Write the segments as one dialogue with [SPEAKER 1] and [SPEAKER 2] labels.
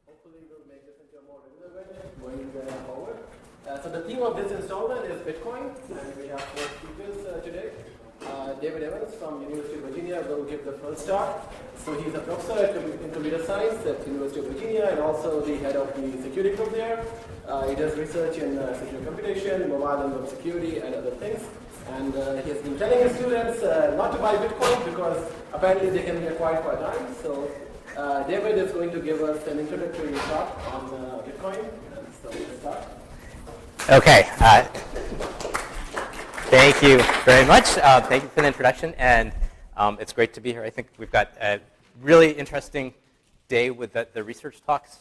[SPEAKER 1] hopefully we'll make this into a more regular event going forward. So the theme of this installment is Bitcoin, and we have four speakers today. David Evans from University of Virginia will give the first talk. So he's a professor in computer science at University of Virginia and also the head of the security group there. He does research in secure computation, mobile and web security, and other things. And he has been telling his students not to buy Bitcoin because apparently they can be acquired for a dime. So David is going to give us an introductory talk on Bitcoin. So let's start.
[SPEAKER 2] Okay. Thank you very much. Thank you for the introduction, and it's great to be here. I think we've got a really interesting day with the research talks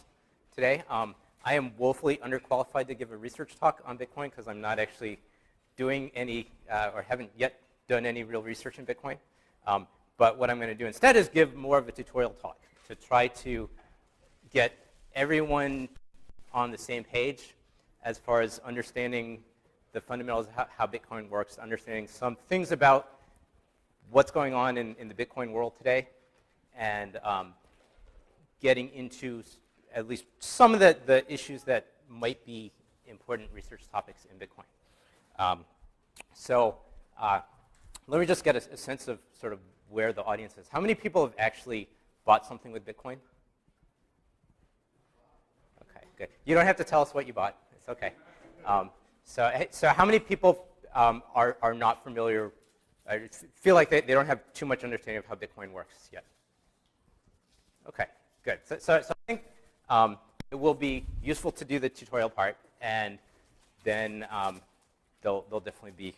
[SPEAKER 2] today. I am woefully underqualified to give a research talk on Bitcoin because I'm not actually doing any, or haven't yet done any real research in Bitcoin. But what I'm going to do instead is give more of a tutorial talk to try to get everyone on the same page as far as understanding the fundamentals of how Bitcoin works, understanding some things about what's going on in the Bitcoin world today, and getting into at least some of the issues that might be important research topics in Bitcoin. So let me just get a sense of sort of where the audience is. How many people have actually bought something with Bitcoin? Okay, good. You don't have to tell us what you bought. It's okay. So how many people are not familiar, feel like they don't have too much understanding of how Bitcoin works yet? Okay, good. So I think it will be useful to do the tutorial part, and then there'll definitely be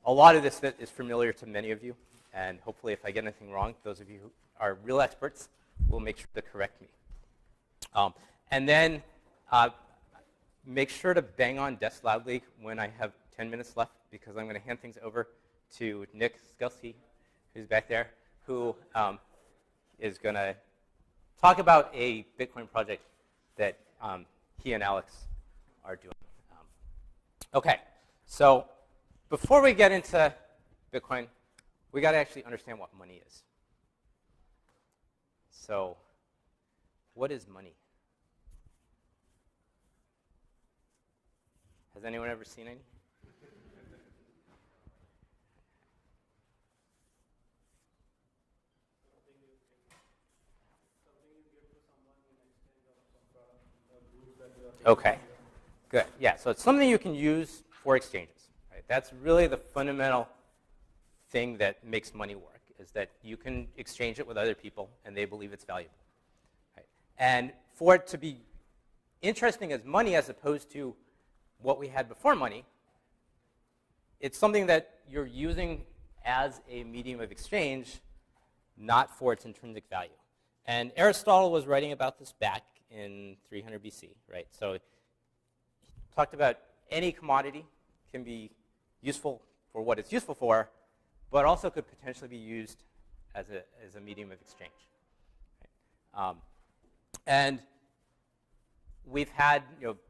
[SPEAKER 2] a lot of this that is familiar to many of you, and hopefully if I get anything wrong, those of you who are real experts will make sure to correct me. And then make sure to bang on desk loudly when I have 10 minutes left, because I'm going to hand things over to Nick Skelsky, who's back there, who is going to talk about a Bitcoin project that he and Alex are doing. Okay, so before we get into Bitcoin, we got to actually understand what money is. So what is money? Has anyone ever seen any? Okay, good. Yeah, so it's something you can use for exchanges. Right? That's really the fundamental thing that makes money work, is that you can exchange it with other people and they believe it's valuable. Right? And for it to be interesting as money as opposed to what we had before money, it's something that you're using as a medium of exchange, not for its intrinsic value. And Aristotle was writing about this back in 300 BC, right? So he talked about any commodity can be useful for what it's useful for, but also could potentially be used as a medium of exchange. Right? And we've had,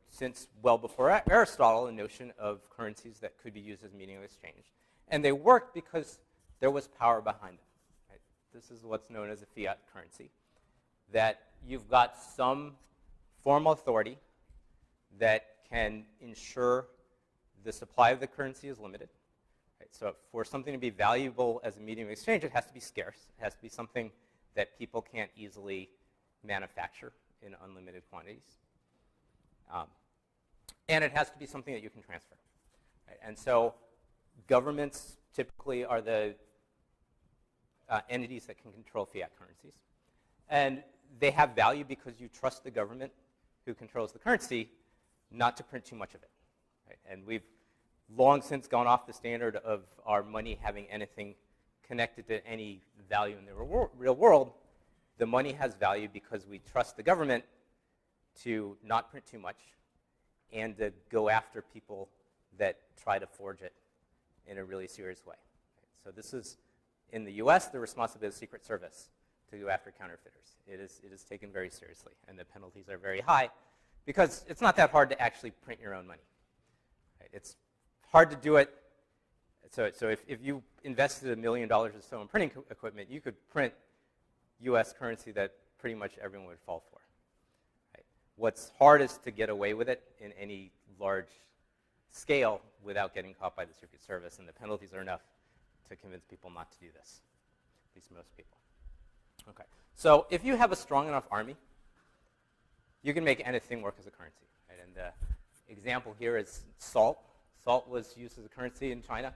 [SPEAKER 2] since well before Aristotle, a notion of currencies that could be used as medium of exchange. And they worked because there was power behind them. Right? This is what's known as a fiat currency, that you've got some formal authority that can ensure the supply of the currency is limited. Right? So for something to be valuable as a medium of exchange, it has to be scarce. It has to be something that people can't easily manufacture in unlimited quantities. And it has to be something that you can transfer. Right? And so governments typically are the entities that can control fiat currencies. And they have value because you trust the government who controls the currency not to print too much of it. Right? And we've long since gone off the standard of our money having anything connected to any value in the real world. The money has value because we trust the government to not print too much and to go after people that try to forge it in a really serious way. So this is, in the US, the responsibility of the Secret Service to go after counterfeiters. It is taken very seriously, and the penalties are very high because it's not that hard to actually print your own money. Right? It's hard to do it. So if you invested $1 million or so in printing equipment, you could print US currency that pretty much everyone would fall for. What's hard is to get away with it in any large scale without getting caught by the Secret Service, and the penalties are enough to convince people not to do this, at least most people. Okay, so if you have a strong enough army, you can make anything work as a currency. Right? And the example here is salt. Salt was used as a currency in China,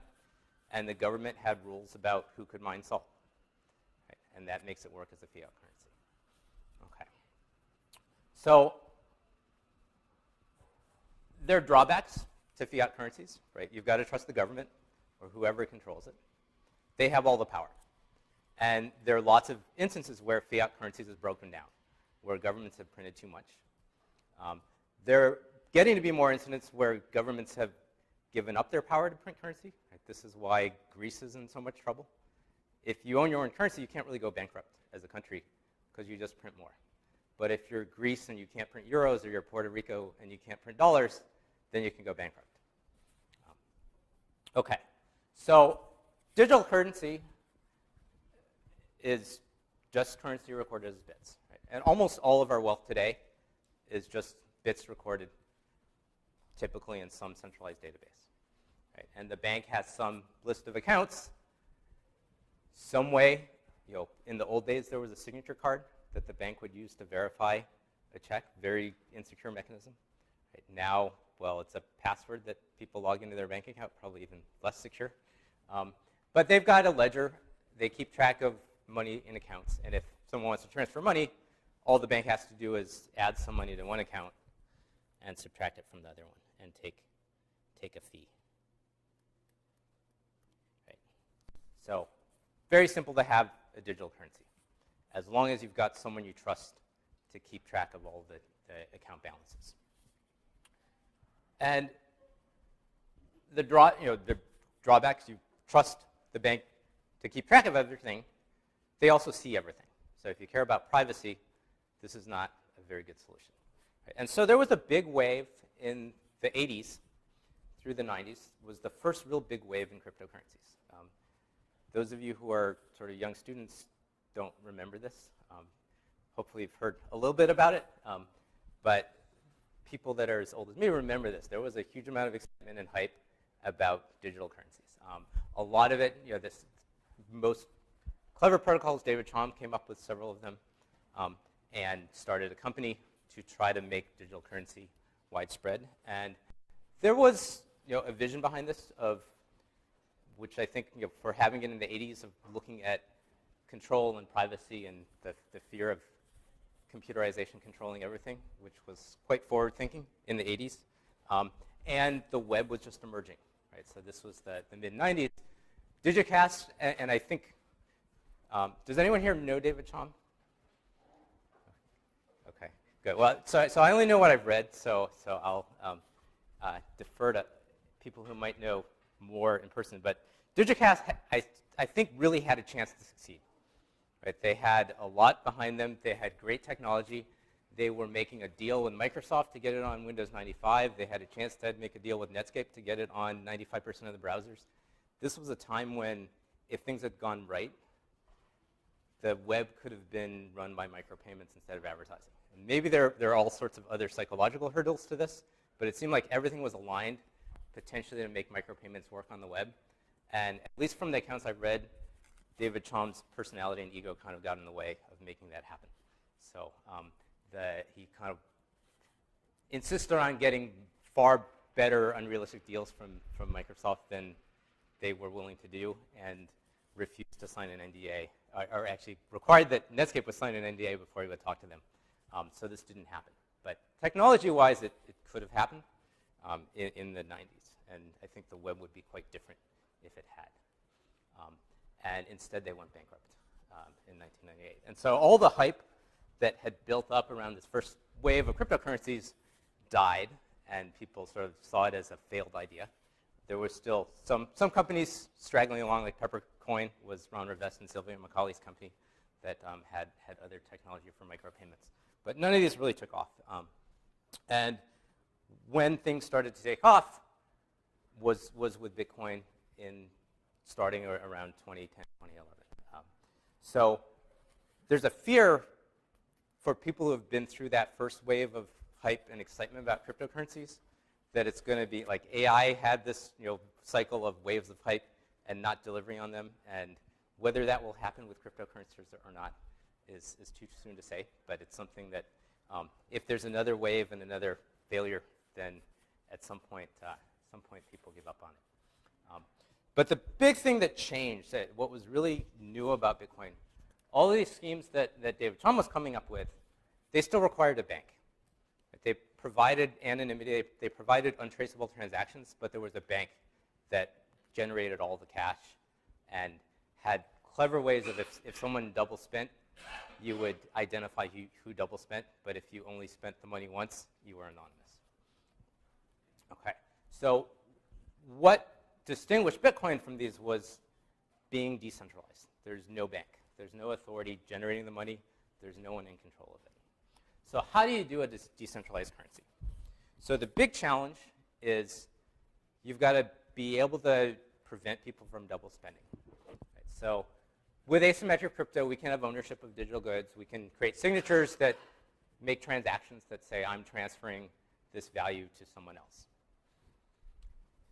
[SPEAKER 2] and the government had rules about who could mine salt. Right? And that makes it work as a fiat currency. Okay. So there are drawbacks to fiat currencies. Right? You've got to trust the government or whoever controls it. They have all the power. And there are lots of instances where fiat currencies is broken down, where governments have printed too much. There are getting to be more incidents where governments have given up their power to print currency. Right? This is why Greece is in so much trouble. If you own your own currency, you can't really go bankrupt as a country because you just print more. But if you're Greece and you can't print euros, or you're Puerto Rico and you can't print dollars, then you can go bankrupt. Okay, so digital currency is just currency recorded as bits. Right? And almost all of our wealth today is just bits recorded, typically in some centralized database. Right? And the bank has some list of accounts, some way. In the old days, there was a signature card that the bank would use to verify a check, very insecure mechanism. Right? Now, well, it's a password that people log into their bank account, probably even less secure. But they've got a ledger. They keep track of money in accounts, and if someone wants to transfer money, all the bank has to do is add some money to one account and subtract it from the other one and take a fee. Right. So very simple to have a digital currency, as long as you've got someone you trust to keep track of all the account balances. And the drawbacks, you trust the bank to keep track of everything. They also see everything. So if you care about privacy, this is not a very good solution. Right? And so there was a big wave in the 80s through the 90s, was the first real big wave in cryptocurrencies. Those of you who are sort of young students don't remember this. Hopefully you've heard a little bit about it. But people that are as old as me remember this. There was a huge amount of excitement and hype about digital currencies. A lot of it, this most clever protocols, David Chaum came up with several of them and started a company to try to make digital currency widespread. And there was a vision behind this, of which I think for having it in the 80s, of looking at control and privacy and the fear of computerization controlling everything, which was quite forward-thinking in the 80s. And the web was just emerging. Right? So this was the mid-90s. Digicast, and I think, does anyone here know David Chaum? Okay, good. Well, so I only know what I've read, so I'll defer to people who might know more in person. But Digicast, I think, really had a chance to succeed. Right? They had a lot behind them. They had great technology. They were making a deal with Microsoft to get it on Windows 95. They had a chance to make a deal with Netscape to get it on 95% of the browsers. This was a time when, if things had gone right, the web could have been run by micropayments instead of advertising. And maybe there are all sorts of other psychological hurdles to this, but it seemed like everything was aligned potentially to make micropayments work on the web. And at least from the accounts I've read, David Chaum's personality and ego kind of got in the way of making that happen. So he kind of insisted on getting far better unrealistic deals from Microsoft than they were willing to do, and refused to sign an NDA, or actually required that Netscape would sign an NDA before he would talk to them. So this didn't happen. But technology-wise, it could have happened in the 90s, and I think the web would be quite different if it had. And instead, they went bankrupt in 1998. And so all the hype that had built up around this first wave of cryptocurrencies died, and people sort of saw it as a failed idea. There were still some companies straggling along, like Peppercoin was Ron Rivest and Sylvia McCauley's company that had other technology for micropayments. But none of these really took off. And when things started to take off was with Bitcoin starting around 2010, 2011. So there's a fear for people who have been through that first wave of hype and excitement about cryptocurrencies, that it's going to be like AI had this cycle of waves of hype and not delivering on them, and whether that will happen with cryptocurrencies or not is too soon to say, but it's something that if there's another wave and another failure, then at some point people give up on it. But the big thing that changed, what was really new about Bitcoin, all of these schemes that David Chaum was coming up with, they still required a bank. They provided anonymity, they provided untraceable transactions, but there was a bank that generated all the cash and had clever ways of if someone double spent, you would identify who double spent, but if you only spent the money once, you were anonymous. Okay, so what distinguished Bitcoin from these was being decentralized. There's no bank. There's no authority generating the money. There's no one in control of it. So how do you do a decentralized currency? So the big challenge is you've got to be able to prevent people from double spending. Right? So with asymmetric crypto, we can have ownership of digital goods. We can create signatures that make transactions that say, I'm transferring this value to someone else.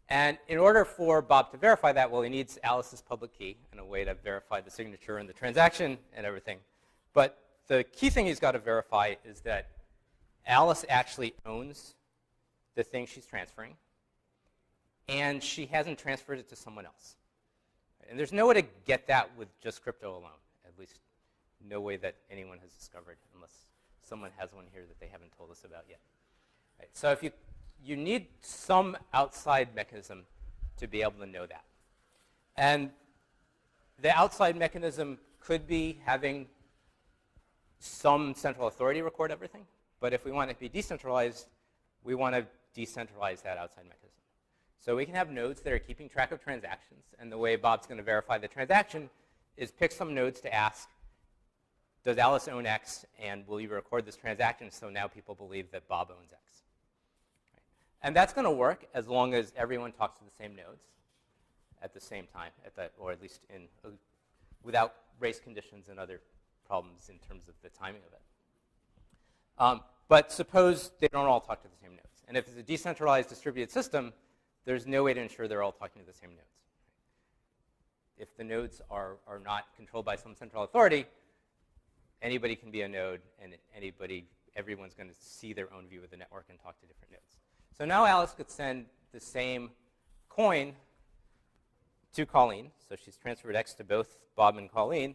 [SPEAKER 2] And in order for Bob to verify that, well, he needs Alice's public key and a way to verify the signature and the transaction and everything. But the key thing he's got to verify is that Alice actually owns the thing she's transferring, and she hasn't transferred it to someone else. And there's no way to get that with just crypto alone, at least no way that anyone has discovered, unless someone has one here that they haven't told us about yet. Right, so if you need some outside mechanism to be able to know that. And the outside mechanism could be having some central authority record everything, but if we want it to be decentralized, we want to decentralize that outside mechanism. So we can have nodes that are keeping track of transactions, and the way Bob's going to verify the transaction is pick some nodes to ask, does Alice own X, and will you record this transaction so now people believe that Bob owns X? Right. And that's going to work as long as everyone talks to the same nodes at the same time, or at least without race conditions and other problems in terms of the timing of it. But suppose they don't all talk to the same nodes. And if it's a decentralized distributed system, there's no way to ensure they're all talking to the same nodes. If the nodes are not controlled by some central authority, anybody can be a node, and everyone's going to see their own view of the network and talk to different nodes. So now Alice could send the same coin to Colleen. So she's transferred X to both Bob and Colleen.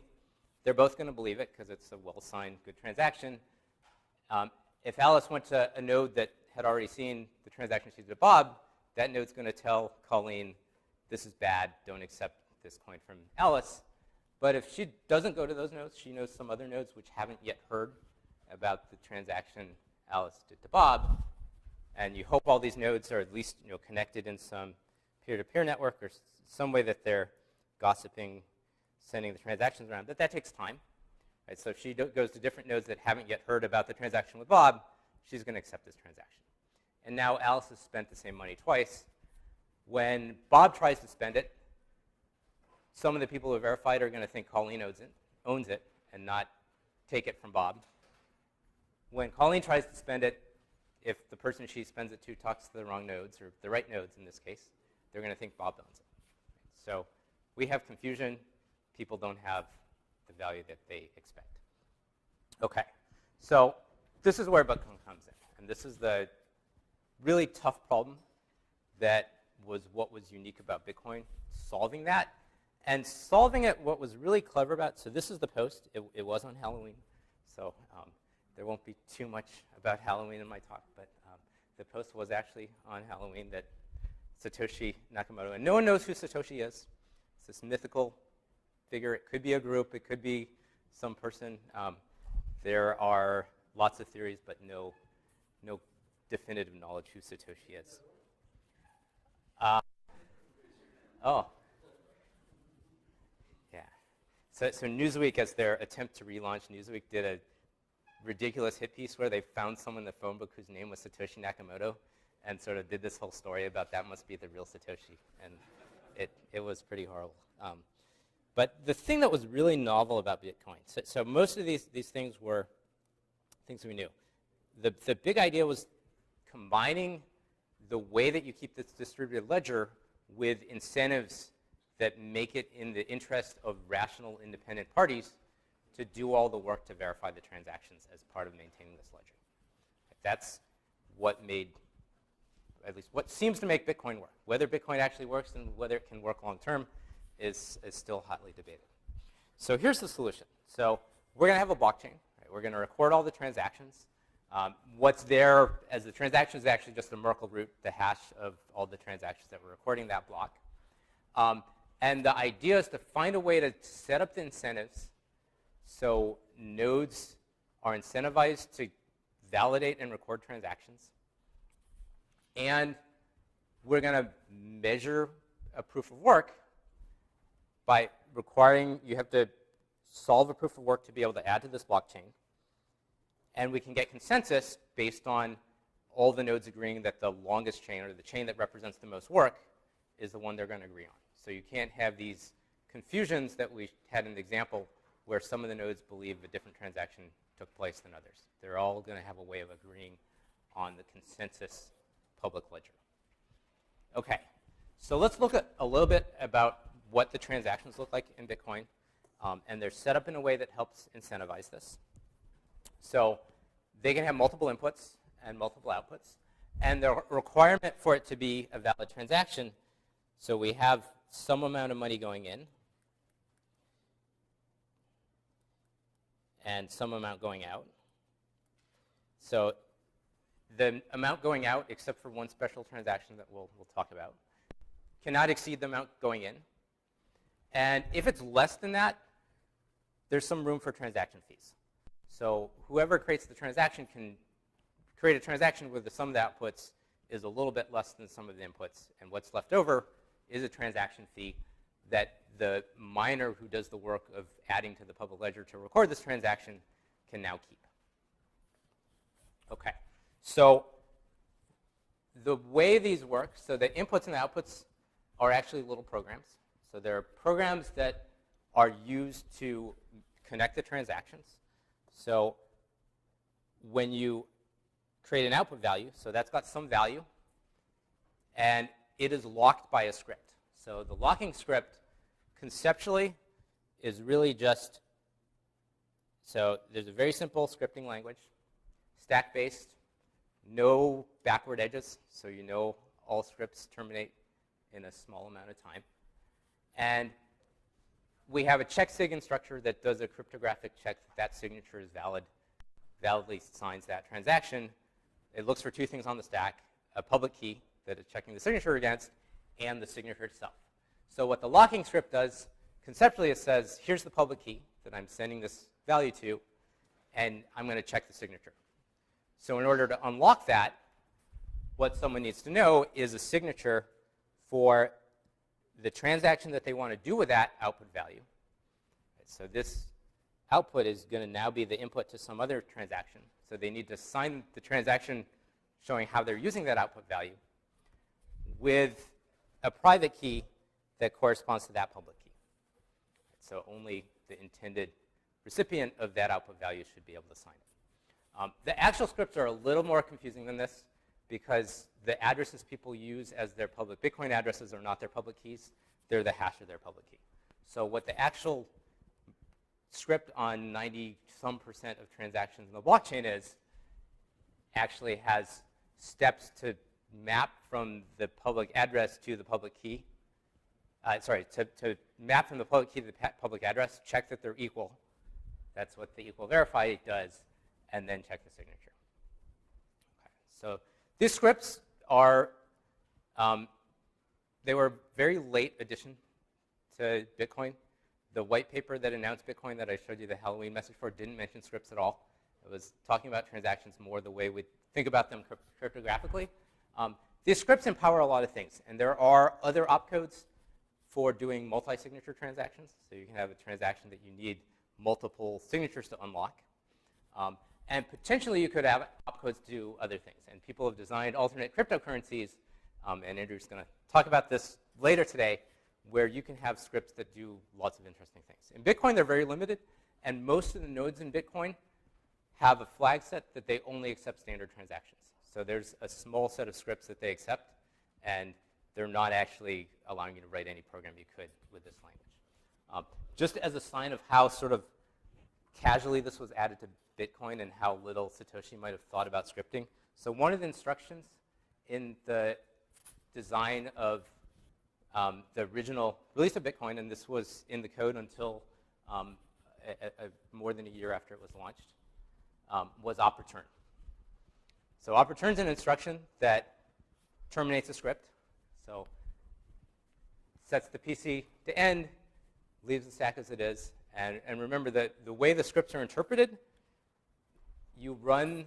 [SPEAKER 2] They're both going to believe it because it's a well-signed, good transaction. If Alice went to a node that had already seen the transaction she did to Bob, that node's going to tell Colleen, this is bad, don't accept this coin from Alice. But if she doesn't go to those nodes, she knows some other nodes which haven't yet heard about the transaction Alice did to Bob. And you hope all these nodes are at least connected in some peer-to-peer network or some way that they're gossiping, sending the transactions around. But that takes time. Right? So if she goes to different nodes that haven't yet heard about the transaction with Bob, she's going to accept this transaction. And now Alice has spent the same money twice. When Bob tries to spend it, some of the people who are verified are going to think Colleen owns it and not take it from Bob. When Colleen tries to spend it, if the person she spends it to talks to the wrong nodes, or the right nodes in this case, they're going to think Bob owns it. So we have confusion. People don't have the value that they expect. Okay, so this is where Bitcoin comes in. And this is the really tough problem that was what was unique about Bitcoin, solving that. And solving it, what was really clever about, so this is the post. It was on Halloween. So there won't be too much about Halloween in my talk, but the post was actually on Halloween that Satoshi Nakamoto, and no one knows who Satoshi is. It's this mythical figure. It could be a group. It could be some person. There are lots of theories, but no definitive knowledge who Satoshi is. Oh. Yeah. So Newsweek, as their attempt to relaunch Newsweek, did a ridiculous hit piece where they found someone in the phone book whose name was Satoshi Nakamoto and sort of did this whole story about that must be the real Satoshi. And it was pretty horrible. But the thing that was really novel about Bitcoin, so most of these things were things we knew. the big idea was combining the way that you keep this distributed ledger with incentives that make it in the interest of rational independent parties to do all the work to verify the transactions as part of maintaining this ledger. That's what made, at least what seems to make Bitcoin work. Whether Bitcoin actually works and whether it can work long term is still hotly debated. So here's the solution. So we're going to have a blockchain. Right? We're going to record all the transactions. What's there as the transaction is actually just the Merkle root, the hash of all the transactions that we're recording that block. And the idea is to find a way to set up the incentives so nodes are incentivized to validate and record transactions. And we're going to measure a proof of work by requiring you have to solve a proof of work to be able to add to this blockchain. And we can get consensus based on all the nodes agreeing that the longest chain, or the chain that represents the most work, is the one they're going to agree on. So you can't have these confusions that we had in the example where some of the nodes believe a different transaction took place than others. They're all going to have a way of agreeing on the consensus public ledger. OK, so let's look at a little bit about what the transactions look like in Bitcoin. And they're set up in a way that helps incentivize this. So they can have multiple inputs and multiple outputs. And the requirement for it to be a valid transaction, so we have some amount of money going in and some amount going out. So the amount going out, except for one special transaction that we'll talk about, cannot exceed the amount going in. And if it's less than that, there's some room for transaction fees. So whoever creates the transaction can create a transaction where the sum of the outputs is a little bit less than some of the inputs. And what's left over is a transaction fee that the miner who does the work of adding to the public ledger to record this transaction can now keep. OK, so the way these work, so the inputs and the outputs are actually little programs. So there are programs that are used to connect the transactions. So when you create an output value, so that's got some value, and it is locked by a script. So the locking script conceptually is really just, so there's a very simple scripting language, stack-based, no backward edges, so you know all scripts terminate in a small amount of time. And we have a check SIG structure that does a cryptographic check that that signature is valid, validly signs that transaction. It looks for two things on the stack, a public key that it's checking the signature against, and the signature itself. So what the locking script does, conceptually, it says, here's the public key that I'm sending this value to, and I'm going to check the signature. So in order to unlock that, what someone needs to know is a signature for the transaction that they want to do with that output value. So this output is going to now be the input to some other transaction. So they need to sign the transaction showing how they're using that output value with a private key that corresponds to that public key. So only the intended recipient of that output value should be able to sign it. The actual scripts are a little more confusing than this because the addresses people use as their public Bitcoin addresses are not their public keys. They're the hash of their public key. So what the actual script on 90-some% of transactions in the blockchain is actually has steps to map from the public address to the public key. To map from the public key to the public address, check that they're equal. That's what the equal verify does, and then check the signature. Okay. So these scripts are, they were a very late addition to Bitcoin. The white paper that announced Bitcoin that I showed you the Halloween message for didn't mention scripts at all. It was talking about transactions more the way we think about them cryptographically. These scripts empower a lot of things, and there are other opcodes for doing multi-signature transactions. So you can have a transaction that you need multiple signatures to unlock. And potentially you could have opcodes to do other things. And people have designed alternate cryptocurrencies, and Andrew's going to talk about this later today, where you can have scripts that do lots of interesting things. In Bitcoin, they're very limited, and most of the nodes in Bitcoin have a flag set that they only accept standard transactions. So there's a small set of scripts that they accept, and they're not actually allowing you to write any program you could with this language. Just as a sign of how sort of casually this was added to Bitcoin and how little Satoshi might have thought about scripting. So one of the instructions in the design of the original release of Bitcoin, and this was in the code until more than a year after it was launched, was op return. So op return is an instruction that terminates a script. So sets the PC to end, leaves the stack as it is. And remember that the way the scripts are interpreted, you run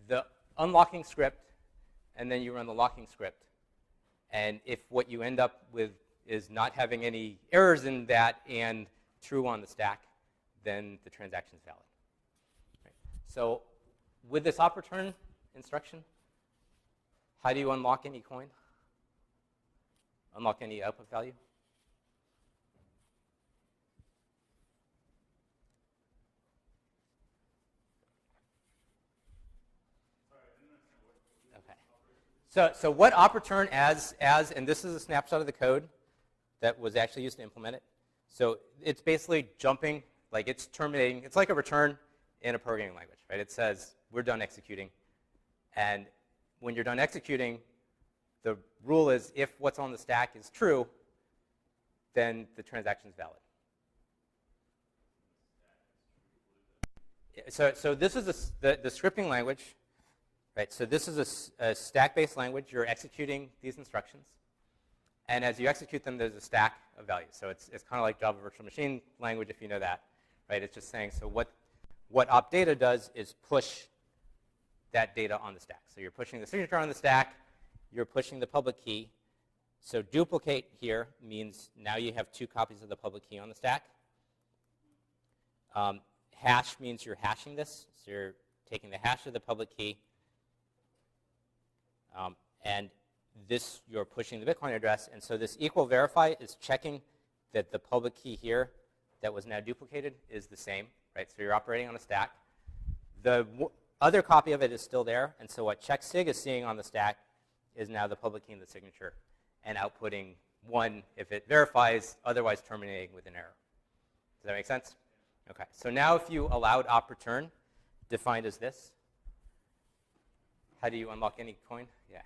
[SPEAKER 2] the unlocking script, and then you run the locking script. And if what you end up with is not having any errors in that and true on the stack, then the transaction is valid. Right. So with this op return instruction, how do you unlock any coin? Unlock any output value? So what op return as, and this is a snapshot of the code that was actually used to implement it. So it's basically jumping, like it's terminating. It's like a return in a programming language, right? It says, we're done executing. And when you're done executing, the rule is if what's on the stack is true, then the transaction is valid. So this is the scripting language. Right, so this is a stack-based language. You're executing these instructions. And as you execute them, there's a stack of values. So it's kind of like Java virtual machine language, if you know that. Right? It's just saying, so what op data does is push that data on the stack. So you're pushing the signature on the stack. You're pushing the public key. So duplicate here means now you have 2 copies of the public key on the stack. Hash means you're hashing this. So you're taking the hash of the public key. And this, you're pushing the Bitcoin address. And so this equal verify is checking that the public key here that was now duplicated is the same. Right? So you're operating on a stack. The other copy of it is still there. And so what checksig is seeing on the stack is now the public key and the signature and outputting 1 if it verifies, otherwise terminating with an error. Does that make sense? OK. So now if you allowed op return, defined as this, how do you unlock any coin? Yeah.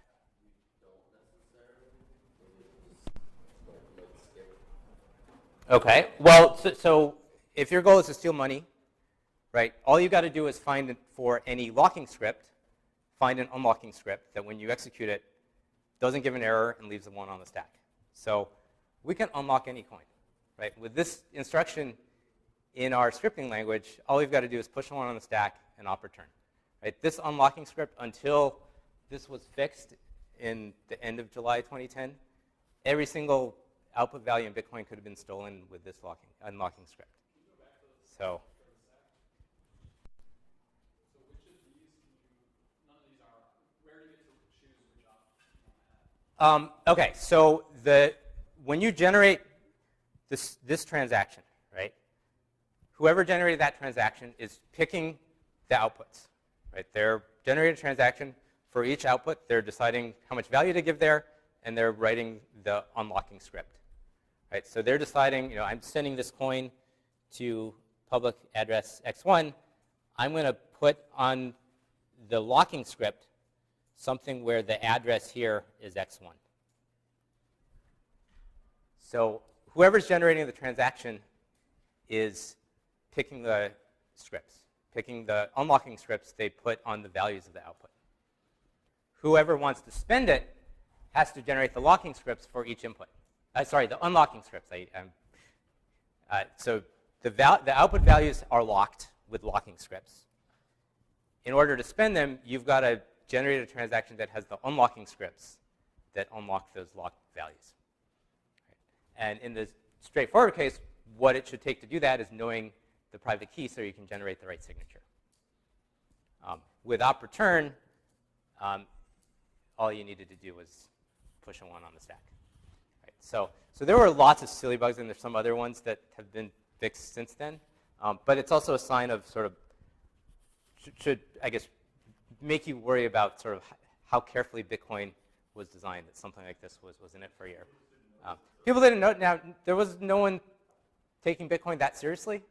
[SPEAKER 2] OK. Well, so if your goal is to steal money, right, all you got to do is find it for any locking script, find an unlocking script that when you execute it, doesn't give an error and leaves the 1 on the stack. So we can unlock any coin. Right? With this instruction in our scripting language, all we've got to do is push 1 on the stack and op return. Right? This unlocking script, until this was fixed in the end of July 2010, every single output value in Bitcoin could have been stolen with this unlocking script. So
[SPEAKER 3] which of these none of these are, where do you get to choose which option you want to have?
[SPEAKER 2] OK, so when you generate this transaction, right, whoever generated that transaction is picking the outputs. Right? They're generating a transaction for each output. They're deciding how much value to give there, and they're writing the unlocking script. Right? So they're deciding, I'm sending this coin to public address x1. I'm going to put on the locking script something where the address here is x1. So whoever's generating the transaction is picking the scripts. Picking the unlocking scripts they put on the values of the output. Whoever wants to spend it has to generate the locking scripts for each input. The unlocking scripts. So the output values are locked with locking scripts. In order to spend them, you've got to generate a transaction that has the unlocking scripts that unlock those locked values. And in the straightforward case, what it should take to do that is knowing the private key so you can generate the right signature. With op return, all you needed to do was push a 1 on the stack. Right? So there were lots of silly bugs, and there's some other ones that have been fixed since then. But it's also a sign of sort of should, I guess, make you worry about sort of how carefully Bitcoin was designed, that something like this was in it for a year. People didn't know. Now, there was no one taking Bitcoin that seriously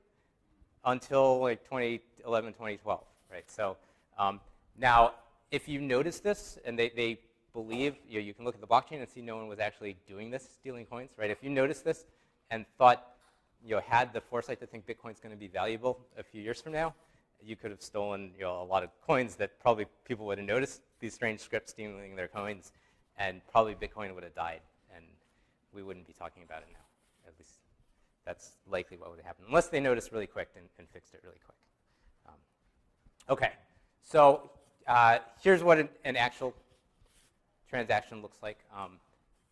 [SPEAKER 2] until like 2011, 2012, right? So now, if you notice this, and they believe, you can look at the blockchain and see no one was actually doing this, stealing coins, right? If you notice this and thought, had the foresight to think Bitcoin's going to be valuable a few years from now, you could have stolen, a lot of coins that probably people would have noticed these strange scripts stealing their coins, and probably Bitcoin would have died, and we wouldn't be talking about it now. At least that's likely what would have happened, unless they noticed really quick and fixed it really quick. Okay, so here's what an actual transaction looks like.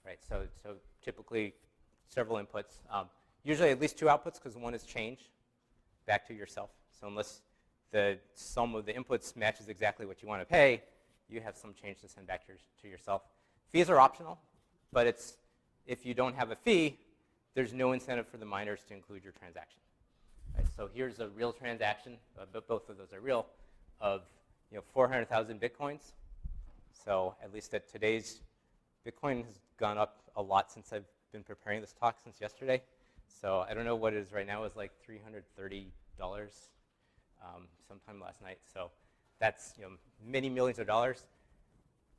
[SPEAKER 2] Right, so typically several inputs. Usually at least two outputs, because one is change back to yourself. So unless the sum of the inputs matches exactly what you want to pay, you have some change to send back to yourself. Fees are optional, but if you don't have a fee, there's no incentive for the miners to include your transaction. Right, so here's a real transaction, but both of those are real, of 400,000 Bitcoins. So at least at today's, Bitcoin has gone up a lot since I've been preparing this talk, since yesterday. So I don't know what it is right now. It's like $330 sometime last night. So that's many millions of dollars.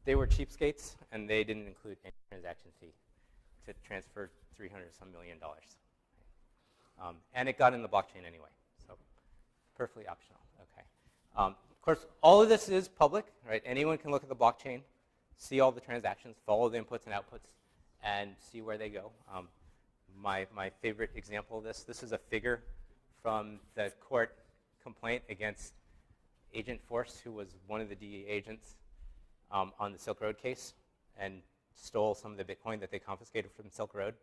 [SPEAKER 2] They were cheapskates, and they didn't include any transaction fee to transfer $300-some million. And it got in the blockchain anyway, so perfectly optional. Okay. Of course, all of this is public, right? Anyone can look at the blockchain, see all the transactions, follow the inputs and outputs, and see where they go. My favorite example of this is a figure from the court complaint against Agent Force, who was one of the DEA agents on the Silk Road case, and stole some of the Bitcoin that they confiscated from Silk Road.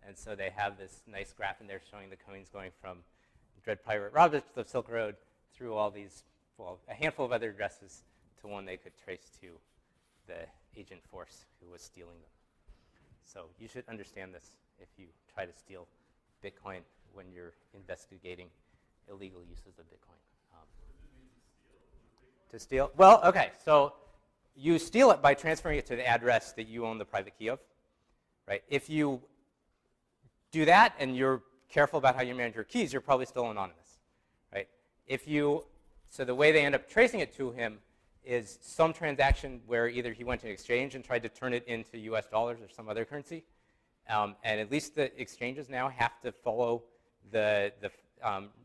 [SPEAKER 2] And so they have this nice graph in there showing the coins going from Dread Pirate Roberts of Silk Road through all these, a handful of other addresses to one they could trace to the Agent Force who was stealing them. So you should understand this if you try to steal Bitcoin when you're investigating illegal uses of Bitcoin. To steal? Well, okay, so you steal it by transferring it to the address that you own the private key of, right? If you do that and you're careful about how you manage your keys, you're probably still anonymous, right? So the way they end up tracing it to him is some transaction where either he went to an exchange and tried to turn it into US dollars or some other currency, and at least the exchanges now have to follow the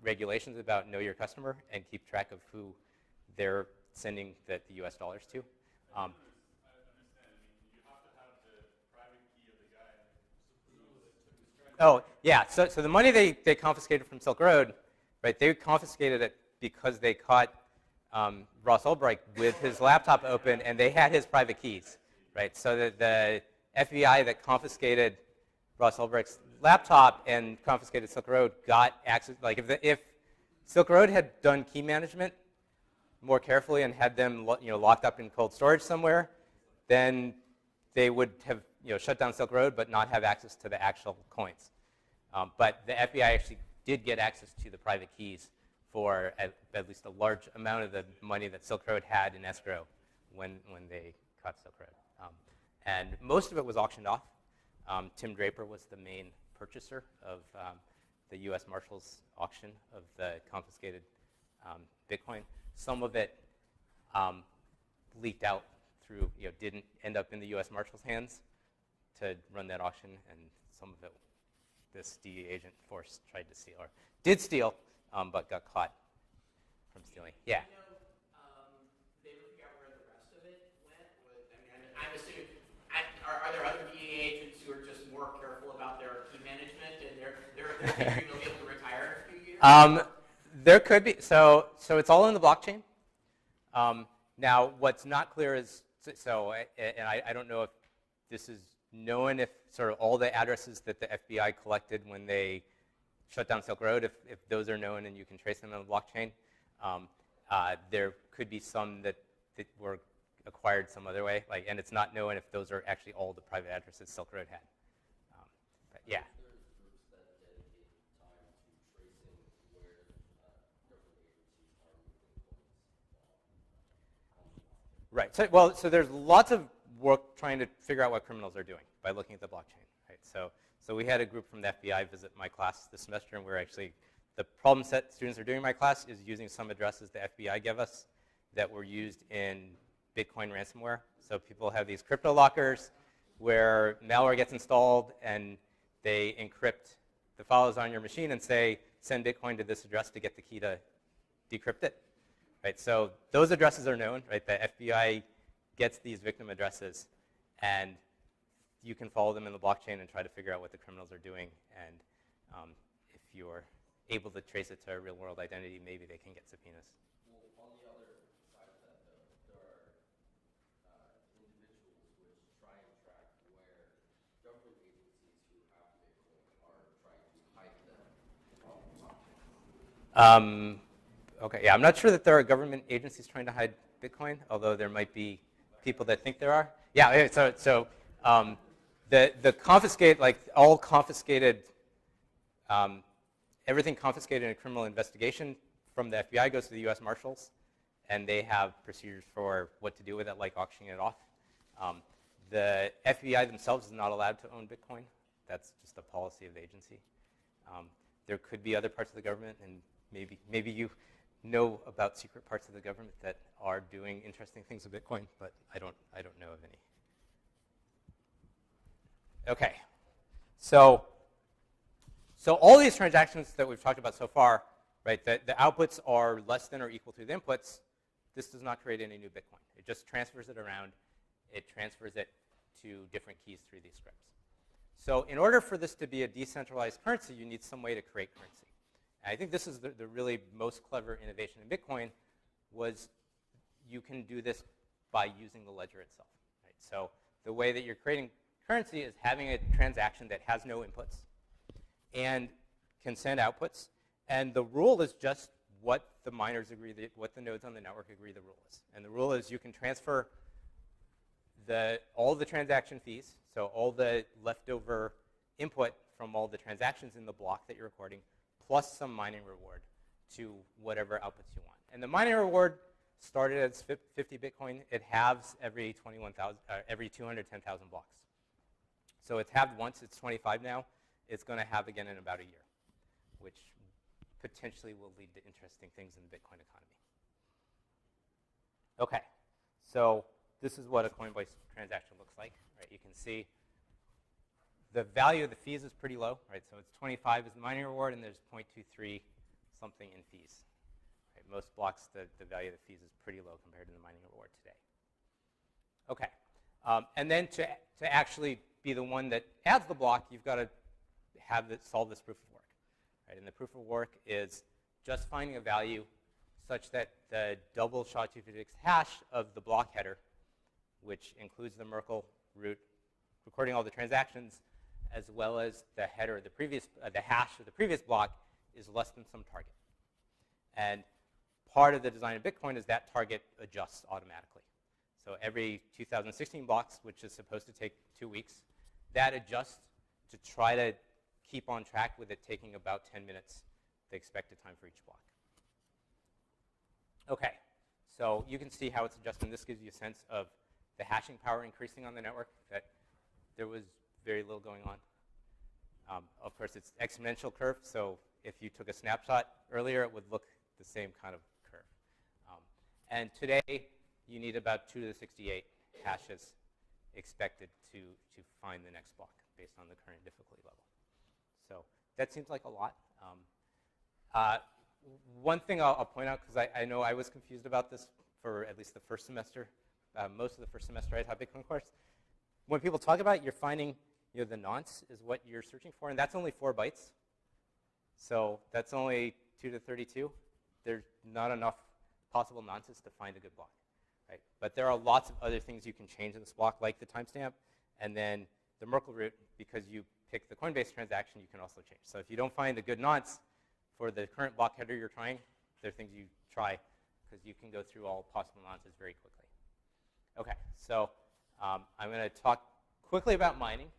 [SPEAKER 2] regulations about know your customer and keep track of who they're sending the US dollars to.
[SPEAKER 3] I understand. You have to have the private key of the guy who took his transaction.
[SPEAKER 2] Oh, yeah. So the money they confiscated from Silk Road, right, they confiscated it because they caught Ross Ulbricht with his laptop open, and they had his private keys, right? So the FBI that confiscated Ross Ulbricht's laptop and confiscated Silk Road got access. Like if Silk Road had done key management more carefully and had them locked up in cold storage somewhere, then they would have shut down Silk Road but not have access to the actual coins. But the FBI actually did get access to the private keys for at least a large amount of the money that Silk Road had in escrow when they caught Silk Road. And most of it was auctioned off. Tim Draper was the main purchaser of the U.S. Marshals auction of the confiscated Bitcoin. Some of it leaked out through, didn't end up in the U.S. Marshals' hands to run that auction, and some of it this DEA agent Force tried to steal, or did steal, but got caught from stealing. Yeah.
[SPEAKER 4] Did they ever figure out where the rest of it went? I'm assuming, are there other DEA agents who are just more careful about their key management, and they're thinking they'll be able to retire in a few years?
[SPEAKER 2] There could be. So it's all in the blockchain. Now, what's not clear is, and I don't know if this is known, if sort of all the addresses that the FBI collected when they shut down Silk Road, if those are known and you can trace them on the blockchain. There could be some that were acquired some other way, and it's not known if those are actually all the private addresses Silk Road had. But yeah. Right. So there's lots of work trying to figure out what criminals are doing by looking at the blockchain. Right. So we had a group from the FBI visit my class this semester, and we're actually the problem set students are doing in my class is using some addresses the FBI gave us that were used in Bitcoin ransomware. So people have these crypto lockers where malware gets installed and they encrypt the files on your machine and say, send Bitcoin to this address to get the key to decrypt it. Right? So those addresses are known. Right? The FBI gets these victim addresses, and you can follow them in the blockchain and try to figure out what the criminals are doing. And if you're able to trace it to a real-world identity, maybe they can get subpoenas.
[SPEAKER 5] Well, on the other side of that, though, there are individuals which try and track where government agencies who have Bitcoin are trying to hide them from blockchain.
[SPEAKER 2] Okay, yeah, I'm not sure that there are government agencies trying to hide Bitcoin, although there might be people that think there are. Yeah, so the confiscate, like all confiscated, everything confiscated in a criminal investigation from the FBI goes to the U.S. Marshals, and they have procedures for what to do with it, like auctioning it off. The FBI themselves is not allowed to own Bitcoin. That's just a policy of the agency. There could be other parts of the government, and maybe you know about secret parts of the government that are doing interesting things with Bitcoin, but I don't know of any. Okay, so all these transactions that we've talked about so far, right? The outputs are less than or equal to the inputs. This does not create any new Bitcoin. It just transfers it around. It transfers it to different keys through these scripts. So in order for this to be a decentralized currency, you need some way to create currency. And I think this is the really most clever innovation in Bitcoin was you can do this by using the ledger itself. Right? So the way that you're creating currency is having a transaction that has no inputs and can send outputs. And the rule is just what the miners agree, what the nodes on the network agree the rule is. And the rule is you can transfer all the transaction fees, so all the leftover input from all the transactions in the block that you're recording, plus some mining reward to whatever outputs you want. And the mining reward started as 50 Bitcoin. It halves every 210,000 blocks. So it's halved once. It's 25 now. It's going to halve again in about a year, which potentially will lead to interesting things in the Bitcoin economy. Okay, so this is what a Coinbase transaction looks like. Right? You can see the value of the fees is pretty low. Right? So it's 25 is the mining reward, and there's 0.23 something in fees. Right? Most blocks, the value of the fees is pretty low compared to the mining reward today. Okay, and then to actually be the one that adds the block, you've got to solve this proof of work. Right? And the proof of work is just finding a value such that the double SHA-256 hash of the block header, which includes the Merkle root, recording all the transactions, as well as the header of the hash of the previous block, is less than some target. And part of the design of Bitcoin is that target adjusts automatically. So every 2016 blocks, which is supposed to take 2 weeks, that adjusts to try to keep on track with it taking about 10 minutes, the expected time for each block. Okay, so you can see how it's adjusting. This gives you a sense of the hashing power increasing on the network, that there was very little going on. Of course, it's exponential curve, so if you took a snapshot earlier, it would look the same kind of curve. And today, you need about 2 to the 68 hashes expected to find the next block based on the current difficulty level. So that seems like a lot. One thing I'll point out, because I know I was confused about this for at least the first semester, most of the first semester I taught Bitcoin course. When people talk about it, you're finding the nonce is what you're searching for, and that's only 4 bytes. So that's only 2 to 32. There's not enough possible nonces to find a good block. Right? But there are lots of other things you can change in this block, like the timestamp, and then the Merkle root, because you pick the Coinbase transaction, you can also change. So if you don't find a good nonce for the current block header you're trying, there are things you try, because you can go through all possible nonces very quickly. Okay, so I'm going to talk quickly about mining.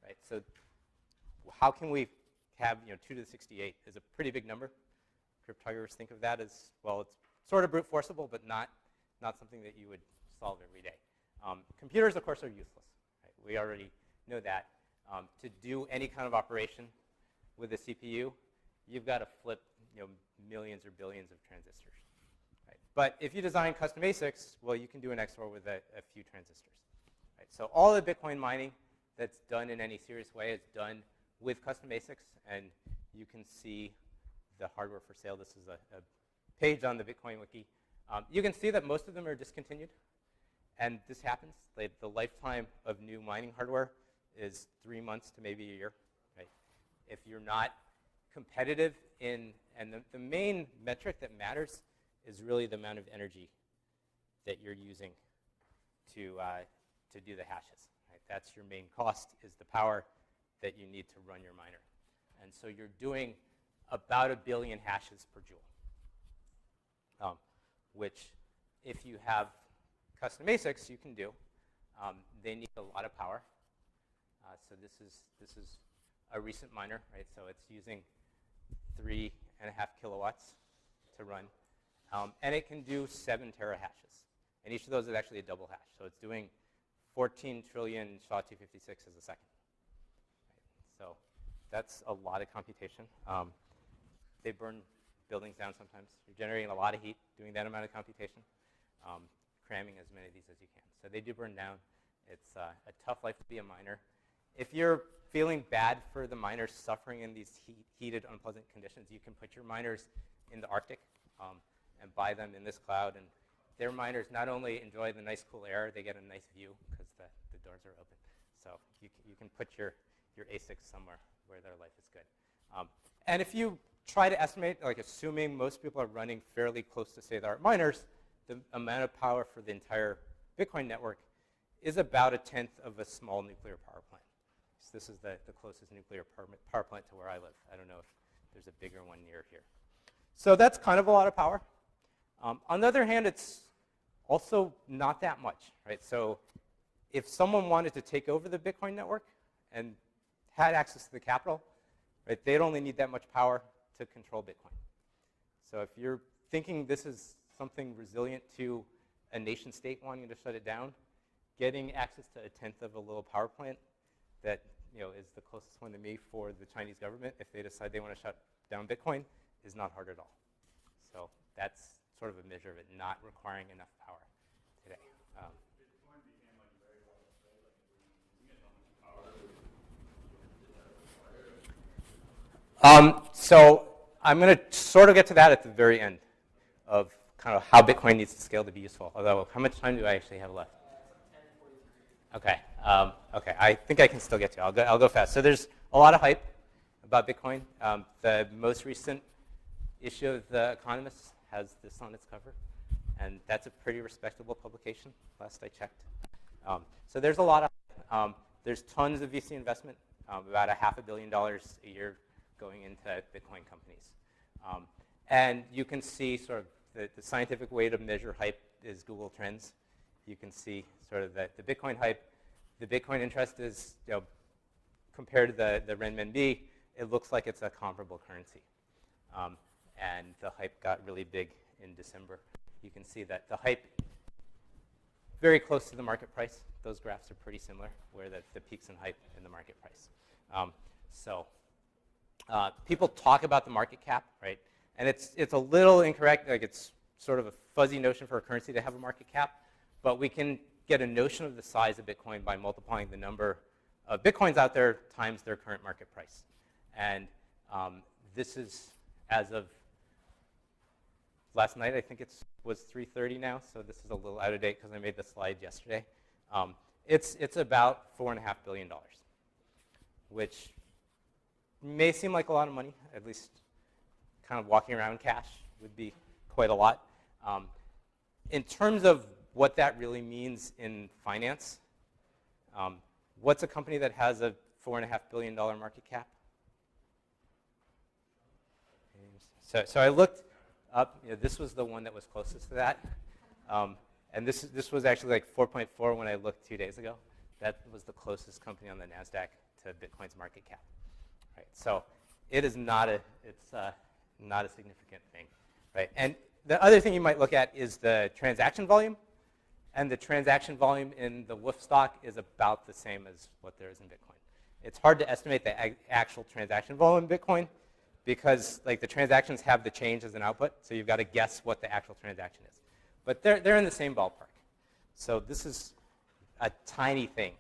[SPEAKER 2] Right? So how can we have 2 to the 68 is a pretty big number. Cryptographers think of that as, well, it's sort of brute forceable, but not something that you would solve every day. Computers, of course, are useless. Right? We already know that. To do any kind of operation with a CPU, you've got to flip millions or billions of transistors. Right? But if you design custom ASICs, well, you can do an XOR with a few transistors. Right? So all the Bitcoin mining that's done in any serious way is done with custom ASICs, and you can see the hardware for sale. This is a page on the Bitcoin wiki. You can see that most of them are discontinued, and this happens. The lifetime of new mining hardware is 3 months to maybe a year. Right? If you're not competitive and the main metric that matters is really the amount of energy that you're using to do the hashes. Right? That's your main cost, is the power that you need to run your miner. And so you're doing about 1 billion hashes per joule, which if you have custom ASICs, you can do. They need a lot of power. So this is a recent miner, right? So it's using 3.5 kilowatts to run. And it can do 7 terahashes. And each of those is actually a double hash. So it's doing 14 trillion SHA-256 as a second. Right? So that's a lot of computation. They burn buildings down sometimes. You're generating a lot of heat doing that amount of computation, cramming as many of these as you can. So they do burn down. It's a tough life to be a miner. If you're feeling bad for the miners suffering in these heated, unpleasant conditions, you can put your miners in the Arctic and buy them in this cloud. And their miners not only enjoy the nice, cool air, they get a nice view because the doors are open. So you can put your ASICs somewhere where their life is good. And if you try to estimate, like assuming most people are running fairly close to state-of-the-art miners, the amount of power for the entire Bitcoin network is about 1/10 of a small nuclear power plant. So this is the closest nuclear power plant to where I live. I don't know if there's a bigger one near here. So that's kind of a lot of power. On the other hand, it's also not that much, right? So if someone wanted to take over the Bitcoin network and had access to the capital, right, they'd only need that much power to control Bitcoin. So if you're thinking this is something resilient to a nation state wanting to shut it down, getting access to 1/10 of a little power plant that is the closest one to me for the Chinese government, if they decide they want to shut down Bitcoin, is not hard at all. So that's sort of a measure of it not requiring enough power today.
[SPEAKER 3] Bitcoin became like very well, right? Like we get how much power did that require?
[SPEAKER 2] So I'm going to sort of get to that at the very end of kind of how Bitcoin needs to scale to be useful. Although, how much time do I actually have left? Okay. Okay. I think I can still get to it. I'll go fast. So there's a lot of hype about Bitcoin. The most recent issue of The Economist has this on its cover, and that's a pretty respectable publication, last I checked. So there's a lot of there's tons of VC investment, about $500 million a year going into Bitcoin companies. And you can see sort of the scientific way to measure hype is Google Trends. You can see sort of the Bitcoin hype. The Bitcoin interest is, compared to the renminbi, it looks like it's a comparable currency. And the hype got really big in December. You can see that the hype, very close to the market price. Those graphs are pretty similar, where the peaks in hype and the market price. People talk about the market cap, right? And it's a little incorrect. Like it's sort of a fuzzy notion for a currency to have a market cap. But we can get a notion of the size of Bitcoin by multiplying the number of Bitcoins out there times their current market price. And this is as of last night. I think it was 3:30 now, so this is a little out of date because I made the slide yesterday. It's about $4.5 billion, which may seem like a lot of money. At least kind of walking around cash would be quite a lot. In terms of what that really means in finance, what's a company that has a $4.5 billion market cap? So I looked up. This was the one that was closest to that. And this was actually like 4.4 when I looked 2 days ago. That was the closest company on the NASDAQ to Bitcoin's market cap. Right. So it is not a significant thing. Right. And the other thing you might look at is the transaction volume. and the transaction volume in the Wolf stock is about the same as what there is in Bitcoin. It's hard to estimate the actual transaction volume in Bitcoin because like the transactions have the change as an output, so you've got to guess what the actual transaction is. But they're in the same ballpark. So this is a tiny thing,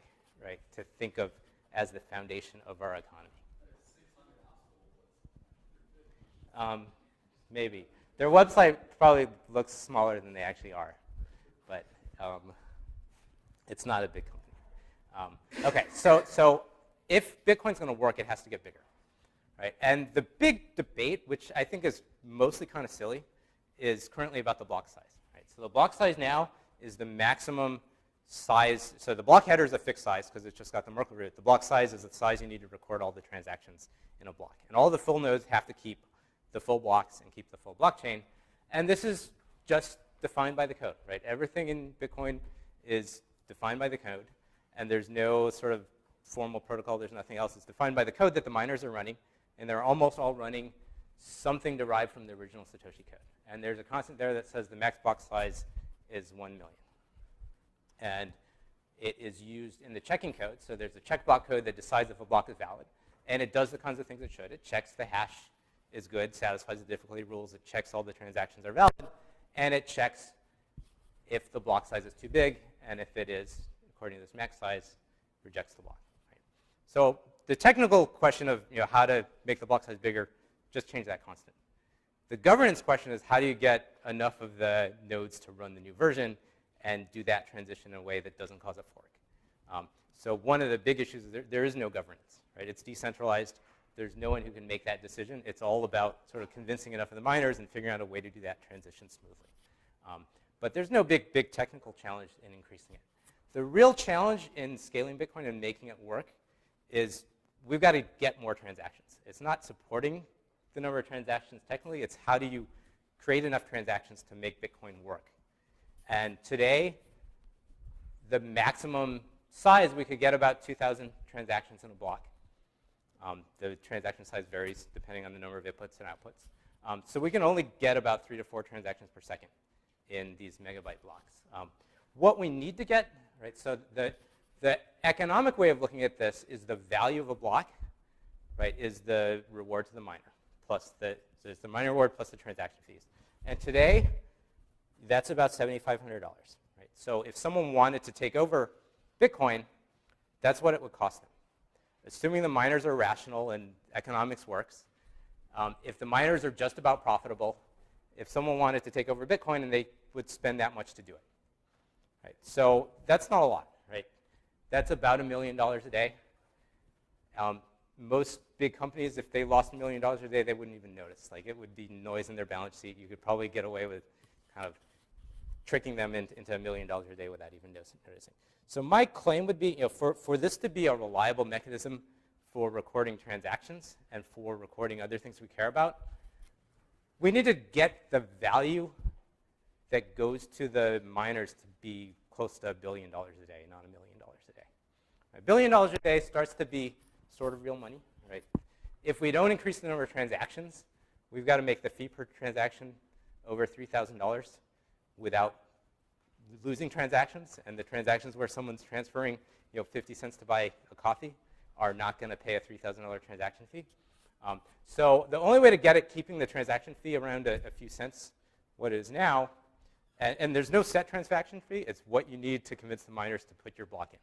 [SPEAKER 2] right, to think of as the foundation of our economy. Maybe. Their website probably looks smaller than they actually are, but it's not a big company. Okay, so if Bitcoin's going to work, it has to get bigger, right? And the big debate, which I think is mostly kind of silly, is currently about the block size. Right? So the block size now is the maximum size. So the block header is a fixed size because it's just got the Merkle root. The block size is the size you need to record all the transactions in a block. And all the full nodes have to keep the full blocks and keep the full blockchain. And this is just defined by the code, right? Everything in Bitcoin is defined by the code, and there's no sort of formal protocol. There's nothing else. It's defined by the code that the miners are running, and they're almost all running something derived from the original Satoshi code. And there's a constant there that says the max block size is 1 million. And it is used in the checking code. So there's a check block code that decides if a block is valid, and it does the kinds of things it should. It checks the hash is good, satisfies the difficulty rules. It checks all the transactions are valid, and it checks if the block size is too big, and if it is, according to this max size, rejects the block. Right? So the technical question of how to make the block size bigger, just change that constant. The governance question is how do you get enough of the nodes to run the new version and do that transition in a way that doesn't cause a fork. So one of the big issues is there is no governance. Right? It's decentralized. There's no one who can make that decision. It's all about sort of convincing enough of the miners and figuring out a way to do that transition smoothly. But there's no big technical challenge in increasing it. The real challenge in scaling Bitcoin and making it work is we've got to get more transactions. It's not supporting the number of transactions technically. It's how do you create enough transactions to make Bitcoin work. And today, the maximum size, we could get about 2,000 transactions in a block. The transaction size varies depending on the number of inputs and outputs. So we can only get about 3 to 4 transactions per second in these megabyte blocks. What we need to get, right, so the economic way of looking at this is the value of a block, right, is the reward to the miner, plus so it's the miner reward plus the transaction fees. And today, that's about $7,500, right? So if someone wanted to take over Bitcoin, that's what it would cost them. Assuming the miners are rational and economics works, if the miners are just about profitable, if someone wanted to take over Bitcoin and they would spend that much to do it. Right? So that's not a lot, right? That's about $1 million a day. Most big companies, if they lost $1 million a day, they wouldn't even notice. Like it would be noise in their balance sheet. You could probably get away with kind of tricking them into $1 million a day without even noticing. So my claim would be, for this to be a reliable mechanism for recording transactions and for recording other things we care about, we need to get the value that goes to the miners to be close to $1 billion a day, not $1 million a day. $1 billion a day starts to be sort of real money, right? If we don't increase the number of transactions, we've got to make the fee per transaction over $3,000 without losing transactions, and the transactions where someone's transferring 50 cents to buy a coffee are not going to pay a $3,000 transaction fee. So the only way to get it, keeping the transaction fee around a few cents, what it is now, and there's no set transaction fee, it's what you need to convince the miners to put your block in,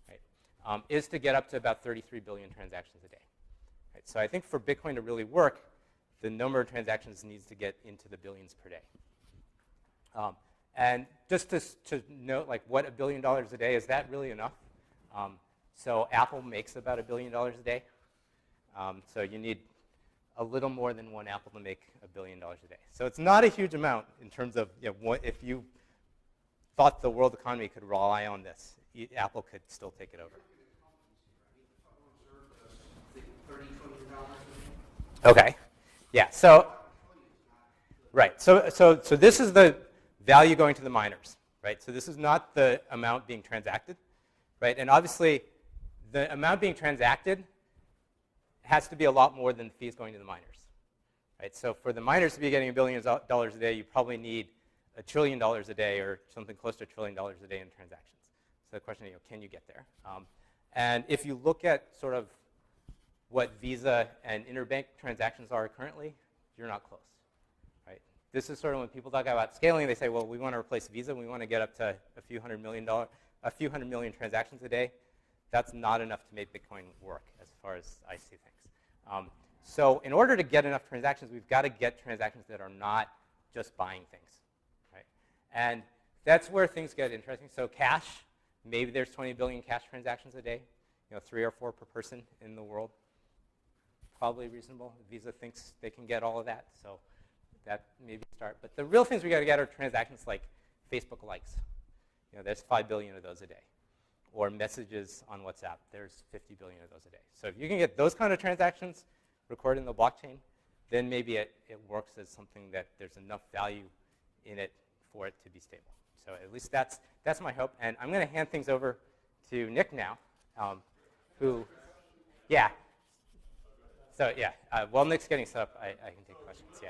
[SPEAKER 2] right? Is to get up to about 33 billion transactions a day. Right? So I think for Bitcoin to really work, the number of transactions needs to get into the billions per day. And just to note, like, what $1 billion a day, is that really enough? So Apple makes about $1 billion a day. So you need a little more than one Apple to make $1 billion a day. So it's not a huge amount in terms of if you thought the world economy could rely on this, Apple could still take it over. Okay. Yeah. So right. So this is the value going to the miners, right? So this is not the amount being transacted, right? And obviously, the amount being transacted has to be a lot more than fees going to the miners, right? So for the miners to be getting $1 billion a day, you probably need $1 trillion a day or something close to $1 trillion a day in transactions. So the question is, can you get there? And if you look at sort of what Visa and interbank transactions are currently, you're not close, right? This is sort of when people talk about scaling, they say, well, we want to replace Visa. We want to get up to a few hundred million transactions a day. That's not enough to make Bitcoin work as far as I see things. So in order to get enough transactions, we've got to get transactions that are not just buying things, right? And that's where things get interesting. So cash, maybe there's 20 billion cash transactions a day, 3 or 4 per person in the world. Probably reasonable. Visa thinks they can get all of that, so that maybe start. But the real things we got to get are transactions like Facebook likes. There's 5 billion of those a day. Or messages on WhatsApp. There's 50 billion of those a day. So if you can get those kind of transactions recorded in the blockchain, then maybe it works as something that there's enough value in it for it to be stable. So at least that's my hope. And I'm going to hand things over to Nick now, who, yeah. So yeah, while Nick's getting set up, I can take questions. Yeah.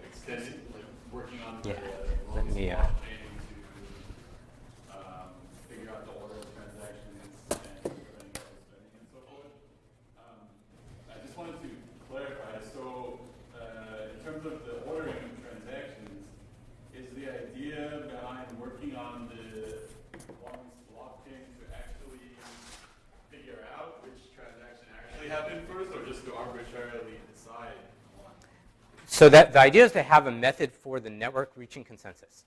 [SPEAKER 3] Extended, like working on
[SPEAKER 2] Yeah.
[SPEAKER 3] the
[SPEAKER 2] Let me.
[SPEAKER 3] blockchain to figure out the order of transactions and spending and so forth. I just wanted to clarify. So, in terms of the ordering of transactions, is the idea behind working on the longest blockchain to actually figure out which transaction actually happened first, or just to arbitrarily decide?
[SPEAKER 2] So that the idea is to have a method for the network reaching consensus.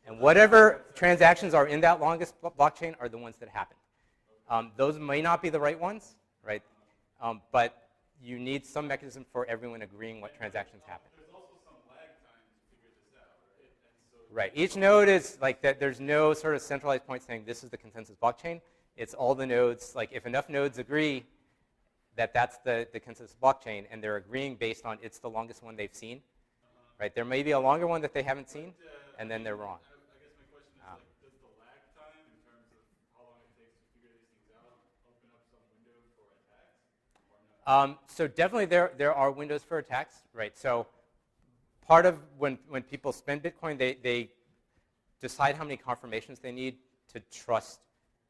[SPEAKER 2] And whatever transactions are in that longest blockchain are the ones that happen. Those may not be the right ones, right? But you need some mechanism for everyone agreeing what transactions happen.
[SPEAKER 3] There's also some lag time to figure this out, right? And so
[SPEAKER 2] Right. Each node is like that. There's no sort of centralized point saying this is the consensus blockchain. It's all the nodes. Like if enough nodes agree that that's the consensus blockchain, and they're agreeing based on it's the longest one they've seen, right? There may be a longer one that they haven't seen, and then they're wrong.
[SPEAKER 3] I guess my question is, does the lag time in terms of how long it takes to figure these things out open up some windows for attacks, or not?
[SPEAKER 2] So definitely there are windows for attacks, right? So part of when people spend Bitcoin, they decide how many confirmations they need to trust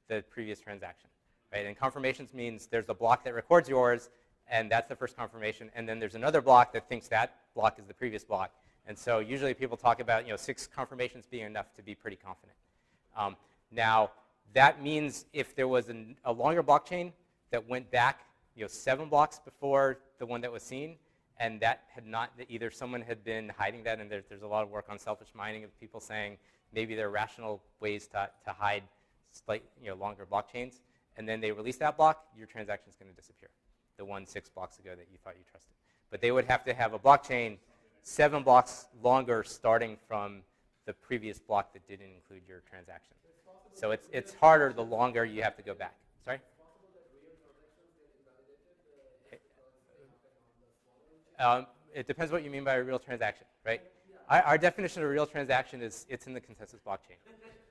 [SPEAKER 2] the previous transaction. Right? And confirmations means there's a block that records yours, and that's the first confirmation. And then there's another block that thinks that block is the previous block. And so usually people talk about 6 confirmations being enough to be pretty confident. Now, that means if there was a longer blockchain that went back 7 blocks before the one that was seen, and that had not, either someone had been hiding that, and there's a lot of work on selfish mining of people saying maybe there are rational ways to hide longer blockchains, and then they release that block, your transaction is going to disappear, the one 6 blocks ago that you thought you trusted. But they would have to have a blockchain 7 blocks longer starting from the previous block that didn't include your transaction. So it's harder the longer you have to go back. Sorry? It depends what you mean by a real transaction, right? Our definition of a real transaction is it's in the consensus blockchain,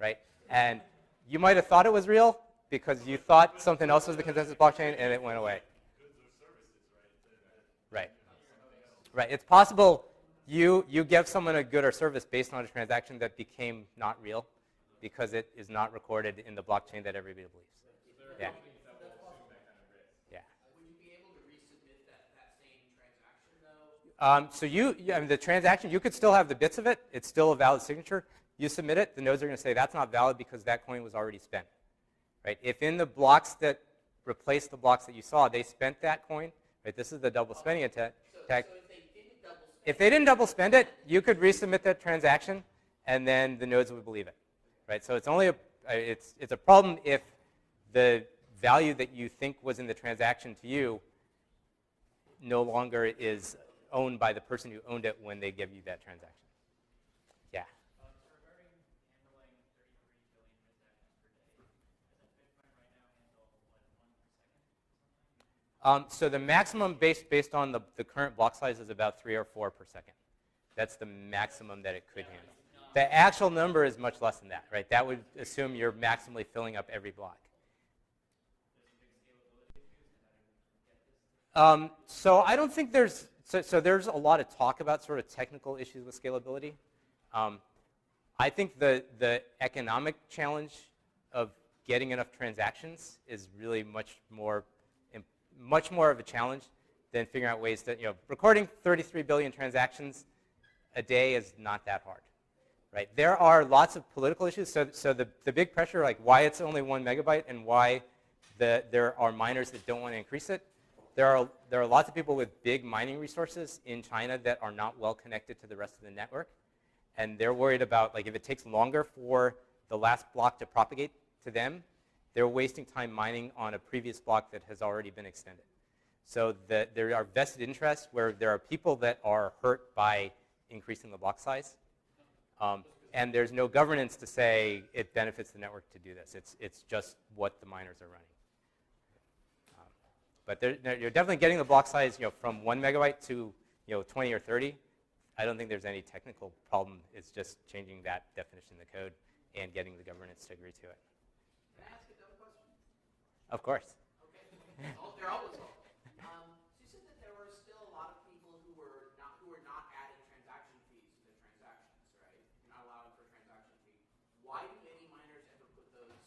[SPEAKER 2] right? And you might have thought it was real, because you thought something else was the consensus blockchain and it went away. Right. Right. It's possible you give someone a good or service based on a transaction that became not real because it is not recorded in the blockchain that everybody believes. Yeah. Yeah.
[SPEAKER 4] Would you be able to resubmit that same transaction, though?
[SPEAKER 2] So the transaction, you could still have the bits of it. It's still a valid signature. You submit it. The nodes are going to say that's not valid because that coin was already spent. Right? If in the blocks that replace the blocks that you saw, they spent that coin, right? This is the double spending attack.
[SPEAKER 4] So
[SPEAKER 2] If they didn't double spend it, you could resubmit that transaction, and then the nodes would believe it, right? So it's only it's a problem if the value that you think was in the transaction to you no longer is owned by the person who owned it when they give you that transaction. Yeah.
[SPEAKER 3] Regarding handling 33 billion transactions per day, doesn't Bitcoin right now handle 1 per second?
[SPEAKER 2] So the maximum based on the current block size is about 3 or 4 per second. That's the maximum that it could handle. The actual number is much less than that, right? That would assume you're maximally filling up every block. So I don't think there's, so there's a lot of talk about sort of technical issues with scalability. I think the economic challenge of getting enough transactions is really much more of a challenge than figuring out ways to, recording 33 billion transactions a day is not that hard, right? There are lots of political issues. So the big pressure, like why it's only 1 megabyte and why there are miners that don't want to increase it. There are lots of people with big mining resources in China that are not well connected to the rest of the network. And they're worried about, like, if it takes longer for the last block to propagate to them, they're wasting time mining on a previous block that has already been extended. So there are vested interests where there are people that are hurt by increasing the block size. And there's no governance to say it benefits the network to do this. It's just what the miners are running. But you're definitely getting the block size, from 1 megabyte to 20 or 30. I don't think there's any technical problem. It's just changing that definition in the code and getting the governance to agree to it.
[SPEAKER 4] Can I ask a dumb question?
[SPEAKER 2] Of course.
[SPEAKER 4] Okay. They're always all. So you said that there were still a lot of people who were not adding transaction fees to their transactions, right? You're not allowing for a transaction fee. Why do any miners ever put those in?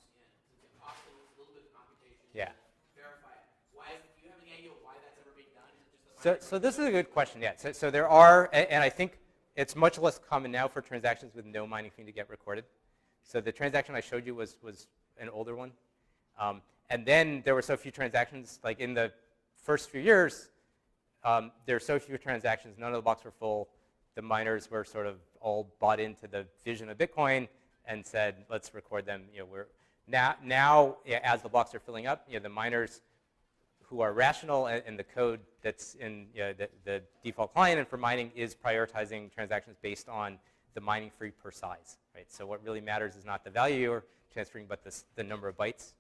[SPEAKER 4] Since it costs them a little bit of computation
[SPEAKER 2] Yeah.
[SPEAKER 4] to verify it. Do you have any idea why that's ever being done? Is it just
[SPEAKER 2] So this is a good question, yeah. So there are, and I think it's much less common now for transactions with no mining fee to get recorded. So the transaction I showed you was an older one. And then there were so few transactions, like in the first few years, there were so few transactions, none of the blocks were full. The miners were sort of all bought into the vision of Bitcoin and said, let's record them. Now, as the blocks are filling up, the miners who are rational and the code that's in the default client and for mining is prioritizing transactions based on the mining free per size, right? So what really matters is not the value you're transferring, but the number of bytes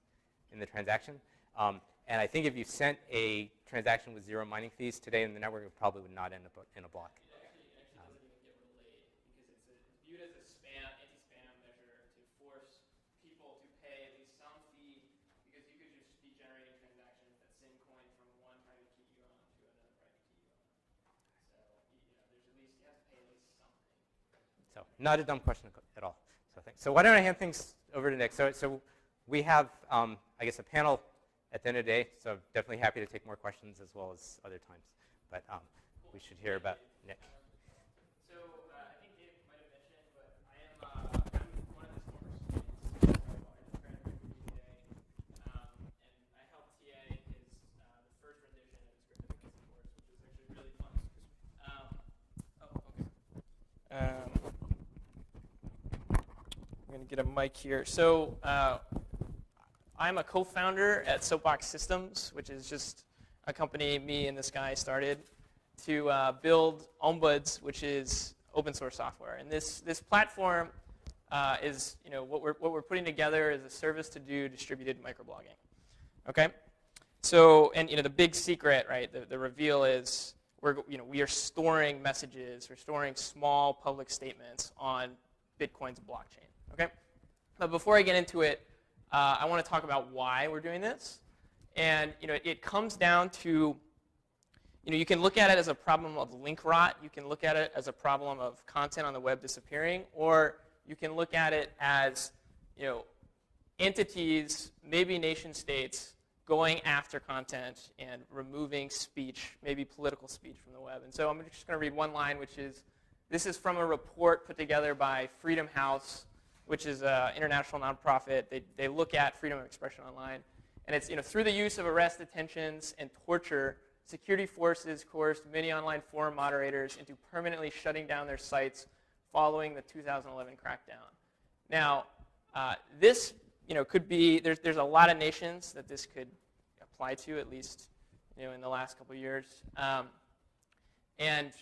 [SPEAKER 2] in the transaction. And I think if you sent a transaction with 0 mining fees today in the network, it probably would not end up in a block.
[SPEAKER 6] It actually doesn't even get relayed because it's viewed as a anti-spam measure to force people to pay at least some fee because you could just be generating transactions that send coin from one private key you own to another private key you own. So there's at least you have to pay at least something.
[SPEAKER 2] So not a dumb question at all. So why don't I hand things over to Nick? So we have, I guess, a panel at the end of the day, so definitely happy to take more questions as well as other times. But we should hear about Nick.
[SPEAKER 6] So I think Dave might have mentioned, but I'm one of his former students. I just graduated with today, and I helped TA his the first rendition of his cryptocurrency course, which was actually really fun. I'm going to get a mic here. So I'm a co-founder at Soapbox Systems, which is just a company me and this guy started to build Homewoods, which is open source software. And this platform is what we're putting together is a service to do distributed microblogging. Okay, so and the big secret, right? The reveal is we are storing messages, we're storing small public statements on Bitcoin's blockchain. Okay, but before I get into it, I want to talk about why we're doing this. And it comes down to, you can look at it as a problem of link rot. You can look at it as a problem of content on the web disappearing. Or you can look at it as, entities, maybe nation states, going after content and removing speech, maybe political speech from the web. And so I'm just going to read one line, which is, this is from a report put together by Freedom House, which is an international nonprofit. They look at freedom of expression online. And it's, through the use of arrest, detentions, and torture, security forces coerced many online forum moderators into permanently shutting down their sites following the 2011 crackdown. Now, this, could be, there's a lot of nations that this could apply to, at least, in the last couple of years. And,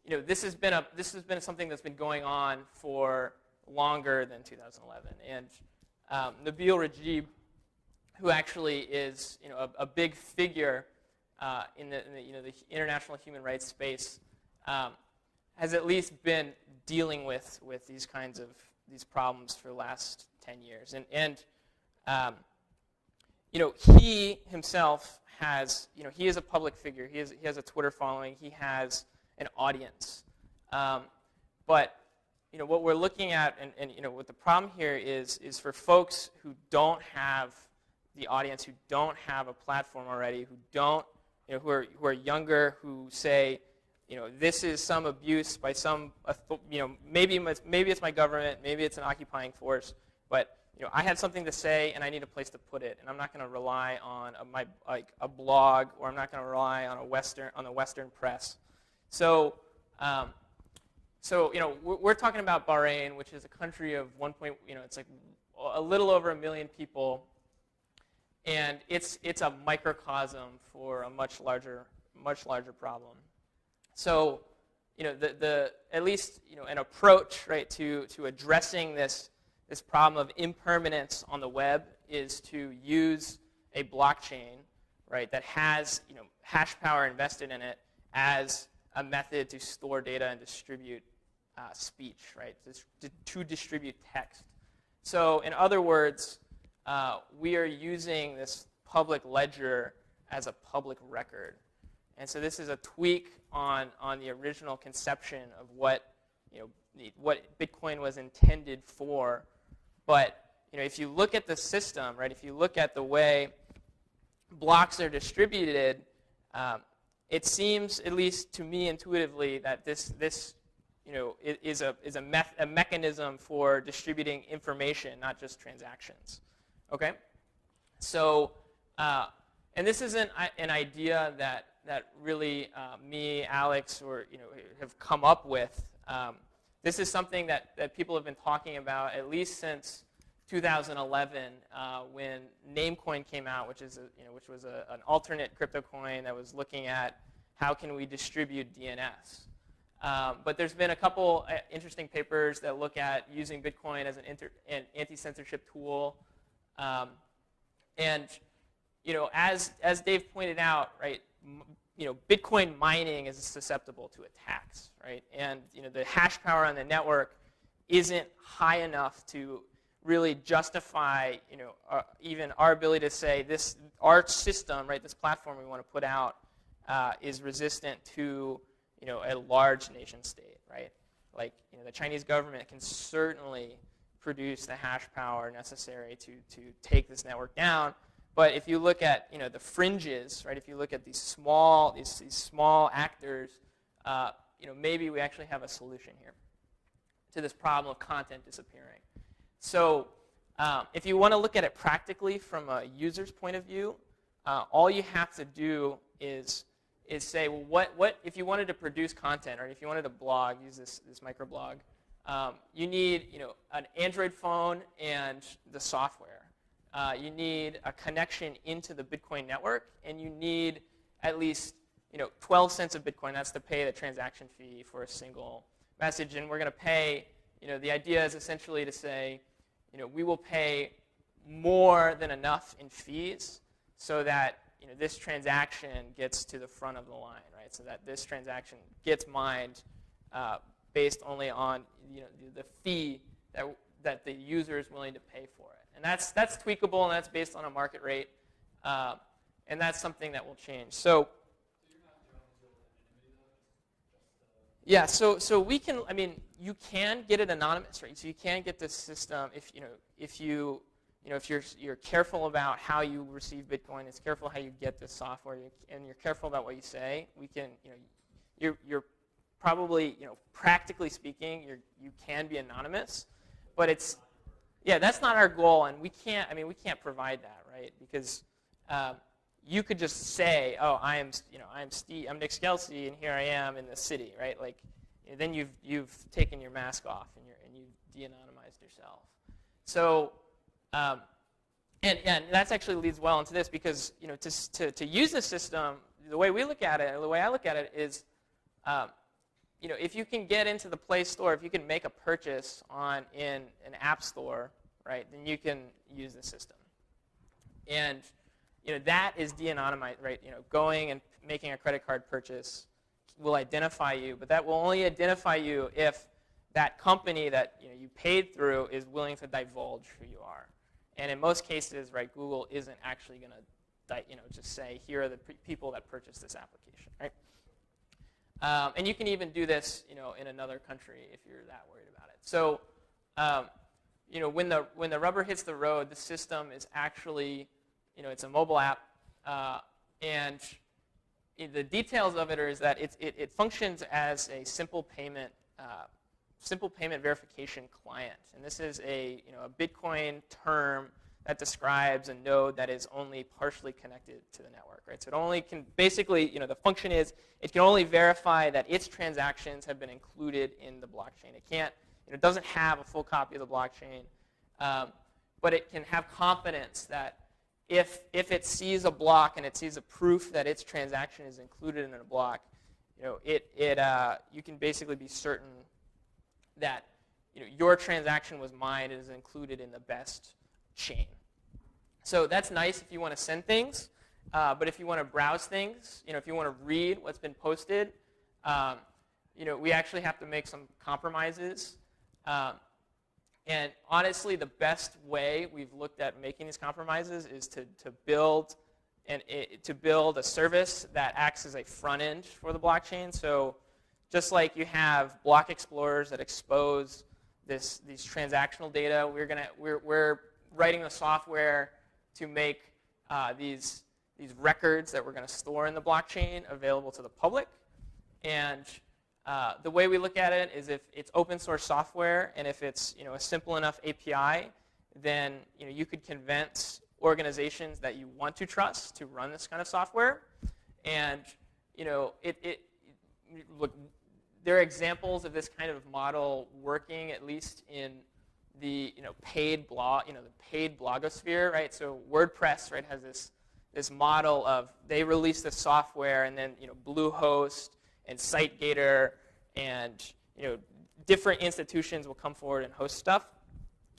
[SPEAKER 6] this has been something that's been going on for longer than 2011. And Nabil Rajib, who actually is a big figure in the international human rights space, has at least been dealing with these kinds of these problems for the last 10 years. And he himself has, he is a public figure. He has a Twitter following. He has an audience. But what we're looking at, and what the problem here is for folks who don't have the audience, who don't have a platform already, who don't, who are younger, who say, this is some abuse by some, maybe it's my government, maybe it's an occupying force, but I have something to say and I need a place to put it, and I'm not going to rely on a blog, or I'm not going to rely on the Western press. So we're talking about Bahrain, which is a country of it's like a little over 1 million people, and it's a microcosm for a much larger problem. So at least an approach, right, to addressing this problem of impermanence on the web is to use a blockchain, right, that has hash power invested in it as a method to store data and distribute speech, right, to distribute text. So in other words, we are using this public ledger as a public record. And so this is a tweak on the original conception of what Bitcoin was intended for. But if you look at the system, right, if you look at the way blocks are distributed, it seems, at least to me intuitively, that this is a mechanism for distributing information, not just transactions. Okay, so and this isn't an idea that really me, Alex, or have come up with. This is something that people have been talking about at least since 2011, when Namecoin came out, which was an alternate crypto coin that was looking at how can we distribute DNS. But there's been a couple interesting papers that look at using Bitcoin as an anti-censorship tool. And as Dave pointed out, right, Bitcoin mining is susceptible to attacks, right? And the hash power on the network isn't high enough to really justify even our ability to say our system, right, this platform we want to put out is resistant to a large nation state, right? Like the Chinese government can certainly produce the hash power necessary to take this network down. But if you look at the fringes, right? If you look at these small actors, maybe we actually have a solution here to this problem of content disappearing. So if you want to look at it practically from a user's point of view, all you have to do is say, well, what if you wanted to produce content, or if you wanted to blog, use this microblog, you need an Android phone and the software. You need a connection into the Bitcoin network, and you need at least 12 cents of Bitcoin. That's to pay the transaction fee for a single message, and we're going to pay. The idea is essentially to say, we will pay more than enough in fees so that this transaction gets to the front of the line, right? So that this transaction gets mined based only on the fee that the user is willing to pay for it. And that's tweakable, and that's based on a market rate, and that's something that will change. So yeah, so we can. I mean, you can get it anonymous, right? So you can get this system if you're careful about how you receive Bitcoin, it's careful how you get this software, and you're careful about what you say. We can, you're probably, practically speaking, you can be anonymous, but it's. Yeah, that's not our goal, and we can't provide that, right? Because you could just say, oh, I'm Nick Skelsey, and here I am in the city, right? Like, then you've taken your mask off and you've de-anonymized yourself. So, and that actually leads well into this, because to use the system, the way we look at it, or the way I look at it is, if you can get into the Play Store, if you can make a purchase in an app store, right, then you can use the system. And that is de-anonymized, right? Going and making a credit card purchase will identify you, but that will only identify you if that company that you paid through is willing to divulge who you are. And in most cases, right, Google isn't actually going to just say, here are the people that purchased this application, right? And you can even do this, in another country if you're that worried about it. So, when the rubber hits the road, the system is actually, it's a mobile app, and the details of it is that it functions as a simple payment verification client, and this is a Bitcoin term that describes a node that is only partially connected to the network, right? So it only can basically, the function is it can only verify that its transactions have been included in the blockchain. It can't, it doesn't have a full copy of the blockchain, but it can have confidence that if it sees a block and it sees a proof that its transaction is included in a block, you can basically be certain that your transaction was mined and is included in the best chain. So that's nice if you want to send things, but if you want to browse things, if you want to read what's been posted, we actually have to make some compromises. And honestly, the best way we've looked at making these compromises is to build a service that acts as a front end for the blockchain. So just like you have block explorers that expose these transactional data, we're writing the software to make these records that we're going to store in the blockchain available to the public. And the way we look at it is if it's open source software and if it's a simple enough API, then you could convince organizations that you want to trust to run this kind of software. And look, there are examples of this kind of model working, at least in the paid blogosphere, right? So WordPress, right, has this model of they release the software and then Bluehost and SiteGator and different institutions will come forward and host stuff.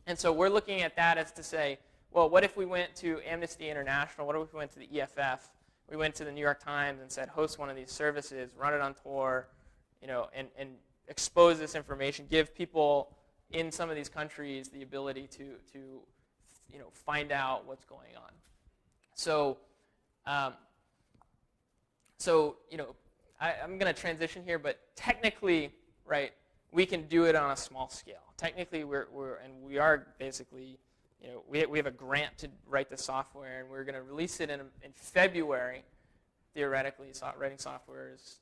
[SPEAKER 6] And so we're looking at that as to say, well, what if we went to Amnesty International? What if we went to the EFF? We went to the New York Times and said, host one of these services, run it on Tor, and expose this information, give people in some of these countries the ability to find out what's going on. So, I'm going to transition here, but technically, right, we can do it on a small scale. Technically, we are basically, we have a grant to write the software, and we're going to release it in February. Theoretically, writing software is,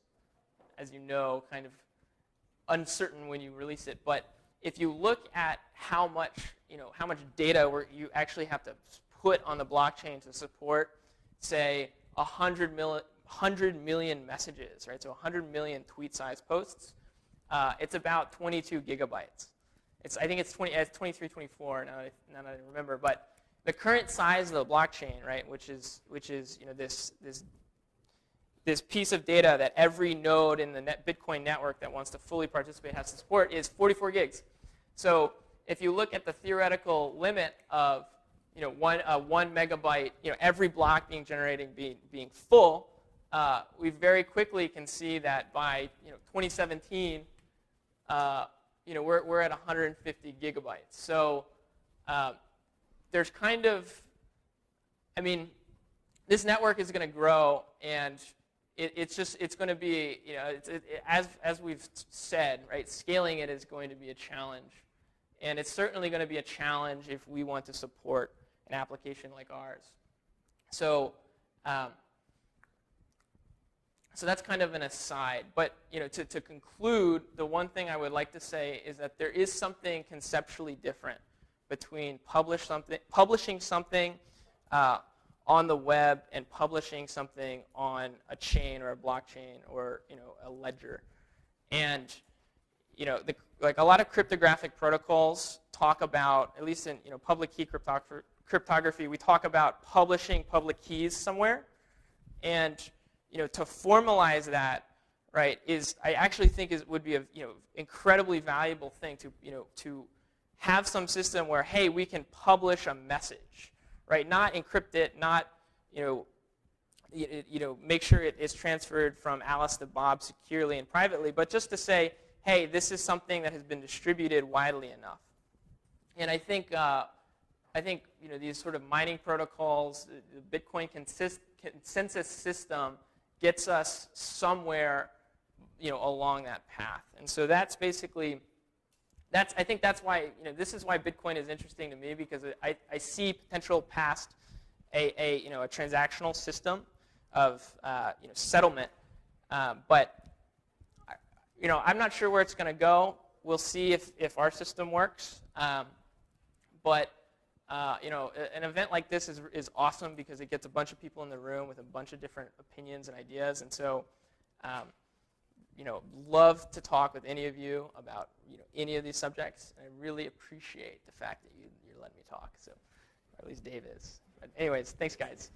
[SPEAKER 6] as you know, kind of uncertain when you release it. But if you look at how much data you actually have to put on the blockchain to support, say, 100 million messages, right? So 100 million tweet-sized posts. It's about 22 gigabytes. I think it's 23, 24 now that I remember. But the current size of the blockchain, right, which is this piece of data that every node in the Bitcoin network that wants to fully participate has to support is 44 gigs. So if you look at the theoretical limit of 1 megabyte, every block being generated being full, we very quickly can see that by 2017, we're at 150 gigabytes. So there's kind of, this network is going to grow, and it's going to be, as we've said, right, scaling it is going to be a challenge. And it's certainly going to be a challenge if we want to support an application like ours. So, so that's kind of an aside. But to conclude, the one thing I would like to say is that there is something conceptually different between publishing something on the web and publishing something on a chain or a blockchain or a ledger. And like a lot of cryptographic protocols talk about, at least in public key cryptography, we talk about publishing public keys somewhere. And to formalize that, right, I actually think would be a incredibly valuable thing to have some system where, hey, we can publish a message, right? Not encrypt it, not make sure it is transferred from Alice to Bob securely and privately, but just to say, hey, this is something that has been distributed widely enough. And I think I think these sort of mining protocols, the Bitcoin consensus system gets us somewhere along that path. And so that's basically, I think that's why, this is why Bitcoin is interesting to me, because I see potential past a transactional system of settlement, but I'm not sure where it's going to go. We'll see if our system works, but an event like this is awesome because it gets a bunch of people in the room with a bunch of different opinions and ideas, and so love to talk with any of you about any of these subjects. And I really appreciate the fact that you're letting me talk. So, or at least Dave is. But anyways, thanks, guys.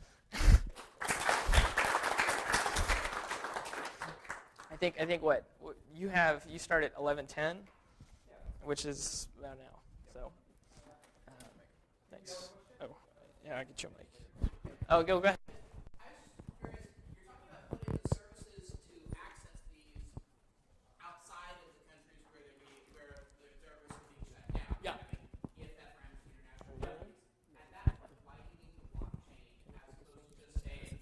[SPEAKER 6] I think what you start at 11:10, which is about now. So, thanks. Oh, yeah, I'll get you a mic. Oh, go ahead.
[SPEAKER 4] I was just curious, you're talking about putting the services to access these outside of the countries where the servers are being shut down.
[SPEAKER 6] Yeah.
[SPEAKER 4] If that runs international companies. At that point, why do you need the blockchain as opposed to just saying,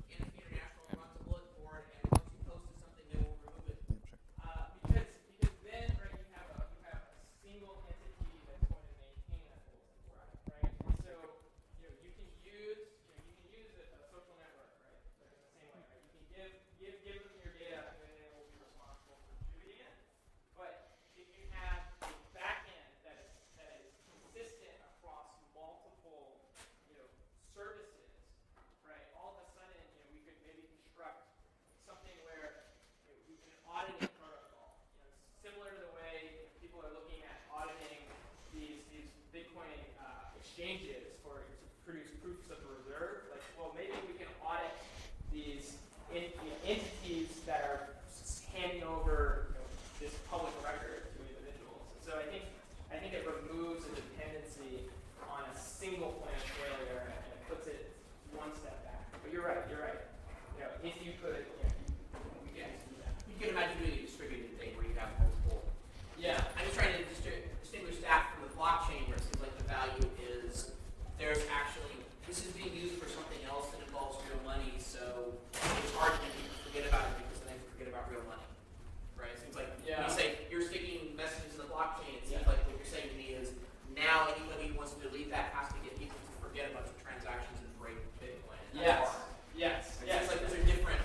[SPEAKER 4] Amnesty International runs a bulletin board, and once you post to something, they will remove it?
[SPEAKER 6] Because then, right, you have a single entity that's going to maintain that bulletin board, right? And so you can use a social network, right? So in the same way, right? You can give them your data, and then they will be responsible for distributing it. But if you have a backend that is consistent across multiple services, right? All of a sudden, we could maybe construct something where we can audit a protocol, similar to the way people are looking at auditing these Bitcoin exchanges to produce proofs of reserve. Like, well, maybe we can audit these entities that are handing over this public record to individuals. And so I think it removes a dependency on a single point of failure and it puts it one step back. But you're right. If you could, we can do that.
[SPEAKER 4] You can imagine doing a distributed thing where you have multiple.
[SPEAKER 6] Yeah.
[SPEAKER 4] I'm just trying to distinguish that from the blockchain, where it seems like the value is there's actually, this is being used for something else that involves real money, so it's hard to forget about it because then they forget about real money. Right? It seems like when you say you're sticking messages in the blockchain, it seems like what you're saying to me is now anybody who wants to delete that has to get people to forget a bunch of transactions and break Bitcoin. And that's hard.
[SPEAKER 6] Yes.
[SPEAKER 4] It seems like those are different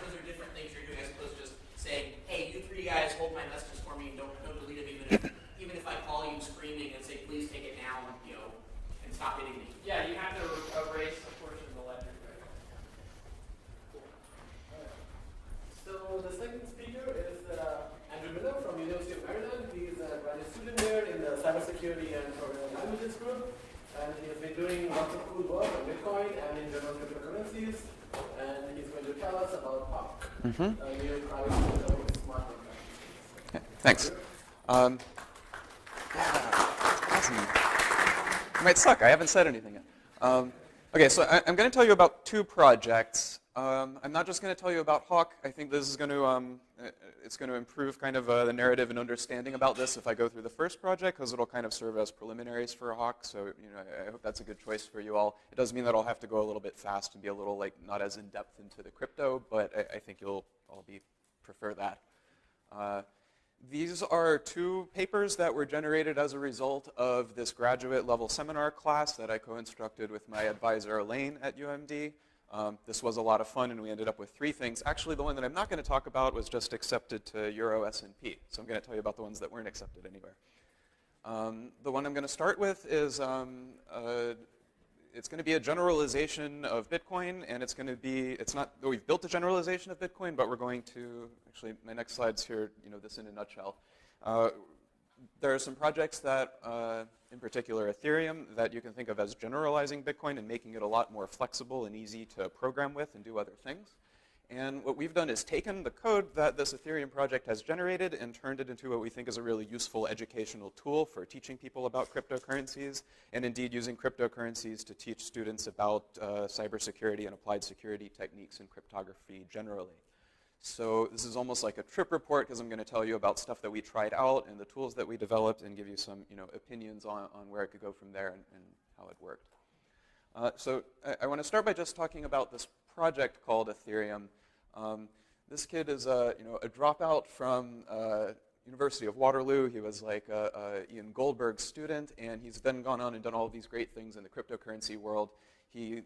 [SPEAKER 4] things you're doing as opposed to just saying, hey, you three guys hold my messages for me and don't delete them even if I call you screaming and say, please take it down, and stop hitting me.
[SPEAKER 6] Yeah, you have to erase a portion of the ledger.
[SPEAKER 1] So the second speaker is Andrew Miller from University of Maryland. He's a graduate student here in the cybersecurity and programming languages group. And he has been doing lots of cool work on Bitcoin and in general cryptocurrencies. And he's going to tell us about Hawk, a new private smart contract.
[SPEAKER 7] Okay, thanks. Awesome. It might suck. I haven't said anything yet. Okay, so I'm going to tell you about two projects. I'm not just going to tell you about Hawk. I think this is going to it's going to improve kind of the narrative and understanding about this if I go through the first project, because it'll kind of serve as preliminaries for Hawk. So I hope that's a good choice for you all. It does mean that I'll have to go a little bit fast and be a little not as in depth into the crypto, but I think you'll all prefer that. These are two papers that were generated as a result of this graduate level seminar class that I co-instructed with my advisor Elaine at UMD. This was a lot of fun, and we ended up with three things. Actually, the one that I'm not going to talk about was just accepted to Euro S&P, so I'm going to tell you about the ones that weren't accepted anywhere. The one I'm going to start with is it's going to be a generalization of Bitcoin, and it's not, we've built a generalization of Bitcoin, but we're going to, actually my next slide's here, this in a nutshell. There are some projects that, in particular Ethereum, that you can think of as generalizing Bitcoin and making it a lot more flexible and easy to program with and do other things. And what we've done is taken the code that this Ethereum project has generated and turned it into what we think is a really useful educational tool for teaching people about cryptocurrencies, and indeed using cryptocurrencies to teach students about cybersecurity and applied security techniques and cryptography generally. So this is almost like a trip report, because I'm going to tell you about stuff that we tried out and the tools that we developed and give you some opinions on where it could go from there and how it worked. So I want to start by just talking about this project called Ethereum. This kid is a dropout from University of Waterloo. He was like Ian Goldberg's student, and he's then gone on and done all of these great things in the cryptocurrency world. He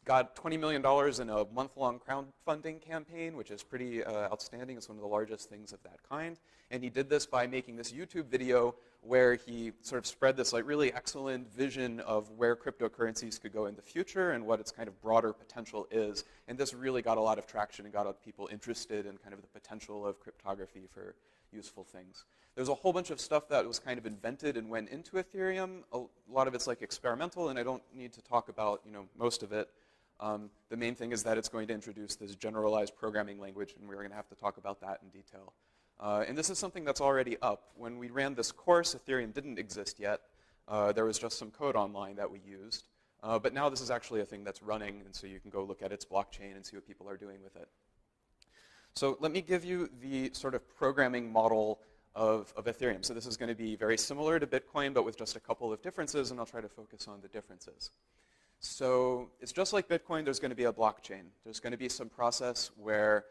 [SPEAKER 7] got $20 million in a month-long crowdfunding campaign, which is pretty outstanding. It's one of the largest things of that kind. And he did this by making this YouTube video where he sort of spread this like really excellent vision of where cryptocurrencies could go in the future and what its kind of broader potential is. And this really got a lot of traction and got people interested in kind of the potential of cryptography for useful things. There's a whole bunch of stuff that was kind of invented and went into Ethereum. A lot of it's like experimental, and I don't need to talk about most of it. The main thing is that it's going to introduce this generalized programming language, and we're going to have to talk about that in detail. And this is something that's already up. When we ran this course, Ethereum didn't exist yet. There was just some code online that we used. But now this is actually a thing that's running, and so you can go look at its blockchain and see what people are doing with it. So let me give you the sort of programming model of Ethereum. So this is going to be very similar to Bitcoin, but with just a couple of differences, and I'll try to focus on the differences. So it's just like Bitcoin, there's going to be a blockchain. There's going to be some process where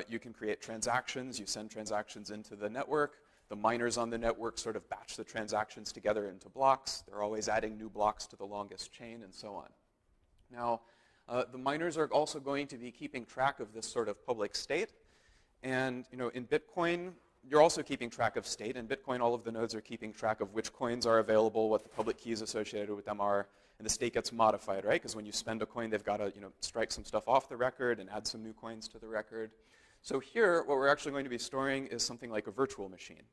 [SPEAKER 7] you can create transactions. You send transactions into the network. The miners on the network sort of batch the transactions together into blocks. They're always adding new blocks to the longest chain and so on. Now, the miners are also going to be keeping track of this sort of public state. And in Bitcoin, you're also keeping track of state. In Bitcoin, all of the nodes are keeping track of which coins are available, what the public keys associated with them are, and the state gets modified, right? Because when you spend a coin, they've got to strike some stuff off the record and add some new coins to the record. So here, what we're actually going to be storing is something like a virtual machine.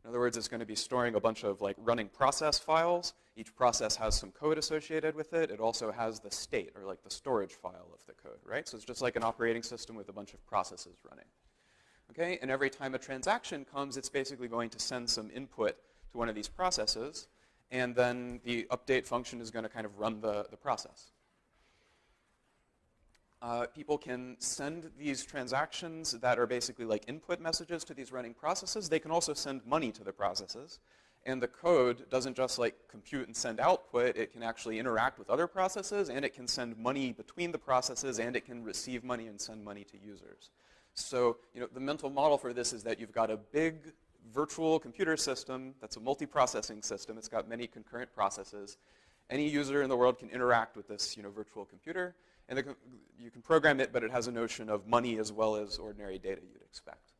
[SPEAKER 7] In other words, it's going to be storing a bunch of like running process files. Each process has some code associated with it. It also has the state, or like the storage file of the code, right? So it's just like an operating system with a bunch of processes running. Okay, and every time a transaction comes, it's basically going to send some input to one of these processes, and then the update function is going to kind of run the process. People can send these transactions that are basically like input messages to these running processes. They can also send money to the processes. And the code doesn't just like compute and send output. It can actually interact with other processes, and it can send money between the processes, and it can receive money and send money to users. So the mental model for this is that you've got a big virtual computer system that's a multi-processing system. It's got many concurrent processes. Any user in the world can interact with this virtual computer. And you can program it, but it has a notion of money as well as ordinary data you'd expect.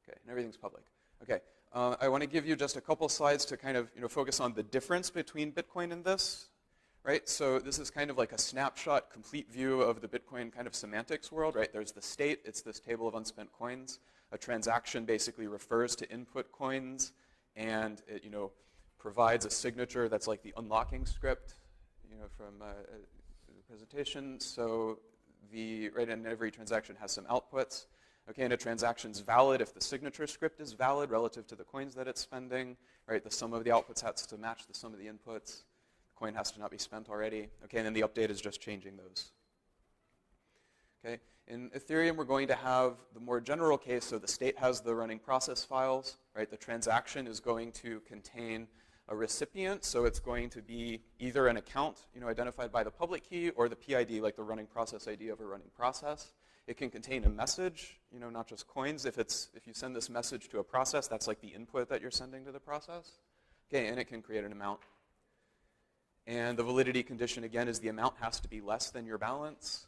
[SPEAKER 7] Okay, and everything's public. Okay, I want to give you just a couple slides to kind of focus on the difference between Bitcoin and this. Right, so this is kind of like a snapshot, complete view of the Bitcoin kind of semantics world, right? There's the state, it's this table of unspent coins. A transaction basically refers to input coins, and it, provides a signature that's like the unlocking script, from the presentation. So and every transaction has some outputs. Okay, and a transaction's valid if the signature script is valid relative to the coins that it's spending, right? The sum of the outputs has to match the sum of the inputs. Coin has to not be spent already. Okay, and then the update is just changing those. Okay, in Ethereum, we're going to have the more general case. So the state has the running process files, right? The transaction is going to contain a recipient, so it's going to be either an account, identified by the public key, or the PID, like the running process ID of a running process. It can contain a message, not just coins. If you send this message to a process, that's like the input that you're sending to the process. Okay, and it can create an amount. And the validity condition, again, is the amount has to be less than your balance.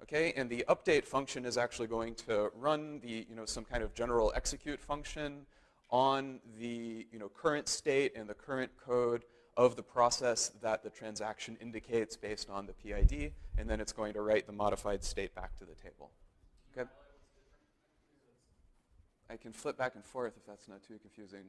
[SPEAKER 7] Okay, and the update function is actually going to run the, some kind of general execute function on the, current state and the current code of the process that the transaction indicates based on the PID, and then it's going to write the modified state back to the table. Okay. I can flip back and forth if that's not too confusing.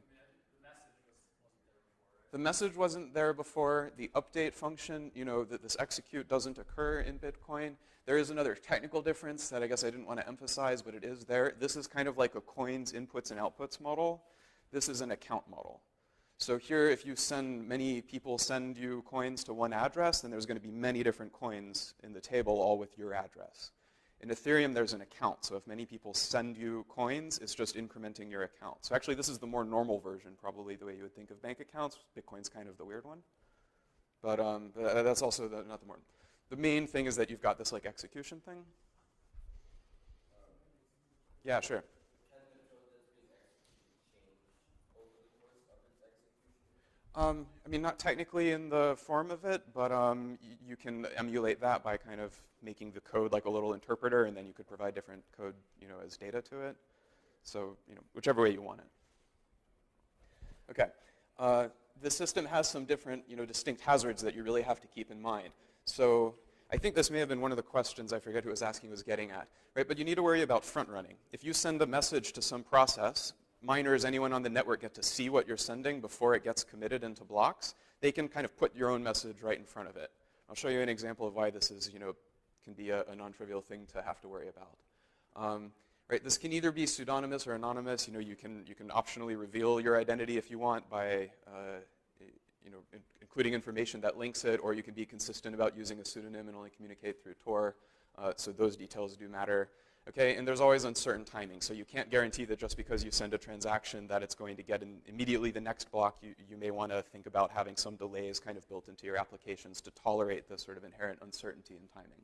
[SPEAKER 7] The message wasn't there before. The update function, that this execute doesn't occur in Bitcoin. There is another technical difference that I guess I didn't want to emphasize, but it is there. This is kind of like a coins inputs and outputs model. This is an account model. So here, if many people send you coins to one address, then there's going to be many different coins in the table, all with your address. In Ethereum, there's an account. So if many people send you coins, it's just incrementing your account. So actually, this is the more normal version, probably the way you would think of bank accounts. Bitcoin's kind of the weird one. But that's also not the more. The main thing is that you've got this like execution thing. Yeah, sure. I mean, not technically in the form of it, but you can emulate that by kind of making the code like a little interpreter, and then you could provide different code, as data to it. So, whichever way you want it. Okay. The system has some different, distinct hazards that you really have to keep in mind. So I think this may have been one of the questions, I forget who was asking, was getting at, right? But you need to worry about front running. If you send a message to some process, miners, anyone on the network get to see what you're sending before it gets committed into blocks. They can kind of put your own message right in front of it. I'll show you an example of why this is, can be a non-trivial thing to have to worry about. Right, this can either be pseudonymous or anonymous. You can optionally reveal your identity if you want by, including information that links it, or you can be consistent about using a pseudonym and only communicate through Tor. So those details do matter. Okay, and there's always uncertain timing, so you can't guarantee that just because you send a transaction that it's going to get in immediately the next block. You may want to think about having some delays kind of built into your applications to tolerate the sort of inherent uncertainty in timing.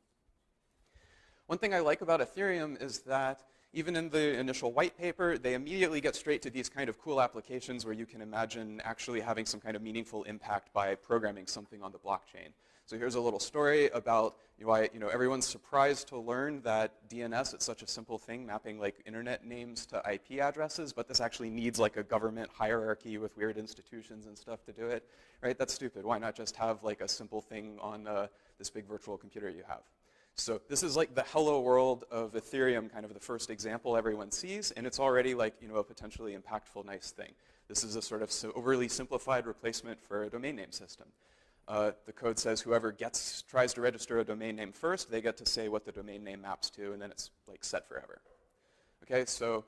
[SPEAKER 7] One thing I like about Ethereum is that even in the initial white paper, they immediately get straight to these kind of cool applications where you can imagine actually having some kind of meaningful impact by programming something on the blockchain. So here's a little story about why everyone's surprised to learn that DNS, it's such a simple thing, mapping like internet names to IP addresses, but this actually needs like a government hierarchy with weird institutions and stuff to do it, right? That's stupid. Why not just have like a simple thing on this big virtual computer you have? So this is like the hello world of Ethereum, kind of the first example everyone sees, and it's already like a potentially impactful, nice thing. This is a sort of overly simplified replacement for a domain name system. The code says whoever tries to register a domain name first, they get to say what the domain name maps to, and then it's like set forever. Okay, so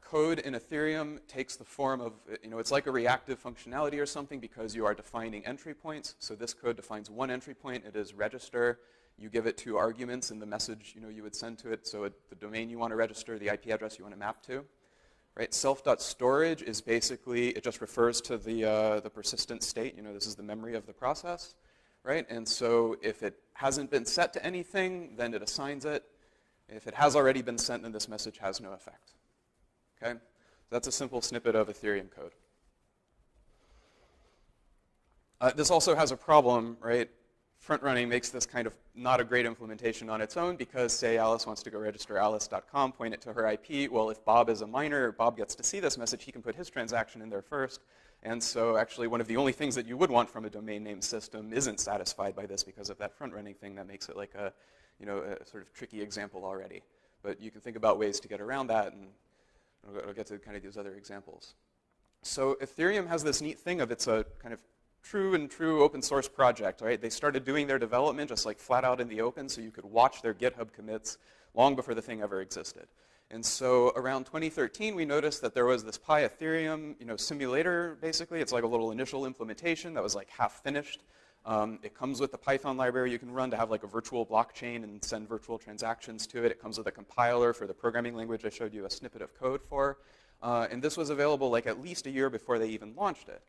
[SPEAKER 7] code in Ethereum takes the form of, it's like a reactive functionality or something because you are defining entry points. So this code defines one entry point. It is register. You give it 2 arguments in the message you would send to it. So the domain you want to register, the IP address you want to map to. Right? Self.storage is basically, it just refers to the persistent state. This is the memory of the process. Right? And so if it hasn't been set to anything, then it assigns it. If it has already been sent, then this message has no effect. Okay? So that's a simple snippet of Ethereum code. This also has a problem, right? Front running makes this kind of not a great implementation on its own because, say, Alice wants to go register alice.com, point it to her IP. Well, if Bob is a miner, Bob gets to see this message. He can put his transaction in there first. And so actually one of the only things that you would want from a domain name system isn't satisfied by this because of that front running thing that makes it like a sort of tricky example already. But you can think about ways to get around that, and I'll get to kind of these other examples. So Ethereum has this neat thing of it's a kind of true open source project, right? They started doing their development just like flat out in the open, so you could watch their GitHub commits long before the thing ever existed. And so around 2013, we noticed that there was this Pi Ethereum, simulator, basically. It's like a little initial implementation that was like half finished. It comes with the Python library you can run to have like a virtual blockchain and send virtual transactions to it. It comes with a compiler for the programming language I showed you a snippet of code for. And this was available like at least a year before they even launched it.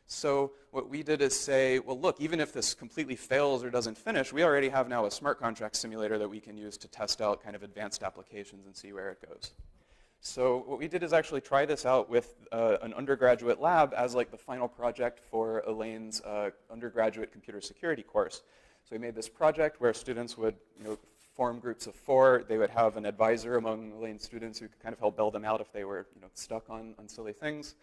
[SPEAKER 7] So what we did is say, well, look, even if this completely fails or doesn't finish, we already have now a smart contract simulator that we can use to test out kind of advanced applications and see where it goes. So what we did is actually try this out with an undergraduate lab as like the final project for Elaine's undergraduate computer security course. So we made this project where students would form groups of 4. They would have an advisor among Elaine's students who could kind of help bail them out if they were stuck on silly things.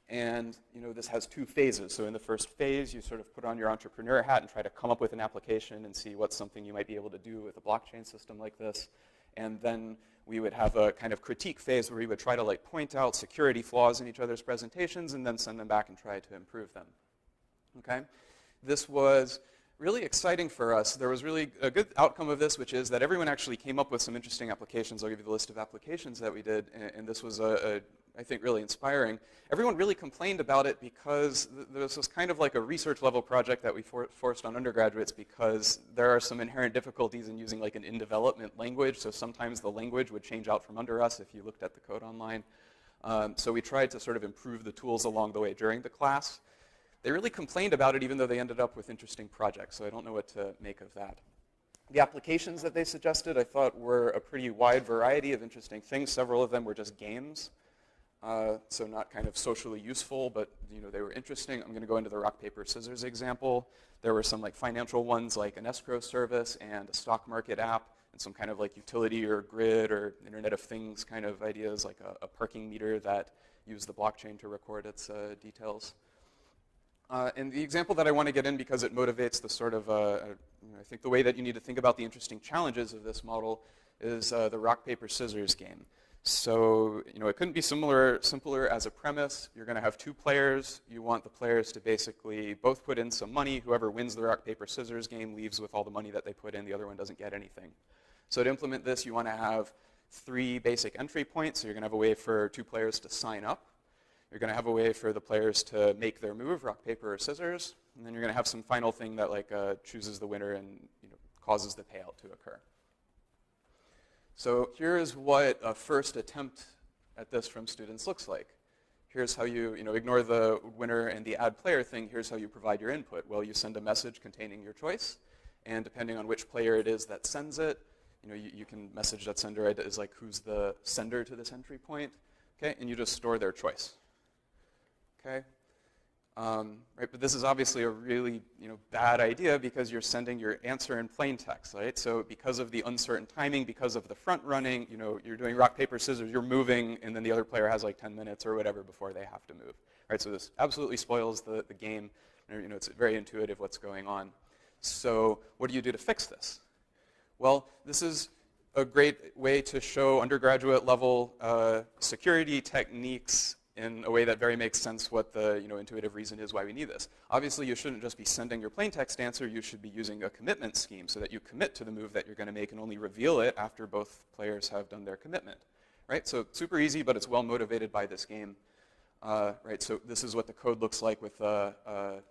[SPEAKER 7] And this has 2 phases. So in the first phase, you sort of put on your entrepreneur hat and try to come up with an application and see what's something you might be able to do with a blockchain system like this. And then we would have a kind of critique phase where we would try to like point out security flaws in each other's presentations and then send them back and try to improve them. Okay? This was really exciting for us. There was really a good outcome of this, which is that everyone actually came up with some interesting applications. I'll give you the list of applications that we did. And this was a I think, really inspiring. Everyone really complained about it because this was kind of like a research level project that we forced on undergraduates because there are some inherent difficulties in using like an in-development language. So sometimes the language would change out from under us if you looked at the code online. So we tried to sort of improve the tools along the way during the class. They really complained about it even though they ended up with interesting projects. So I don't know what to make of that. The applications that they suggested I thought were a pretty wide variety of interesting things. Several of them were just games. So not kind of socially useful, but they were interesting. I'm going to go into the rock, paper, scissors example. There were some like financial ones like an escrow service and a stock market app and some kind of like utility or grid or Internet of Things kind of ideas like a parking meter that used the blockchain to record its details. And the example that I want to get in because it motivates the sort of, I think the way that you need to think about the interesting challenges of this model is the rock, paper, scissors game. So, it couldn't be simpler as a premise. You're going to have two players. You want the players to basically both put in some money. Whoever wins the rock, paper, scissors game leaves with all the money that they put in. The other one doesn't get anything. So to implement this, you want to have 3 basic entry points. So you're going to have a way for 2 players to sign up. You're going to have a way for the players to make their move, rock, paper, or scissors. And then you're going to have some final thing that like chooses the winner and causes the payout to occur. So here is what a first attempt at this from students looks like. Here's how you ignore the winner and the add player thing. Here's how you provide your input. Well, you send a message containing your choice. And depending on which player it is that sends it, you can message that sender as like who's the sender to this entry point. Okay, and you just store their choice. Okay, right, but this is obviously a really bad idea because you're sending your answer in plain text, right? So because of the uncertain timing, because of the front running, you're doing rock, paper, scissors, you're moving, and then the other player has like 10 minutes or whatever before they have to move, right? So this absolutely spoils the game. It's very intuitive what's going on. So what do you do to fix this? Well, this is a great way to show undergraduate level security techniques in a way that very makes sense what the intuitive reason is why we need this. Obviously, you shouldn't just be sending your plain text answer. You should be using a commitment scheme so that you commit to the move that you're going to make and only reveal it after both players have done their commitment. Right? So super easy, but it's well motivated by this game. Right? So this is what the code looks like with,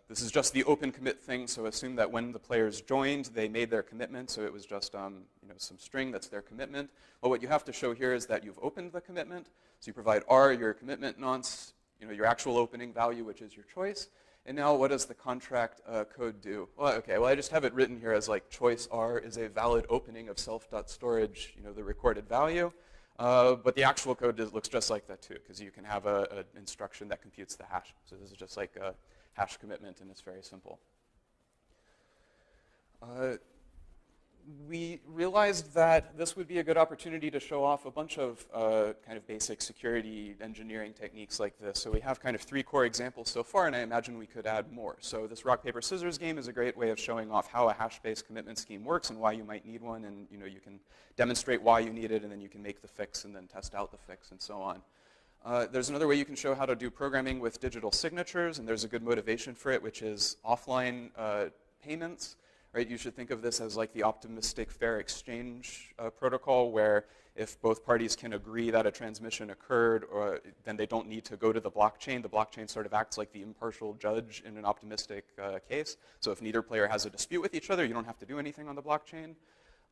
[SPEAKER 7] this is just the open commit thing. So assume that when the players joined, they made their commitment. So it was just some string that's their commitment. Well, what you have to show here is that you've opened the commitment. So you provide R, your commitment nonce, your actual opening value, which is your choice. And now what does the contract code do? Well, okay, well I just have it written here as like choice R is a valid opening of self.storage, the recorded value. But the actual code looks just like that too, because you can have an instruction that computes the hash. So this is just like a hash commitment, and it's very simple. We realized that this would be a good opportunity to show off a bunch of kind of basic security engineering techniques like this. So we have kind of 3 core examples so far, and I imagine we could add more. So this rock, paper, scissors game is a great way of showing off how a hash-based commitment scheme works and why you might need one, and you can demonstrate why you need it, and then you can make the fix and then test out the fix and so on. There's another way you can show how to do programming with digital signatures, and there's a good motivation for it, which is offline payments. Right? You should think of this as like the optimistic fair exchange protocol, where if both parties can agree that a transmission occurred, then they don't need to go to the blockchain. The blockchain sort of acts like the impartial judge in an optimistic case. So if neither player has a dispute with each other, you don't have to do anything on the blockchain.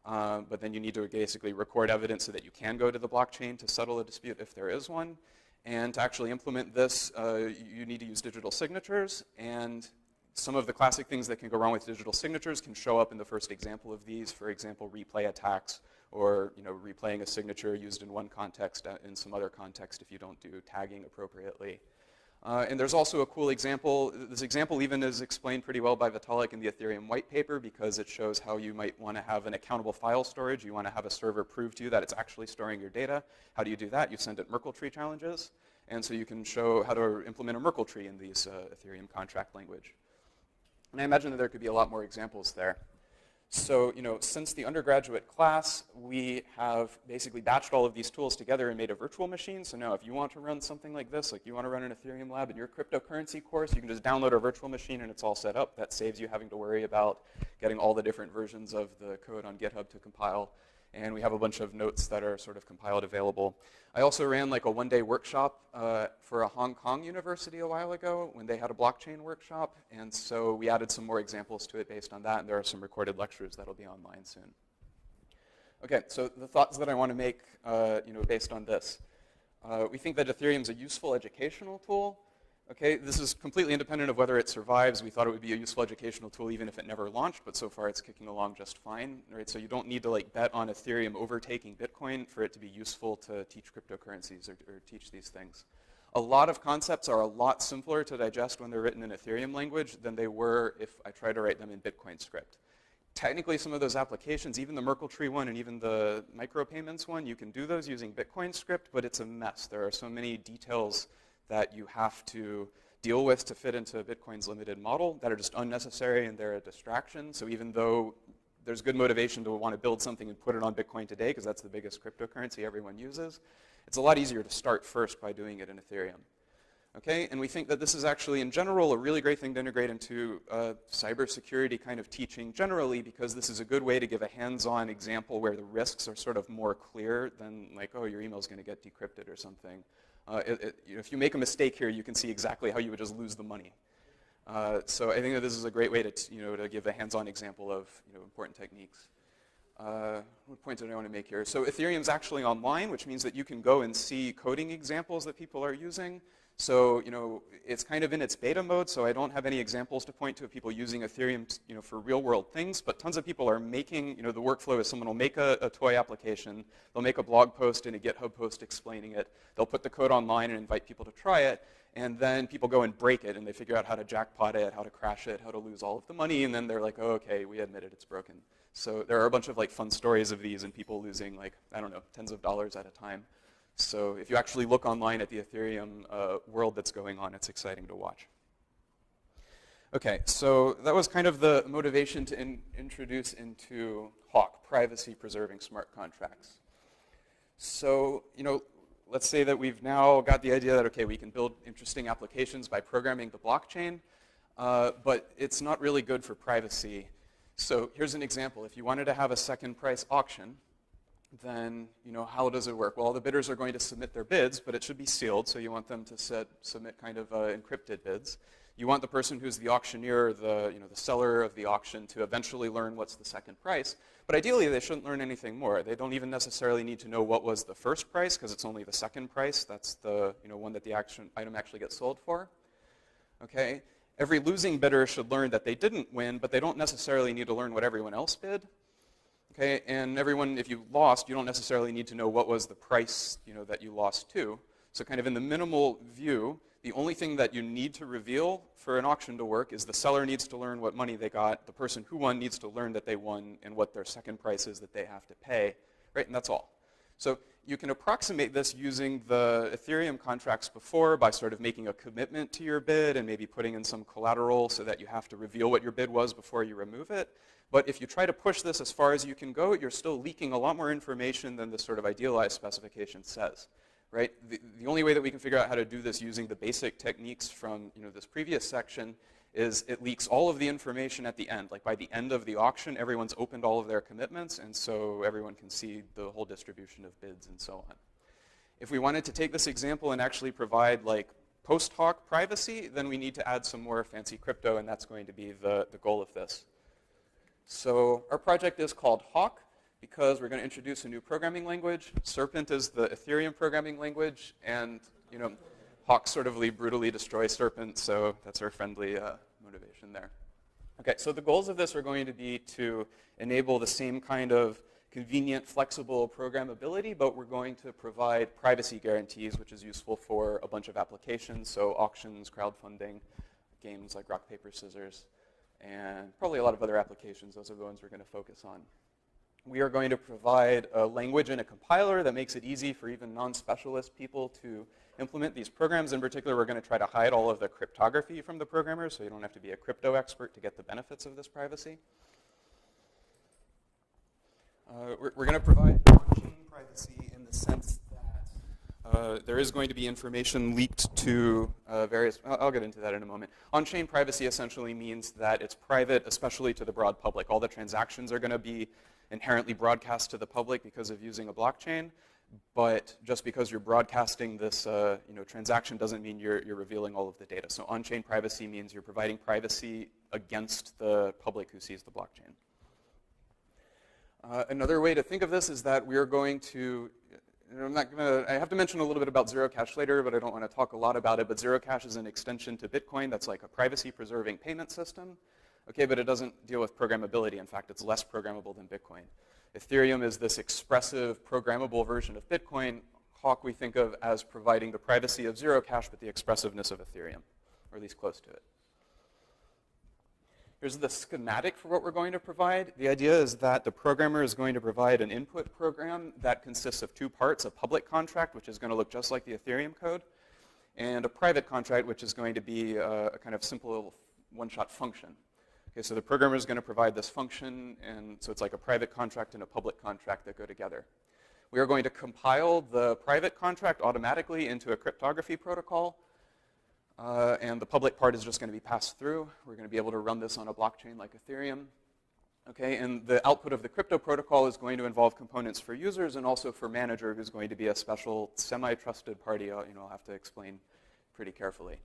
[SPEAKER 7] But then you need to basically record evidence so that you can go to the blockchain to settle a dispute if there is one. And to actually implement this, you need to use digital signatures. And some of the classic things that can go wrong with digital signatures can show up in the first example of these. For example, replay attacks, or replaying a signature used in one context in some other context if you don't do tagging appropriately. And there's also a cool example. This example even is explained pretty well by Vitalik in the Ethereum white paper, because it shows how you might want to have an accountable file storage. You want to have a server prove to you that it's actually storing your data. How do you do that? You send it Merkle tree challenges. And so you can show how to implement a Merkle tree in these Ethereum contract language. And I imagine that there could be a lot more examples there. So, since the undergraduate class, we have basically batched all of these tools together and made a virtual machine. So now if you want to run something like this, like you want to run an Ethereum lab in your cryptocurrency course, you can just download our virtual machine and it's all set up. That saves you having to worry about getting all the different versions of the code on GitHub to compile. and we have a bunch of notes that are sort of compiled available. I also ran like a one-day workshop for a Hong Kong university a while ago when they had a blockchain workshop, and so we added some more examples to it based on that, and there are some recorded lectures that'll be online soon. Okay, so the thoughts that I want to make based on this. We think that Ethereum is a useful educational tool. Okay, this is completely independent of whether it survives. We thought it would be a useful educational tool even if it never launched, but so far it's kicking along just fine. Right? So you don't need to like bet on Ethereum overtaking Bitcoin for it to be useful to teach cryptocurrencies or teach these things. A lot of concepts are a lot simpler to digest when they're written in Ethereum language than they were if I tried to write them in Bitcoin script. Technically, some of those applications, even the Merkle tree one and even the micropayments one, you can do those using Bitcoin script, but it's a mess. There are so many details that you have to deal with to fit into Bitcoin's limited model that are just unnecessary and they're a distraction. So even though there's good motivation to want to build something and put it on Bitcoin today, because that's the biggest cryptocurrency everyone uses, it's a lot easier to start first by doing it in Ethereum. Okay, and we think that this is actually, in general, a really great thing to integrate into cybersecurity kind of teaching generally, because this is a good way to give a hands-on example where the risks are sort of more clear than like, oh, your email is going to get decrypted or something. If you make a mistake here, you can see exactly how you would just lose the money. So I think that this is a great way to, to give a hands-on example of important techniques. What point did I want to make here? So Ethereum's actually online, which means that you can go and see coding examples that people are using. So, it's kind of in its beta mode, so I don't have any examples to point to of people using Ethereum, for real-world things, but tons of people are making, the workflow is someone will make a toy application, they'll make a blog post and a GitHub post explaining it, they'll put the code online and invite people to try it, and then people go and break it, and they figure out how to jackpot it, how to crash it, how to lose all of the money, and then they're like, oh, okay, we admit it, it's broken. So there are a bunch of fun stories of these and people losing I don't know, tens of dollars at a time. So if you actually look online at the Ethereum world that's going on, it's exciting to watch. Okay, so that was kind of the motivation to introduce into Hawk, privacy-preserving smart contracts. So, let's say that we've now got the idea that, okay, we can build interesting applications by programming the blockchain, but it's not really good for privacy. So here's an example. If you wanted to have a second price auction, then how does it work? Well, the bidders are going to submit their bids, but it should be sealed, so you want them to submit kind of encrypted bids. You want the person who's the auctioneer, the seller of the auction, to eventually learn what's the second price. But ideally, they shouldn't learn anything more. They don't even necessarily need to know what was the first price, because it's only the second price. That's the one that the item actually gets sold for. Okay. Every losing bidder should learn that they didn't win, but they don't necessarily need to learn what everyone else bid. Okay, and everyone, if you lost, you don't necessarily need to know what was the price, that you lost to. So kind of in the minimal view, the only thing that you need to reveal for an auction to work is the seller needs to learn what money they got, the person who won needs to learn that they won, and what their second price is that they have to pay, right? And that's all. So you can approximate this using the Ethereum contracts before by sort of making a commitment to your bid and maybe putting in some collateral so that you have to reveal what your bid was before you remove it. But if you try to push this as far as you can go, you're still leaking a lot more information than the sort of idealized specification says, right? The only way that we can figure out how to do this using the basic techniques from this previous section is it leaks all of the information at the end. Like by the end of the auction, everyone's opened all of their commitments, and so everyone can see the whole distribution of bids and so on. If we wanted to take this example and actually provide post hoc privacy, then we need to add some more fancy crypto, and that's going to be the goal of this. So our project is called Hawk because we're going to introduce a new programming language. Serpent is the Ethereum programming language, and Hawk sort of brutally destroys Serpent, so that's our friendly motivation there. Okay, so the goals of this are going to be to enable the same kind of convenient, flexible programmability, but we're going to provide privacy guarantees, which is useful for a bunch of applications, so auctions, crowdfunding, games like rock, paper, scissors, and probably a lot of other applications. Those are the ones we're going to focus on. We are going to provide a language and a compiler that makes it easy for even non-specialist people to implement these programs. In particular, we're going to try to hide all of the cryptography from the programmers, so you don't have to be a crypto expert to get the benefits of this privacy. We're going to provide on-chain privacy in the sense that there is going to be information leaked to various, I'll get into that in a moment. On-chain privacy essentially means that it's private, especially to the broad public. All the transactions are going to be inherently broadcast to the public because of using a blockchain, but just because you're broadcasting this transaction doesn't mean you're revealing all of the data. So on-chain privacy means you're providing privacy against the public who sees the blockchain. Another way to think of this is that we are going to, I have to mention a little bit about zero cash later, but I don't want to talk a lot about it, but zero cash is an extension to Bitcoin that's like a privacy-preserving payment system. Okay, but it doesn't deal with programmability. In fact, it's less programmable than Bitcoin. Ethereum is this expressive, programmable version of Bitcoin. Hawk we think of as providing the privacy of zero cash, but the expressiveness of Ethereum, or at least close to it. Here's the schematic for what we're going to provide. The idea is that the programmer is going to provide an input program that consists of two parts, a public contract, which is going to look just like the Ethereum code, and a private contract, which is going to be a kind of simple one-shot function. Okay, so the programmer is going to provide this function, and so it's like a private contract and a public contract that go together. We are going to compile the private contract automatically into a cryptography protocol, and the public part is just going to be passed through. We're going to be able to run this on a blockchain like Ethereum. Okay, and the output of the crypto protocol is going to involve components for users and also for manager, who's going to be a special semi-trusted party. I'll have to explain pretty carefully.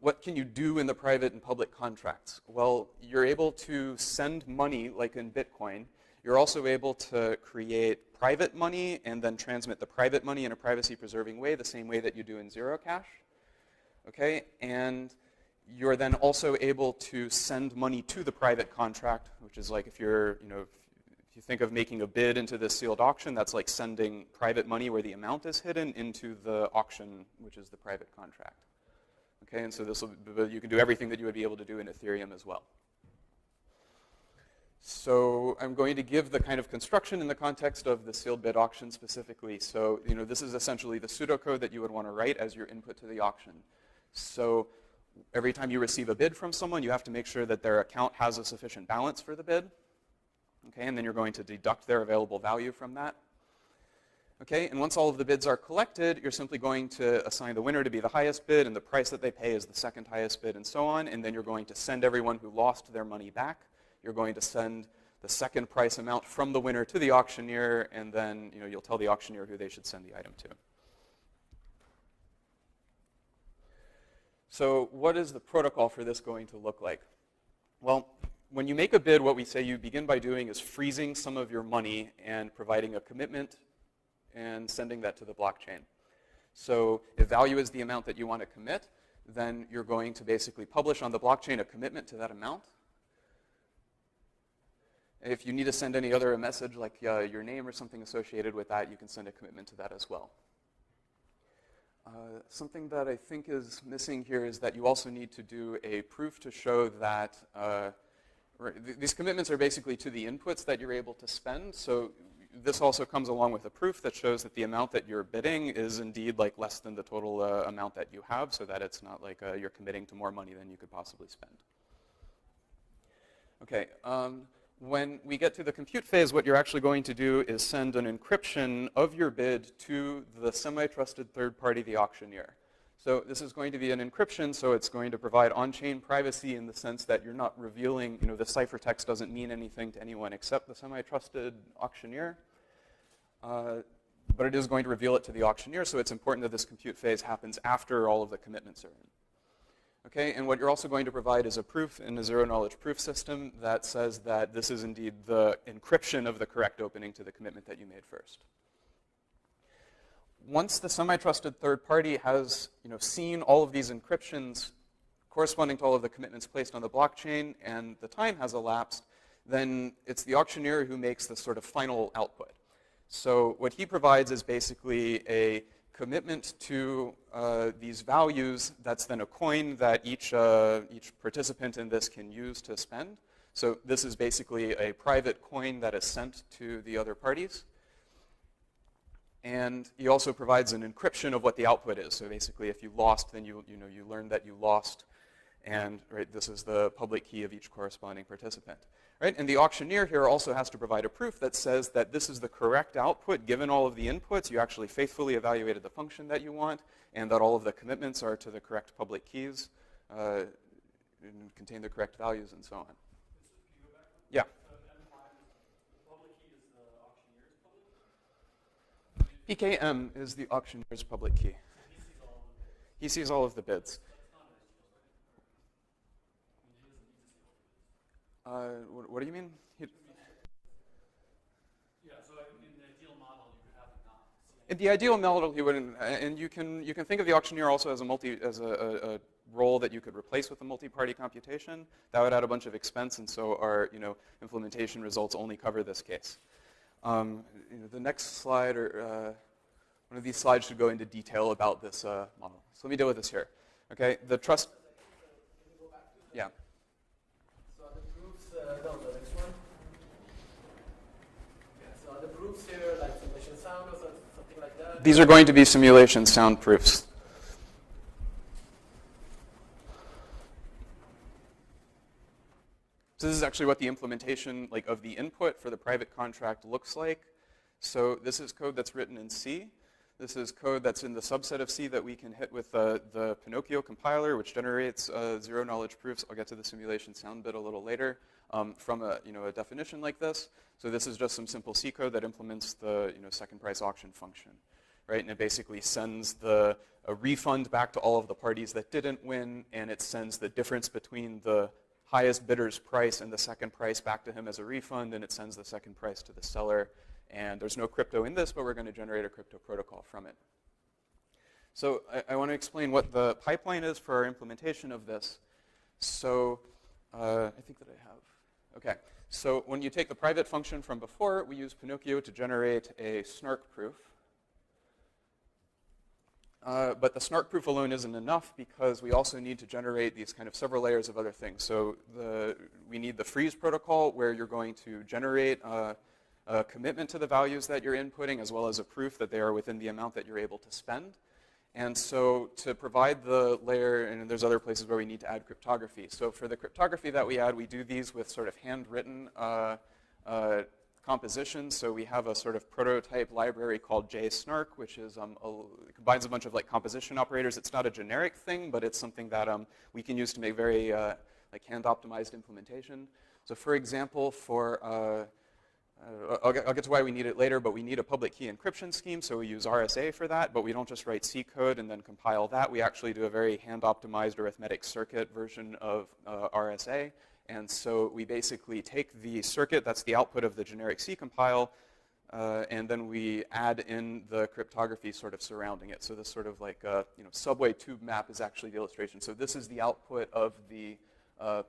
[SPEAKER 7] What can you do in the private and public contracts? Well, you're able to send money like in Bitcoin. You're also able to create private money and then transmit the private money in a privacy-preserving way, the same way that you do in zero cash. Okay, and you're then also able to send money to the private contract, which is like if you're, if you think of making a bid into this sealed auction, that's like sending private money where the amount is hidden into the auction, which is the private contract. Okay, and so you can do everything that you would be able to do in Ethereum as well. So I'm going to give the kind of construction in the context of the sealed bid auction specifically. So this is essentially the pseudocode that you would want to write as your input to the auction. So every time you receive a bid from someone, you have to make sure that their account has a sufficient balance for the bid. Okay, and then you're going to deduct their available value from that. Okay, and once all of the bids are collected, you're simply going to assign the winner to be the highest bid, and the price that they pay is the second highest bid, and so on. And then you're going to send everyone who lost their money back. You're going to send the second price amount from the winner to the auctioneer, and then you'll tell the auctioneer who they should send the item to. So what is the protocol for this going to look like? Well, when you make a bid, what we say you begin by doing is freezing some of your money and providing a commitment and sending that to the blockchain. So if value is the amount that you want to commit, then you're going to basically publish on the blockchain a commitment to that amount. If you need to send any other message like your name or something associated with that, you can send a commitment to that as well. Something that I think is missing here is that you also need to do a proof to show that these commitments are basically to the inputs that you're able to spend. So this also comes along with a proof that shows that the amount that you're bidding is indeed like less than the total amount that you have, so that it's not like you're committing to more money than you could possibly spend. Okay, when we get to the compute phase, what you're actually going to do is send an encryption of your bid to the semi-trusted third party, the auctioneer. So this is going to be an encryption, so it's going to provide on-chain privacy in the sense that you're not revealing, the ciphertext doesn't mean anything to anyone except the semi-trusted auctioneer. But it is going to reveal it to the auctioneer, so it's important that this compute phase happens after all of the commitments are in. Okay, and what you're also going to provide is a proof in a zero-knowledge proof system that says that this is indeed the encryption of the correct opening to the commitment that you made first. Once the semi-trusted third party has seen all of these encryptions corresponding to all of the commitments placed on the blockchain and the time has elapsed, then it's the auctioneer who makes the sort of final output. So what he provides is basically a commitment to these values that's then a coin that each participant in this can use to spend. So this is basically a private coin that is sent to the other parties. And he also provides an encryption of what the output is. So basically, if you lost, then you learn that you lost, and this is the public key of each corresponding participant. right? And the auctioneer here also has to provide a proof that says that this is the correct output given all of the inputs. You actually faithfully evaluated the function that you want, and that all of the commitments are to the correct public keys, and contain the correct values, and so on. Yeah. PKM is the auctioneer's public key. He sees all of the bids. What do you mean? In the ideal model, he wouldn't. And you can think of the auctioneer also as a role that you could replace with a multi-party computation. That would add a bunch of expense, and so our implementation results only cover this case. The next slide, or one of these slides, should go into detail about this model. So let me deal with this here. Okay, the trust. Yeah.
[SPEAKER 1] So the proofs, no, the next one. Yeah, so the proofs here, like simulation sound or something like that.
[SPEAKER 7] These are going to be simulation sound proofs. So this is actually what the implementation of the input for the private contract looks like. So this is code that's written in C. This is code that's in the subset of C that we can hit with the Pinocchio compiler, which generates zero-knowledge proofs. I'll get to the simulation sound bit a little later from a definition like this. So this is just some simple C code that implements the second price auction function, right? And it basically sends a refund back to all of the parties that didn't win, and it sends the difference between the highest bidder's price and the second price back to him as a refund, and it sends the second price to the seller. And there's no crypto in this, but we're going to generate a crypto protocol from it. So I want to explain what the pipeline is for our implementation of this. So I think that I have. Okay. So when you take the private function from before, we use Pinocchio to generate a snark proof. But the snark proof alone isn't enough, because we also need to generate these kind of several layers of other things. So we need the freeze protocol, where you're going to generate a commitment to the values that you're inputting, as well as a proof that they are within the amount that you're able to spend. And so to provide the layer, and there's other places where we need to add cryptography. So for the cryptography that we add, we do these with sort of handwritten compositions. So we have a sort of prototype library called JSnark, which is combines a bunch of composition operators. It's not a generic thing, but it's something that we can use to make very hand-optimized implementation. So for example, I'll get to why we need it later, but we need a public key encryption scheme, so we use RSA for that, but we don't just write C code and then compile that. We actually do a very hand-optimized arithmetic circuit version of RSA. And so we basically take the circuit, that's the output of the generic C compile, and then we add in the cryptography sort of surrounding it. So this sort of subway tube map is actually the illustration. So this is the output of the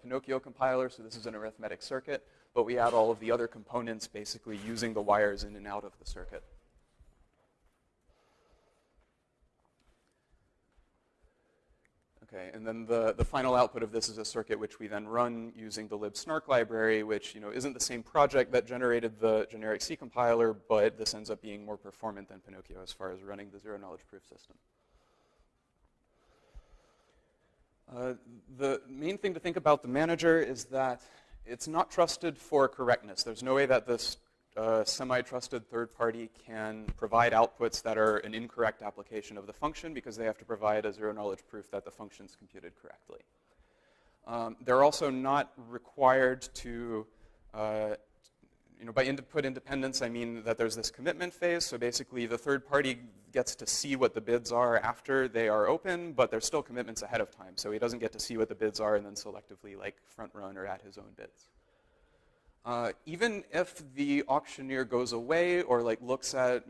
[SPEAKER 7] Pinocchio compiler, so this is an arithmetic circuit, but we add all of the other components basically using the wires in and out of the circuit. Okay, and then the final output of this is a circuit which we then run using the libsnark library, which isn't the same project that generated the generic C compiler, but this ends up being more performant than Pinocchio as far as running the zero-knowledge proof system. The main thing to think about the manager is that it's not trusted for correctness. There's no way that this semi-trusted third party can provide outputs that are an incorrect application of the function, because they have to provide a zero-knowledge proof that the function's computed correctly. They're also not required to, by input independence, I mean that there's this commitment phase. So basically, the third party gets to see what the bids are after they are open, but there's still commitments ahead of time. So he doesn't get to see what the bids are and then selectively front run or add his own bids. Even if the auctioneer goes away or looks at,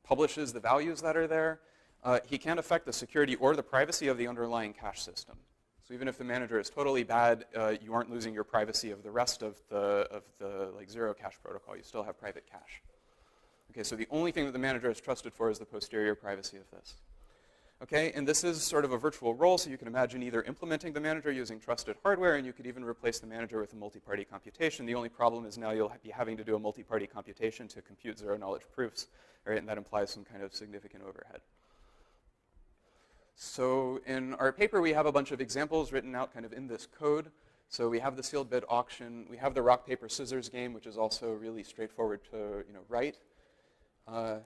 [SPEAKER 7] publishes the values that are there, he can't affect the security or the privacy of the underlying cache system. So even if the manager is totally bad, you aren't losing your privacy of the rest of the zero cache protocol. You still have private cache. Okay, so the only thing that the manager is trusted for is the posterior privacy of this. Okay, and this is sort of a virtual role, so you can imagine either implementing the manager using trusted hardware, and you could even replace the manager with a multi-party computation. The only problem is now you'll be having to do a multi-party computation to compute zero-knowledge proofs, right? And that implies some kind of significant overhead. So in our paper, we have a bunch of examples written out kind of in this code. So we have the sealed bid auction. We have the rock, paper, scissors game, which is also really straightforward to write. I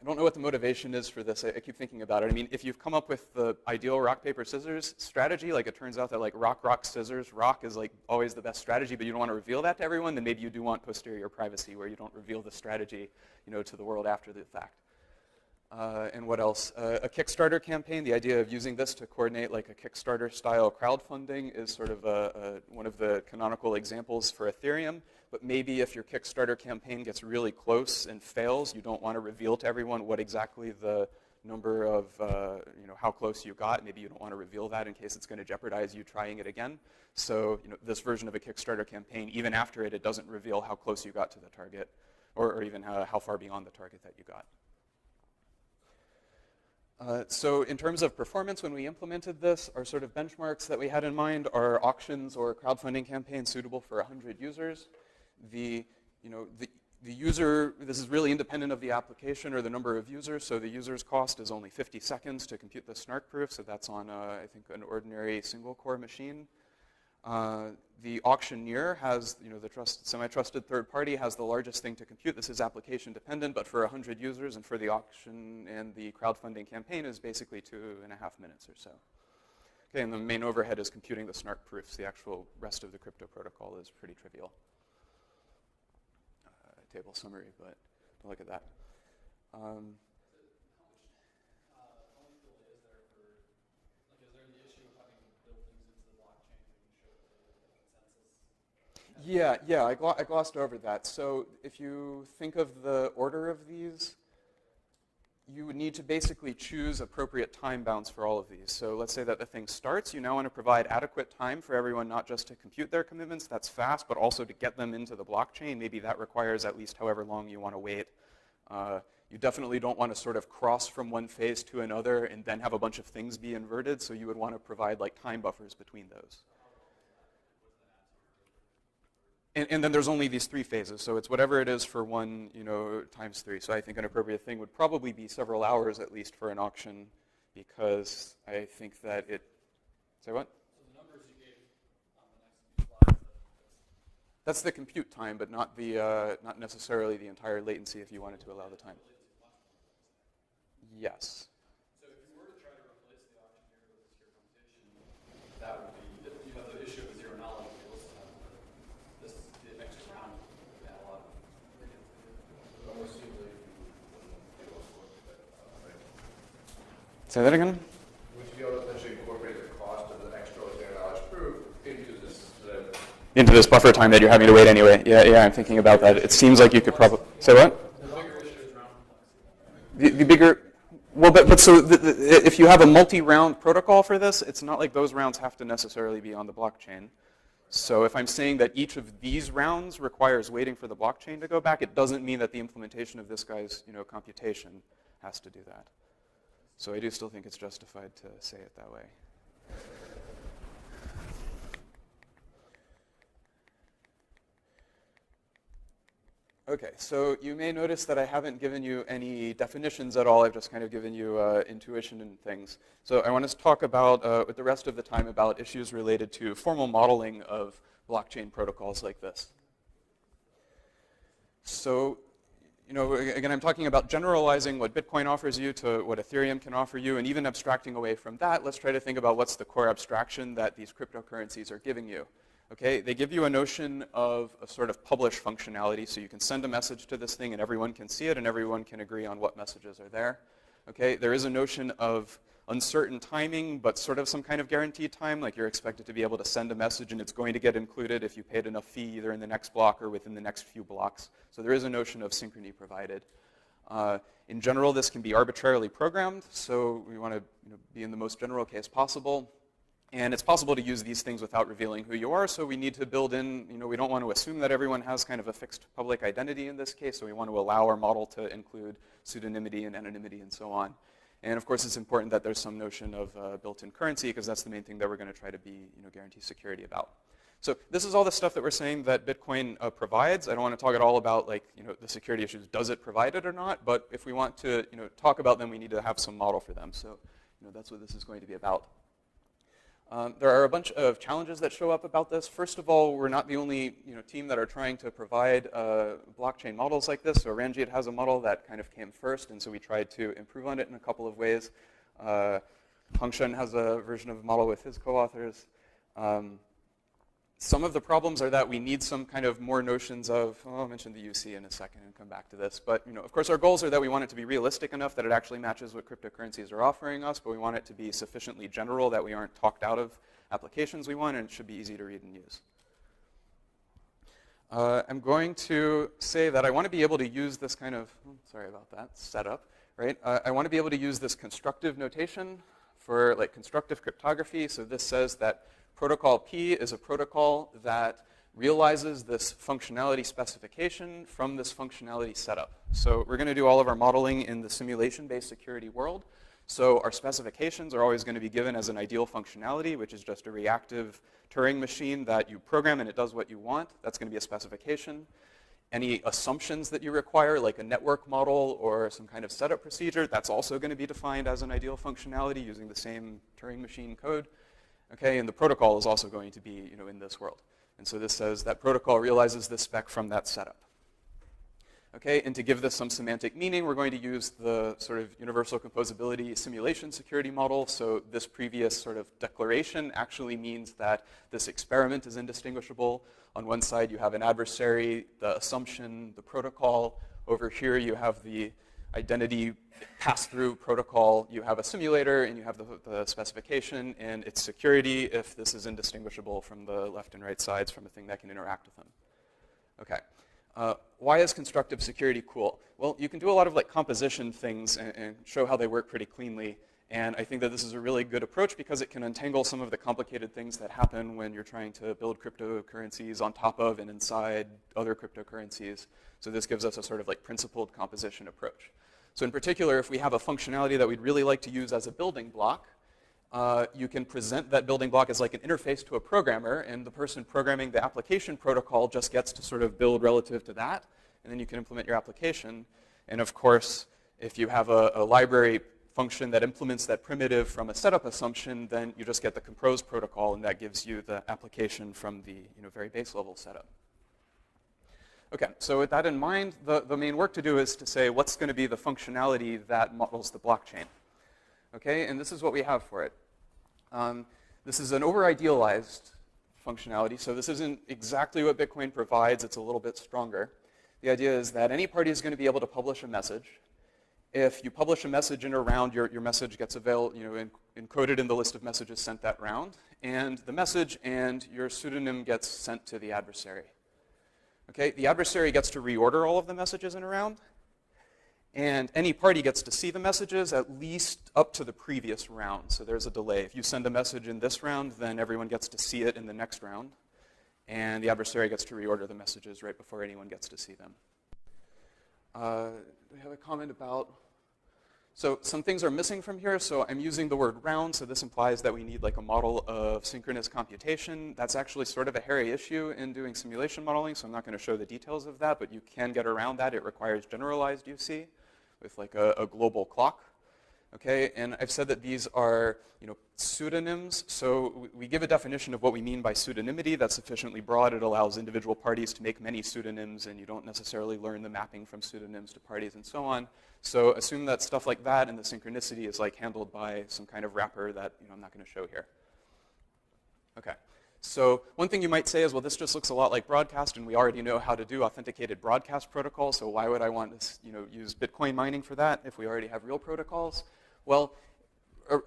[SPEAKER 7] don't know what the motivation is for this. I keep thinking about it. I mean, if you've come up with the ideal rock, paper, scissors strategy, like it turns out that like rock, rock, scissors, rock is like always the best strategy, but you don't want to reveal that to everyone, then maybe you do want posterior privacy where you don't reveal the strategy, to the world after the fact. And what else? A Kickstarter campaign, the idea of using this to coordinate like a Kickstarter-style crowdfunding is sort of one of the canonical examples for Ethereum. But maybe if your Kickstarter campaign gets really close and fails, you don't want to reveal to everyone what exactly the number of, how close you got. Maybe you don't want to reveal that in case it's going to jeopardize you trying it again. So, this version of a Kickstarter campaign, even after it doesn't reveal how close you got to the target, or even how far beyond the target that you got. So in terms of performance, when we implemented this, our sort of benchmarks that we had in mind are auctions or crowdfunding campaigns suitable for 100 users. The user, this is really independent of the application or the number of users, so the user's cost is only 50 seconds to compute the snark proof, so that's on, I think, an ordinary single-core machine. The auctioneer has, the semi-trusted third party has the largest thing to compute. This is application dependent, but for 100 users and for the auction and the crowdfunding campaign is basically 2.5 minutes or so. Okay, and the main overhead is computing the snark proofs. The actual rest of the crypto protocol is pretty trivial. Table summary, but don't look at that. Yeah, I glossed over that. So if you think of the order of these, you would need to basically choose appropriate time bounds for all of these. So let's say that the thing starts. You now want to provide adequate time for everyone not just to compute their commitments, that's fast, but also to get them into the blockchain. Maybe that requires at least however long you want to wait. You definitely don't want to sort of cross from one phase to another and then have a bunch of things be inverted, so you would want to provide like time buffers between those. And then there's only these 3 phases, so it's whatever it is for one, times 3. So I think an appropriate thing would probably be several hours at least for an auction, because I think that it. Say what? So the numbers you gave on the next few slides. That's the compute time, but not not necessarily the entire latency if you wanted to allow the time. Yes.
[SPEAKER 3] So if you were to try to replace the auctioneer with this your competition, that would be the issue of zero knowledge.
[SPEAKER 7] Say that again?
[SPEAKER 8] Would you be able to essentially incorporate the cost of the extra zero knowledge proof
[SPEAKER 7] into this buffer time that you're having to wait anyway? Yeah, I'm thinking about that. It seems like you could probably say what? The bigger. Well, but so if you have a multi-round protocol for this, it's not like those rounds have to necessarily be on the blockchain. So if I'm saying that each of these rounds requires waiting for the blockchain to go back, it doesn't mean that the implementation of this guy's computation has to do that. So I do still think it's justified to say it that way. Okay, so you may notice that I haven't given you any definitions at all. I've just kind of given you intuition and things. So I want to talk about, with the rest of the time, about issues related to formal modeling of blockchain protocols like this. So, again, I'm talking about generalizing what Bitcoin offers you to what Ethereum can offer you, and even abstracting away from that, let's try to think about what's the core abstraction that these cryptocurrencies are giving you. Okay, they give you a notion of a sort of publish functionality, so you can send a message to this thing and everyone can see it and everyone can agree on what messages are there. Okay, there is a notion of uncertain timing, but sort of some kind of guaranteed time, like you're expected to be able to send a message and it's going to get included if you paid enough fee either in the next block or within the next few blocks. So there is a notion of synchrony provided. In general, this can be arbitrarily programmed, so we want to be in the most general case possible. And it's possible to use these things without revealing who you are, so we need to build in, we don't want to assume that everyone has kind of a fixed public identity in this case, so we want to allow our model to include pseudonymity and anonymity and so on. And of course, it's important that there's some notion of built-in currency, because that's the main thing that we're going to try to be, guarantee security about. So this is all the stuff that we're saying that Bitcoin provides. I don't want to talk at all about the security issues. Does it provide it or not? But if we want to talk about them, we need to have some model for them. So that's what this is going to be about. There are a bunch of challenges that show up about this. First of all, we're not the only team that are trying to provide blockchain models like this. So Ranjit has a model that kind of came first, and so we tried to improve on it in a couple of ways. Hongshen has a version of a model with his co-authors. Some of the problems are that we need some kind of more notions of, I'll mention the UC in a second and come back to this. But of course, our goals are that we want it to be realistic enough that it actually matches what cryptocurrencies are offering us, but we want it to be sufficiently general that we aren't talked out of applications we want, and it should be easy to read and use. I'm going to say that I want to be able to use this kind of, sorry about that, setup, right? I want to be able to use this constructive notation for like constructive cryptography. So this says that protocol P is a protocol that realizes this functionality specification from this functionality setup. So we're going to do all of our modeling in the simulation-based security world. So our specifications are always going to be given as an ideal functionality, which is just a reactive Turing machine that you program and it does what you want. That's going to be a specification. Any assumptions that you require, like a network model or some kind of setup procedure, that's also going to be defined as an ideal functionality using the same Turing machine code. Okay, and the protocol is also going to be, in this world. And so this says that protocol realizes this spec from that setup. Okay, and to give this some semantic meaning, we're going to use the sort of universal composability simulation security model. So this previous sort of declaration actually means that this experiment is indistinguishable. On one side, you have an adversary, the assumption, the protocol. Over here, you have the identity pass-through protocol. You have a simulator, and you have the specification, and its security if this is indistinguishable from the left and right sides from a thing that can interact with them. Okay. Why is constructive security cool? Well, you can do a lot of like composition things and show how they work pretty cleanly. And I think that this is a really good approach because it can untangle some of the complicated things that happen when you're trying to build cryptocurrencies on top of and inside other cryptocurrencies. So this gives us a sort of like principled composition approach. So in particular, if we have a functionality that we'd really like to use as a building block, you can present that building block as like an interface to a programmer, and the person programming the application protocol just gets to sort of build relative to that, and then you can implement your application. And of course, if you have a library function that implements that primitive from a setup assumption, then you just get the compose protocol, and that gives you the application from the very base level setup. Okay, so with that in mind, the main work to do is to say what's going to be the functionality that models the blockchain. Okay, and this is what we have for it. This is an over-idealized functionality, so this isn't exactly what Bitcoin provides. It's a little bit stronger. The idea is that any party is going to be able to publish a message. If you publish a message in a round, your message gets encoded in the list of messages sent that round, and the message and your pseudonym gets sent to the adversary. Okay, the adversary gets to reorder all of the messages in a round, and any party gets to see the messages at least up to the previous round. So there's a delay. If you send a message in this round, then everyone gets to see it in the next round, and the adversary gets to reorder the messages right before anyone gets to see them. We have a comment about, so some things are missing from here. So I'm using the word round, so this implies that we need like a model of synchronous computation. That's actually sort of a hairy issue in doing simulation modeling, so I'm not going to show the details of that, but you can get around that. It requires generalized UC with like a global clock. Okay, and I've said that these are pseudonyms. So we give a definition of what we mean by pseudonymity that's sufficiently broad. It allows individual parties to make many pseudonyms, and you don't necessarily learn the mapping from pseudonyms to parties and so on. So assume that stuff like that and the synchronicity is like handled by some kind of wrapper that I'm not going to show here. Okay. So one thing you might say is, well, this just looks a lot like broadcast, and we already know how to do authenticated broadcast protocols, so why would I want to use Bitcoin mining for that if we already have real protocols? Well,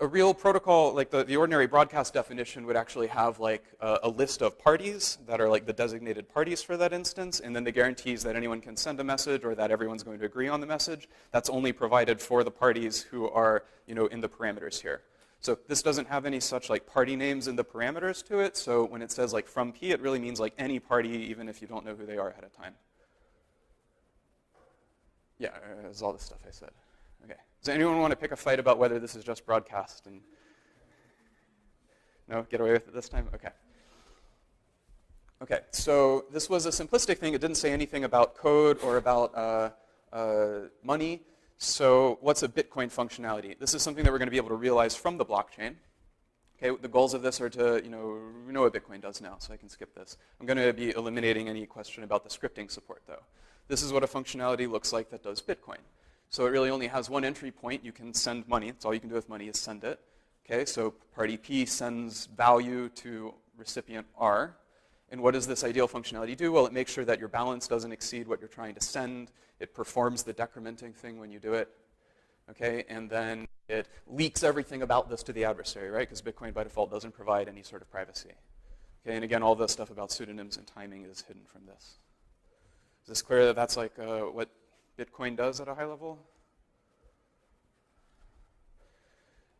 [SPEAKER 7] a real protocol, like the ordinary broadcast definition, would actually have like a list of parties that are like the designated parties for that instance, and then the guarantees that anyone can send a message or that everyone's going to agree on the message. That's only provided for the parties who are in the parameters here. So this doesn't have any such like party names in the parameters to it, so when it says like from P, it really means like any party, even if you don't know who they are ahead of time. Yeah, that's all the stuff I said. Okay. Does anyone want to pick a fight about whether this is just broadcast? And no? Get away with it this time? Okay. Okay, so this was a simplistic thing. It didn't say anything about code or about money. So what's a Bitcoin functionality? This is something that we're going to be able to realize from the blockchain. Okay, the goals of this are to, we know what Bitcoin does now, so I can skip this. I'm going to be eliminating any question about the scripting support, though. This is what a functionality looks like that does Bitcoin. So it really only has one entry point. You can send money. That's all you can do with money is send it. Okay, so party P sends value to recipient R. And what does this ideal functionality do? Well, it makes sure that your balance doesn't exceed what you're trying to send. It performs the decrementing thing when you do it. Okay, and then it leaks everything about this to the adversary, right? Because Bitcoin by default doesn't provide any sort of privacy. Okay, and again, all the stuff about pseudonyms and timing is hidden from this. Is this clear that that's like what Bitcoin does at a high level?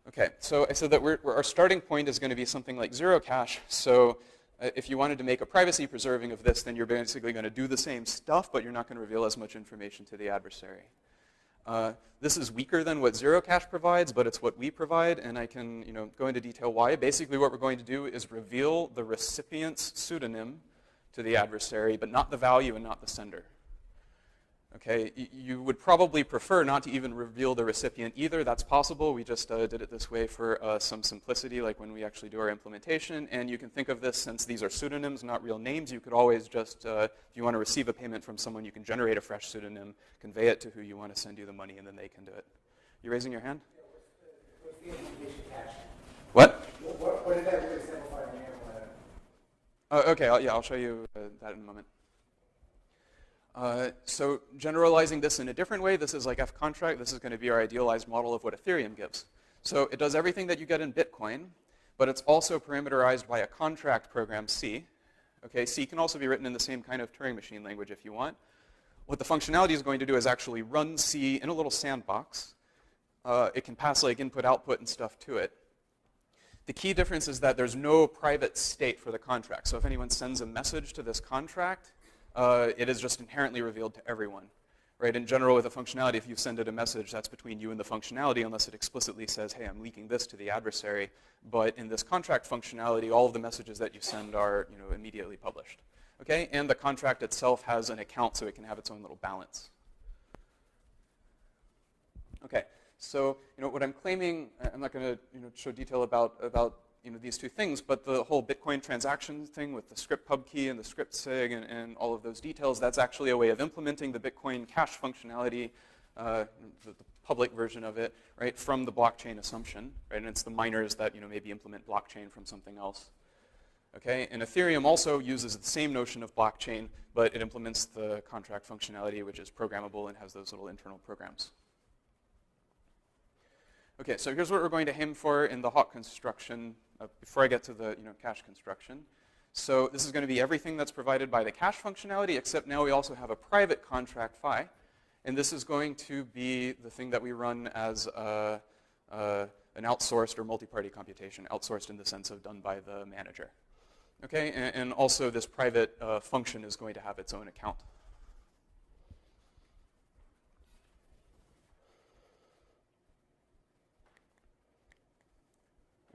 [SPEAKER 7] Okay, so I said that our starting point is going to be something like zero cash. So if you wanted to make a privacy preserving of this, then you're basically going to do the same stuff, but you're not going to reveal as much information to the adversary. This is weaker than what zero cash provides, but it's what we provide, and I can go into detail why. Basically, what we're going to do is reveal the recipient's pseudonym to the adversary, but not the value and not the sender. Okay, you would probably prefer not to even reveal the recipient either. That's possible. We just did it this way for some simplicity, like when we actually do our implementation. And you can think of this, since these are pseudonyms, not real names, you could always just, if you want to receive a payment from someone, you can generate a fresh pseudonym, convey it to who you want to send you the money, and then they can do it. You raising your hand?
[SPEAKER 9] What's the implementation cache?
[SPEAKER 7] What?
[SPEAKER 9] What did that really simplify in the letter?
[SPEAKER 7] Okay, I'll show you that in a moment. So generalizing this in a different way, this is like F contract. This is going to be our idealized model of what Ethereum gives. So it does everything that you get in Bitcoin, but it's also parameterized by a contract program, C. Okay, C can also be written in the same kind of Turing machine language if you want. What the functionality is going to do is actually run C in a little sandbox. It can pass like input, output, and stuff to it. The key difference is that there's no private state for the contract. So if anyone sends a message to this contract, it is just inherently revealed to everyone. Right? In general, with a functionality, if you send it a message, that's between you and the functionality, unless it explicitly says, hey, I'm leaking this to the adversary. But in this contract functionality, all of the messages that you send are immediately published. Okay? And the contract itself has an account, so it can have its own little balance. Okay, so what I'm claiming, I'm not going to show detail about these two things, but the whole Bitcoin transaction thing with the script pub key and the script sig and all of those details, that's actually a way of implementing the Bitcoin cash functionality, the public version of it, right, from the blockchain assumption, right, and it's the miners that maybe implement blockchain from something else. Okay, and Ethereum also uses the same notion of blockchain, but it implements the contract functionality, which is programmable and has those little internal programs. Okay, so here's what we're going to aim for in the Hawk construction before I get to the cache construction. So this is going to be everything that's provided by the cache functionality, except now we also have a private contract phi. And this is going to be the thing that we run as an outsourced or multi-party computation, outsourced in the sense of done by the manager. Okay, and also this private function is going to have its own account.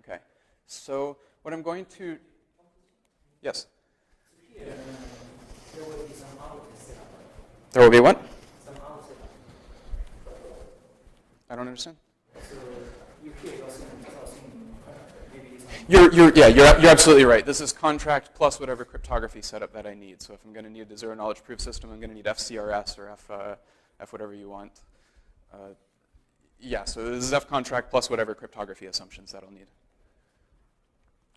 [SPEAKER 7] Okay, so what I'm going to, yes?
[SPEAKER 9] Here, there will be some output set up.
[SPEAKER 7] There will be what?
[SPEAKER 9] Some output set up.
[SPEAKER 7] I don't understand.
[SPEAKER 9] So you create maybe
[SPEAKER 7] You're absolutely right. This is contract plus whatever cryptography setup that I need. So if I'm going to need the zero knowledge proof system, I'm going to need FCRS or F whatever you want. So this is F contract plus whatever cryptography assumptions that I'll need.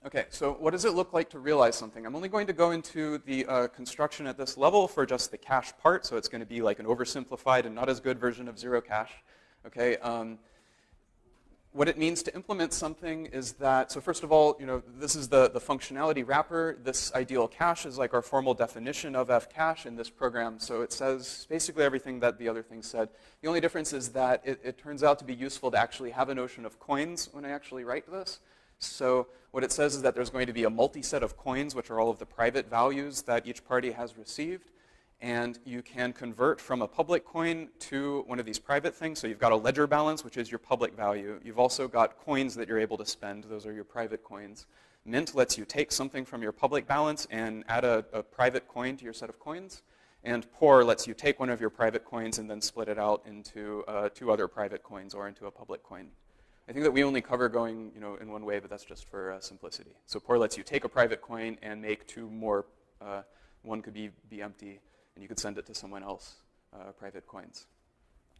[SPEAKER 7] Okay, so what does it look like to realize something? I'm only going to go into the construction at this level for just the cache part, so it's going to be like an oversimplified and not as good version of zero cache. Okay, what it means to implement something is that, so first of all, this is the functionality wrapper. This ideal cache is like our formal definition of F cache in this program, so it says basically everything that the other thing said. The only difference is that it turns out to be useful to actually have a notion of coins when I actually write this. So what it says is that there's going to be a multi-set of coins, which are all of the private values that each party has received. And you can convert from a public coin to one of these private things. So you've got a ledger balance, which is your public value. You've also got coins that you're able to spend. Those are your private coins. Mint lets you take something from your public balance and add a private coin to your set of coins. And Pour lets you take one of your private coins and then split it out into two other private coins or into a public coin. I think that we only cover going in one way, but that's just for simplicity. So POR lets you take a private coin and make two more. One could be empty, and you could send it to someone else, private coins.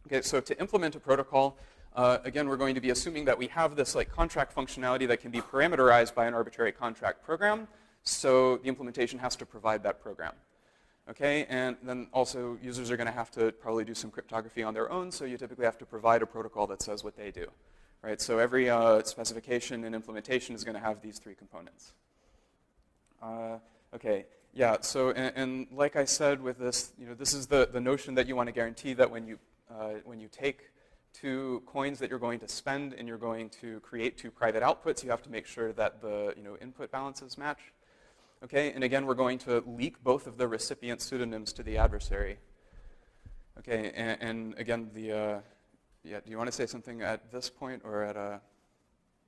[SPEAKER 7] Okay, so to implement a protocol, again, we're going to be assuming that we have this like contract functionality that can be parameterized by an arbitrary contract program. So the implementation has to provide that program. Okay, and then also users are going to have to probably do some cryptography on their own, so you typically have to provide a protocol that says what they do. Right, so every specification and implementation is going to have these three components. Okay, yeah, so and like I said with this, this is the notion that you want to guarantee that when you take two coins that you're going to spend and you're going to create two private outputs, you have to make sure that the input balances match. Okay, and again, we're going to leak both of the recipient pseudonyms to the adversary. Okay, and again, yeah, do you want to say something at this point or at a?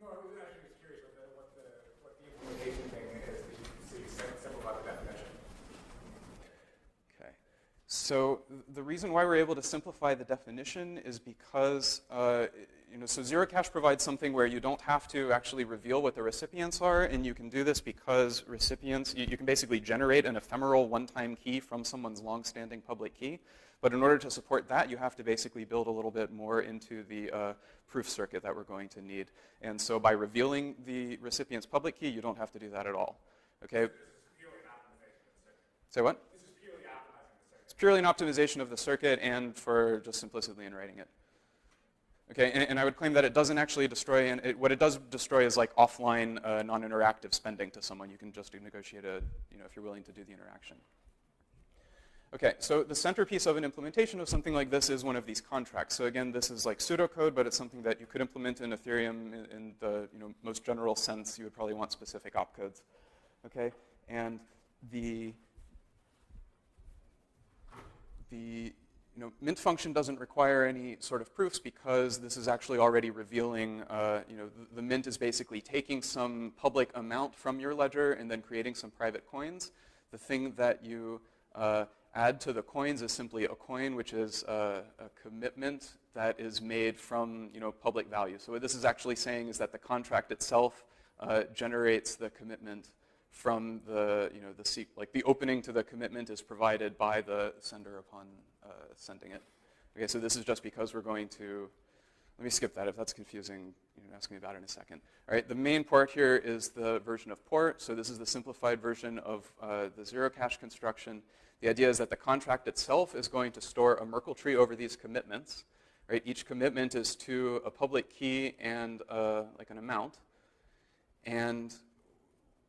[SPEAKER 8] No, I was actually just curious what the implementation thing is that you see simple about the definition.
[SPEAKER 7] Okay, so the reason why we're able to simplify the definition is because so Zero Cash provides something where you don't have to actually reveal what the recipients are, and you can do this because recipients, you can basically generate an ephemeral one-time key from someone's long-standing public key. But in order to support that, you have to basically build a little bit more into the proof circuit that we're going to need. And so by revealing the recipient's public key, you don't have to do that at all. Okay?
[SPEAKER 8] This is purely an optimization of the circuit.
[SPEAKER 7] Say what?
[SPEAKER 8] This is purely optimizing the circuit.
[SPEAKER 7] It's purely an optimization of the circuit and for just simplicity in writing it. Okay, and I would claim that it doesn't actually destroy, and what it does destroy is like offline non-interactive spending to someone. You can just negotiate if you're willing to do the interaction. Okay, so the centerpiece of an implementation of something like this is one of these contracts. So again, this is like pseudocode, but it's something that you could implement in Ethereum in the most general sense. You would probably want specific opcodes. Okay, and the mint function doesn't require any sort of proofs because this is actually already revealing, the mint is basically taking some public amount from your ledger and then creating some private coins. The thing that you add to the coins is simply a coin, which is a commitment that is made from public value. So what this is actually saying is that the contract itself generates the commitment from the the opening to the commitment is provided by the sender upon sending it. Okay, so this is just because we're going to, let me skip that if that's confusing, ask me about it in a second. All right, the main port here is the version of port. So this is the simplified version of the Zero Cash construction. The idea is that the contract itself is going to store a Merkle tree over these commitments. Right, each commitment is to a public key and like an amount. And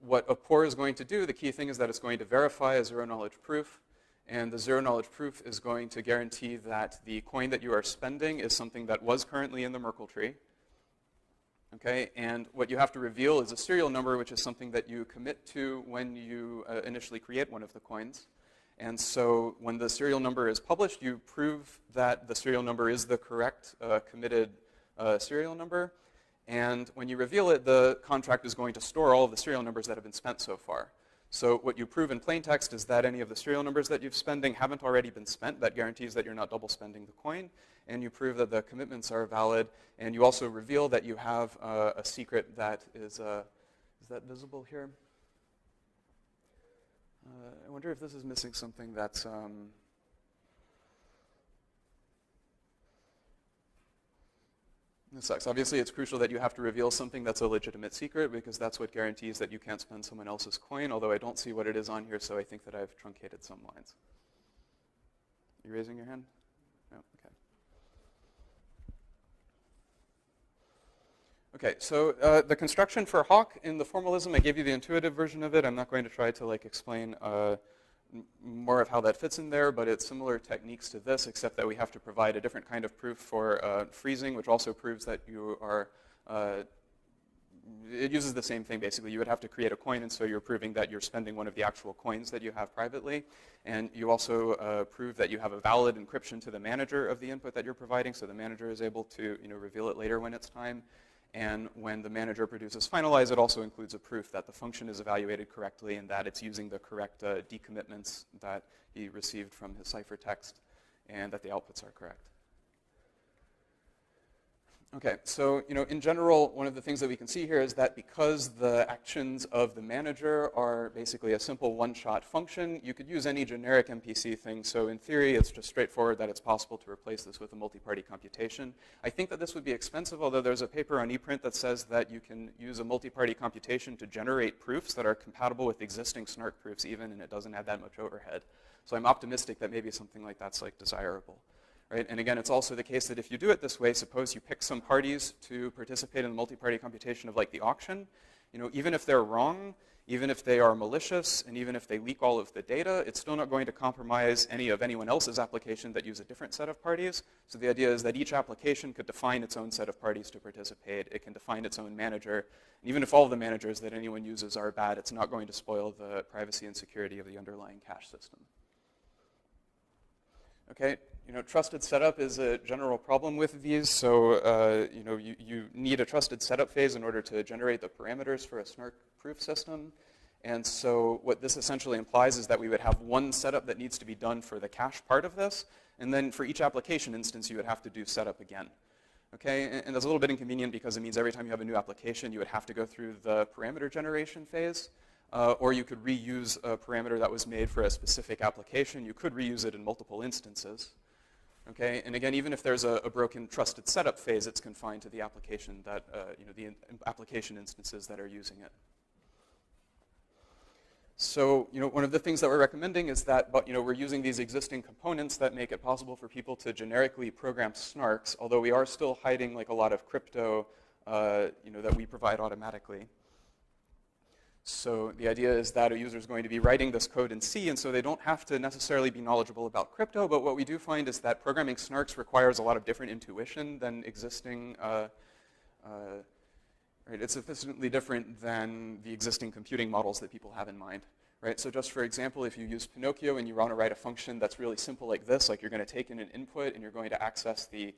[SPEAKER 7] what a POR is going to do, the key thing is that it's going to verify a zero-knowledge proof. And the zero-knowledge proof is going to guarantee that the coin that you are spending is something that was currently in the Merkle tree. Okay, and what you have to reveal is a serial number, which is something that you commit to when you initially create one of the coins. And so when the serial number is published, you prove that the serial number is the correct committed serial number. And when you reveal it, the contract is going to store all of the serial numbers that have been spent so far. So what you prove in plain text is that any of the serial numbers that you're spending haven't already been spent. That guarantees that you're not double spending the coin. And you prove that the commitments are valid. And you also reveal that you have a secret that is that visible here? I wonder if this is missing something that's... This sucks. Obviously, it's crucial that you have to reveal something that's a legitimate secret because that's what guarantees that you can't spend someone else's coin, although I don't see what it is on here, so I think that I've truncated some lines. You raising your hand? No? Okay. Okay, so the construction for Hawk in the formalism, I gave you the intuitive version of it. I'm not going to try to explain more of how that fits in there, but it's similar techniques to this, except that we have to provide a different kind of proof for freezing, which also proves that you are, it uses the same thing basically. You would have to create a coin, and so you're proving that you're spending one of the actual coins that you have privately. And you also prove that you have a valid encryption to the manager of the input that you're providing, so the manager is able to reveal it later when it's time. And when the manager produces finalize, it also includes a proof that the function is evaluated correctly and that it's using the correct decommitments that he received from his ciphertext and that the outputs are correct. Okay, so in general, one of the things that we can see here is that because the actions of the manager are basically a simple one-shot function, you could use any generic MPC thing. So in theory, it's just straightforward that it's possible to replace this with a multi-party computation. I think that this would be expensive, although there's a paper on ePrint that says that you can use a multi-party computation to generate proofs that are compatible with existing SNARK proofs even, and it doesn't add that much overhead. So I'm optimistic that maybe something like that's desirable. Right? And again, it's also the case that if you do it this way, suppose you pick some parties to participate in the multi-party computation of the auction, even if they're wrong, even if they are malicious, and even if they leak all of the data, it's still not going to compromise any of anyone else's application that use a different set of parties. So the idea is that each application could define its own set of parties to participate. It can define its own manager. And even if all of the managers that anyone uses are bad, it's not going to spoil the privacy and security of the underlying cache system. Okay, trusted setup is a general problem with these. So, you need a trusted setup phase in order to generate the parameters for a SNARK proof system. And so what this essentially implies is that we would have one setup that needs to be done for the cache part of this. And then for each application instance, you would have to do setup again. Okay, and that's a little bit inconvenient because it means every time you have a new application, you would have to go through the parameter generation phase. Or you could reuse a parameter that was made for a specific application. You could reuse it in multiple instances. Okay, and again, even if there's a broken trusted setup phase, it's confined to the application that, the application instances that are using it. So, one of the things that we're recommending is that, we're using these existing components that make it possible for people to generically program SNARKs, although we are still hiding a lot of crypto, that we provide automatically. So the idea is that a user is going to be writing this code in C, and so they don't have to necessarily be knowledgeable about crypto, but what we do find is that programming SNARKs requires a lot of different intuition than existing, it's sufficiently different than the existing computing models that people have in mind. Right? So just for example, if you use Pinocchio and you want to write a function that's really simple like this, like you're going to take in an input and you're going to access the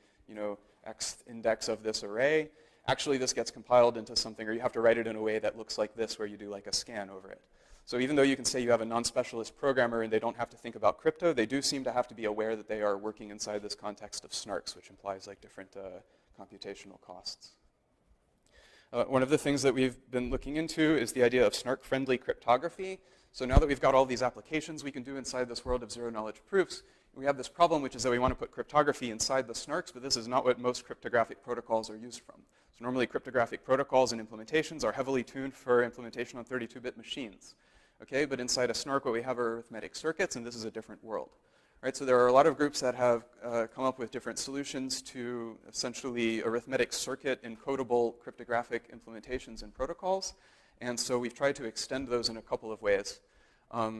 [SPEAKER 7] X index of this array, actually this gets compiled into something, or you have to write it in a way that looks like this, where you do a scan over it. So even though you can say you have a non-specialist programmer and they don't have to think about crypto, they do seem to have to be aware that they are working inside this context of SNARKs, which implies different computational costs. One of the things that we've been looking into is the idea of SNARK-friendly cryptography. So now that we've got all these applications we can do inside this world of zero-knowledge proofs, we have this problem, which is that we want to put cryptography inside the SNARKs, but this is not what most cryptographic protocols are used from. So normally cryptographic protocols and implementations are heavily tuned for implementation on 32-bit machines. Okay, but inside a SNARK, what we have are arithmetic circuits, and this is a different world. Right, so there are a lot of groups that have come up with different solutions to essentially arithmetic circuit encodable cryptographic implementations and protocols. And so we've tried to extend those in a couple of ways. I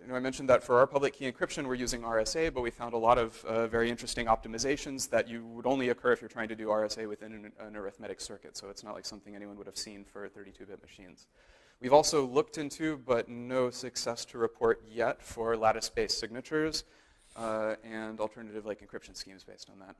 [SPEAKER 7] mentioned that for our public key encryption, we're using RSA, but we found a lot of very interesting optimizations that would only occur if you're trying to do RSA within an arithmetic circuit. So it's not like something anyone would have seen for 32-bit machines. We've also looked into, but no success to report yet, for lattice-based signatures and alternative encryption schemes based on that.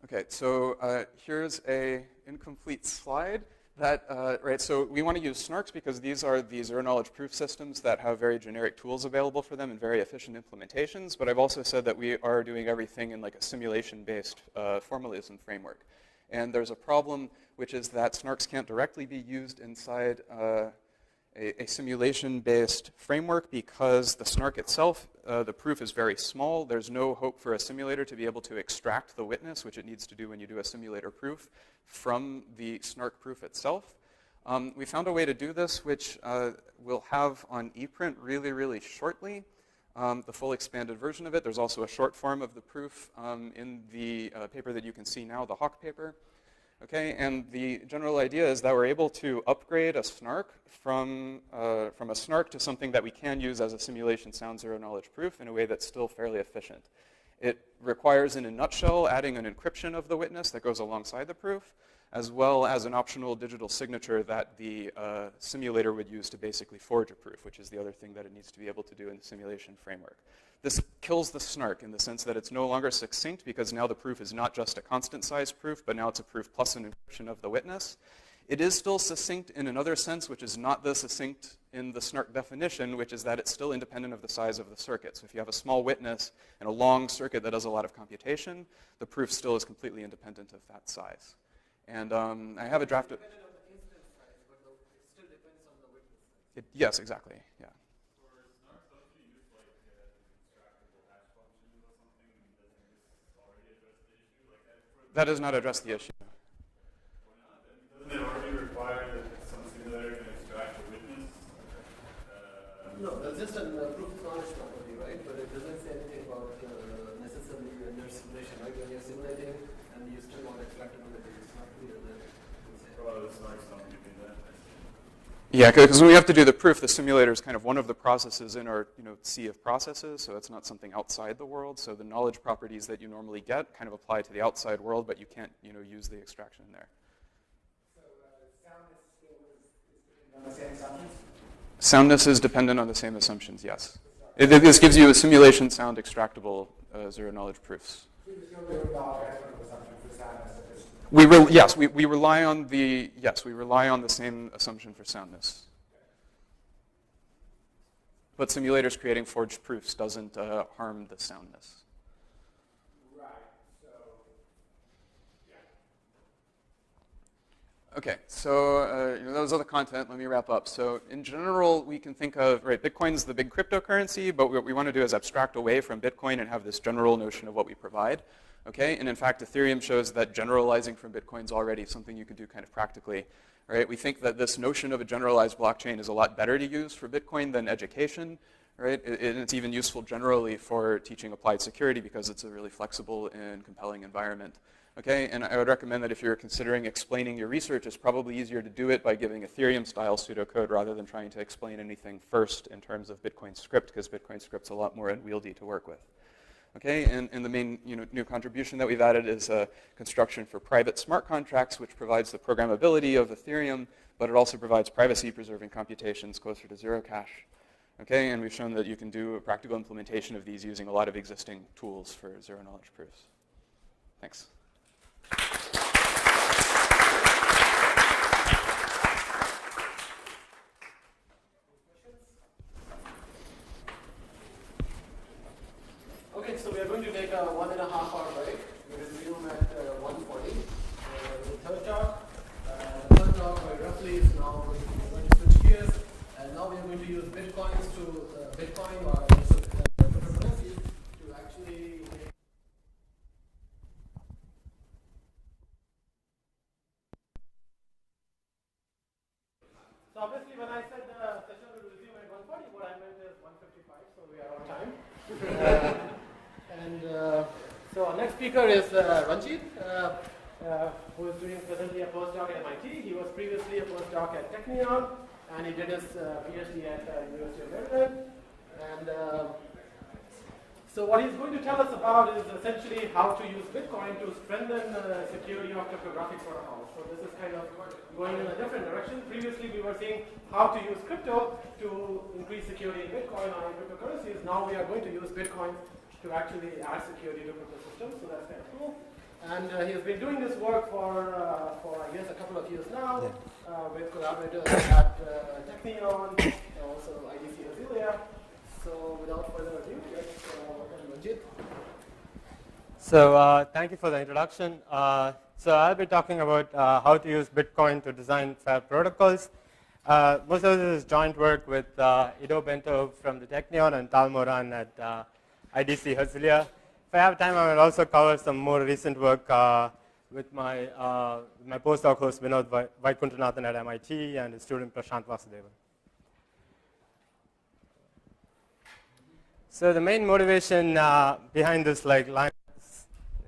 [SPEAKER 7] Okay, so here's a incomplete slide. So we want to use SNARKs because these are the zero-knowledge proof systems that have very generic tools available for them and very efficient implementations. But I've also said that we are doing everything in a simulation-based formalism framework. And there's a problem, which is that SNARKs can't directly be used inside a simulation-based framework because the SNARK itself, the proof is very small. There's no hope for a simulator to be able to extract the witness, which it needs to do when you do a simulator proof, from the SNARK proof itself. We found a way to do this, which we'll have on ePrint really, really shortly, the full expanded version of it. There's also a short form of the proof in the paper that you can see now, the Hawk paper. Okay, and the general idea is that we're able to upgrade a SNARK from a SNARK to something that we can use as a simulation sound zero-knowledge proof in a way that's still fairly efficient. It requires, in a nutshell, adding an encryption of the witness that goes alongside the proof, as well as an optional digital signature that the simulator would use to basically forge a proof, which is the other thing that it needs to be able to do in the simulation framework. This kills the SNARK in the sense that it's no longer succinct because now the proof is not just a constant size proof, but now it's a proof plus an encryption of the witness. It is still succinct in another sense, which is not the succinct in the snark definition, which is that it's still independent of the size of the circuit. So if you have a small witness and a long circuit that does a lot of computation, the proof still is completely independent of that size. And I have a draft. Yes, exactly. Yeah. That does not address the issue.
[SPEAKER 3] Doesn't it already require that some simulator can extract a witness?
[SPEAKER 1] No, that's just a proof of knowledge property, right? But it doesn't say anything about necessarily under simulation, right? When you're simulating and you still want extractability, it's not clear that it say.
[SPEAKER 3] Well, it's like something you can do that.
[SPEAKER 7] Yeah, because when we have to do the proof, the simulator is kind of one of the processes in our sea of processes, so it's not something outside the world. So the knowledge properties that you normally get kind of apply to the outside world, but you can't use the extraction there.
[SPEAKER 8] So soundness is on the same assumptions?
[SPEAKER 7] Soundness is dependent on the same assumptions, yes. This gives you a simulation sound extractable zero knowledge proofs. We rely on the same assumption for soundness. But simulators creating forged proofs doesn't harm the soundness.
[SPEAKER 8] Right. So, yeah.
[SPEAKER 7] Okay, so that was all the content. Let me wrap up. So in general, we can think of, Bitcoin's the big cryptocurrency, but what we want to do is abstract away from Bitcoin and have this general notion of what we provide. Okay, and in fact, Ethereum shows that generalizing from Bitcoin is already something you can do kind of practically. Right? We think that this notion of a generalized blockchain is a lot better to use for Bitcoin than education. Right? And it's even useful generally for teaching applied security because it's a really flexible and compelling environment. Okay, and I would recommend that if you're considering explaining your research, it's probably easier to do it by giving Ethereum-style pseudocode rather than trying to explain anything first in terms of Bitcoin script, because Bitcoin script's a lot more unwieldy to work with. Okay, and the main new contribution that we've added is construction for private smart contracts, which provides the programmability of Ethereum, but it also provides privacy-preserving computations closer to zero cache. Okay, and we've shown that you can do a practical implementation of these using a lot of existing tools for zero-knowledge proofs. Thanks.
[SPEAKER 1] Okay, so we are going to take a 1.5 hour break. We will resume at 1:40. The third talk, roughly is now we're going to switch gears, and now we are going to use Bitcoins to Bitcoin or cryptocurrencies to actually make. So obviously, when I said the session will resume at 1:40, what I meant is 1:55, so we are on time. So our next speaker is Ranjit, who is doing presently a postdoc at MIT. He was previously a postdoc at Technion, and he did his PhD at University of Maryland. And so what he's going to tell us about is essentially how to use Bitcoin to strengthen security of cryptographic protocols. So this is kind of going in a different direction. Previously we were seeing how to use crypto to increase security in Bitcoin or in cryptocurrencies. Now we are going to use Bitcoin to actually add security to crypto systems, so that's kind of cool. And he has been doing this work for I guess, a couple of years now with collaborators at Technion, also IDC Azilia. So without further ado, let's welcome Ranjit.
[SPEAKER 10] So thank you for the introduction. So I'll be talking about how to use Bitcoin to design fair protocols. Most of this is joint work with Ido Bento from the Technion and Tal Moran at IDC Herzliya. If I have time, I will also cover some more recent work with my postdoc host Vinod Vaikunthanathan at MIT and his student Prashant Vasudevan. So the main motivation behind this line,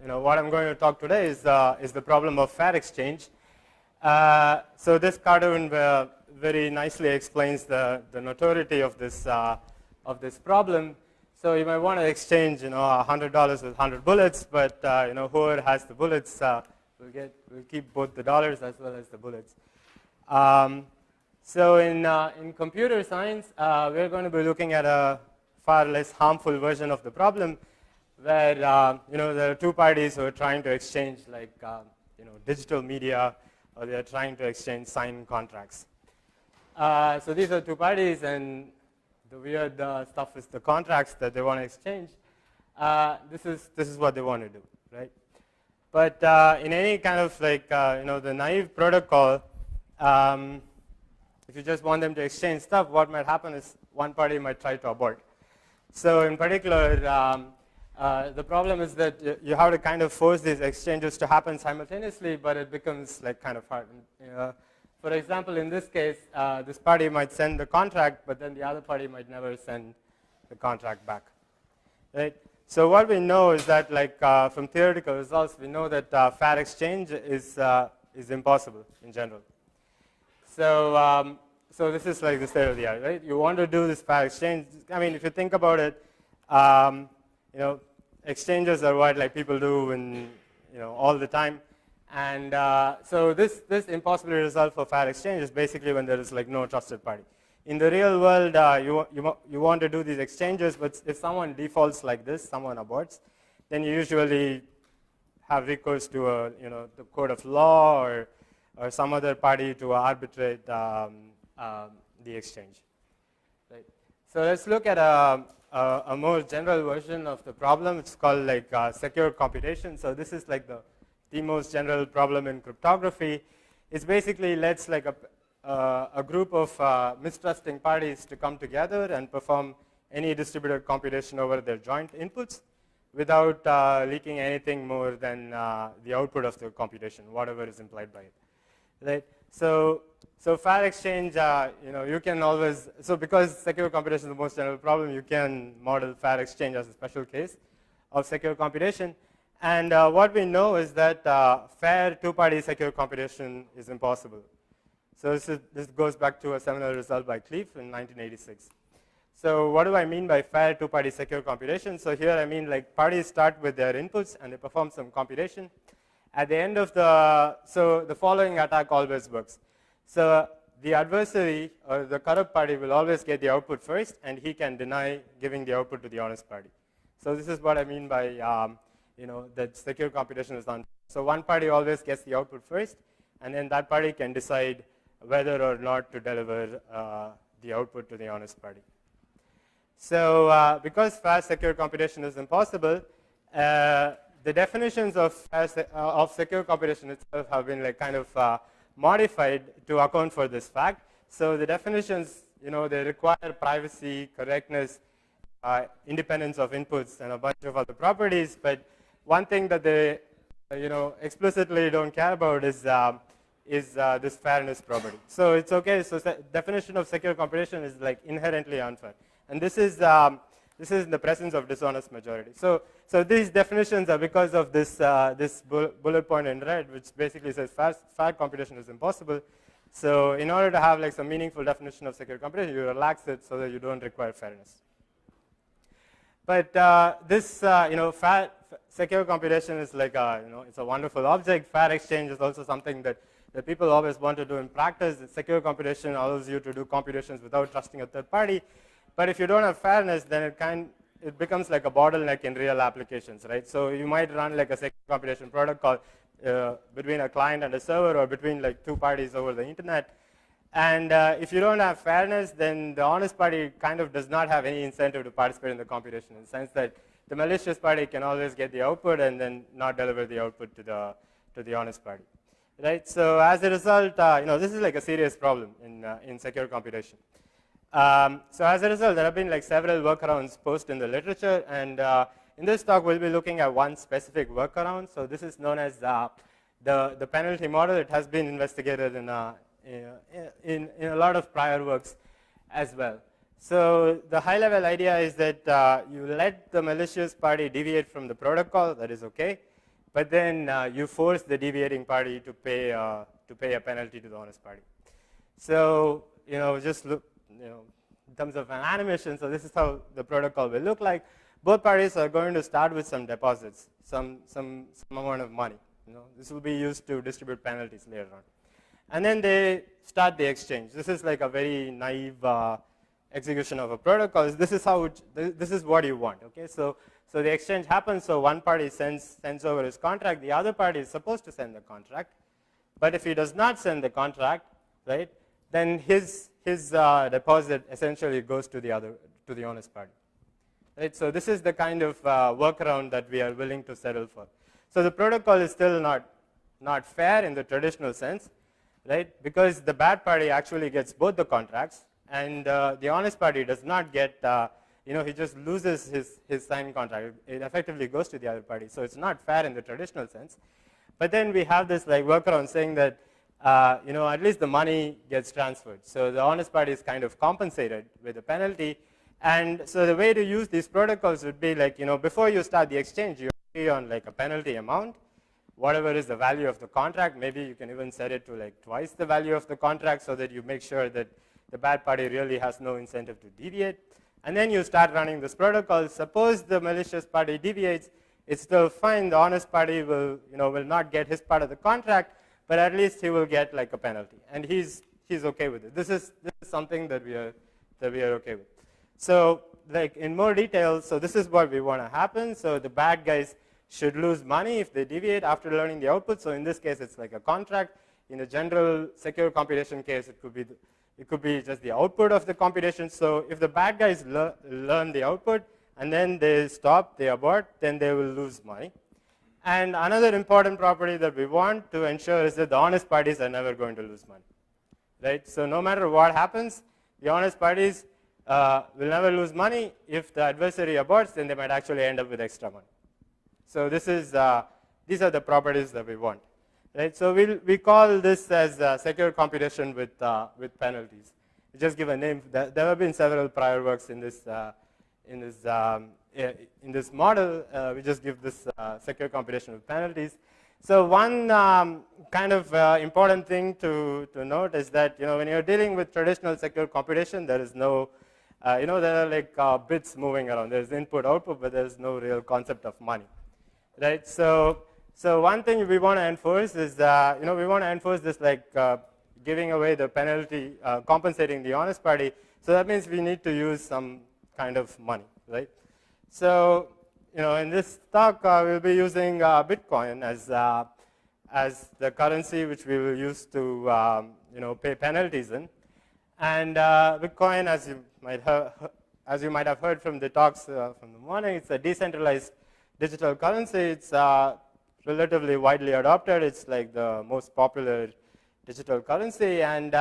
[SPEAKER 10] what I'm going to talk today is the problem of fair exchange. So this cartoon very nicely explains the notoriety of this problem. So you might want to exchange, $100 with 100 bullets, but whoever has the bullets will keep both the dollars as well as the bullets. So in computer science, we're going to be looking at a far less harmful version of the problem, where there are two parties who are trying to exchange digital media or they are trying to exchange signed contracts. So these are two parties, and the weird stuff is the contracts that they want to exchange. This is what they want to do, right? But in any kind of like the naive protocol, if you just want them to exchange stuff, what might happen is one party might try to abort. So in particular, the problem is that you have to kind of force these exchanges to happen simultaneously, but it becomes like kind of hard. For example, in this case, this party might send the contract, but then the other party might never send the contract back, right? So what we know is that, like from theoretical results, we know that fair exchange is impossible in general. So so this is like the state of the art, right? You want to do this fair exchange. I mean, if you think about it, exchanges are what like people do in all the time. And so this impossibility result for fair exchange is basically when there is like no trusted party. In the real world, you want to do these exchanges, but if someone defaults like this, someone aborts, then you usually have recourse to the court of law or some other party to arbitrate the exchange. Right. So let's look at a more general version of the problem. It's called like secure computation. So this is like the most general problem in cryptography. It's basically lets like a group of mistrusting parties to come together and perform any distributed computation over their joint inputs without leaking anything more than the output of the computation, whatever is implied by it. Right? So fair exchange, you can always, so because secure computation is the most general problem, you can model fair exchange as a special case of secure computation. And what we know is that fair two-party secure computation is impossible. So this goes back to a seminal result by Cleef in 1986. So what do I mean by fair two-party secure computation? So here I mean like parties start with their inputs and they perform some computation. At the end of the following attack always works. So the adversary or the corrupt party will always get the output first, and he can deny giving the output to the honest party. So this is what I mean by that secure computation is done. So one party always gets the output first, and then that party can decide whether or not to deliver the output to the honest party. So because fast secure computation is impossible, the definitions of secure computation itself have been like kind of modified to account for this fact. So the definitions, they require privacy, correctness, independence of inputs, and a bunch of other properties. But one thing that they, explicitly don't care about is this fairness property. So it's okay. So definition of secure computation is like inherently unfair, and this is in the presence of dishonest majority. So these definitions are because of this bullet point in red, which basically says fair computation is impossible. So in order to have like some meaningful definition of secure computation, you relax it so that you don't require fairness. But this fair secure computation is like it's a wonderful object. Fair exchange is also something that people always want to do in practice. Secure computation allows you to do computations without trusting a third party. But if you don't have fairness, then it becomes like a bottleneck in real applications, right? So you might run like a secure computation protocol between a client and a server, or between like two parties over the internet. And if you don't have fairness, then the honest party kind of does not have any incentive to participate in the computation, in the sense that the malicious party can always get the output and then not deliver the output to the honest party, right? So as a result, this is like a serious problem in secure computation. So as a result, there have been like several workarounds posted in the literature, and in this talk we'll be looking at one specific workaround. So this is known as the penalty model. It has been investigated in a lot of prior works as well. So the high-level idea is that you let the malicious party deviate from the protocol. That is okay, but then you force the deviating party to pay a penalty to the honest party. So just look. In terms of an animation, so this is how the protocol will look like. Both parties are going to start with some deposits, some amount of money. This will be used to distribute penalties later on. And then they start the exchange. This is like a very naive execution of a protocol. This is what you want. Okay, so the exchange happens. So one party sends over his contract. The other party is supposed to send the contract. But if he does not send the contract, right, then his deposit essentially goes to the honest party. Right? So this is the kind of workaround that we are willing to settle for. So the protocol is still not fair in the traditional sense, right? Because the bad party actually gets both the contracts, and the honest party does not get, he just loses his signed contract. It effectively goes to the other party. So it's not fair in the traditional sense. But then we have this like workaround saying that, at least the money gets transferred. So the honest party is kind of compensated with a penalty. And so the way to use these protocols would be like, before you start the exchange, you agree on like a penalty amount, whatever is the value of the contract. Maybe you can even set it to like twice the value of the contract so that you make sure that the bad party really has no incentive to deviate. And then you start running this protocol. Suppose the malicious party deviates, it's still fine. The honest party will not get his part of the contract, but at least he will get like a penalty. And he's okay with it. This is something that we are okay with. So like in more detail, so this is what we want to happen. So the bad guys should lose money if they deviate after learning the output. So in this case, it's like a contract. In a general secure computation case, it could be just the output of the computation. So if the bad guys learn the output and then they stop, they abort, then they will lose money. And another important property that we want to ensure is that the honest parties are never going to lose money, right? So no matter what happens, the honest parties will never lose money. If the adversary aborts, then they might actually end up with extra money. So these are the properties that we want, right? So we call this as secure computation with penalties. We just give a name. There have been several prior works in this model. We just give this secure computation with penalties. So one kind of important thing to note is that when you're dealing with traditional secure computation, there is no there are like bits moving around. There's input, output, but there's no real concept of money, right? So one thing we want to enforce is, we want to enforce this like giving away the penalty, compensating the honest party. So that means we need to use some kind of money, right? So in this talk, we'll be using Bitcoin as the currency which we will use to pay penalties in. And Bitcoin, as you might have heard from the talks from the morning, it's a decentralized digital currency. It's relatively widely adopted. It's like the most popular digital currency. And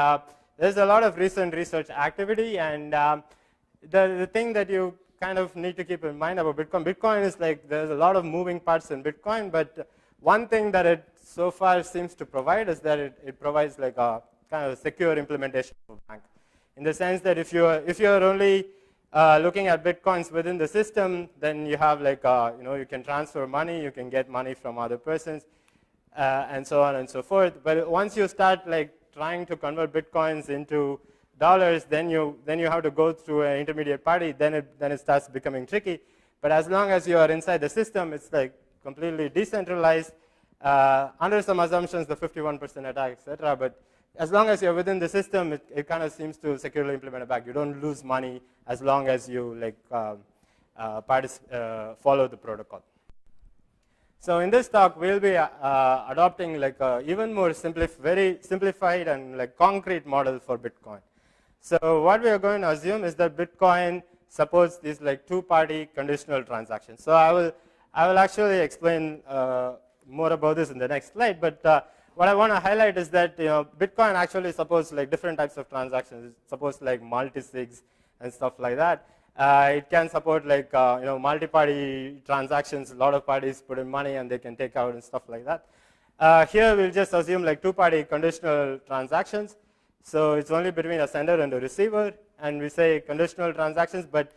[SPEAKER 10] there's a lot of recent research activity. And the thing that you kind of need to keep in mind about Bitcoin is like there's a lot of moving parts in Bitcoin. But one thing that it so far seems to provide is that it provides like a kind of secure implementation of a bank, in the sense that if you're only looking at Bitcoins within the system, then you have like you can transfer money, you can get money from other persons, and so on and so forth. But once you start like trying to convert Bitcoins into dollars, then you have to go through an intermediate party. Then it starts becoming tricky. But as long as you are inside the system, it's like completely decentralized under some assumptions, the 51% attack, etc. But as long as you're within the system, it kind of seems to securely implement a bank. You don't lose money as long as you like follow the protocol. So in this talk, we'll be adopting like a even more very simplified and like concrete model for Bitcoin. So what we are going to assume is that Bitcoin supports these like two-party conditional transactions. So I will actually explain more about this in the next slide. But what I want to highlight is that Bitcoin actually supports like different types of transactions. It supports like multi-sigs and stuff like that. It can support like multi-party transactions. A lot of parties put in money and they can take out and stuff like that. Here we'll just assume like two-party conditional transactions. So it's only between a sender and a receiver, and we say conditional transactions. But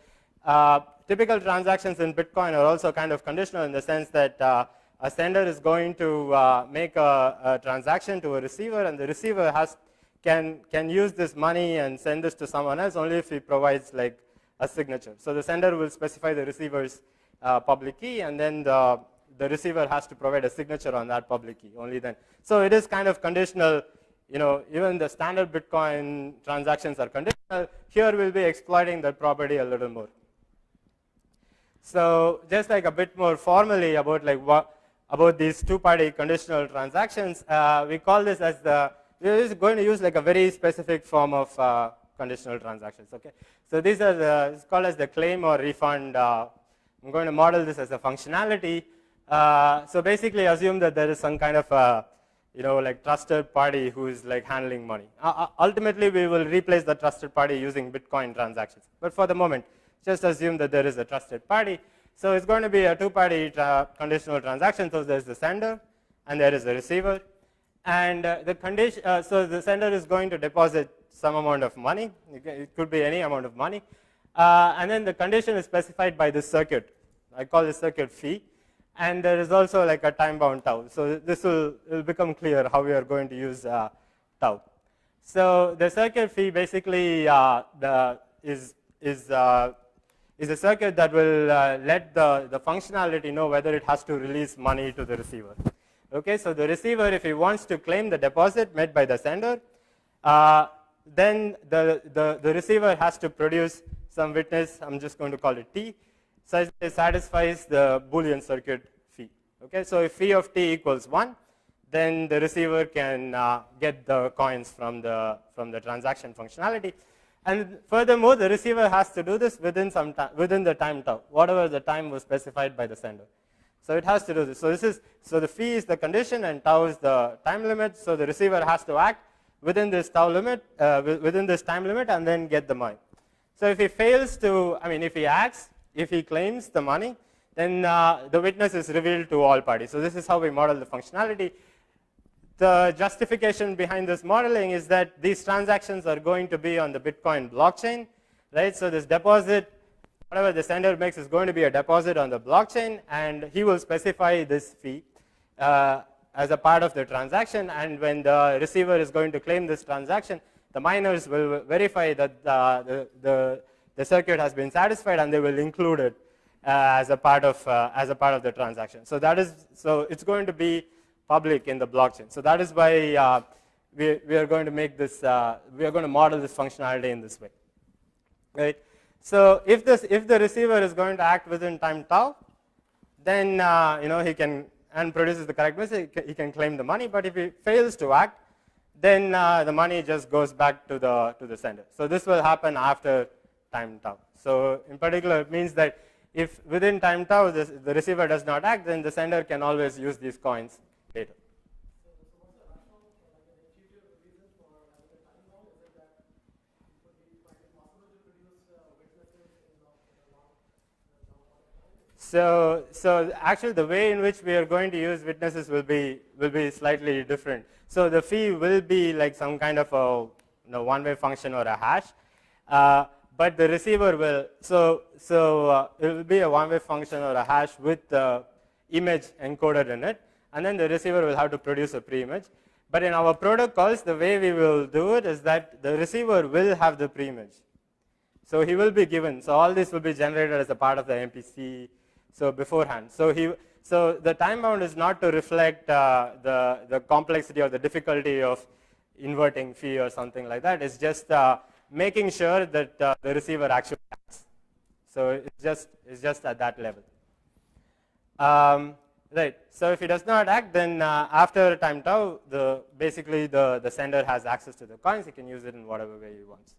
[SPEAKER 10] typical transactions in Bitcoin are also kind of conditional in the sense that a sender is going to make a transaction to a receiver, and the receiver can use this money and send this to someone else only if he provides like a signature. So the sender will specify the receiver's public key, and then the receiver has to provide a signature on that public key only then. So it is kind of conditional. Even the standard Bitcoin transactions are conditional. Here we'll be exploiting that property a little more. So just like a bit more formally about like about these two-party conditional transactions. We call this as we're going to use like a very specific form of conditional transactions. Okay, so these are it's called as the claim or refund. I'm going to model this as a functionality. So basically, assume that there is some kind of like trusted party who is like handling money. Ultimately, we will replace the trusted party using Bitcoin transactions. But for the moment, just assume that there is a trusted party. So it's going to be a two-party conditional transaction. So there's the sender and there is the receiver. And the condition, so the sender is going to deposit some amount of money. It could be any amount of money. And then the condition is specified by this circuit. I call this circuit fee. And there is also like a time-bound tau. So this will become clear how we are going to use tau. So the circuit fee basically is a circuit that will let the functionality know whether it has to release money to the receiver. Okay, so the receiver, if he wants to claim the deposit made by the sender, then the receiver has to produce some witness. I'm just going to call it T, such that it satisfies the Boolean circuit fee. Okay, so if fee of T equals 1, then the receiver can get the coins from the transaction functionality. And furthermore, the receiver has to do this within some time, within the time tau, whatever the time was specified by the sender. So it has to do this. So the fee is the condition and tau is the time limit. So the receiver has to act within this tau limit, within this time limit, and then get the money. So if he fails to, if he acts, if he claims the money, then the witness is revealed to all parties. So this is how we model the functionality. The justification behind this modeling is that these transactions are going to be on the Bitcoin blockchain, right? So this deposit, whatever the sender makes, is going to be a deposit on the blockchain, and he will specify this fee as a part of the transaction. And when the receiver is going to claim this transaction, the miners will verify that the circuit has been satisfied, and they will include it as a part of the transaction. So it's going to be public in the blockchain. So that is why we are going to make this. We are going to model this functionality in this way, right? So if the receiver is going to act within time tau, then he can and produces the correct message, he can claim the money. But if he fails to act, then the money just goes back to the sender. So this will happen after time tau. So in particular, it means that if within time tau the receiver does not act, then the sender can always use these coins later. So actually, the way in which we are going to use witnesses will be slightly different. So the fee will be like some kind of a one-way function or a hash, but the receiver will. So it will be a one-way function or a hash with the image encoded in it, and then the receiver will have to produce a pre-image. But in our protocols, the way we will do it is that the receiver will have the pre-image. So he will be given. So all this will be generated as a part of the MPC. So beforehand, so the time bound is not to reflect the complexity or the difficulty of inverting fee or something like that. It's just making sure that the receiver actually acts. So it's just at that level. Right. So if he does not act, then after time tau, basically the sender has access to the coins. He can use it in whatever way he wants.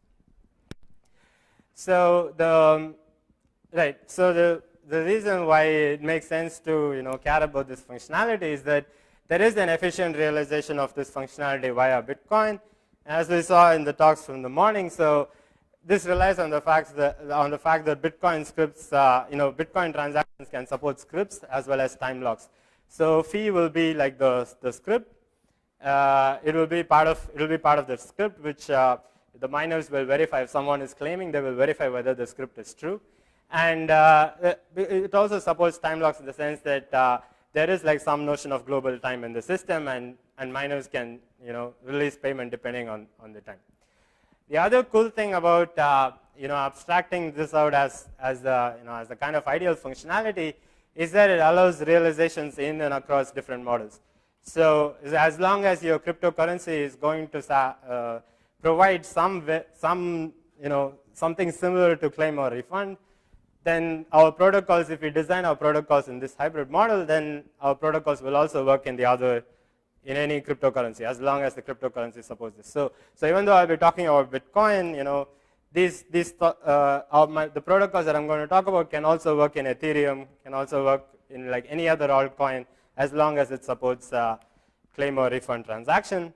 [SPEAKER 10] So the reason why it makes sense to care about this functionality is that there is an efficient realization of this functionality via Bitcoin, as we saw in the talks from the morning. So this relies on the fact that Bitcoin scripts, Bitcoin transactions can support scripts as well as time locks. So fee will be like the script. It will be part of the script, which the miners will verify. If someone is claiming, they will verify whether the script is true. And it also supports time locks in the sense that there is like some notion of global time in the system, and miners can release payment depending on the time. The other cool thing about abstracting this out as a kind of ideal functionality is that it allows realizations in and across different models. So as long as your cryptocurrency is going to provide something similar to claim or refund, then our protocols, if we design our protocols in this hybrid model, then our protocols will also work in any cryptocurrency, as long as the cryptocurrency supports this. So even though I'll be talking about Bitcoin, the protocols that I'm going to talk about can also work in Ethereum, can also work in like any other altcoin, as long as it supports claim or refund transaction.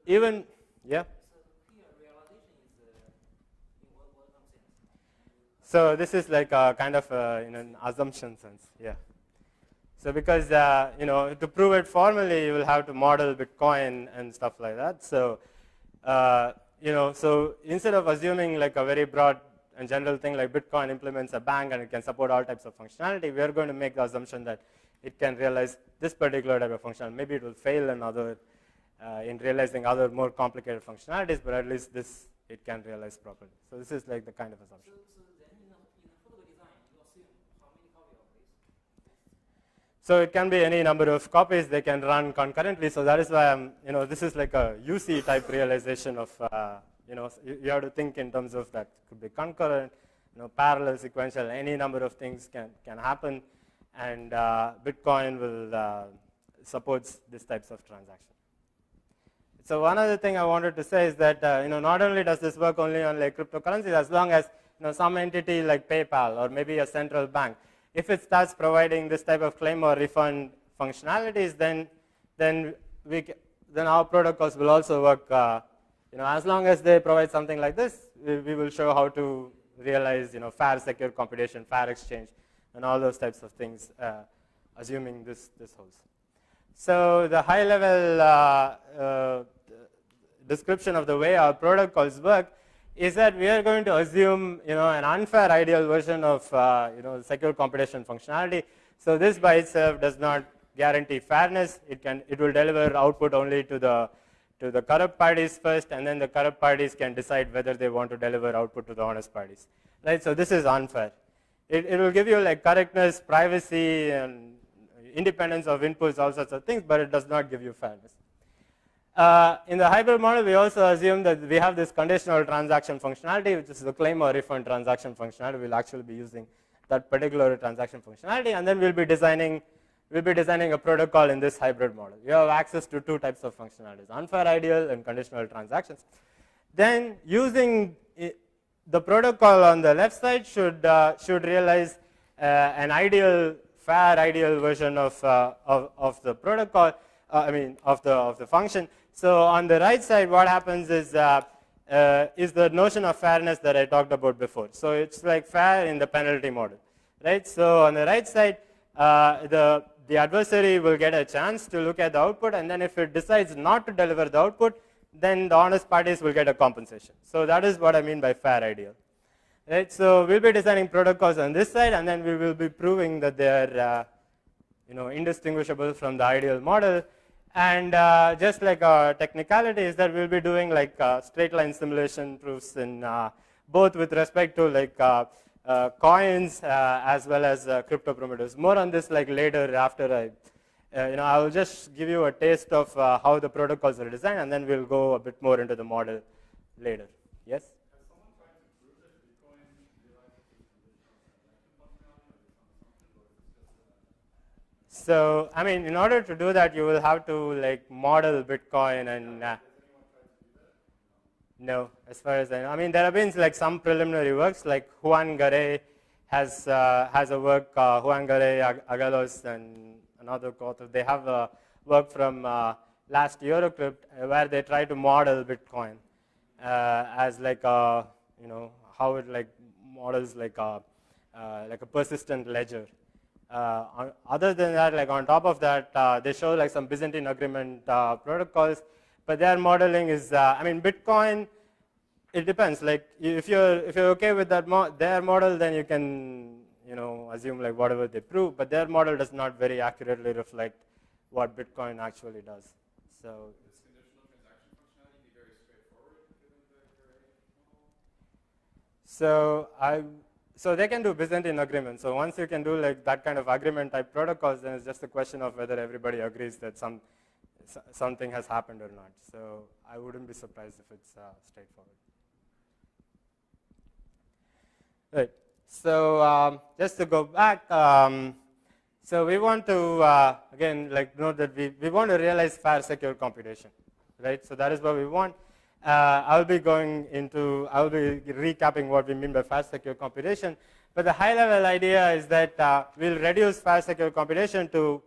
[SPEAKER 10] Even, yeah? So this is like a kind of in an assumption sense, yeah. So because to prove it formally, you will have to model Bitcoin and stuff like that. So so instead of assuming like a very broad and general thing like Bitcoin implements a bank and it can support all types of functionality, we are going to make the assumption that it can realize this particular type of functionality. Maybe it will fail in realizing other more complicated functionalities, but at least this it can realize properly. So this is like the kind of assumption. So it can be any number of copies. They can run concurrently. So that is why this is like a UC type realization of, you have to think in terms of that. It could be concurrent, parallel, sequential. Any number of things can happen, and Bitcoin will supports these types of transactions. So one other thing I wanted to say is that not only does this work only on like cryptocurrencies, as long as some entity like PayPal or maybe a central bank, if it starts providing this type of claim or refund functionalities, then our protocols will also work. As long as they provide something like this, we will show how to realize fair, secure computation, fair exchange, and all those types of things, assuming this holds. So the high-level description of the way our protocols work is that we are going to assume an unfair ideal version of secure computation functionality. So this by itself does not guarantee fairness. It will deliver output only to the corrupt parties first, and then the corrupt parties can decide whether they want to deliver output to the honest parties. Right? So this is unfair. It will give you like correctness, privacy, and independence of inputs, all sorts of things, but it does not give you fairness. In the hybrid model, we also assume that we have this conditional transaction functionality, which is the claim or refund transaction functionality. We'll actually be using that particular transaction functionality, and then we'll be designing a protocol in this hybrid model. You have access to two types of functionalities: unfair ideal and conditional transactions. Then using the protocol on the left side should realize an ideal, fair ideal version of the protocol. Of the function. So on the right side, what happens is the notion of fairness that I talked about before. So it's like fair in the penalty model, right? So on the right side, the adversary will get a chance to look at the output, and then if it decides not to deliver the output, then the honest parties will get a compensation. So that is what I mean by fair ideal. Right? So we'll be designing protocols on this side, and then we will be proving that they are indistinguishable from the ideal model. And just like a technicality is that we'll be doing like straight line simulation proofs in both with respect to like coins as well as crypto primitives. More on this like later after I will just give you a taste of how the protocols are designed, and then we'll go a bit more into the model later. Yes? So, in order to do that, you will have to like model Bitcoin and no, as far as I know. There have been like some preliminary works, like Juan Garay has a work, Juan Garay, Agalos, and another author. They have a work from last Eurocrypt where they try to model Bitcoin as like how it like models like a persistent ledger. Other than that, like on top of that, they show like some Byzantine agreement protocols, but their modeling is, Bitcoin. It depends. Like if you're okay with that their model, then you can assume like whatever they prove. But their model does not very accurately reflect what Bitcoin actually does. So. Is conditional transaction functionality very straightforward given the model? So they can do Byzantine agreements. So once you can do like that kind of agreement type protocols, then it's just a question of whether everybody agrees that something has happened or not. So I wouldn't be surprised if it's straightforward. Right. So just to go back, so we want to, again, like note that we want to realize fair, secure computation, right? So that is what we want. I'll be recapping what we mean by fair, secure computation. But the high-level idea is that we'll reduce fair, secure computation to,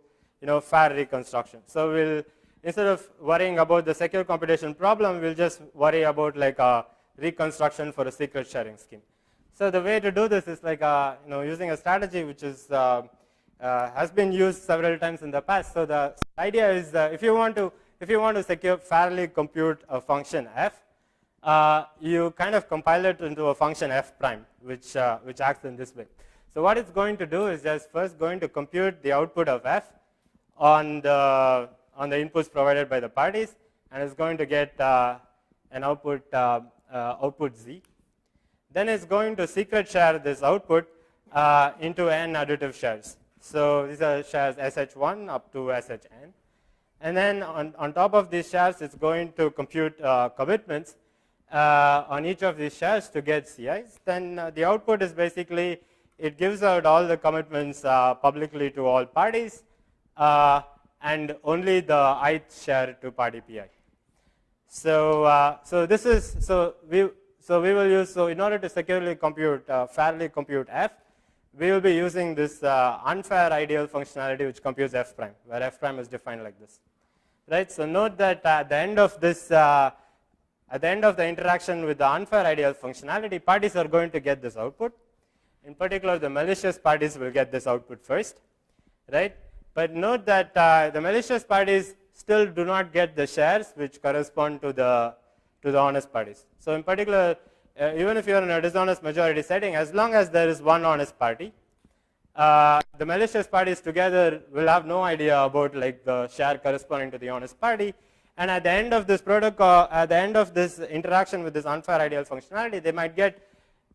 [SPEAKER 10] fair reconstruction. So we'll, instead of worrying about the secure computation problem, we'll just worry about like a reconstruction for a secret sharing scheme. So the way to do this is like, using a strategy which is has been used several times in the past. So the idea is if you want to fairly compute a function f, you kind of compile it into a function f prime, which acts in this way. So what it's going to do is just first going to compute the output of f on the inputs provided by the parties, and it's going to get an output z. Then it's going to secret share this output into n additive shares. So these are shares sh1 up to shn. And then on top of these shares, it's going to compute commitments on each of these shares to get CIs. Then the output is basically, it gives out all the commitments publicly to all parties and only the ith share to party pi. So we will use, so in order to securely compute, fairly compute f, we will be using this unfair ideal functionality which computes f prime, where f prime is defined like this. Right? So note that at the end of this, at the end of the interaction with the unfair ideal functionality, parties are going to get this output. In particular, the malicious parties will get this output first, right? But note that the malicious parties still do not get the shares which correspond to the honest parties. So in particular, even if you are in a dishonest majority setting, as long as there is one honest party, the malicious parties together will have no idea about like the share corresponding to the honest party. And at the end of this protocol, at the end of this interaction with this unfair ideal functionality, they might get,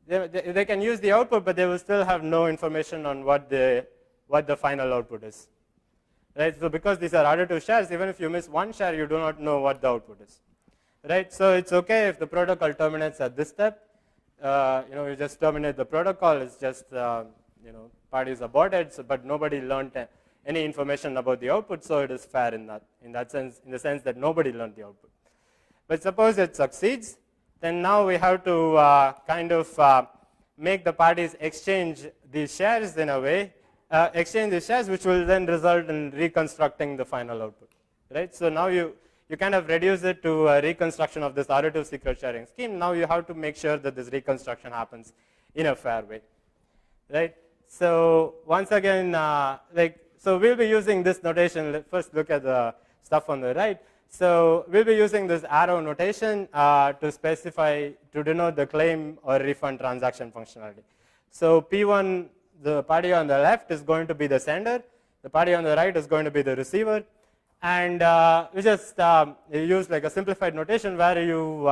[SPEAKER 10] they can use the output, but they will still have no information on what the final output is. Right? So because these are additive shares, even if you miss one share, you do not know what the output is. Right? So it's okay if the protocol terminates at this step. You just terminate the protocol. It's just parties aborted, but nobody learned any information about the output, so it is fair in that sense, in the sense that nobody learned the output. But suppose it succeeds, then now we have to kind of make the parties exchange these shares in a way, exchange these shares, which will then result in reconstructing the final output. Right? So now you kind of reduce it to a reconstruction of this additive secret sharing scheme. Now you have to make sure that this reconstruction happens in a fair way. Right? So once again, so we'll be using this notation. Let's first look at the stuff on the right. So we'll be using this arrow notation to specify, to denote the claim or refund transaction functionality. So P1, the party on the left is going to be the sender. The party on the right is going to be the receiver. And we just use like a simplified notation where you,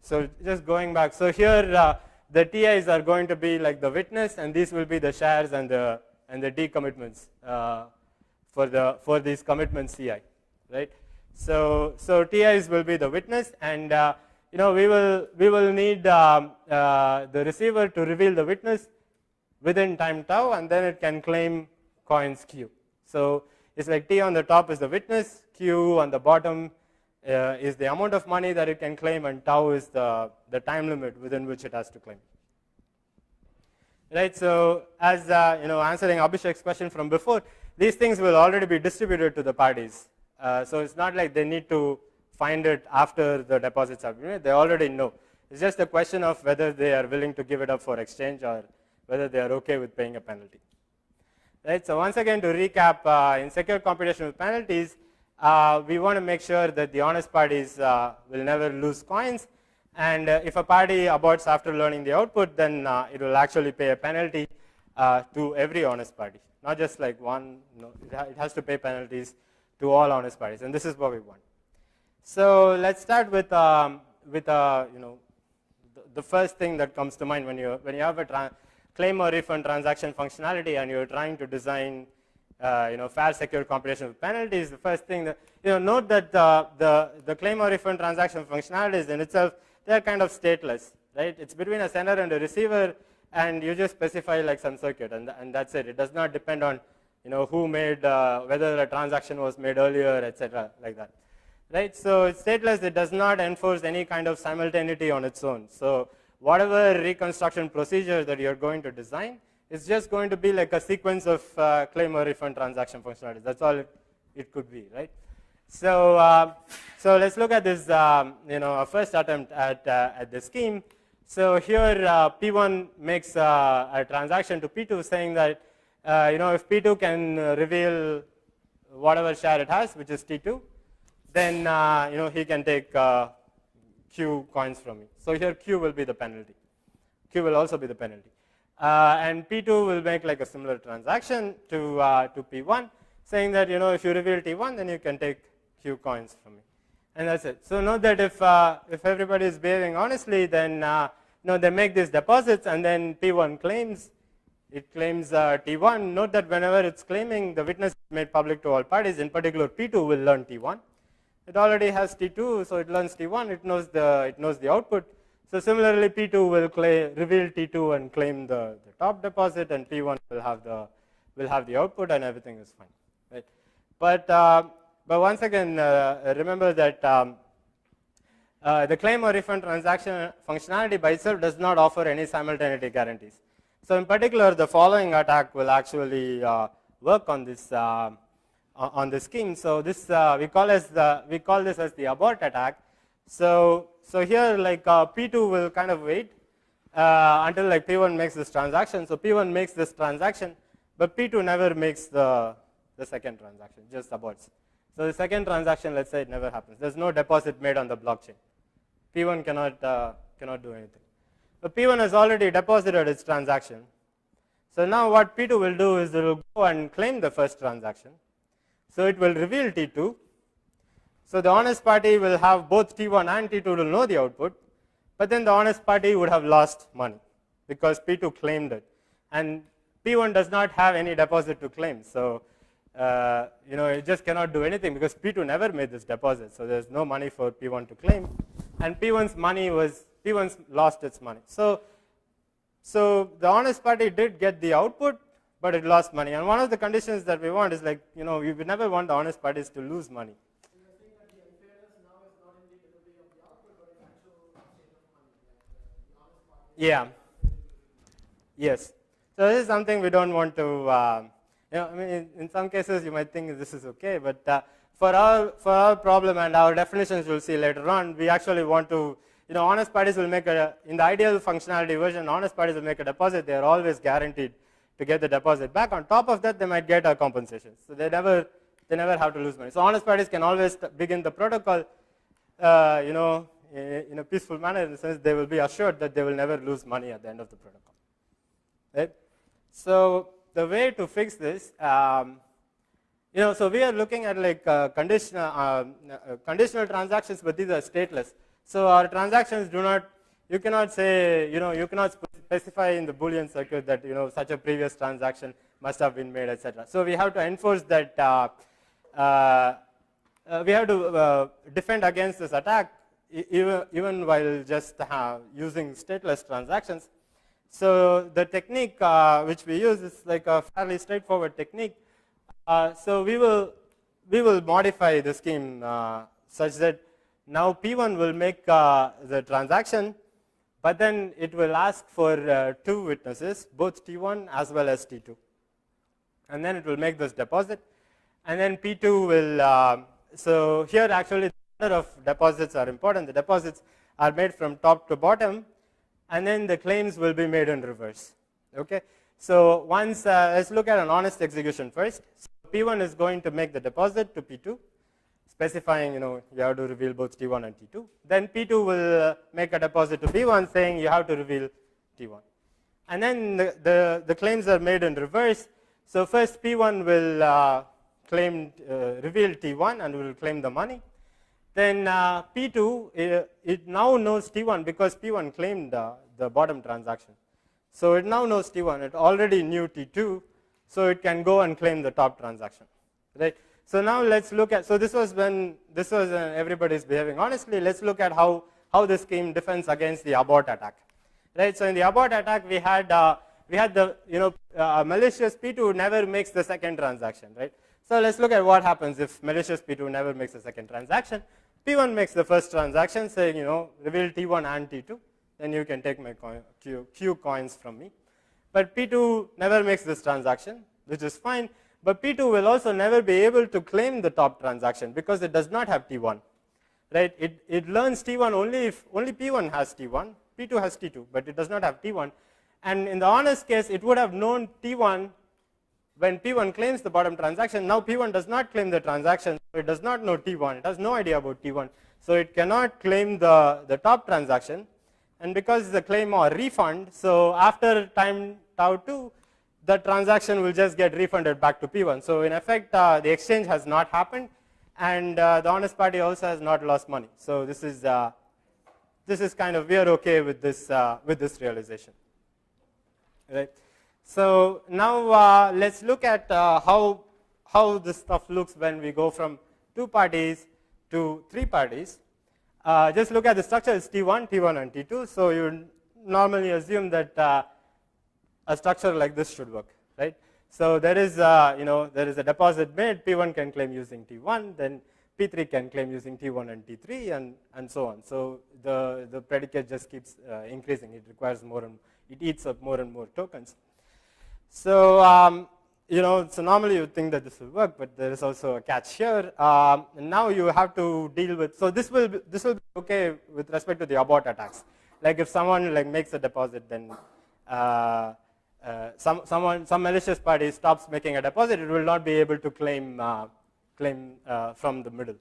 [SPEAKER 10] so just going back. So here the TIs are going to be like the witness, and these will be the shares and the decommitments for these commitments CI, right? So TIs will be the witness, and we will need the receiver to reveal the witness within time tau, and then it can claim coins Q. So it's like T on the top is the witness, Q on the bottom is the amount of money that it can claim, and tau is the time limit within which it has to claim. Right, so as answering Abhishek's question from before, these things will already be distributed to the parties. So it's not like they need to find it after the deposits have been made. They already know. It's just a question of whether they are willing to give it up for exchange or whether they are okay with paying a penalty. Right, so once again to recap, in secure computation with penalties, we want to make sure that the honest parties will never lose coins. And if a party aborts after learning the output, then it will actually pay a penalty to every honest party, not just like one. It has to pay penalties to all honest parties, and this is what we want. So let's start with the first thing that comes to mind when you have a claim or refund transaction functionality and you're trying to design fair secure computation with penalties. The first thing that note that the claim or refund transaction functionalities in itself, they're kind of stateless, right? It's between a sender and a receiver. and you just specify like some circuit, and that's it. It does not depend on who made, whether a transaction was made earlier, etc., like that. Right? So it's stateless. It does not enforce any kind of simultaneity on its own. So whatever reconstruction procedure that you're going to design is just going to be like a sequence of claim or refund transaction functionalities. That's all it could be, right? So so let's look at this, a first attempt at the scheme. So here P1 makes a transaction to P2 saying that if P2 can reveal whatever share it has, which is T2, then he can take Q coins from me. So here Q will be the penalty. Q will also be the penalty. And P2 will make like a similar transaction to P1, saying that if you reveal T1, then you can take Q coins from me, and that's it. So note that if everybody is behaving honestly, then they make these deposits, and then P1 claims. It claims T1. Note that whenever it's claiming, the witness is made public to all parties. In particular, P2 will learn T1. It already has T2, so it learns T1. It knows the output. So similarly, P2 will reveal T2 and claim the top deposit, and P1 will have the output, and everything is fine, right? But once again, remember that the claim or refund transaction functionality by itself does not offer any simultaneity guarantees. So in particular, the following attack will actually work on this scheme. So this we call this as the abort attack. So here like P2 will kind of wait until like P1 makes this transaction. So P1 makes this transaction, but P2 never makes the second transaction, just aborts. So the second transaction, let's say it never happens. There's no deposit made on the blockchain. P1 cannot do anything. But P1 has already deposited its transaction. So now what P2 will do is it will go and claim the first transaction. So it will reveal T2. So the honest party will have both T1 and T2 to know the output, but then the honest party would have lost money because P2 claimed it. And P1 does not have any deposit to claim. So it just cannot do anything because P2 never made this deposit. So there's no money for P1 to claim. And P1's lost its money. So the honest party did get the output, but it lost money. And one of the conditions that we want is like, we never want the honest parties to lose money.
[SPEAKER 1] So you're saying that the unfairness now is not in the delivery of the output, but in actual exchange of money. The honest party.
[SPEAKER 10] Yeah. Yes. So this is something we don't want to. In some cases you might think this is okay, but for our problem and our definitions you'll see later on, we actually want to. Honest parties will make in the ideal functionality version, honest parties will make a deposit. They are always guaranteed to get the deposit back. On top of that, they might get a compensation. So they never have to lose money. So honest parties can always begin the protocol, in a peaceful manner, in the sense they will be assured that they will never lose money at the end of the protocol. Right? So the way to fix this, so we are looking at like conditional transactions, but these are stateless. So our transactions you cannot say, you cannot specify in the Boolean circuit that, such a previous transaction must have been made, etc. So we have to enforce that, we have to defend against this attack even while just using stateless transactions. So the technique which we use is like a fairly straightforward technique. So we will modify the scheme such that now P1 will make the transaction, but then it will ask for two witnesses, both T1 as well as T2. And then it will make this deposit. And then P2 will, so here actually the order of deposits are important. The deposits are made from top to bottom, and then the claims will be made in reverse. Okay? So once, let's look at an honest execution first. So P1 is going to make the deposit to P2, specifying, you have to reveal both T1 and T2. Then P2 will make a deposit to P1 saying you have to reveal T1. And then the claims are made in reverse. So first P1 will reveal T1 and will claim the money. Then P2, it now knows T1 because P1 claimed the bottom transaction. So it now knows T1. It already knew T2, so it can go and claim the top transaction. Right? So now let's look at, so this was when everybody is behaving honestly. Let's look at how this scheme defends against the abort attack. right? So in the abort attack, we had the malicious P2 never makes the second transaction, right? So let's look at what happens if malicious P2 never makes the second transaction. P1 makes the first transaction, saying reveal T1 and T2, then you can take my Q coins from me. But P2 never makes this transaction, which is fine. But P2 will also never be able to claim the top transaction because it does not have T1, right? It learns T1 only if only P1 has T1, P2 has T2, but it does not have T1. And in the honest case, it would have known T1 when P1 claims the bottom transaction. Now P1 does not claim the transaction, so it does not know T1. It has no idea about T1. So it cannot claim the top transaction. And because it's a claim or refund, so after time tau 2, the transaction will just get refunded back to P1. So in effect, the exchange has not happened, and the honest party also has not lost money. So this is kind of, we are okay with this realization, right? So now let's look at how this stuff looks when we go from 2 parties to 3 parties. Just look at the structure. It's T1, T1, and T2. So you normally assume that a structure like this should work, right? So there is there is a deposit made. P1 can claim using T1, then P3 can claim using T1 and T3, and so on. So the predicate just keeps increasing. It requires more and it eats up more and more tokens. So so normally you think that this will work, but there is also a catch here. Now you have to deal with. So this will be okay with respect to the abort attacks. Like if someone makes a deposit, then some malicious party stops making a deposit, it will not be able to claim from the middle.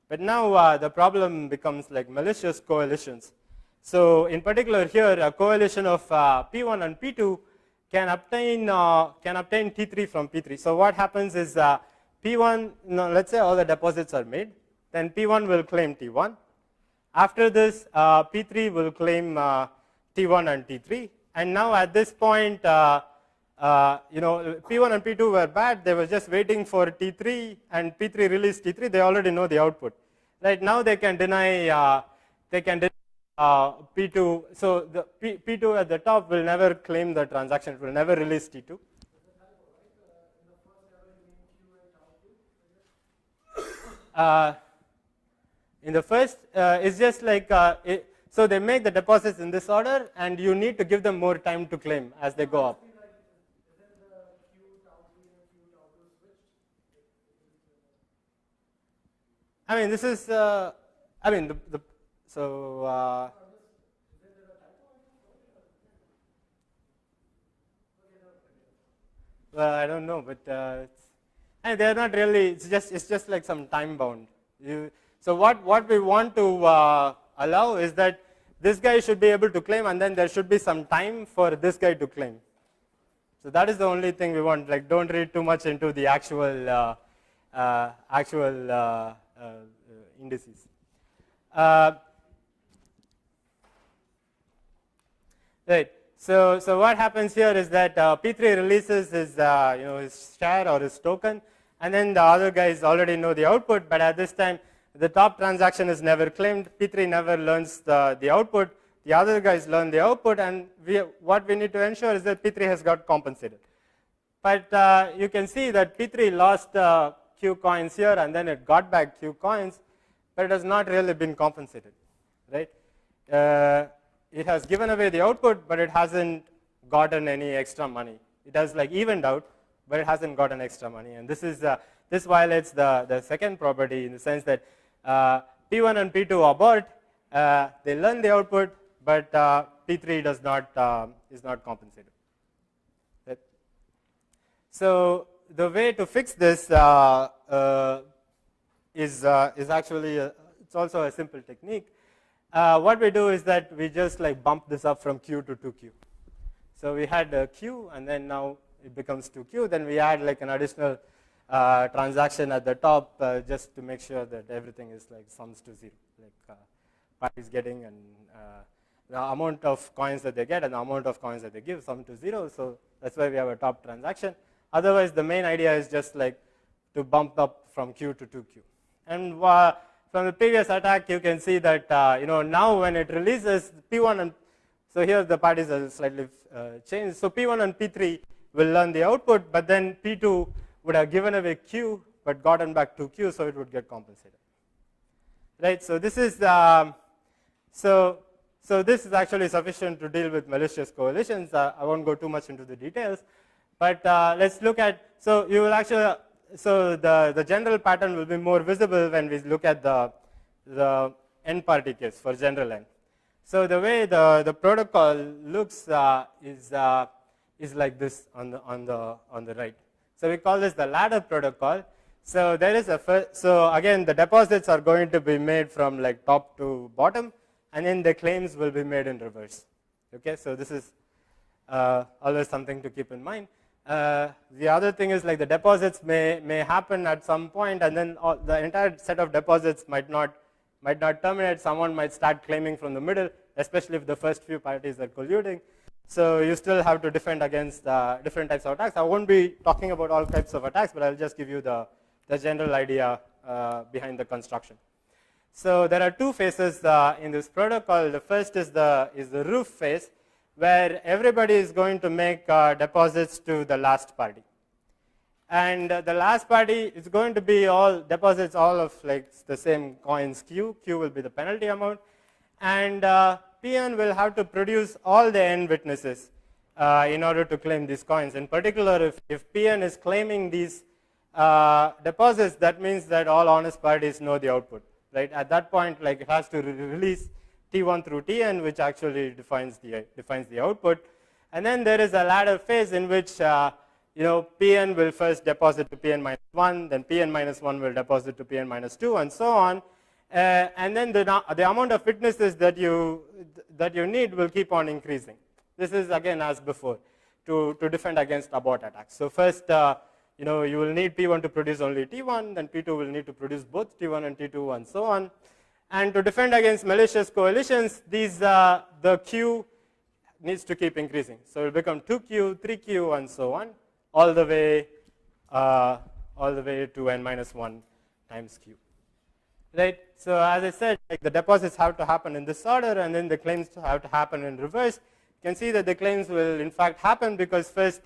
[SPEAKER 10] But now the problem becomes like malicious coalitions. So in particular here, a coalition of P1 and P2 can obtain T3 from P3. So what happens is P1, let's say all the deposits are made, then P1 will claim T1. After this, P3 will claim T1 and T3. And now at this point, P1 and P2 were bad. They were just waiting for T3, and P3 released T3. They already know the output. Right now they can deny P2. So the P2 at the top will never claim the transaction. It will never release T2. In the first, it's just like so they make the deposits in this order, and you need to give them more time to claim as they go up. I mean, this is. I mean, so. Well, I don't know, but and they're not really. It's just like some time bound. So what we want to allow is that this guy should be able to claim, and then there should be some time for this guy to claim. So that is the only thing we want. Like, don't read too much into the actual indices. Right. So what happens here is that P3 releases his his share or his token, and then the other guys already know the output, but at this time the top transaction is never claimed. P3 never learns the output. The other guys learn the output, and what we need to ensure is that P3 has got compensated. But you can see that P3 lost Q coins here, and then it got back Q coins, but it has not really been compensated, right? It has given away the output, but it hasn't gotten any extra money. It has like evened out, but it hasn't gotten extra money. And this is this violates the second property in the sense that P1 and P2 abort. They learn the output, but P3 does not is not compensated. Right? So the way to fix this is actually it's also a simple technique. What we do is that we just like bump this up from Q to 2Q. So we had a Q, and then now it becomes 2Q. Then we add like an additional transaction at the top just to make sure that everything is like sums to 0. Like parties getting and the amount of coins that they get and the amount of coins that they give sum to 0. So that's why we have a top transaction. Otherwise, the main idea is just like to bump up from Q to 2Q. And from the previous attack, you can see that now when it releases P1 and So here the parties are slightly changed. So P1 and P3 will learn the output, but then P2 would have given away Q, but gotten back to Q, so it would get compensated. Right. So this is so this is actually sufficient to deal with malicious coalitions. I won't go too much into the details, but let's look at. So you will actually. So the general pattern will be more visible when we look at the n party case for general n. So the way the protocol looks is like this on the right. So we call this the ladder protocol. So there is so again the deposits are going to be made from like top to bottom, and then the claims will be made in reverse. Okay, so this is always something to keep in mind. The other thing is like the deposits may happen at some point, and then the entire set of deposits might not terminate. Someone might start claiming from the middle, especially if the first few parties are colluding. So you still have to defend against different types of attacks. I won't be talking about all types of attacks, but I'll just give you the general idea behind the construction. So there are two phases in this protocol. The first is the roof phase, where everybody is going to make deposits to the last party. And the last party is going to be all deposits, all of like the same coins Q. Q will be the penalty amount. And Pn will have to produce all the n witnesses in order to claim these coins. In particular, if Pn is claiming these deposits, that means that all honest parties know the output. Right? At that point, like it has to release T1 through Tn, which actually defines the output. And then there is a ladder phase in which Pn will first deposit to Pn minus 1, then Pn minus 1 will deposit to Pn minus 2, and so on. And then the amount of witnesses that you need will keep on increasing. This is again as before to defend against abort attacks. So first, you will need P1 to produce only T1, then P2 will need to produce both T1 and T2, and so on. And to defend against malicious coalitions, the Q needs to keep increasing. So it will become 2Q, 3Q, and so on, all the way to n minus 1 times Q. Right? So as I said, like the deposits have to happen in this order, and then the claims have to happen in reverse. You can see that the claims will in fact happen because first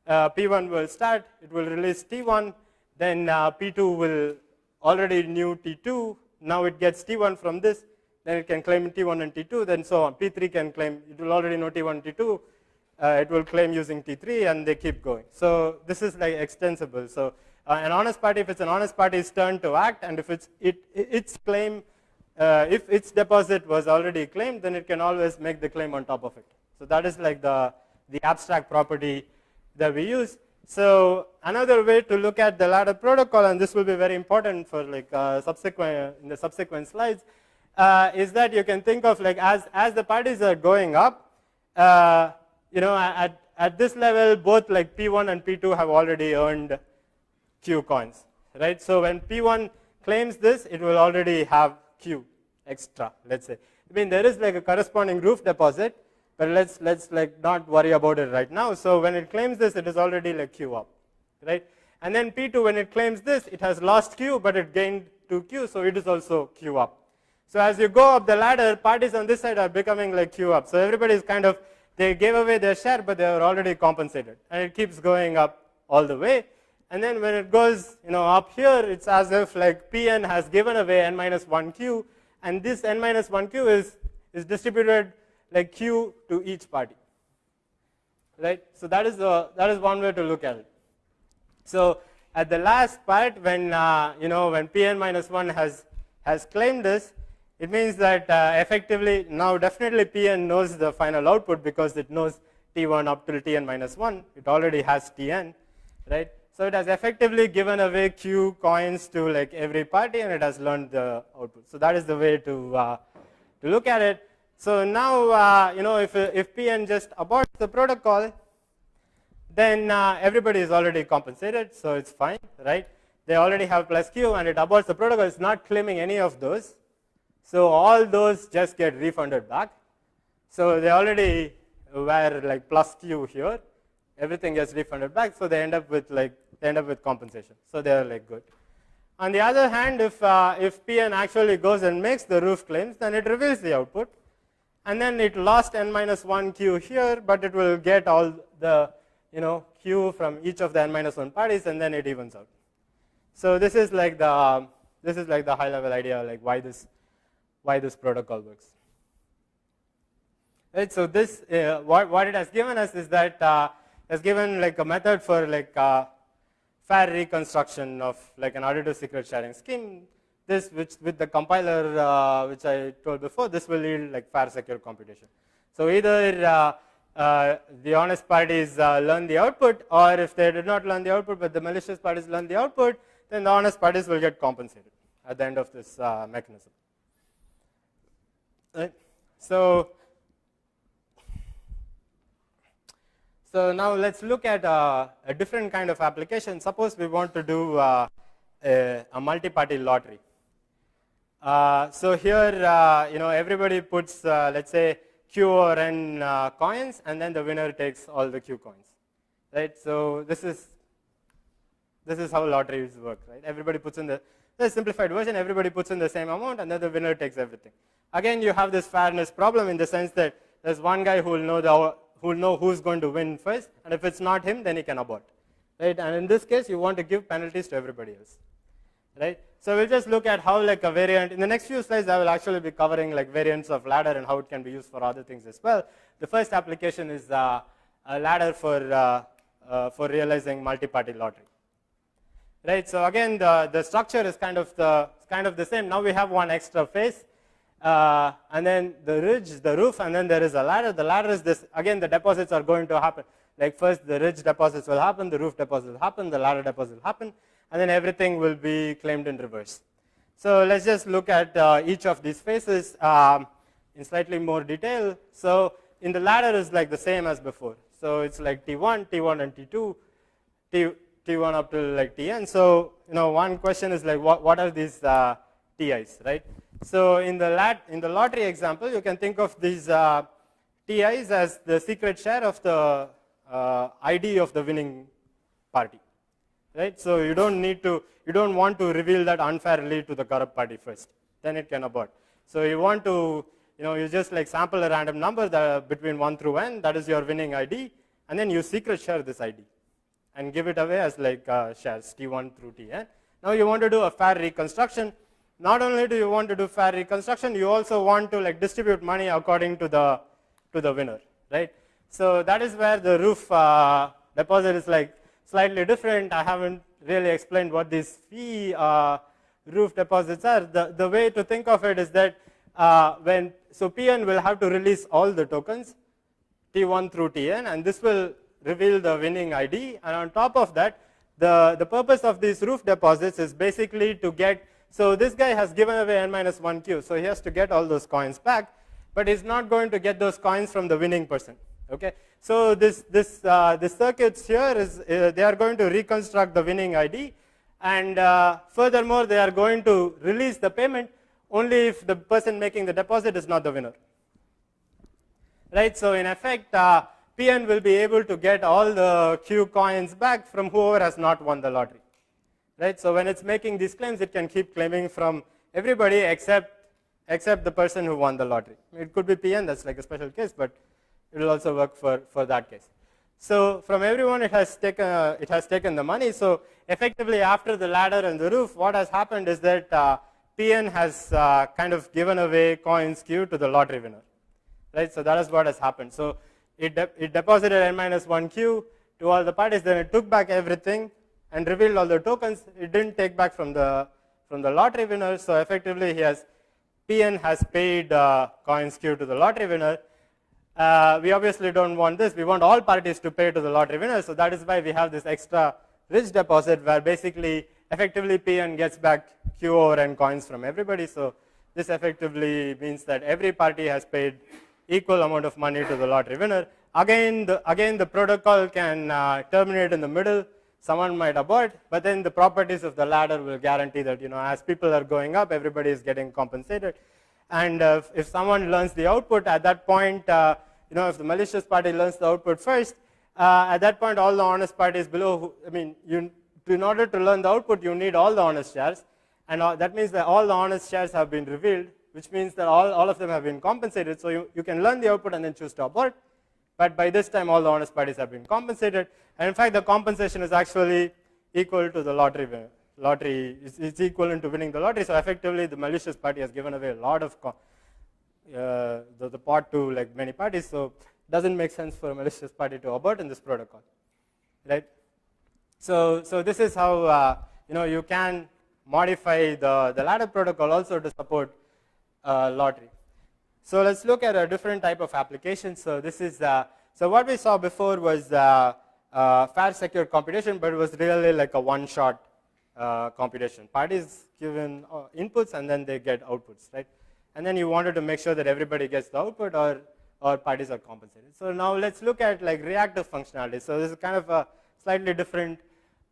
[SPEAKER 10] P1 will start, it will release T1, then P2 will already knew T2, now it gets T1 from this, then it can claim T1 and T2, then so on. P3 can claim, it will already know T1 and T2, it will claim using T3, and they keep going. So this is like extensible. So an honest party, if it's an honest party's turn to act, and if its claim, if its deposit was already claimed, then it can always make the claim on top of it. So that is like the abstract property that we use. So another way to look at the ladder protocol, and this will be very important for like in the subsequent slides, is that you can think of like as the parties are going up, at this level, both like P1 and P2 have already earned Q coins, right? So when P1 claims this, it will already have Q extra, let's say. I mean, there is like a corresponding roof deposit, but let's like not worry about it right now. So when it claims this, it is already like Q up, right? And then P2, when it claims this, it has lost Q, but it gained 2Q, so it is also Q up. So as you go up the ladder, parties on this side are becoming like Q up. So everybody is kind of, they gave away their share, but they are already compensated. And it keeps going up all the way. And then when it goes up here, it's as if like Pn has given away n minus 1Q, and this n minus 1Q is distributed like Q to each party. Right? So that is one way to look at it. So at the last part, when when Pn minus 1 has claimed this, it means that effectively now definitely Pn knows the final output because it knows T1 up till Tn minus 1. It already has Tn, right? So it has effectively given away Q coins to like every party, and it has learned the output. So that is the way to look at it. So now if Pn just aborts the protocol, then everybody is already compensated, so it's fine, right? They already have plus Q, and it aborts the protocol. It's not claiming any of those. So all those just get refunded back. So they already were like plus Q here. Everything gets refunded back. So they end up with compensation. So they are like good. On the other hand, if Pn actually goes and makes the roof claims, then it reveals the output. and then it lost n minus 1 q here, but it will get all the q from each of the n minus 1 parties, and then it evens out. So this is like the high level idea, like why this protocol works. Right, so this what it has given us is that it has given like a method for like fair reconstruction of like an additive secret sharing scheme. This, which with the compiler which I told before, this will yield like fair secure computation. So either the honest parties learn the output, or if they did not learn the output but the malicious parties learn the output, then the honest parties will get compensated at the end of this mechanism. Right? So now let's look at a different kind of application. Suppose we want to do a multi-party lottery. So here, everybody puts, let's say, q or n coins, and then the winner takes all the q coins, right? So this is how lotteries work, right? Everybody puts in the simplified version. Everybody puts in the same amount, and then the winner takes everything. Again, you have this fairness problem in the sense that there's one guy who will know who's going to win first, and if it's not him, then he can abort, right? And in this case, you want to give penalties to everybody else, right? So we'll just look at how like a variant. In the next few slides, I will actually be covering like variants of ladder and how it can be used for other things as well. The first application is a ladder for realizing multi-party lottery, right? So again, the structure is kind of the same. Now we have one extra face, and then the ridge, the roof, and then there is a ladder. The ladder is this. Again, the deposits are going to happen. Like first, the ridge deposits will happen, the roof deposits will happen, the ladder deposit will happen, and then everything will be claimed in reverse. So let's just look at each of these phases in slightly more detail. So in the ladder is like the same as before. So it's like T1, T1 and T2, T1 up to like Tn. So one question is like what are these Ti's, right? So in the lottery example, you can think of these Ti's as the secret share of the ID of the winning party, right? So you don't want to reveal that unfairly to the corrupt party first, then it can abort. So you want to, you just like sample a random number between 1 through n, that is your winning ID, and then you secret share this ID and give it away as like shares T1 through Tn. Now you want to do a fair reconstruction. Not only do you want to do fair reconstruction, you also want to like distribute money according to the winner, right? So that is where the roof deposit is like slightly different. I haven't really explained what these fee roof deposits are. The way to think of it is that so Pn will have to release all the tokens, T1 through Tn, and this will reveal the winning ID. And on top of that, the purpose of these roof deposits is basically to get, so this guy has given away n minus 1 q, so he has to get all those coins back, but he's not going to get those coins from the winning person. Okay, so this circuits here is they are going to reconstruct the winning ID, and furthermore they are going to release the payment only if the person making the deposit is not the winner, right? So in effect, Pn will be able to get all the Q coins back from whoever has not won the lottery, right? So when it's making these claims, it can keep claiming from everybody except the person who won the lottery. It could be Pn, that's like a special case, but it will also work for that case. So from everyone, it has taken the money. So effectively, after the ladder and the roof, what has happened is that Pn has kind of given away coins Q to the lottery winner, right? So that is what has happened. So it deposited n minus 1 Q to all the parties. Then it took back everything and revealed all the tokens. It didn't take back from the lottery winner. So effectively, Pn has paid coins Q to the lottery winner. We obviously don't want this. We want all parties to pay to the lottery winner. So that is why we have this extra rich deposit where basically, effectively, Pn gets back Q over n coins from everybody. So this effectively means that every party has paid equal amount of money to the lottery winner. Again, the protocol can terminate in the middle. Someone might abort, but then the properties of the ladder will guarantee that as people are going up, everybody is getting compensated. And if someone learns the output at that point, if the malicious party learns the output first, at that point all the honest parties below, in order to learn the output, you need all the honest shares, and that means that all the honest shares have been revealed which means that all of them have been compensated. So you can learn the output and then choose to abort. But by this time, all the honest parties have been compensated. And in fact, the compensation is actually equal to the lottery winner. It's equivalent to winning the lottery. So effectively, the malicious party has given away a lot of the pot to like many parties. So it doesn't make sense for a malicious party to abort in this protocol, right? So this is how you can modify the ladder protocol also to support lottery. So let's look at a different type of application. So this is so what we saw before was fair secure computation, but it was really like a one-shot computation. Parties given inputs and then they get outputs, right? And then you wanted to make sure that everybody gets the output or parties are compensated. So now let's look at like reactive functionality. So this is kind of a slightly different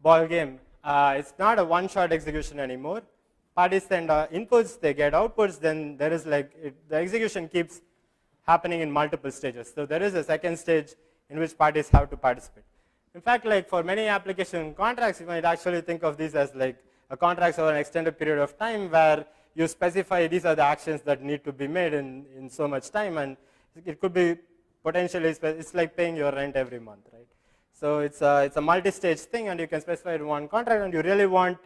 [SPEAKER 10] ball game. It's not a one-shot execution anymore. Parties send inputs, they get outputs, then there is like, the execution keeps happening in multiple stages. So there is a second stage in which parties have to participate. In fact, like for many application contracts, you might actually think of these as like a contracts over an extended period of time where you specify these are the actions that need to be made in so much time, and it could be potentially, it's like paying your rent every month, right? So it's a multi-stage thing, and you can specify it in one contract, and you really want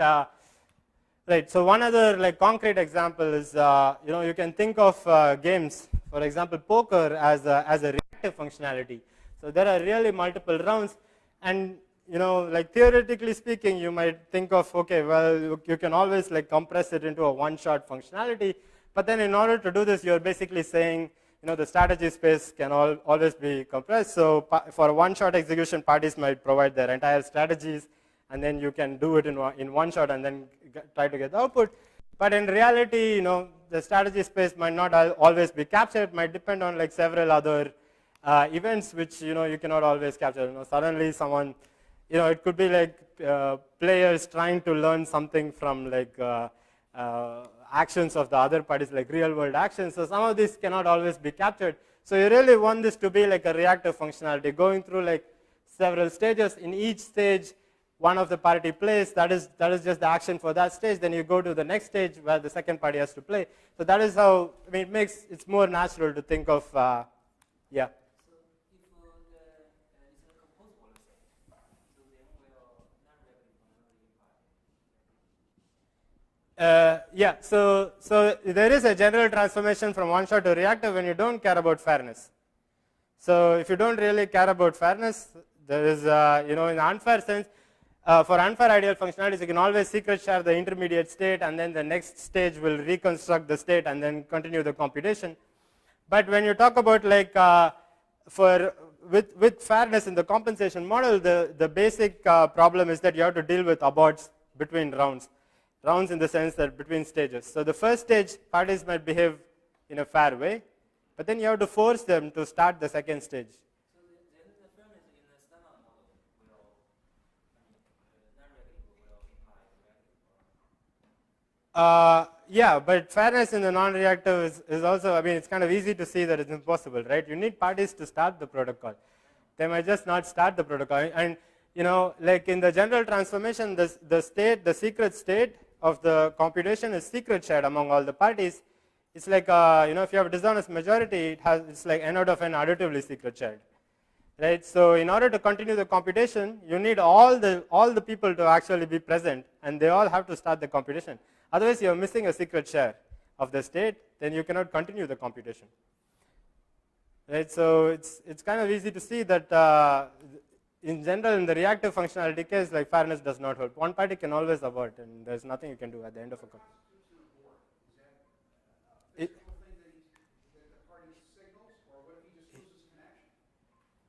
[SPEAKER 10] right. So one other like concrete example is you can think of games, for example, poker as a reactive functionality. So there are really multiple rounds, and like theoretically speaking, you might think of, okay, well, you can always like compress it into a one-shot functionality, but then in order to do this, you're basically saying the strategy space can always be compressed. So for a one-shot execution, parties might provide their entire strategies, and then you can do it in one shot and then try to get the output. But in reality, the strategy space might not always be captured. It might depend on like several other events which you cannot always capture. Suddenly someone, it could be like players trying to learn something from like actions of the other parties, like real world actions. So some of these cannot always be captured. So you really want this to be like a reactive functionality, going through like several stages. In each stage, one of the party plays, that is just the action for that stage. Then you go to the next stage where the second party has to play. So that is how, it's more natural to think of, yeah.
[SPEAKER 9] So if it's a composable, let's say, so then will not reactive
[SPEAKER 10] Yeah, so there is a general transformation from one shot to reactive when you don't care about fairness. So if you don't really care about fairness, there is, in an unfair sense, for unfair ideal functionalities, you can always secret share the intermediate state, and then the next stage will reconstruct the state and then continue the computation. But when you talk about like with fairness in the compensation model, the basic problem is that you have to deal with aborts between rounds. Rounds in the sense that between stages. So the first stage, parties might behave in a fair way, but then you have to force them to start the second stage.
[SPEAKER 9] So then the fairness in the standard model will, non-reactive will imply reactive.
[SPEAKER 10] Yeah, but fairness in the non-reactive is also, it's kind of easy to see that it's impossible, right? You need parties to start the protocol. They might just not start the protocol. And, like in the general transformation, the secret state of the computation is secret shared among all the parties. It's like, if you have a dishonest majority, it's like n out of n additively secret shared, right? So in order to continue the computation, you need all the people to actually be present, and they all have to start the computation. Otherwise, you're missing a secret share of the state, then you cannot continue the computation, right? So it's kind of easy to see that in general, in the reactive functionality case, like fairness does not hold. One party can always abort, and there's nothing you can do at the end of a call.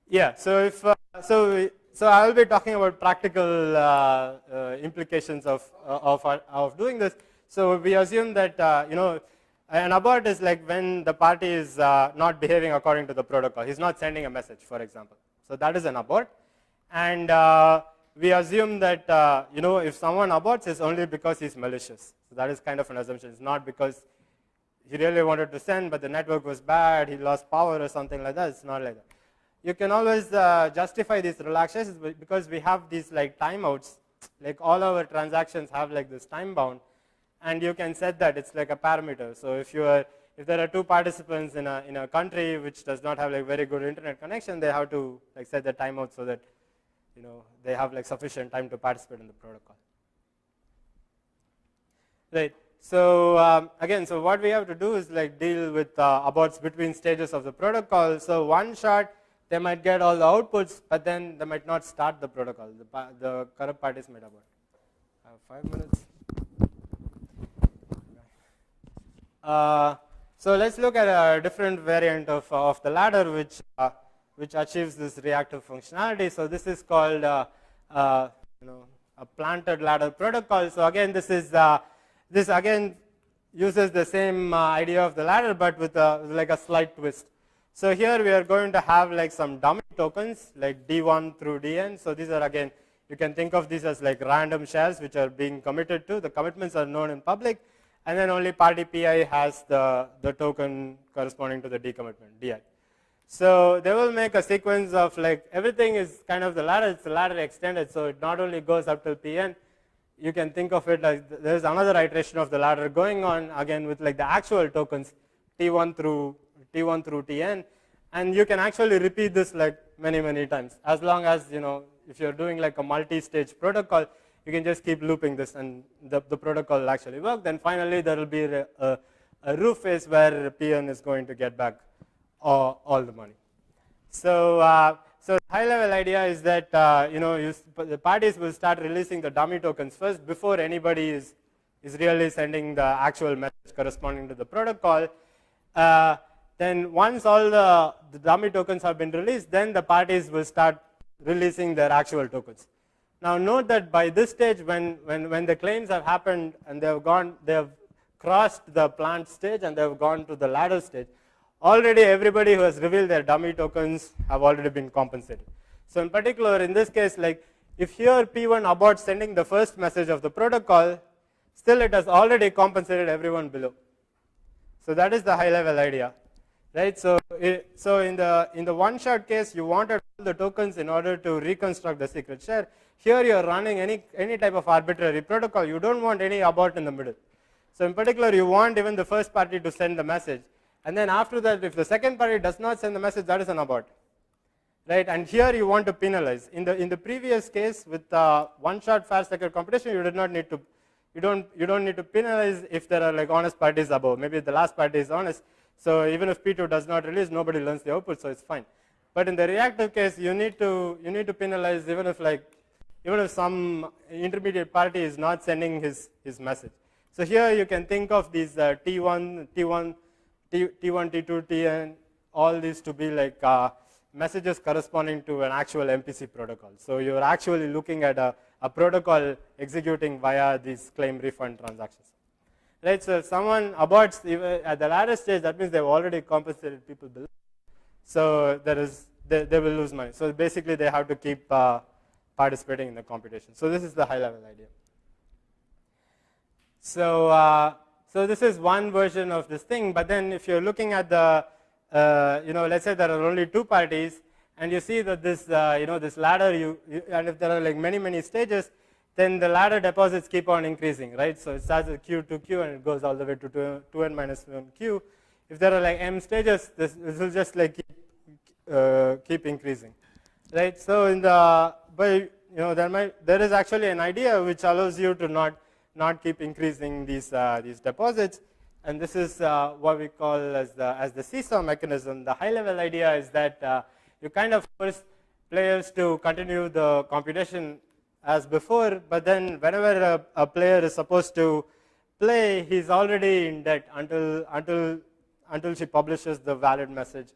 [SPEAKER 10] Yeah. So if so I will be talking about practical implications of doing this. So we assume that an abort is like when the party is not behaving according to the protocol. He's not sending a message, for example. So that is an abort. And we assume that if someone aborts, it's only because he's malicious. So that is kind of an assumption. It's not because he really wanted to send, but the network was bad, he lost power or something like that. It's not like that. You can always justify these relaxations because we have these like timeouts. Like all our transactions have like this time bound, and you can set that. It's like a parameter. So if there are two participants in a country which does not have like very good internet connection, they have to like set the timeout so that they have like sufficient time to participate in the protocol. Right. So again, so what we have to do is like deal with aborts between stages of the protocol. So one shot, they might get all the outputs, but then they might not start the protocol. The corrupt parties might abort. I have 5 minutes. So let's look at a different variant of the ladder which achieves this reactive functionality. So this is called a planted ladder protocol. So again, this again uses the same idea of the ladder, but with like a slight twist. So here we are going to have like some dummy tokens, like D1 through Dn. So these are, again, you can think of these as like random shares which are being committed to. The commitments are known in public, and then only party Pi has the token corresponding to the decommitment, Di. So they will make a sequence of like everything is kind of the ladder. It's the ladder extended, so it not only goes up till Pn. You can think of it like there's another iteration of the ladder going on, again with like the actual tokens T1 through Tn, and you can actually repeat this like many times, as long as if you're doing like a multi-stage protocol, you can just keep looping this and the protocol will actually work. Then finally there will be a roof phase where Pn is going to get back all the money. So so the high-level idea is that the parties will start releasing the dummy tokens first before anybody is really sending the actual message corresponding to the protocol. Then once all the dummy tokens have been released, then the parties will start releasing their actual tokens. Now note that by this stage, when the claims have happened and they have crossed the plant stage and they have gone to the ladder stage, already everybody who has revealed their dummy tokens have already been compensated. So in particular, in this case, like if here P1 aborts sending the first message of the protocol, still it has already compensated everyone below. So that is the high-level idea, right? So in the one-shot case, you wanted all the tokens in order to reconstruct the secret share. Here you are running any type of arbitrary protocol. You don't want any abort in the middle. So in particular, you want even the first party to send the message. And then after that, if the second party does not send the message, that is an abort, right? And here you want to penalize. In the previous case with one-shot fair secure computation, you did not need to. You don't need to penalize if there are like honest parties above. Maybe the last party is honest, so even if P2 does not release, nobody learns the output, so it's fine. But in the reactive case, you need to penalize even if some intermediate party is not sending his message. So here you can think of these T1, T2, Tn, all these to be like messages corresponding to an actual MPC protocol. So you're actually looking at a protocol executing via these claim refund transactions. Right, so if someone aborts at the ladder stage, that means they've already compensated people below. So they will lose money. So basically they have to keep participating in the computation. So this is the high level idea. So so this is one version of this thing, but then if you're looking at the, let's say there are only two parties, and you see that this, this ladder, and if there are like many stages, then the ladder deposits keep on increasing, right? So it starts with Q to Q, and it goes all the way to 2n minus 1 Q. If there are like m stages, this will just like keep increasing, right? So in the, but there is actually an idea which allows you to not keep increasing these deposits, and this is what we call as the seesaw mechanism. The high level idea is that you kind of force players to continue the computation as before, but then whenever a player is supposed to play, he's already in debt until she publishes the valid message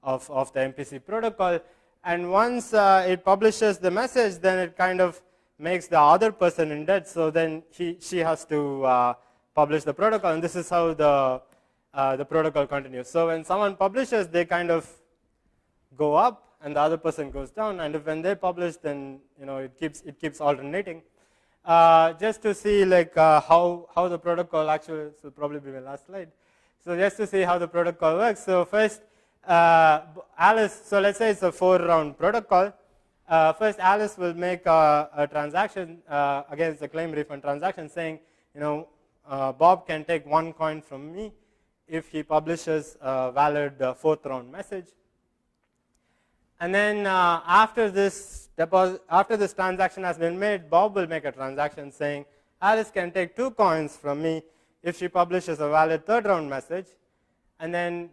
[SPEAKER 10] of the MPC protocol. And once it publishes the message, then it kind of makes the other person in debt, so then she has to publish the protocol, and this is how the protocol continues. So when someone publishes, they kind of go up, and the other person goes down, and when they publish, then it keeps alternating. Just to see like how the protocol actually, this will probably be my last slide. So just to see how the protocol works. So first, Alice. So let's say it's a 4-round protocol. First, Alice will make a transaction against a claim refund transaction, saying, Bob can take 1 coin from me if he publishes a valid 4th round message. And then after this transaction has been made, Bob will make a transaction saying Alice can take 2 coins from me if she publishes a valid 3rd round message. And then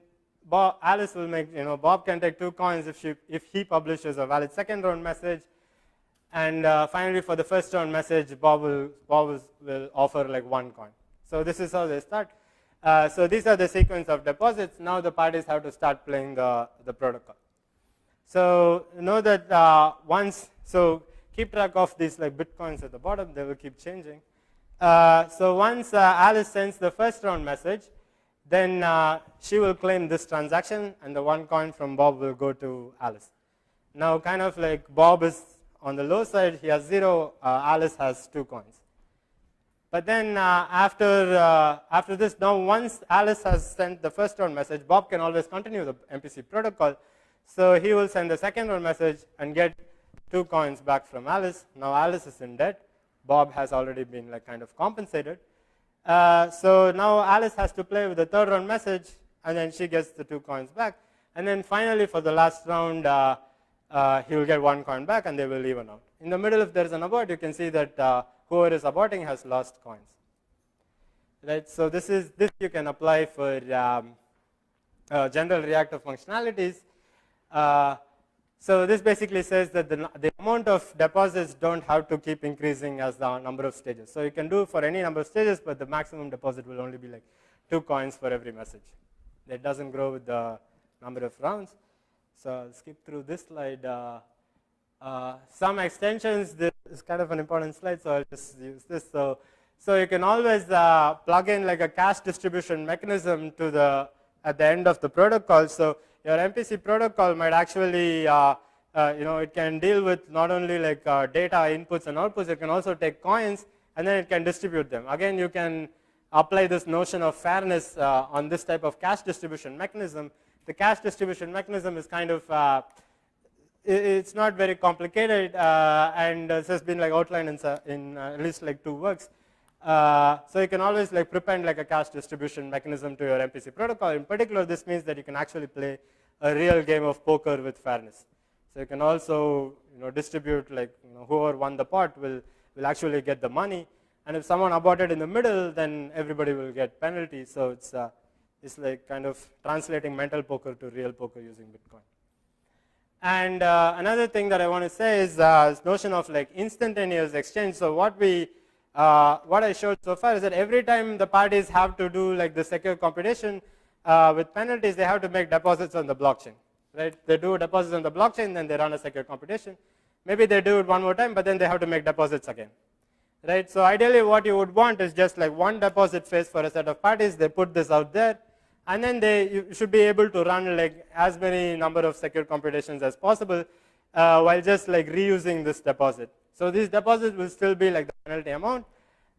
[SPEAKER 10] Alice will make, Bob can take 2 coins if he publishes a valid 2nd round message. And finally, for the 1st round message, Bob will offer like 1 coin. So this is how they start. So these are the sequence of deposits. Now the parties have to start playing the protocol. So know that so keep track of these like bitcoins at the bottom. They will keep changing. So once Alice sends the 1st round message, then she will claim this transaction, and the 1 coin from Bob will go to Alice. Now, kind of like Bob is on the low side, he has 0. Alice has 2 coins. But then after this, now once Alice has sent the 1st round message, Bob can always continue the MPC protocol. So he will send the 2nd round message and get 2 coins back from Alice. Now Alice is in debt. Bob has already been like kind of compensated. So now Alice has to play with the 3rd round message, and then she gets the 2 coins back. And then finally, for the last round, he will get 1 coin back, and they will even out. In the middle, if there is an abort, you can see that whoever is aborting has lost coins. Right. So this you can apply for general reactor functionalities. So this basically says that the amount of deposits don't have to keep increasing as the number of stages. So you can do for any number of stages, but the maximum deposit will only be like 2 coins for every message. It doesn't grow with the number of rounds. So I'll skip through this slide. Some extensions, this is kind of an important slide, so I'll just use this. So you can always plug in like a cache distribution mechanism at the end of the protocol. So your MPC protocol might actually, it can deal with not only like data inputs and outputs, it can also take coins, and then it can distribute them. Again, you can apply this notion of fairness on this type of cache distribution mechanism. The cache distribution mechanism is kind of, it's not very complicated, and this has been like outlined in at least like 2 works. So you can always like prepend like a cache distribution mechanism to your MPC protocol. In particular, this means that you can actually play a real game of poker with fairness. So you can also distribute like whoever won the pot will actually get the money, and if someone aborted in the middle, then everybody will get penalties. So it's like kind of translating mental poker to real poker using Bitcoin. And another thing that I want to say is this notion of like instantaneous exchange. So what I showed so far is that every time the parties have to do like the secure computation with penalties, they have to make deposits on the blockchain, right? They do deposits on the blockchain, then they run a secure computation. Maybe they do it one more time, but then they have to make deposits again, right? So ideally, what you would want is just like one deposit phase for a set of parties. They put this out there, and then you should be able to run like as many number of secure computations as possible while just like reusing this deposit. So these deposits will still be like the penalty amount,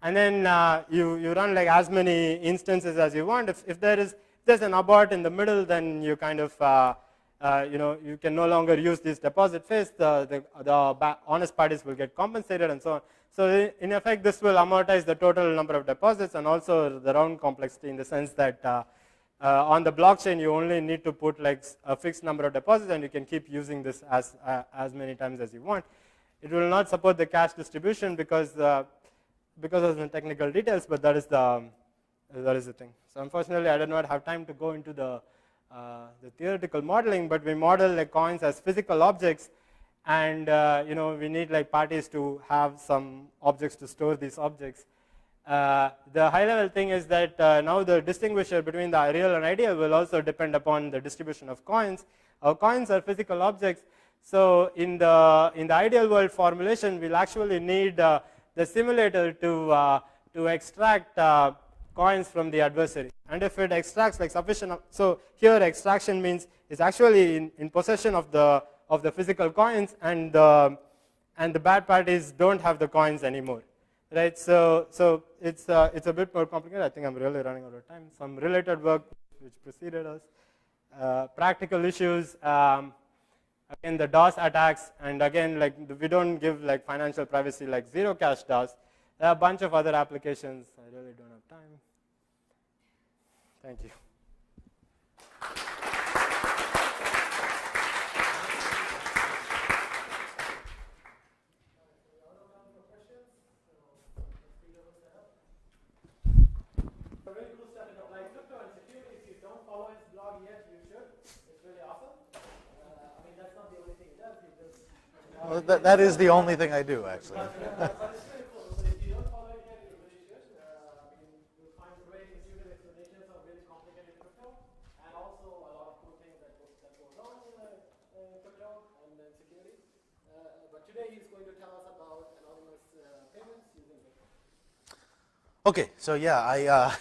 [SPEAKER 10] and then you run like as many instances as you want. If there's an abort in the middle, then you kind of you can no longer use this deposit phase. The honest parties will get compensated and so on. So in effect, this will amortize the total number of deposits and also the round complexity, in the sense that on the blockchain you only need to put like a fixed number of deposits, and you can keep using this as many times as you want. It will not support the cache distribution because of the technical details, but that is the thing. So unfortunately, I did not have time to go into the theoretical modeling, but we model like coins as physical objects, and we need like parties to have some objects to store these objects. The high level thing is that now the distinguisher between the real and ideal will also depend upon the distribution of coins. Our coins are physical objects. So in the ideal world formulation, we'll actually need the simulator to extract coins from the adversary. And if it extracts like sufficient, so here extraction means it's actually in possession of the physical coins, and the bad parties don't have the coins anymore, right? So it's a bit more complicated. I think I'm really running out of time. Some related work which preceded us, practical issues. Again, the DOS attacks, and again, like we don't give like financial privacy like zero cash DOS, There are a bunch of other applications. I really don't have time. Thank you.
[SPEAKER 1] Really cool stuff in applied crypto and security. If you don't follow his blog yet, you should. It's really awesome. I mean, that's not the only thing he does. He does.
[SPEAKER 11] Well, that is the only thing I do, actually.
[SPEAKER 1] But it's really cool. But if you don't follow it yet, you really should. I mean, you'll find great intuitive explanations of really complicated crypto, and also a lot of cool things that goes on in crypto and security. But today he's going to tell us about anonymous payments using Bitcoin.
[SPEAKER 11] Okay, so yeah,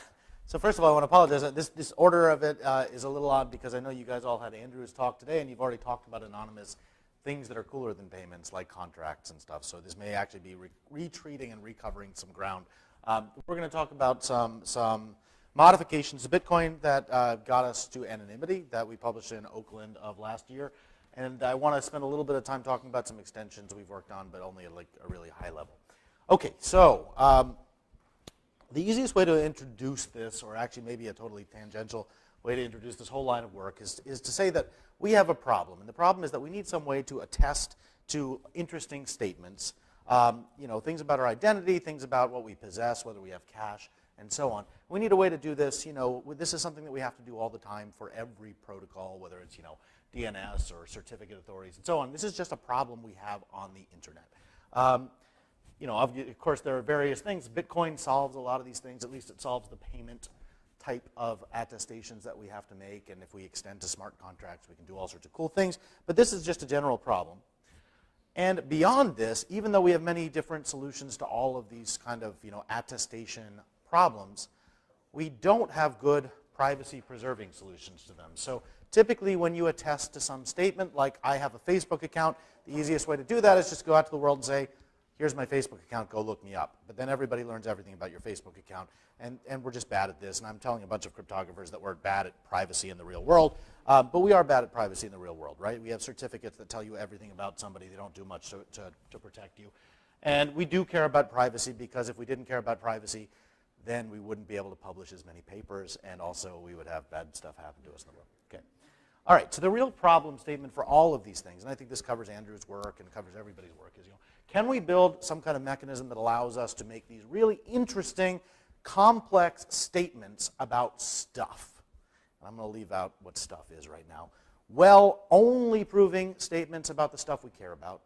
[SPEAKER 11] so first of all, I want to apologize. This order of it is a little odd because I know you guys all had Andrew's talk today, and you've already talked about anonymous things that are cooler than payments, like contracts and stuff. So this may actually be retreating and recovering some ground. We're going to talk about some modifications to Bitcoin that got us to anonymity that we published in Oakland of last year. And I want to spend a little bit of time talking about some extensions we've worked on, but only at like a really high level. Okay, so the easiest way to introduce this, or actually maybe a totally tangential way to introduce this whole line of work, is to say that we have a problem. And the problem is that we need some way to attest to interesting statements, things about our identity, things about what we possess, whether we have cash, and so on. We need a way to do this. This is something that we have to do all the time for every protocol, whether it's DNS or certificate authorities and so on. This is just a problem we have on the internet. Of course, there are various things. Bitcoin solves a lot of these things. At least it solves the payment type of attestations that we have to make. And if we extend to smart contracts, we can do all sorts of cool things. But this is just a general problem. And beyond this, even though we have many different solutions to all of these kind of attestation problems, we don't have good privacy-preserving solutions to them. So typically when you attest to some statement, like I have a Facebook account, the easiest way to do that is just go out to the world and say, here's my Facebook account, go look me up. But then everybody learns everything about your Facebook account, and we're just bad at this. And I'm telling a bunch of cryptographers that we're bad at privacy in the real world, but we are bad at privacy in the real world, right? We have certificates that tell you everything about somebody. They don't do much to protect you. And we do care about privacy because if we didn't care about privacy, then we wouldn't be able to publish as many papers, and also we would have bad stuff happen to us in the world. Okay. All right, so the real problem statement for all of these things, and I think this covers Andrew's work and covers everybody's work, is can we build some kind of mechanism that allows us to make these really interesting, complex statements about stuff? And I'm going to leave out what stuff is right now. Well, only proving statements about the stuff we care about,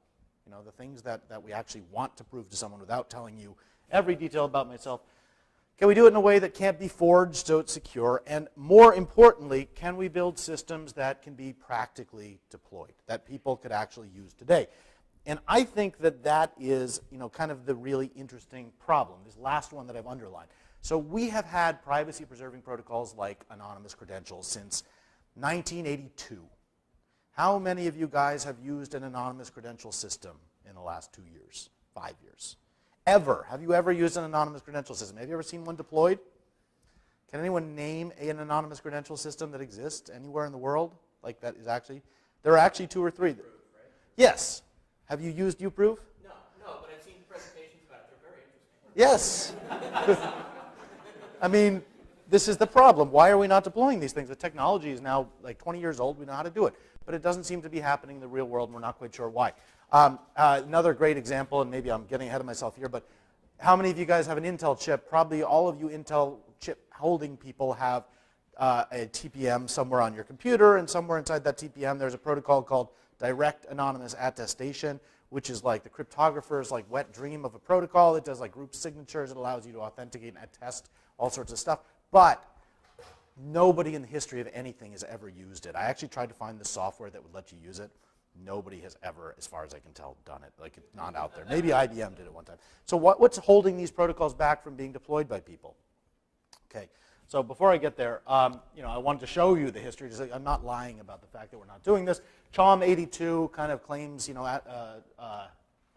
[SPEAKER 11] the things that we actually want to prove to someone without telling you every detail about myself. Can we do it in a way that can't be forged so it's secure? And more importantly, can we build systems that can be practically deployed, that people could actually use today? And I think that is, kind of the really interesting problem, this last one that I've underlined. So we have had privacy-preserving protocols like anonymous credentials since 1982. How many of you guys have used an anonymous credential system in the last 2 years, 5 years? Ever? Have you ever used an anonymous credential system? Have you ever seen one deployed? Can anyone name an anonymous credential system that exists anywhere in the world? Like that is actually, there are actually 2 or 3. Right? Yes. Have you used uProof?
[SPEAKER 4] No, but I've seen the presentations about it. They're very interesting.
[SPEAKER 11] Yes. I mean, this is the problem. Why are we not deploying these things? The technology is now like 20 years old. We know how to do it. But it doesn't seem to be happening in the real world, and we're not quite sure why. Another great example, and maybe I'm getting ahead of myself here, but how many of you guys have an Intel chip? Probably all of you Intel chip holding people have a TPM somewhere on your computer, and somewhere inside that TPM there's a protocol called direct anonymous attestation, which is like the cryptographer's like wet dream of a protocol. It does like group signatures. It allows you to authenticate and attest all sorts of stuff. But nobody in the history of anything has ever used it. I actually tried to find the software that would let you use it. Nobody has ever, as far as I can tell, done it. Like, it's not out there. Maybe IBM did it one time. So what's holding these protocols back from being deployed by people? Okay. So before I get there, I wanted to show you the history. I'm not lying about the fact that we're not doing this. Chom 82 kind of claims,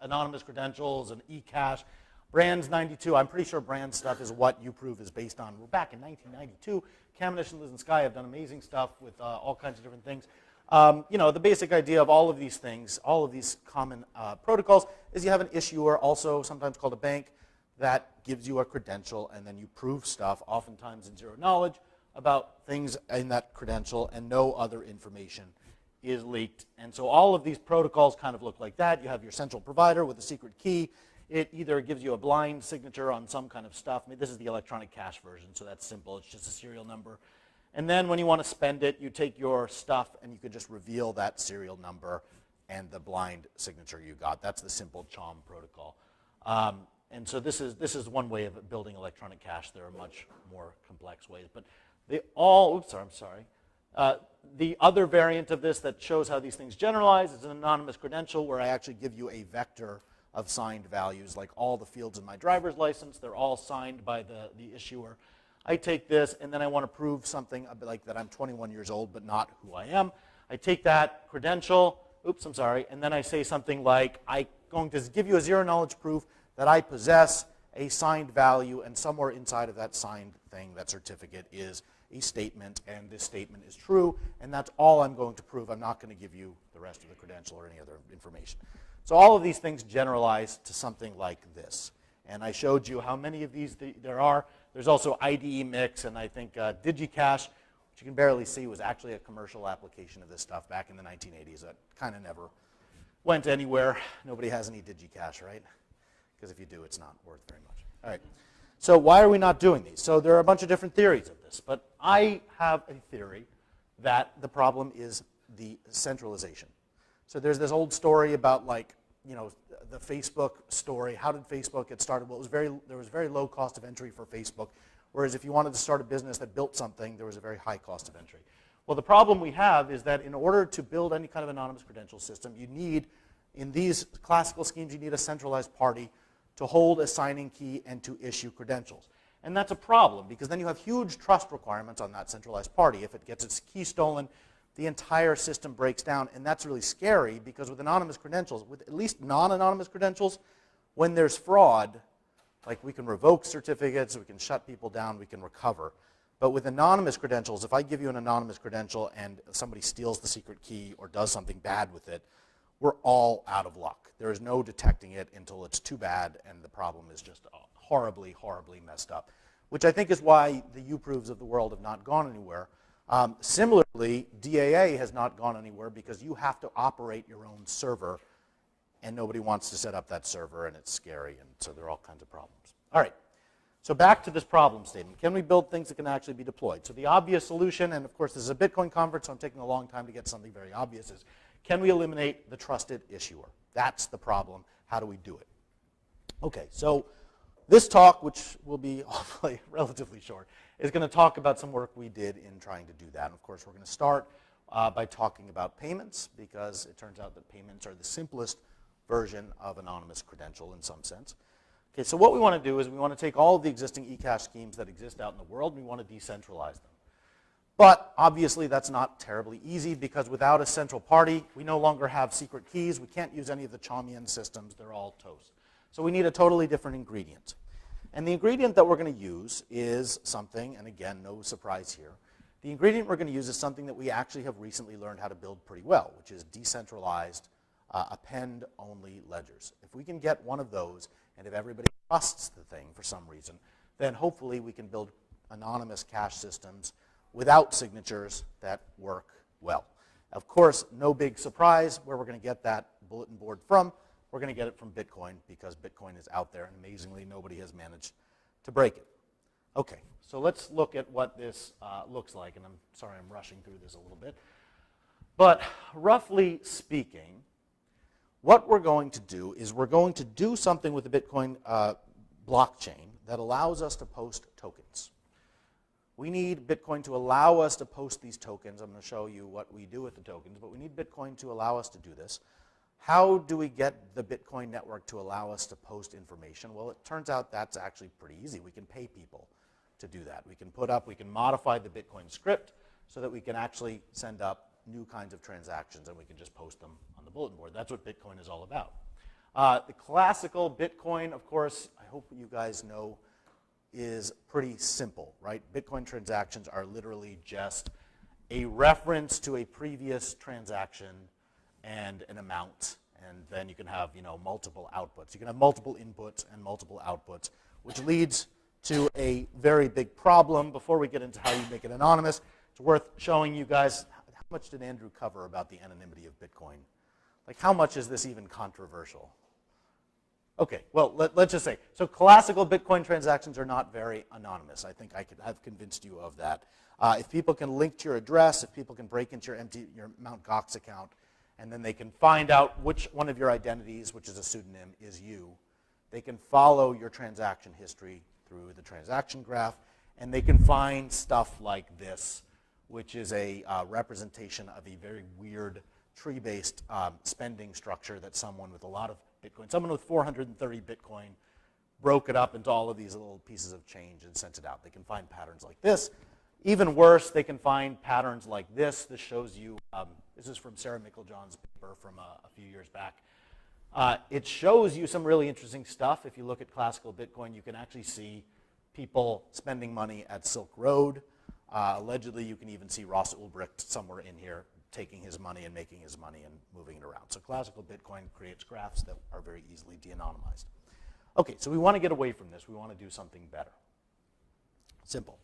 [SPEAKER 11] anonymous credentials and eCash. Brands 92, I'm pretty sure brand stuff is what uProof is based on. We're back in 1992. Kaminish and Liz and Sky have done amazing stuff with all kinds of different things. The basic idea of all of these things, all of these common protocols, is you have an issuer, also sometimes called a bank. that gives you a credential, and then you prove stuff, oftentimes in zero knowledge, about things in that credential, and no other information is leaked. And so all of these protocols kind of look like that. You have your central provider with a secret key. It either gives you a blind signature on some kind of stuff. I mean, this is the electronic cash version, so that's simple. It's just a serial number. And then when you want to spend it, you take your stuff and you could just reveal that serial number and the blind signature you got. That's the simple CHOM protocol. And so this is one way of building electronic cash. There are much more complex ways. But they all, oops, I'm sorry. The other variant of this that shows how these things generalize is an anonymous credential where I actually give you a vector of signed values, like all the fields in my driver's license. They're all signed by the issuer. I take this, and then I want to prove something like that I'm 21 years old, but not who I am. I take that credential, oops, I'm sorry, and then I say something like, I'm going to give you a zero knowledge proof that I possess a signed value, and somewhere inside of that signed thing, that certificate, is a statement, and this statement is true, and that's all I'm going to prove. I'm not going to give you the rest of the credential or any other information. So all of these things generalize to something like this. And I showed you how many of these there are. There's also IDE Mix, and I think DigiCash, which you can barely see, was actually a commercial application of this stuff back in the 1980s that kind of never went anywhere. Nobody has any DigiCash, right? Because if you do, it's not worth very much. All right. So why are we not doing these? So there are a bunch of different theories of this, but I have a theory that the problem is the centralization. So there's this old story about, like, you know, the Facebook story. How did Facebook get started? Well, there was very low cost of entry for Facebook, whereas if you wanted to start a business that built something, there was a very high cost of entry. Well, the problem we have is that in order to build any kind of anonymous credential system, you need, in these classical schemes, you need a centralized party to hold a signing key and to issue credentials. And that's a problem, because then you have huge trust requirements on that centralized party. If it gets its key stolen, the entire system breaks down, and that's really scary, because with anonymous credentials, with at least non-anonymous credentials, when there's fraud, like, we can revoke certificates, we can shut people down, we can recover. But with anonymous credentials, if I give you an anonymous credential and somebody steals the secret key or does something bad with it, we're all out of luck. There is no detecting it until it's too bad, and the problem is just horribly, horribly messed up, which I think is why the uproofs of the world have not gone anywhere. Similarly, DAA has not gone anywhere because you have to operate your own server, and nobody wants to set up that server, and it's scary, and so there are all kinds of problems. All right, so back to this problem statement. Can we build things that can actually be deployed? So the obvious solution, and of course this is a Bitcoin conference, so I'm taking a long time to get something very obvious, is can we eliminate the trusted issuer? That's the problem. How do we do it? Okay, so this talk, which will be hopefully relatively short, is going to talk about some work we did in trying to do that. And of course, we're going to start by talking about payments, because it turns out that payments are the simplest version of anonymous credential in some sense. Okay, so what we want to do is we want to take all of the existing eCash schemes that exist out in the world, and we want to decentralize them. But obviously, that's not terribly easy, because without a central party, we no longer have secret keys. We can't use any of the Chaumian systems. They're all toast. So we need a totally different ingredient. And the ingredient that we're going to use is something, and again, no surprise here, the ingredient we're going to use is something that we actually have recently learned how to build pretty well, which is decentralized append-only ledgers. If we can get one of those, and if everybody trusts the thing for some reason, then hopefully we can build anonymous cash systems without signatures that work well. Of course, no big surprise where we're going to get that bulletin board from. We're going to get it from Bitcoin, because Bitcoin is out there, and amazingly, nobody has managed to break it. Okay, so let's look at what this looks like, and I'm sorry I'm rushing through this a little bit. But roughly speaking, what we're going to do is we're going to do something with the Bitcoin blockchain that allows us to post tokens. We need Bitcoin to allow us to post these tokens. I'm going to show you what we do with the tokens, but we need Bitcoin to allow us to do this. How do we get the Bitcoin network to allow us to post information? Well, it turns out that's actually pretty easy. We can pay people to do that. We can modify the Bitcoin script so that we can actually send up new kinds of transactions, and we can just post them on the bulletin board. That's what Bitcoin is all about. The classical Bitcoin, of course, I hope you guys know, is pretty simple, right? Bitcoin transactions are literally just a reference to a previous transaction and an amount, And then you can have, multiple outputs. You can have multiple inputs and multiple outputs, which leads to a very big problem. Before we get into how you make it anonymous, it's worth showing you guys, how much did Andrew cover about the anonymity of Bitcoin? Like, how much is this even controversial? Okay, well, let's just say, so classical Bitcoin transactions are not very anonymous. I think I could have convinced you of that. If people can link to your address, if people can break into your Mt. Gox account, and then they can find out which one of your identities, which is a pseudonym, is you, they can follow your transaction history through the transaction graph, and they can find stuff like this, which is a representation of a very weird tree-based spending structure that someone with a lot of Bitcoin, someone with 430 Bitcoin, broke it up into all of these little pieces of change and sent it out. They can find patterns like this. Even worse, they can find patterns like this. This shows you, this is from Sarah Mickeljohn's paper from a few years back. It shows you some really interesting stuff. If you look at classical Bitcoin, you can actually see people spending money at Silk Road. Allegedly, you can even see Ross Ulbricht somewhere in here taking his money and making his money and moving it around. So classical Bitcoin creates graphs that are very easily de-anonymized. Okay, so we want to get away from this. We want to do something better. Simple.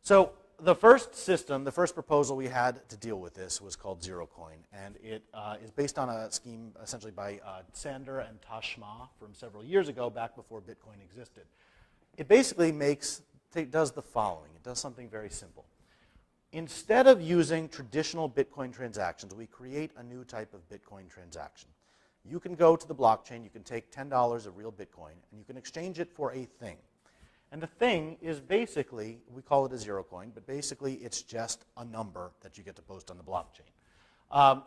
[SPEAKER 11] So the first system, the first proposal we had to deal with this was called ZeroCoin, and it is based on a scheme essentially by Sander and Tashma from several years ago, back before Bitcoin existed. It basically does the following. It does something very simple. Instead of using traditional Bitcoin transactions, we create a new type of Bitcoin transaction. You can go to the blockchain, you can take $10 of real Bitcoin, and you can exchange it for a thing. And the thing is basically, we call it a ZeroCoin, but basically it's just a number that you get to post on the blockchain.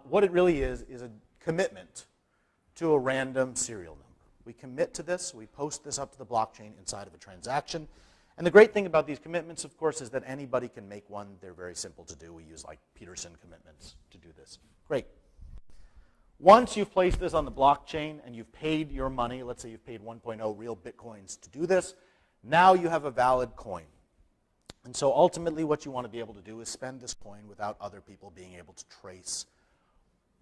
[SPEAKER 11] What it really is a commitment to a random serial number. We commit to this, we post this up to the blockchain inside of a transaction. And the great thing about these commitments, of course, is that anybody can make one. They're very simple to do. We use like Peterson commitments to do this. Great. Once you've placed this on the blockchain and you've paid your money, let's say you've paid 1.0 real Bitcoins to do this, now you have a valid coin. And so ultimately what you want to be able to do is spend this coin without other people being able to trace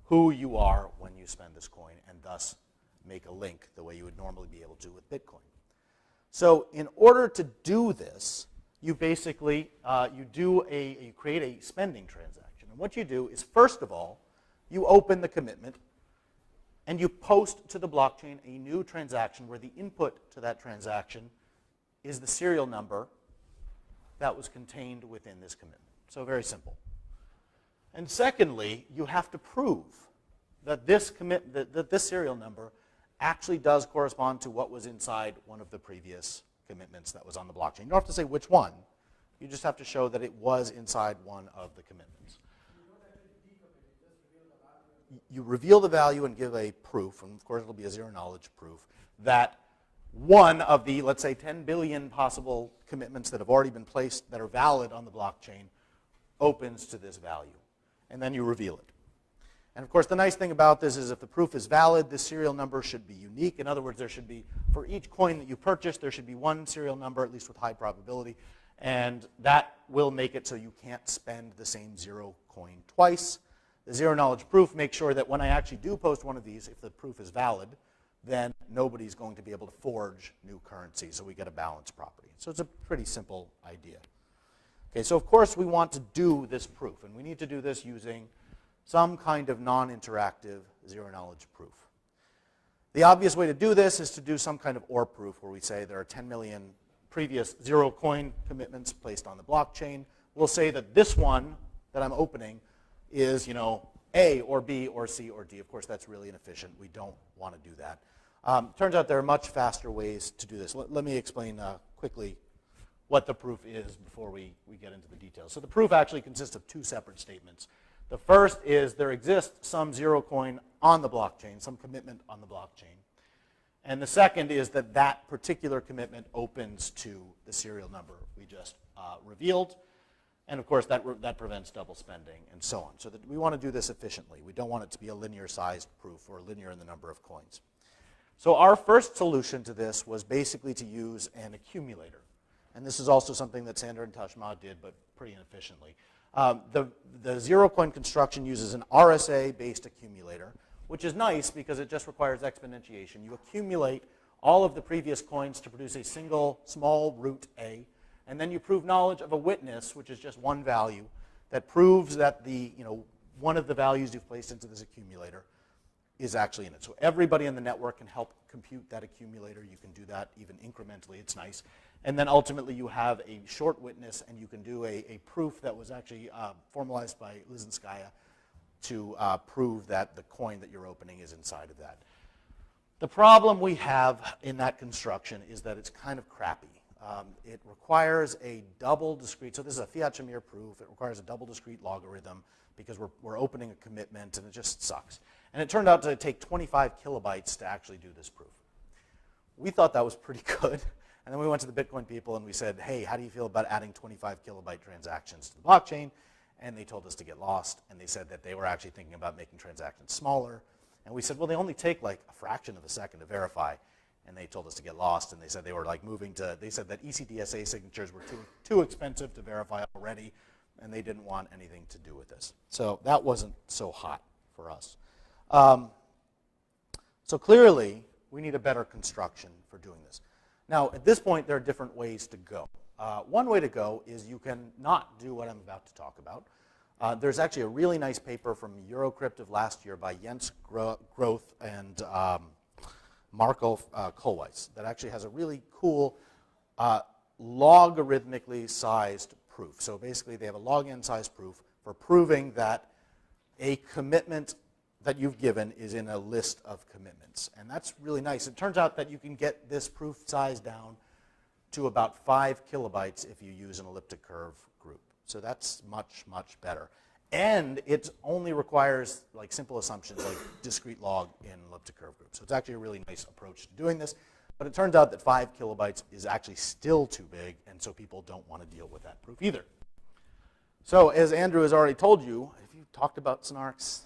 [SPEAKER 11] who you are when you spend this coin and thus make a link the way you would normally be able to with Bitcoin. So in order to do this, you basically you create a spending transaction. And what you do is, first of all, you open the commitment and you post to the blockchain a new transaction where the input to that transaction is the serial number that was contained within this commitment. So very simple. And secondly, you have to prove that this serial number actually does correspond to what was inside one of the previous commitments that was on the blockchain. You don't have to say which one. You just have to show that it was inside one of the commitments. You reveal the value and give a proof, and of course it'll be a zero-knowledge proof, that one of the, let's say, 10 billion possible commitments that have already been placed that are valid on the blockchain opens to this value. And then you reveal it. And of course, the nice thing about this is if the proof is valid, this serial number should be unique. In other words, there should be, for each coin that you purchase, there should be one serial number, at least with high probability. And that will make it so you can't spend the same zero coin twice. The zero-knowledge proof makes sure that when I actually do post one of these, if the proof is valid, then nobody's going to be able to forge new currency, so we get a balance property. So it's a pretty simple idea. Okay, so of course we want to do this proof, and we need to do this using some kind of non-interactive zero-knowledge proof. The obvious way to do this is to do some kind of OR proof where we say there are 10 million previous zero coin commitments placed on the blockchain. We'll say that this one that I'm opening is, A or B or C or D. Of course, that's really inefficient. We don't want to do that. Turns out there are much faster ways to do this. Let me explain quickly what the proof is before we get into the details. So the proof actually consists of two separate statements. The first is there exists some zero coin on the blockchain, some commitment on the blockchain. And the second is that that particular commitment opens to the serial number we just revealed. And of course, that prevents double spending and so on. So that we want to do this efficiently. We don't want it to be a linear-sized proof or linear in the number of coins. So our first solution to this was basically to use an accumulator. And this is also something that Sander and Tashma did, but pretty inefficiently. The zero coin construction uses an RSA-based accumulator, which is nice because it just requires exponentiation. You accumulate all of the previous coins to produce a single small root A, and then you prove knowledge of a witness, which is just one value, that proves that one of the values you've placed into this accumulator is actually in it. So everybody in the network can help compute that accumulator. You can do that even incrementally. It's nice. And then ultimately you have a short witness, and you can do a proof that was actually formalized by Lizenskaya to prove that the coin that you're opening is inside of that. The problem we have in that construction is that it's kind of crappy. It requires a double discrete, so this is a Fiat-Shamir proof. It requires a double discrete logarithm because we're opening a commitment, and it just sucks. And it turned out to take 25 kilobytes to actually do this proof. We thought that was pretty good. And then we went to the Bitcoin people and we said, hey, how do you feel about adding 25 kilobyte transactions to the blockchain? And they told us to get lost. And they said that they were actually thinking about making transactions smaller. And we said, well, they only take like a fraction of a second to verify. And they told us to get lost. And they said they were like they said that ECDSA signatures were too expensive to verify already. And they didn't want anything to do with this. So that wasn't so hot for us. So clearly, we need a better construction for doing this. Now, at this point, there are different ways to go. One way to go is you can not do what I'm about to talk about. There's actually a really nice paper from Eurocrypt of last year by Jens Groth and Marco Kohlweiss that actually has a really cool logarithmically sized proof. So basically, they have a log n sized proof for proving that a commitment that you've given is in a list of commitments. And that's really nice. It turns out that you can get this proof size down to about 5 kilobytes if you use an elliptic curve group. So that's much, much better. And it only requires like simple assumptions like discrete log in elliptic curve group. So it's actually a really nice approach to doing this. But it turns out that 5 kilobytes is actually still too big, and so people don't want to deal with that proof either. So as Andrew has already told you, have you talked about snarks?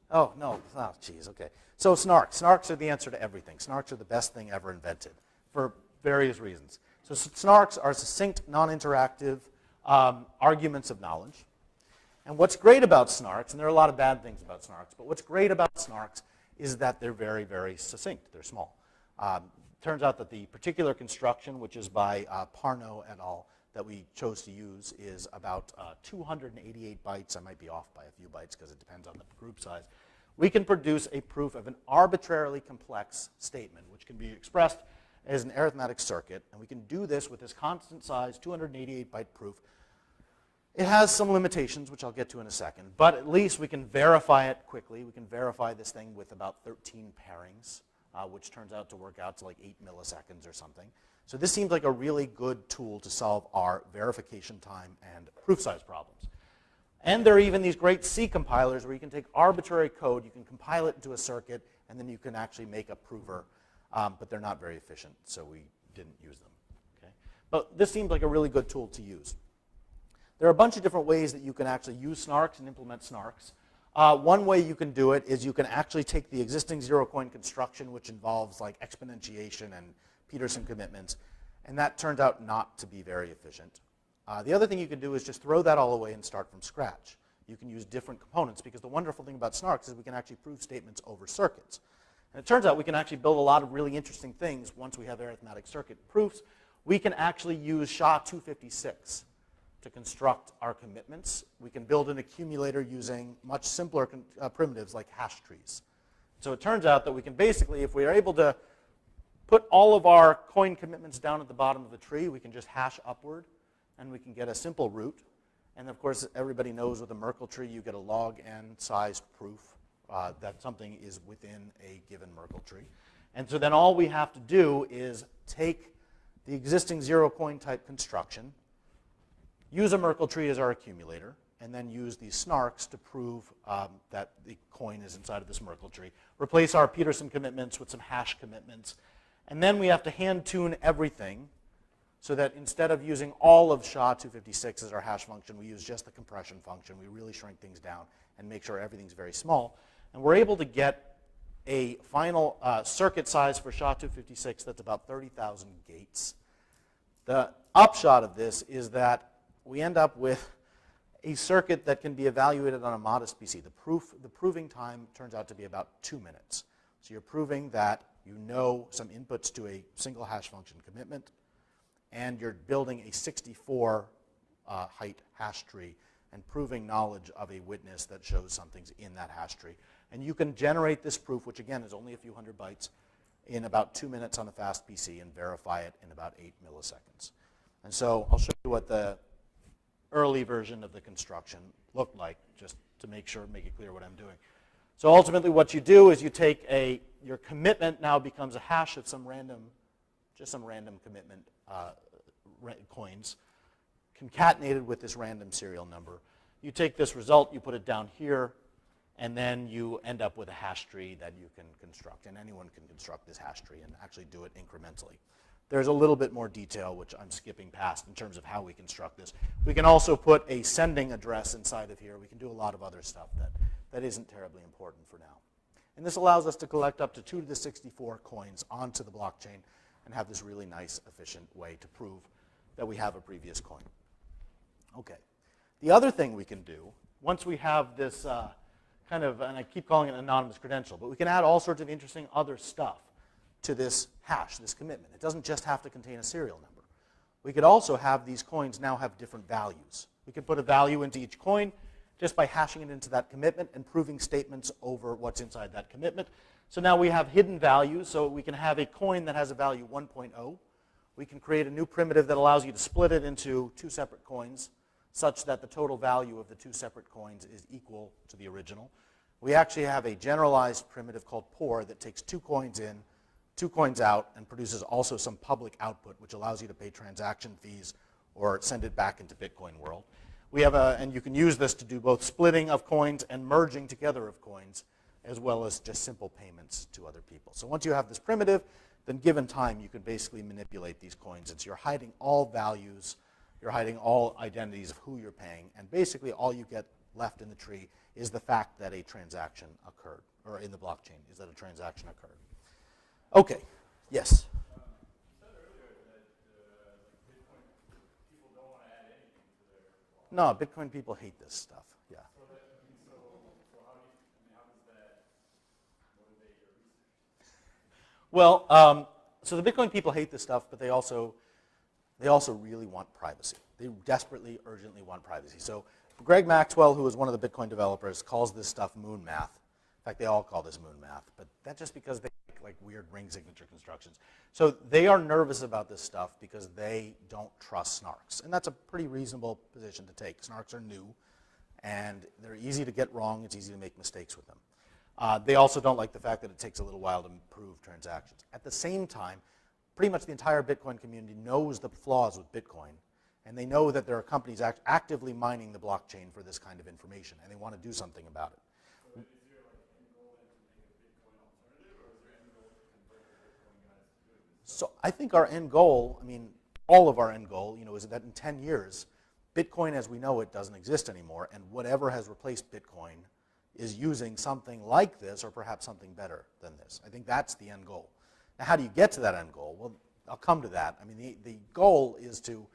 [SPEAKER 11] Oh, no. Oh, geez, okay. So snarks. Snarks are the answer to everything. Snarks are the best thing ever invented for various reasons. So snarks are succinct, non-interactive arguments of knowledge. And what's great about snarks, and there are a lot of bad things about snarks, but what's great about snarks is that they're very, very succinct. They're small. Turns out that the particular construction, which is by Parnot et al., that we chose to use is about 288 bytes. I might be off by a few bytes because it depends on the group size. We can produce a proof of an arbitrarily complex statement, which can be expressed as an arithmetic circuit. And we can do this with this constant size, 288 byte proof. It has some limitations, which I'll get to in a second. But at least we can verify it quickly. We can verify this thing with about 13 pairings, which turns out to work out to like 8 milliseconds or something. So this seems like a really good tool to solve our verification time and proof size problems. And there are even these great C compilers where you can take arbitrary code, you can compile it into a circuit, and then you can actually make a prover. But they're not very efficient, so we didn't use them. Okay? But this seems like a really good tool to use. There are a bunch of different ways that you can actually use snarks and implement snarks. One way you can do it is you can actually take the existing zero-coin construction, which involves like exponentiation and Peterson commitments, and that turned out not to be very efficient. The other thing you can do is just throw that all away and start from scratch. You can use different components, because the wonderful thing about snarks is we can actually prove statements over circuits. And it turns out we can actually build a lot of really interesting things once we have arithmetic circuit proofs. We can actually use SHA-256 to construct our commitments. We can build an accumulator using much simpler primitives like hash trees. So it turns out that we can basically, if we are able to put all of our coin commitments down at the bottom of the tree, we can just hash upward, and we can get a simple root. And of course, everybody knows with a Merkle tree, you get a log n sized proof that something is within a given Merkle tree. And so then all we have to do is take the existing zero coin type construction, use a Merkle tree as our accumulator, and then use these snarks to prove that the coin is inside of this Merkle tree. Replace our Peterson commitments with some hash commitments. And then we have to hand-tune everything so that instead of using all of SHA-256 as our hash function, we use just the compression function. We really shrink things down and make sure everything's very small. And we're able to get a final circuit size for SHA-256 that's about 30,000 gates. The upshot of this is that we end up with a circuit that can be evaluated on a modest PC. The proving time turns out to be about 2 minutes. So you're proving that you know some inputs to a single hash function commitment, and you're building a 64 height hash tree and proving knowledge of a witness that shows something's in that hash tree. And you can generate this proof, which again is only a few hundred bytes, in about 2 minutes on a fast PC and verify it in about 8 milliseconds. And so I'll show you what the early version of the construction looked like, just to make it clear what I'm doing. So ultimately what you do is you take your commitment now becomes a hash of just some random commitment coins, concatenated with this random serial number. You take this result, you put it down here, and then you end up with a hash tree that you can construct. And anyone can construct this hash tree and actually do it incrementally. There's a little bit more detail, which I'm skipping past in terms of how we construct this. We can also put a sending address inside of here. We can do a lot of other stuff that isn't terribly important for now. And this allows us to collect up to 2 to the 64 coins onto the blockchain and have this really nice, efficient way to prove that we have a previous coin. Okay. The other thing we can do, once we have this and I keep calling it an anonymous credential, but we can add all sorts of interesting other stuff to this hash, this commitment. It doesn't just have to contain a serial number. We could also have these coins now have different values. We could put a value into each coin just by hashing it into that commitment and proving statements over what's inside that commitment. So now we have hidden values, so we can have a coin that has a value 1.0. We can create a new primitive that allows you to split it into 2 separate coins, such that the total value of the 2 separate coins is equal to the original. We actually have a generalized primitive called pour that takes 2 coins in, 2 coins out, and produces also some public output, which allows you to pay transaction fees or send it back into Bitcoin world. We have and you can use this to do both splitting of coins and merging together of coins, as well as just simple payments to other people. So once you have this primitive, then given time, you can basically manipulate these coins. You're hiding all values, you're hiding all identities of who you're paying, and basically all you get left in the tree is the fact that a transaction occurred, or in the blockchain, is that a transaction occurred. Okay, yes?
[SPEAKER 3] You said earlier that Bitcoin people don't want to add anything to their wallet.
[SPEAKER 11] No, Bitcoin people hate this stuff, yeah.
[SPEAKER 3] So how does that motivate your research?
[SPEAKER 11] Well, so the Bitcoin people hate this stuff, but they also really want privacy. They desperately, urgently want privacy. So Greg Maxwell, who is one of the Bitcoin developers, calls this stuff moon math. In fact, they all call this moon math, but that's just because they like weird ring signature constructions. So they are nervous about this stuff because they don't trust snarks. And that's a pretty reasonable position to take. Snarks are new, and they're easy to get wrong. It's easy to make mistakes with them. They also don't like the fact that it takes a little while to prove transactions. At the same time, pretty much the entire Bitcoin community knows the flaws with Bitcoin, and they know that there are companies actively mining the blockchain for this kind of information, and they want to do something about it.
[SPEAKER 3] So is there like end goal then to make a Bitcoin alternative, or is there end goal to convert the Bitcoin guys to doing this?
[SPEAKER 11] So I think our end goal, all of our end goal, is that in 10 years, Bitcoin as we know it doesn't exist anymore, and whatever has replaced Bitcoin is using something like this or perhaps something better than this. I think that's the end goal. Now, how do you get to that end goal? Well, I'll come to that. The goal is to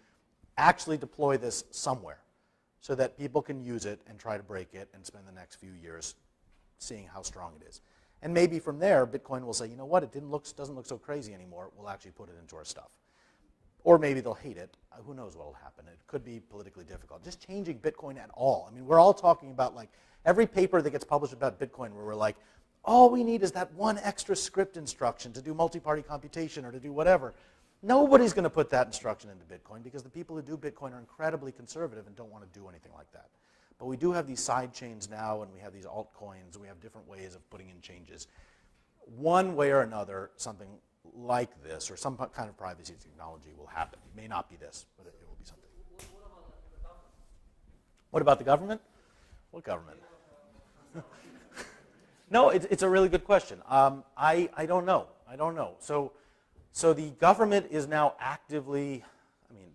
[SPEAKER 11] actually deploy this somewhere so that people can use it and try to break it and spend the next few years seeing how strong it is. And maybe from there, Bitcoin will say, you know what, it doesn't look so crazy anymore. We'll actually put it into our stuff. Or maybe they'll hate it. Who knows what will happen. It could be politically difficult. Just changing Bitcoin at all. We're all talking about like every paper that gets published about Bitcoin where we're like, all we need is that one extra script instruction to do multi-party computation or to do whatever. Nobody's going to put that instruction into Bitcoin because the people who do Bitcoin are incredibly conservative and don't want to do anything like that. But we do have these side chains now, and we have these altcoins. We have different ways of putting in changes. One way or another, something like this or some kind of privacy technology will happen. It may not be this, but it will be something. What about the government? What government? No, it's a really good question. I don't know. So the government is now actively,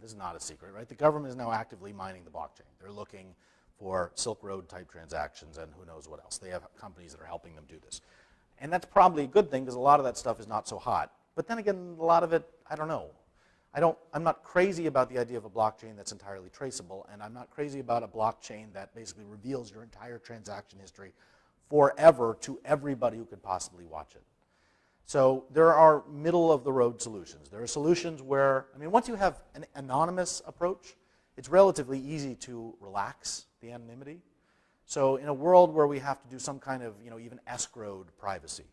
[SPEAKER 11] this is not a secret, right? The government is now actively mining the blockchain. They're looking for Silk Road type transactions and who knows what else. They have companies that are helping them do this. And that's probably a good thing because a lot of that stuff is not so hot. But then again, a lot of it, I don't know. I'm not crazy about the idea of a blockchain that's entirely traceable, and I'm not crazy about a blockchain that basically reveals your entire transaction history forever to everybody who could possibly watch it. So there are middle-of-the-road solutions. There are solutions where, I mean, once you have an anonymous approach, it's relatively easy to relax the anonymity. So in a world where we have to do some kind of, even escrowed privacy,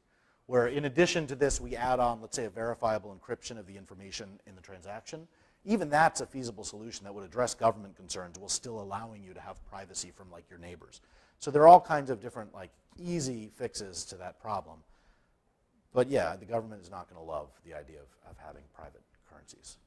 [SPEAKER 11] where in addition to this we add on, let's say, a verifiable encryption of the information in the transaction, even that's a feasible solution that would address government concerns while still allowing you to have privacy from like your neighbors. So there are all kinds of different like easy fixes to that problem. But yeah, the government is not going to love the idea of having private currencies.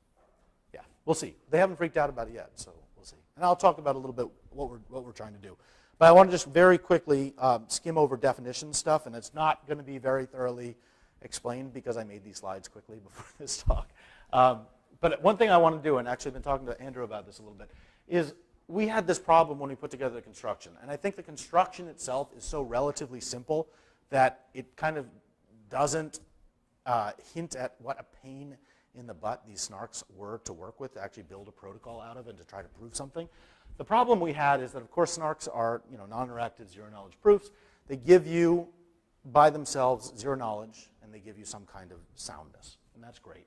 [SPEAKER 11] Yeah, we'll see. They haven't freaked out about it yet, so we'll see. And I'll talk about a little bit what we're trying to do. But I want to just very quickly skim over definition stuff, and it's not going to be very thoroughly explained because I made these slides quickly before this talk. But one thing I want to do, and actually I've been talking to Andrew about this a little bit, is we had this problem when we put together the construction. And I think the construction itself is so relatively simple that it kind of doesn't hint at what a pain in the butt these snarks were to work with, to actually build a protocol out of and to try to prove something. The problem we had is that, of course, snarks are non-interactive zero-knowledge proofs. They give you, by themselves, zero knowledge, and they give you some kind of soundness, and that's great.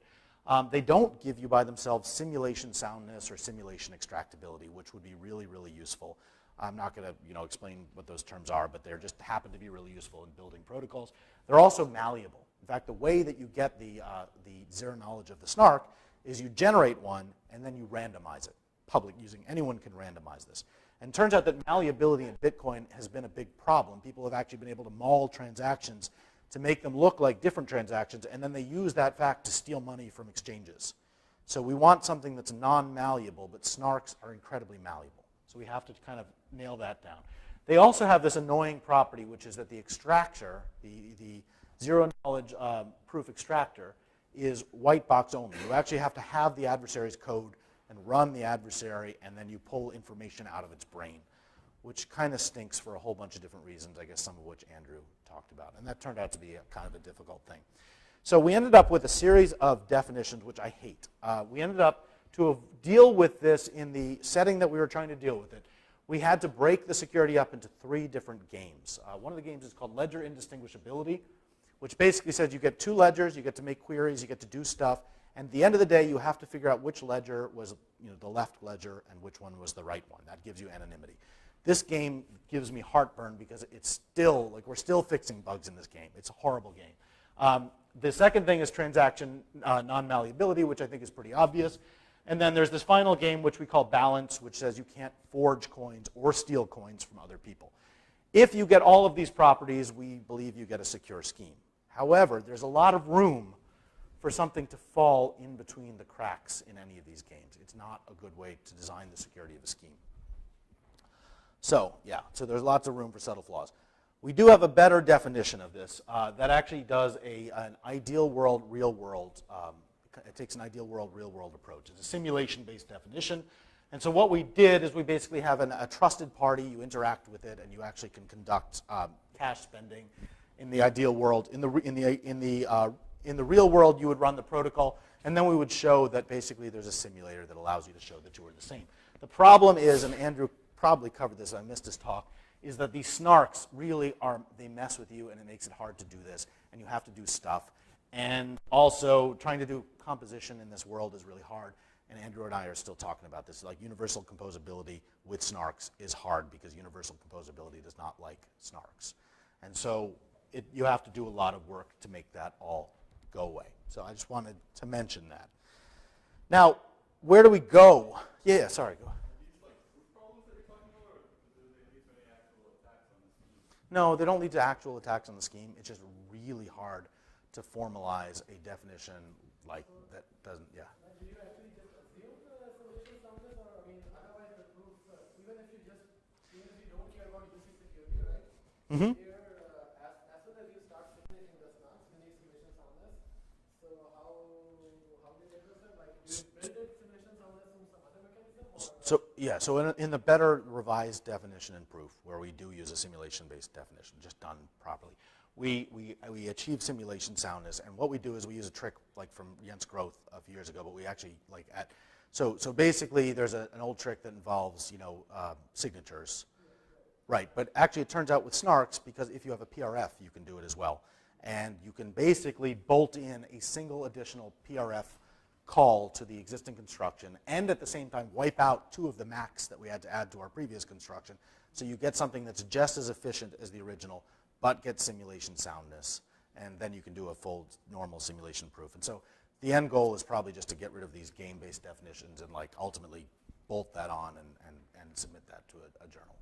[SPEAKER 11] They don't give you, by themselves, simulation soundness or simulation extractability, which would be really, really useful. I'm not going to explain what those terms are, but they just happen to be really useful in building protocols. They're also malleable. In fact, the way that you get the zero knowledge of the snark is you generate one, and then you randomize it. Anyone can randomize this. And it turns out that malleability in Bitcoin has been a big problem. People have actually been able to maul transactions to make them look like different transactions, and then they use that fact to steal money from exchanges. So we want something that's non-malleable, but snarks are incredibly malleable. So we have to kind of nail that down. They also have this annoying property, which is that the extractor, the zero-knowledge proof extractor, is white box only. You actually have to have the adversary's code and run the adversary, and then you pull information out of its brain, which kind of stinks for a whole bunch of different reasons, I guess some of which Andrew talked about. And that turned out to be kind of a difficult thing. So we ended up with a series of definitions, which I hate. We ended up to deal with this in the setting that we were trying to deal with it. We had to break the security up into 3 different games. One of the games is called ledger indistinguishability, which basically says you get 2 ledgers, you get to make queries, you get to do stuff, and at the end of the day, you have to figure out which ledger was the left ledger and which one was the right one. That gives you anonymity. This game gives me heartburn because it's still, we're still fixing bugs in this game. It's a horrible game. The second thing is transaction non-malleability, which I think is pretty obvious. And then there's this final game, which we call balance, which says you can't forge coins or steal coins from other people. If you get all of these properties, we believe you get a secure scheme. However, there's a lot of room for something to fall in between the cracks in any of these games. It's not a good way to design the security of a scheme. So, yeah, so there's lots of room for subtle flaws. We do have a better definition of this that actually does an ideal world, real world. It takes an ideal world, real world approach. It's a simulation-based definition. And so what we did is we basically have a trusted party. You interact with it, and you actually can conduct cash spending in the ideal world. In the real world, you would run the protocol, and then we would show that basically there's a simulator that allows you to show that you are the same. The problem is, and Andrew probably covered this, I missed his talk, is that these snarks really they mess with you, and it makes it hard to do this, and you have to do stuff. And also, trying to do composition in this world is really hard, and Andrew and I are still talking about this. Like, universal composability with snarks is hard because universal composability does not like snarks. And so you have to do a lot of work to make that all go away. So I just wanted to mention that. Now, where do we go? Yeah, sorry, go. No, they don't lead to actual attacks on the scheme. It's just really hard to formalize a definition like that doesn't, yeah.
[SPEAKER 1] Do you actually just assume the solution soundness, or I mean, otherwise the proof, even if you don't care about UC security, right?
[SPEAKER 11] Mm-hmm.
[SPEAKER 1] As soon as you start simulating the snarks, you need simulation soundness. So how do you address that? Like, do you build it simulation soundness from some other mechanism?
[SPEAKER 11] So in the better revised definition and proof, where we do use a simulation-based definition, just done properly, we achieve simulation soundness. And what we do is we use a trick like from Jens Groth a few years ago, but we actually like at, so basically there's an old trick that involves, signatures. Right, but actually it turns out with snarks, because if you have a PRF, you can do it as well. And you can basically bolt in a single additional PRF call to the existing construction and at the same time wipe out 2 of the MACs that we had to add to our previous construction. So you get something that's just as efficient as the original, but gets simulation soundness. And then you can do a full normal simulation proof. And so the end goal is probably just to get rid of these game-based definitions and like ultimately bolt that on and submit that to a journal.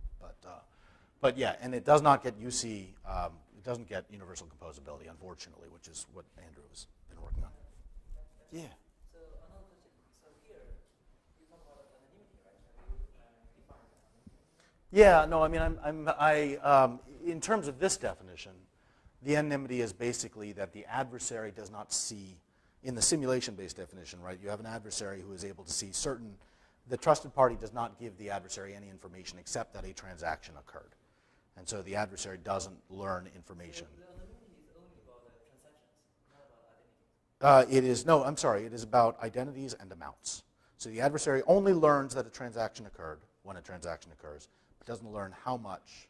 [SPEAKER 11] But yeah, and it does not get UC, it doesn't get universal composability, unfortunately, which is what Andrew has been working on. Yeah.
[SPEAKER 9] So another question. So here, you talk about anonymity, right? Have you defined that?
[SPEAKER 11] Yeah, no, I mean, in terms of this definition, the anonymity is basically that the adversary does not see, in the simulation-based definition, right, you have an adversary who is able to see certain, the trusted party does not give the adversary any information except that a transaction occurred. And so the adversary doesn't learn information.
[SPEAKER 9] The anonymity is only about the transactions, not about identity.
[SPEAKER 11] It is about identities and amounts. So the adversary only learns that a transaction occurred when a transaction occurs, but doesn't learn how much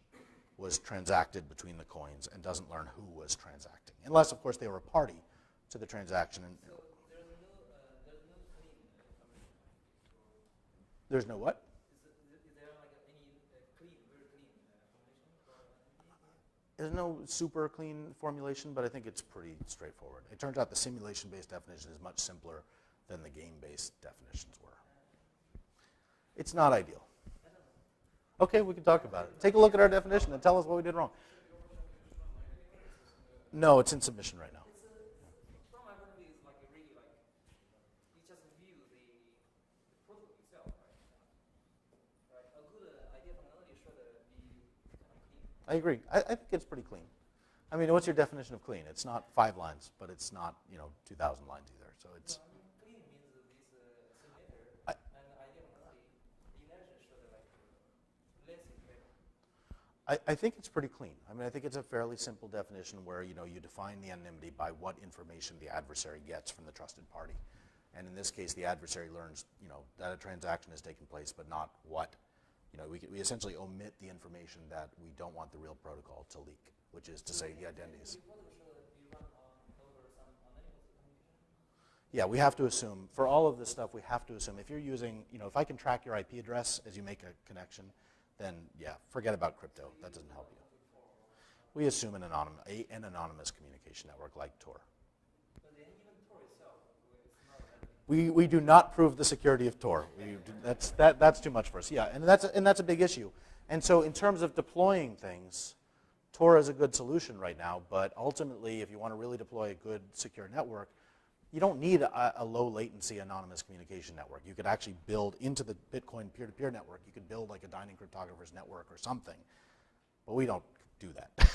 [SPEAKER 11] was transacted between the coins and doesn't learn who was transacting. Unless, of course, they were a party to the transaction.
[SPEAKER 9] So there's no clean information.
[SPEAKER 11] There's no what?
[SPEAKER 9] Is there like any clean, very clean information for anonymity?
[SPEAKER 11] There's no super clean formulation, but I think it's pretty straightforward. It turns out the simulation-based definition is much simpler than the game-based definitions were. It's not ideal. Okay, we can talk about it. Take a look at our definition and tell us what we did wrong. No, it's in submission right now.
[SPEAKER 9] From my point of view, it's like really like, you just view the protocol itself, right? A good idea of anonymity should be kind of clean.
[SPEAKER 11] I agree. I think it's pretty clean. I mean, what's your definition of clean? It's not 5 lines, but it's not 2,000 lines either. So it's.
[SPEAKER 9] Clean means this simulator and idea of anonymity, the inertia should like less information.
[SPEAKER 11] I think it's pretty clean. I mean, I think it's a fairly simple definition where you define the anonymity by what information the adversary gets from the trusted party, and in this case, the adversary learns that a transaction has taken place, but not what. We essentially omit the information that we don't want the real protocol to leak, which is to say the identities. Yeah, we have to assume, for all of this stuff, we have to assume, if you're using, if I can track your IP address as you make a connection, then yeah, forget about crypto. That doesn't help you. We assume an anonymous communication network like Tor.
[SPEAKER 9] But then even Tor itself, it's not
[SPEAKER 11] We do not prove the security of Tor. That's too much for us. Yeah, and that's a big issue. And so in terms of deploying things, Tor is a good solution right now, but ultimately, if you want to really deploy a good secure network, you don't need a low latency anonymous communication network. You could actually build into the Bitcoin peer-to-peer network, you could build like a dining cryptographer's network or something, but we don't do that.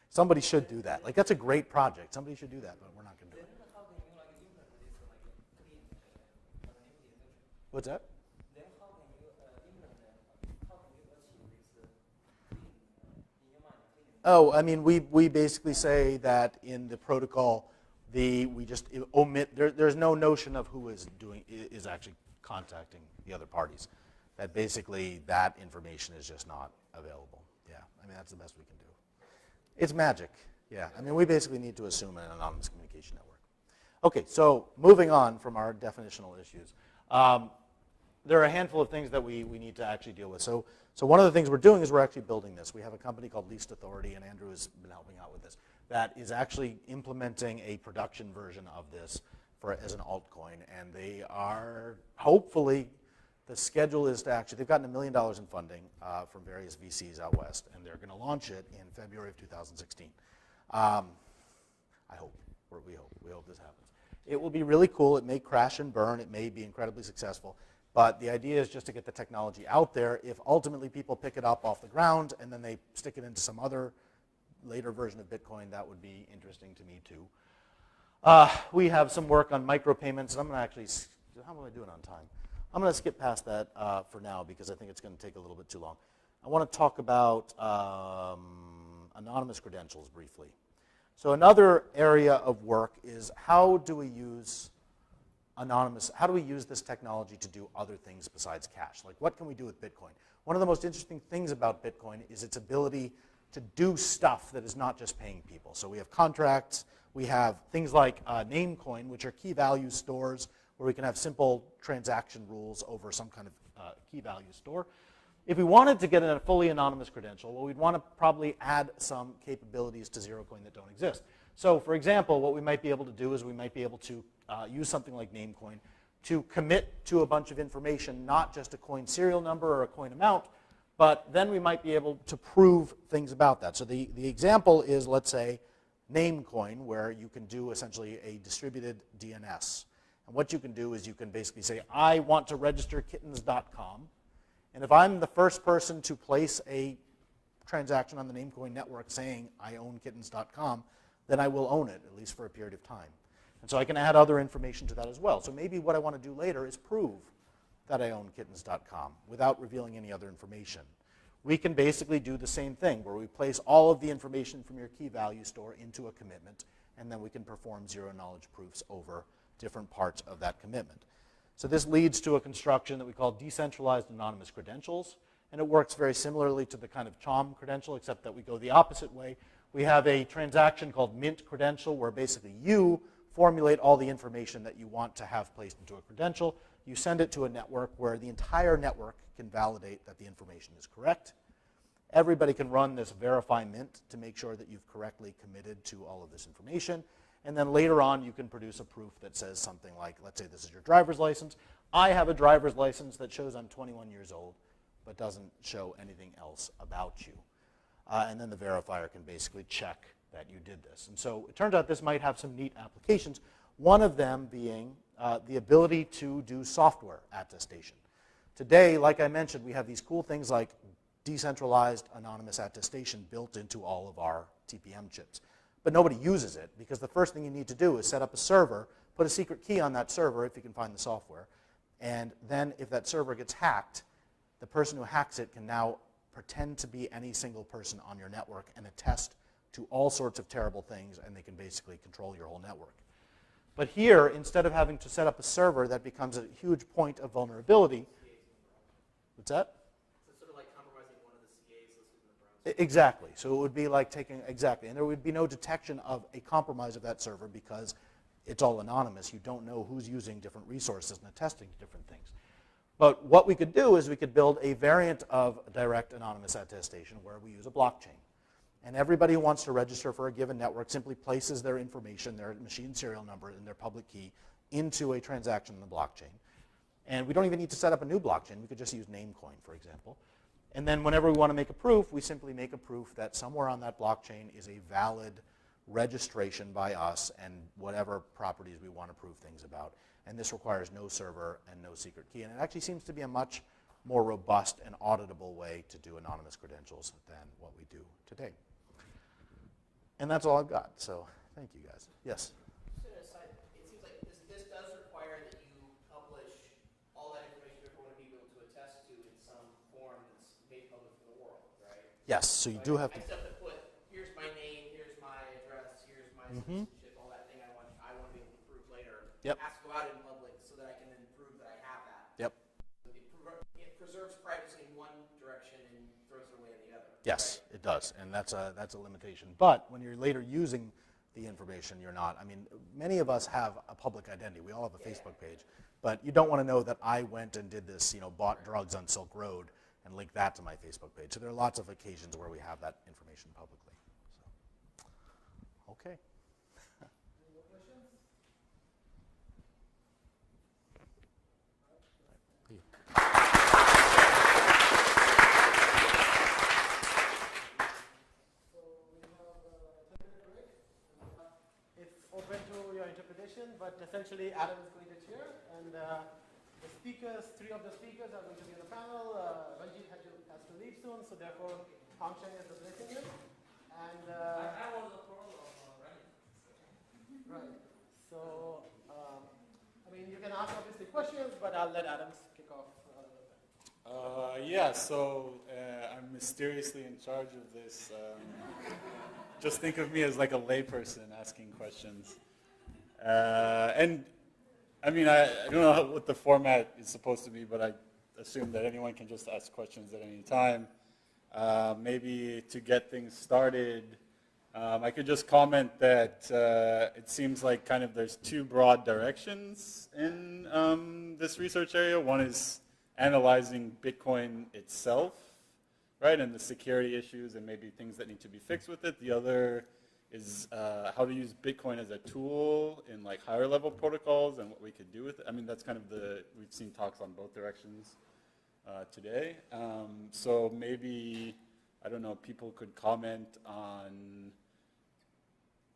[SPEAKER 11] Somebody should do that. Like, that's a great project. Somebody should do that, but we're not going to do it.
[SPEAKER 9] Then how can you like implement this like clean anonymity encryption?
[SPEAKER 11] What's that?
[SPEAKER 9] Then how can you implement that? How can you achieve this clean, in your mind, clean?
[SPEAKER 11] Oh, I mean, we basically say that in the protocol, we just omit, there's no notion of who is actually contacting the other parties. That basically that information is just not available. Yeah, I mean, that's the best we can do. It's magic. Yeah, I mean, we basically need to assume an anonymous communication network. Okay, so moving on from our definitional issues. There are a handful of things that we need to actually deal with. So one of the things we're doing is we're actually building this. We have a company called Least Authority, and Andrew has been helping out with this, that is actually implementing a production version of this as an altcoin. And they are, hopefully, the schedule is to actually, they've gotten $1 million in funding from various VCs out west, and they're going to launch it in February of 2016. I hope, or we hope this happens. It will be really cool. It may crash and burn. It may be incredibly successful. But the idea is just to get the technology out there. If ultimately people pick it up off the ground and then they stick it into some other later version of Bitcoin, that would be interesting to me too. We have some work on micropayments, and I'm going to actually, how am I doing on time? I'm going to skip past that for now because I think it's going to take a little bit too long. I want to talk about anonymous credentials briefly. So another area of work is how do we use this technology to do other things besides cash? Like what can we do with Bitcoin? One of the most interesting things about Bitcoin is its ability to do stuff that is not just paying people. So we have contracts, we have things like Namecoin, which are key value stores where we can have simple transaction rules over some kind of key value store. If we wanted to get a fully anonymous credential, well, we'd want to probably add some capabilities to ZeroCoin that don't exist. So for example, what we might be able to do is we might be able to use something like Namecoin to commit to a bunch of information, not just a coin serial number or a coin amount, but then we might be able to prove things about that. So the example is, let's say, Namecoin, where you can do essentially a distributed DNS. And what you can do is you can basically say, I want to register kittens.com. And if I'm the first person to place a transaction on the Namecoin network saying I own kittens.com, then I will own it, at least for a period of time. And so I can add other information to that as well. So maybe what I want to do later is prove that I own kittens.com without revealing any other information. We can basically do the same thing where we place all of the information from your key value store into a commitment, and then we can perform zero-knowledge proofs over different parts of that commitment. So this leads to a construction that we call decentralized anonymous credentials, and it works very similarly to the kind of CHOM credential, except that we go the opposite way. We have a transaction called mint credential, where basically you formulate all the information that you want to have placed into a credential. You send it to a network where the entire network can validate that the information is correct. Everybody can run this verify mint to make sure that you've correctly committed to all of this information. And then later on, you can produce a proof that says something like, let's say this is your driver's license. I have a driver's license that shows I'm 21 years old, but doesn't show anything else about you. And then the verifier can basically check that you did this. And so it turns out this might have some neat applications, one of them being the ability to do software attestation. Today, like I mentioned, we have these cool things like decentralized anonymous attestation built into all of our TPM chips. But nobody uses it because the first thing you need to do is set up a server, put a secret key on that server if you can find the software, and then if that server gets hacked, the person who hacks it can now pretend to be any single person on your network and attest to all sorts of terrible things, and they can basically control your whole network. But here, instead of having to set up a server, that becomes a huge point of vulnerability. What's that?
[SPEAKER 4] So it's sort of like compromising one of the CAs listed in the browser.
[SPEAKER 11] Exactly. So it would be like taking, exactly. And there would be no detection of a compromise of that server because it's all anonymous. You don't know who's using different resources and attesting to different things. But what we could do is we could build a variant of direct anonymous attestation where we use a blockchain. And everybody who wants to register for a given network simply places their information, their machine serial number, and their public key into a transaction in the blockchain. And we don't even need to set up a new blockchain. We could just use Namecoin, for example. And then whenever we want to make a proof, we simply make a proof that somewhere on that blockchain is a valid registration by us and whatever properties we want to prove things about. And this requires no server and no secret key. And it actually seems to be a much more robust and auditable way to do anonymous credentials than what we do today. And that's all I've got. So thank you, guys. Yes?
[SPEAKER 4] Just an aside, it seems like this does require that you publish all that information for everyone to be able to attest to in some form that's made public to the world, right?
[SPEAKER 11] Yes, so you do have to.
[SPEAKER 4] I still have to put, here's my name, here's my address, here's my citizenship, all that thing I want to be able to prove later.
[SPEAKER 11] Yep.
[SPEAKER 4] It has to go out in public so that I can then prove that I have that.
[SPEAKER 11] Yep.
[SPEAKER 4] It preserves privacy in one direction and throws it away in the other.
[SPEAKER 11] Yes,
[SPEAKER 4] right?
[SPEAKER 11] it does, and that's a limitation. But when you're later using the information, you're not. I mean, many of us have a public identity. We all have a Facebook page, but you don't want to know that I went and did this, bought drugs on Silk Road and linked that to my Facebook page. So there are lots of occasions where we have that information publicly. So, okay.
[SPEAKER 1] Any more questions? It's open to your interpretation, but essentially Adam is going to chair, and the speakers, three of the speakers are going to be on the panel. Ranjit has to leave soon, so therefore Hongsheng is replacing him. And
[SPEAKER 9] I was the problem running.
[SPEAKER 1] right, so I mean you can ask obviously questions, but I'll let Adam kick off.
[SPEAKER 3] Yeah, so I'm mysteriously in charge of this. Just think of me as like a layperson asking questions. And I mean, I don't know what the format is supposed to be, but I assume that anyone can just ask questions at any time. Maybe to get things started, I could just comment that it seems like kind of there's two broad directions in this research area. One is analyzing Bitcoin itself, right, and the security issues and maybe things that need to be fixed with it. The other is how to use Bitcoin as a tool in like higher level protocols and what we could do with it. I mean, that's kind of we've seen talks on both directions today. So maybe, I don't know, people could comment on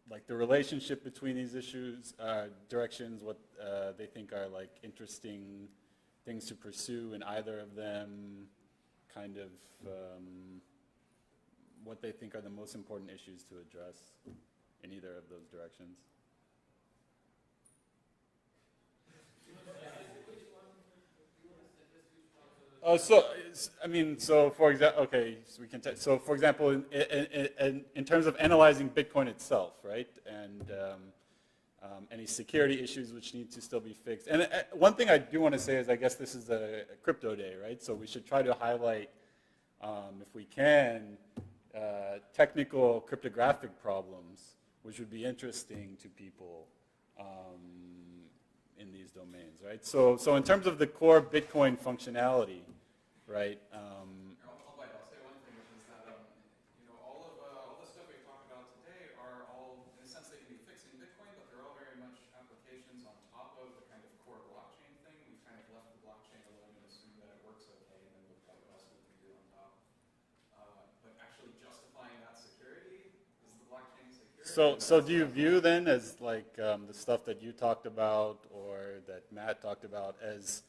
[SPEAKER 3] like the relationship between these issues, directions, what they think are like interesting things to pursue in either of them, kind of what they think are the most important issues to address in either of those directions. So for example, okay, so we can. So for example, in terms of analyzing Bitcoin itself, right, and any security issues which need to still be fixed. And one thing I do want to say is, I guess this is a crypto day, right? So we should try to highlight, if we can, technical cryptographic problems, which would be interesting to people in these domains, right? So in terms of the core Bitcoin functionality, right?
[SPEAKER 7] I'll say one thing, which is that all the stuff we've talked about today are all, in a sense, they can be fixing Bitcoin, but they're all very much applications on top of the kind of core blockchain thing. We've kind of left the blockchain alone and assumed that it works okay, and then we'll what else we can do on top. But actually justifying that security is the blockchain security.
[SPEAKER 3] So do you view then as like the stuff that you talked about or that Matt talked about as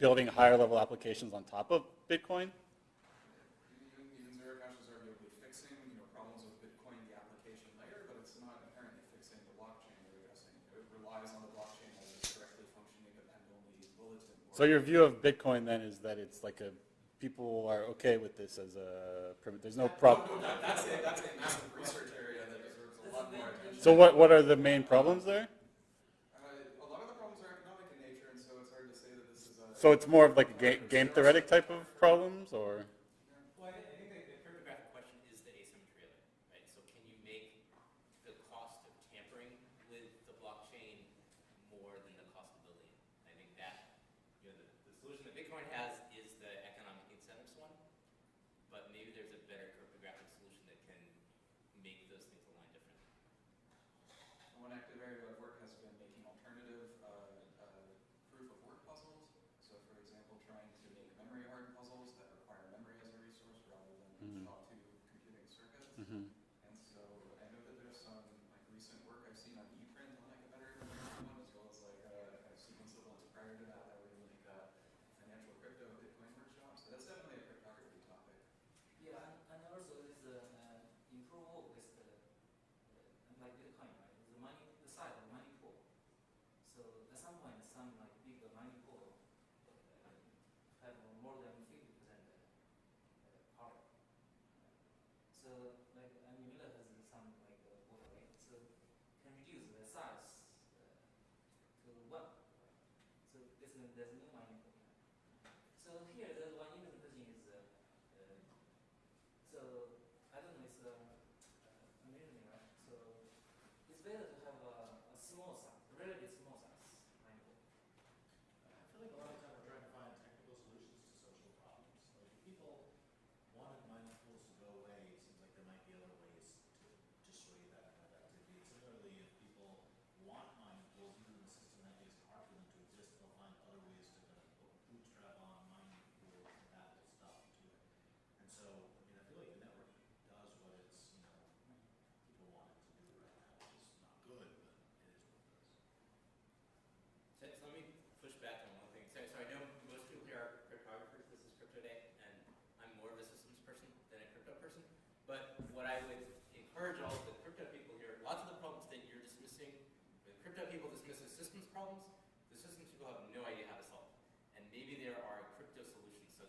[SPEAKER 3] building higher level applications on top of Bitcoin?
[SPEAKER 7] Even Zero Cash is arguably fixing problems with Bitcoin, the application layer, but it's not inherently fixing the blockchain they're addressing. It relies on the blockchain as a correctly functioning append-only bulletin board.
[SPEAKER 3] So your view of Bitcoin then is that it's like people are okay with this as a there's no problem.
[SPEAKER 7] No, that's a massive research area that deserves a lot more attention.
[SPEAKER 3] So what are the main problems there?
[SPEAKER 7] A lot of the problems are economic in nature, and so it's hard to say that this is a...
[SPEAKER 3] So it's more of like a game theoretic type of problems, or?
[SPEAKER 4] Well, I think the cryptographic question is the asymmetry of it, right? So can you make the cost of tampering with the blockchain more than the cost of building it? I think that the solution that Bitcoin has is the economic incentives one, but maybe there's a better cryptographic solution that can make those things align differently.
[SPEAKER 7] One active area of work has been making alternative proof of work puzzles. So, for example, trying to make memory hard puzzles that require memory as a resource rather than SHA-2 computing circuits. And so I know that there's some recent work I've seen on ePrint on a better one, as well as a sequence of ones prior to that were in financial crypto Bitcoin workshops. So that's definitely a cryptography topic.
[SPEAKER 9] Yeah, and also this improve with like Bitcoin, right? The size of money pool. So at some point, some big money pool have more than 50% power. So Miller has some book, right? So can reduce the size to 1. So there's no money pool. So here, the one interesting thing is so I don't know, it's amazing, right? So it's better to have a small size, relatively small size money pool.
[SPEAKER 11] I feel like a lot of time we're trying to find technical solutions to social problems. Like if people wanted mining pools to go away, it seems like there might be other ways to dissuade that kind of activity. Similarly, if people want mining pools, even in a system that makes it hard for them to exist, they'll find other ways to kind of bootstrap on mining pool compatible stuff to it. And so, I mean, I feel like the network does what it's, people want it to do right now, which is not good, but it is what it does.
[SPEAKER 4] So let me push back on one thing. So I know most people here are cryptographers. This is Crypto Day, and I'm more of a systems person than a crypto person. But what I would encourage all of the crypto people here, lots of the problems that you're dismissing, the crypto people dismiss as systems problems, the systems people have no idea how to solve. And maybe there are crypto solutions. So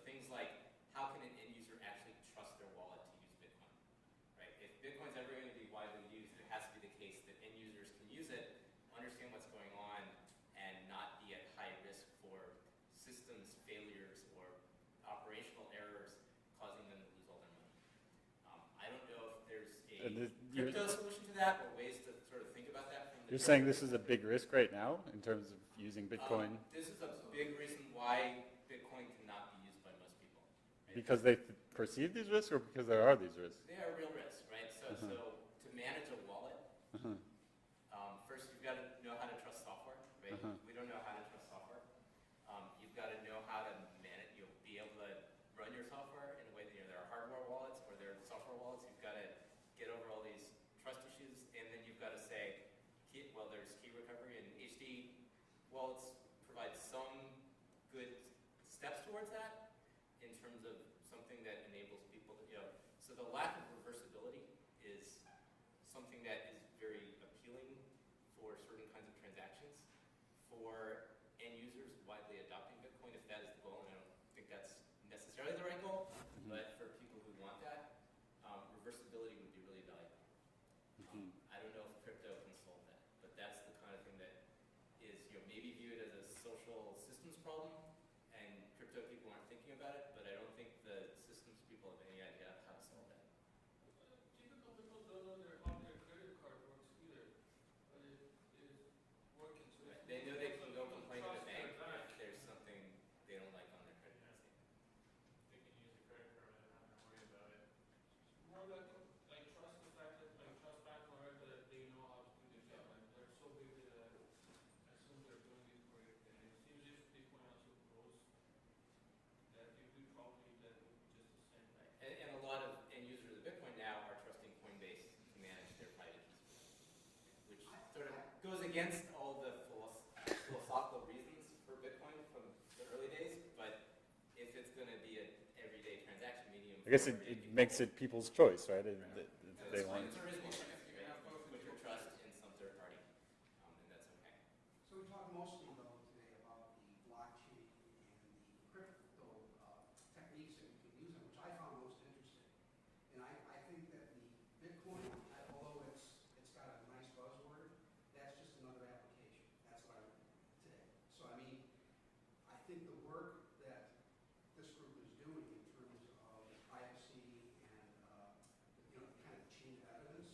[SPEAKER 4] crypto solution to that, or ways to sort of think about that from the
[SPEAKER 3] You're saying this is a big risk right now in terms of using Bitcoin?
[SPEAKER 4] This is a big reason why Bitcoin cannot be used by most people. Right?
[SPEAKER 3] Because they perceive these risks, or because there are these risks?
[SPEAKER 4] They are real risks, right? So to manage a wallet, first you've got to know how to trust software, right? We don't know how to trust software. You've got to know how to manage, you'll be able to run your software in a way that, there are hardware wallets or there are software wallets. You've got to get over all these trust issues, and then you've got to say, well, there's key recovery, and HD wallets provide some good steps towards that in terms of something that enables people to, so the lack of reversibility is something that is very appealing for certain kinds of transactions. For end users widely adopting Bitcoin, if that is the goal, and I don't think that's necessarily the right goal, but for people who want that, reversibility would be really valuable. I don't know if crypto can solve that, but that's the kind of thing that is maybe viewed as a social systems problem, and crypto people aren't thinking about it, but I don't think the systems people have any idea how to solve that.
[SPEAKER 12] Typical people don't know how their credit card works either, but it is working. So
[SPEAKER 4] Right. They know they can go complain to the bank if there's something they don't like on their credit card statement.
[SPEAKER 12] They can use the credit card and not have to worry about it. More like trust the fact that trust Bank of America that they know how to do their job. And they're so big that I assume they're doing it correctly. And it seems if Bitcoin also grows, that if you do properly, that would be just the same.
[SPEAKER 4] Right. And a lot of end users of Bitcoin now are trusting Coinbase to manage their private keys, which sort of goes against all the philosophical reasons for Bitcoin from the early days. But if it's going to be an everyday transaction medium,
[SPEAKER 3] I guess it makes it people's choice, right? They want.
[SPEAKER 4] It's a reasonable choice. You're going to put your trust in some third party, and that's okay.
[SPEAKER 13] So we talked mostly, though, today about the blockchain and the crypto techniques that we can use, which I found most interesting. And I think that the Bitcoin, although it's got a nice buzzword, that's just another application. That's what I learned today. So, I mean, I think the work that this group is doing in terms of privacy and, kind of chain of evidence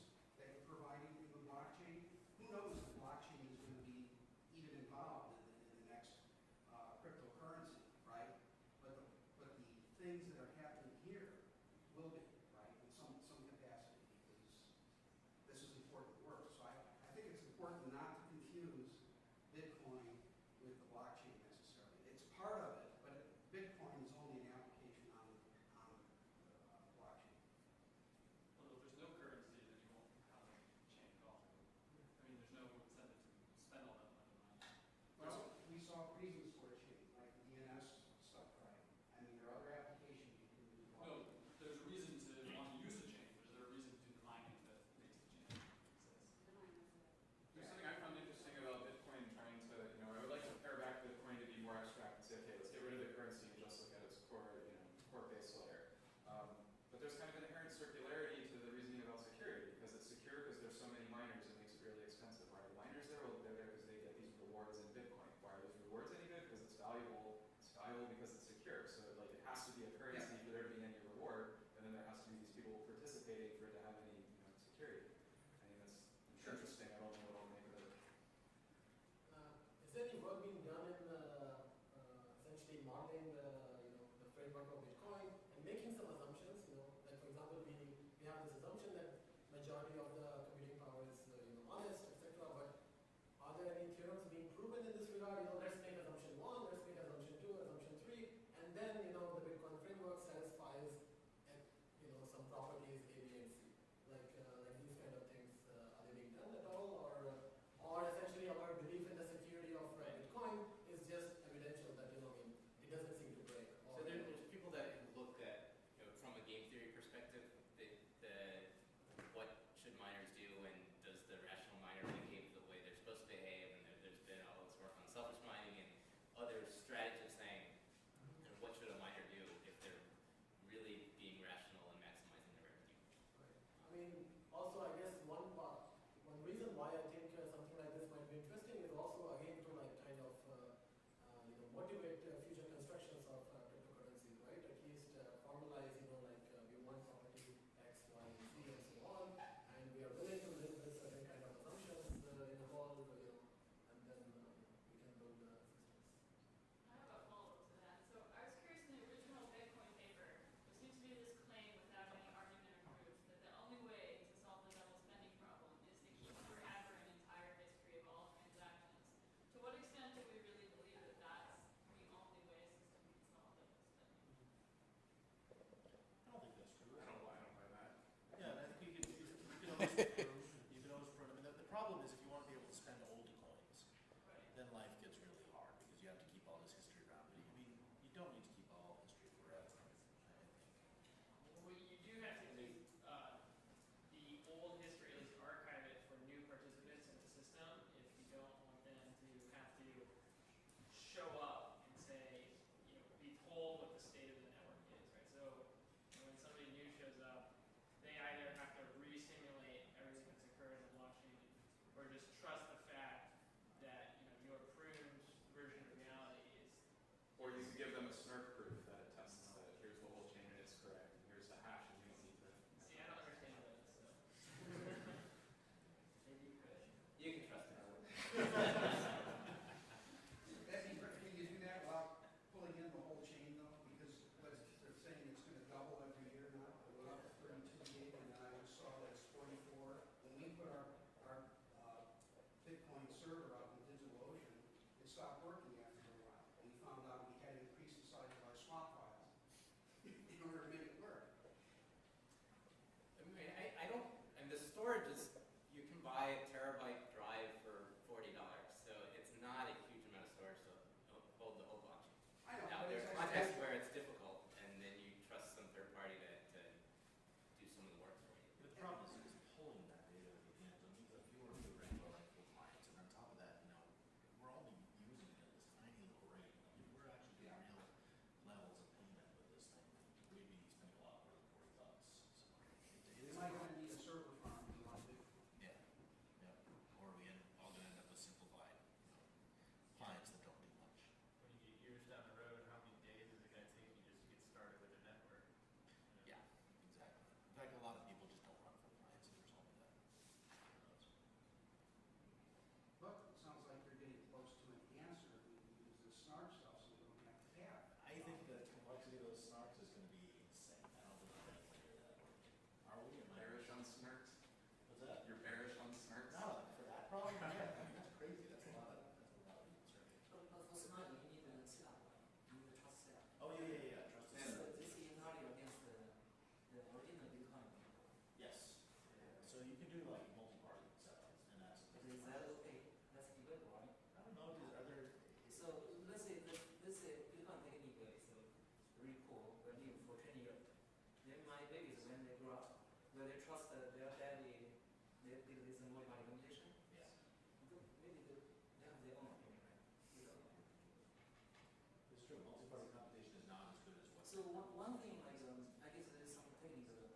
[SPEAKER 9] So one thing, like, I guess there is some technical,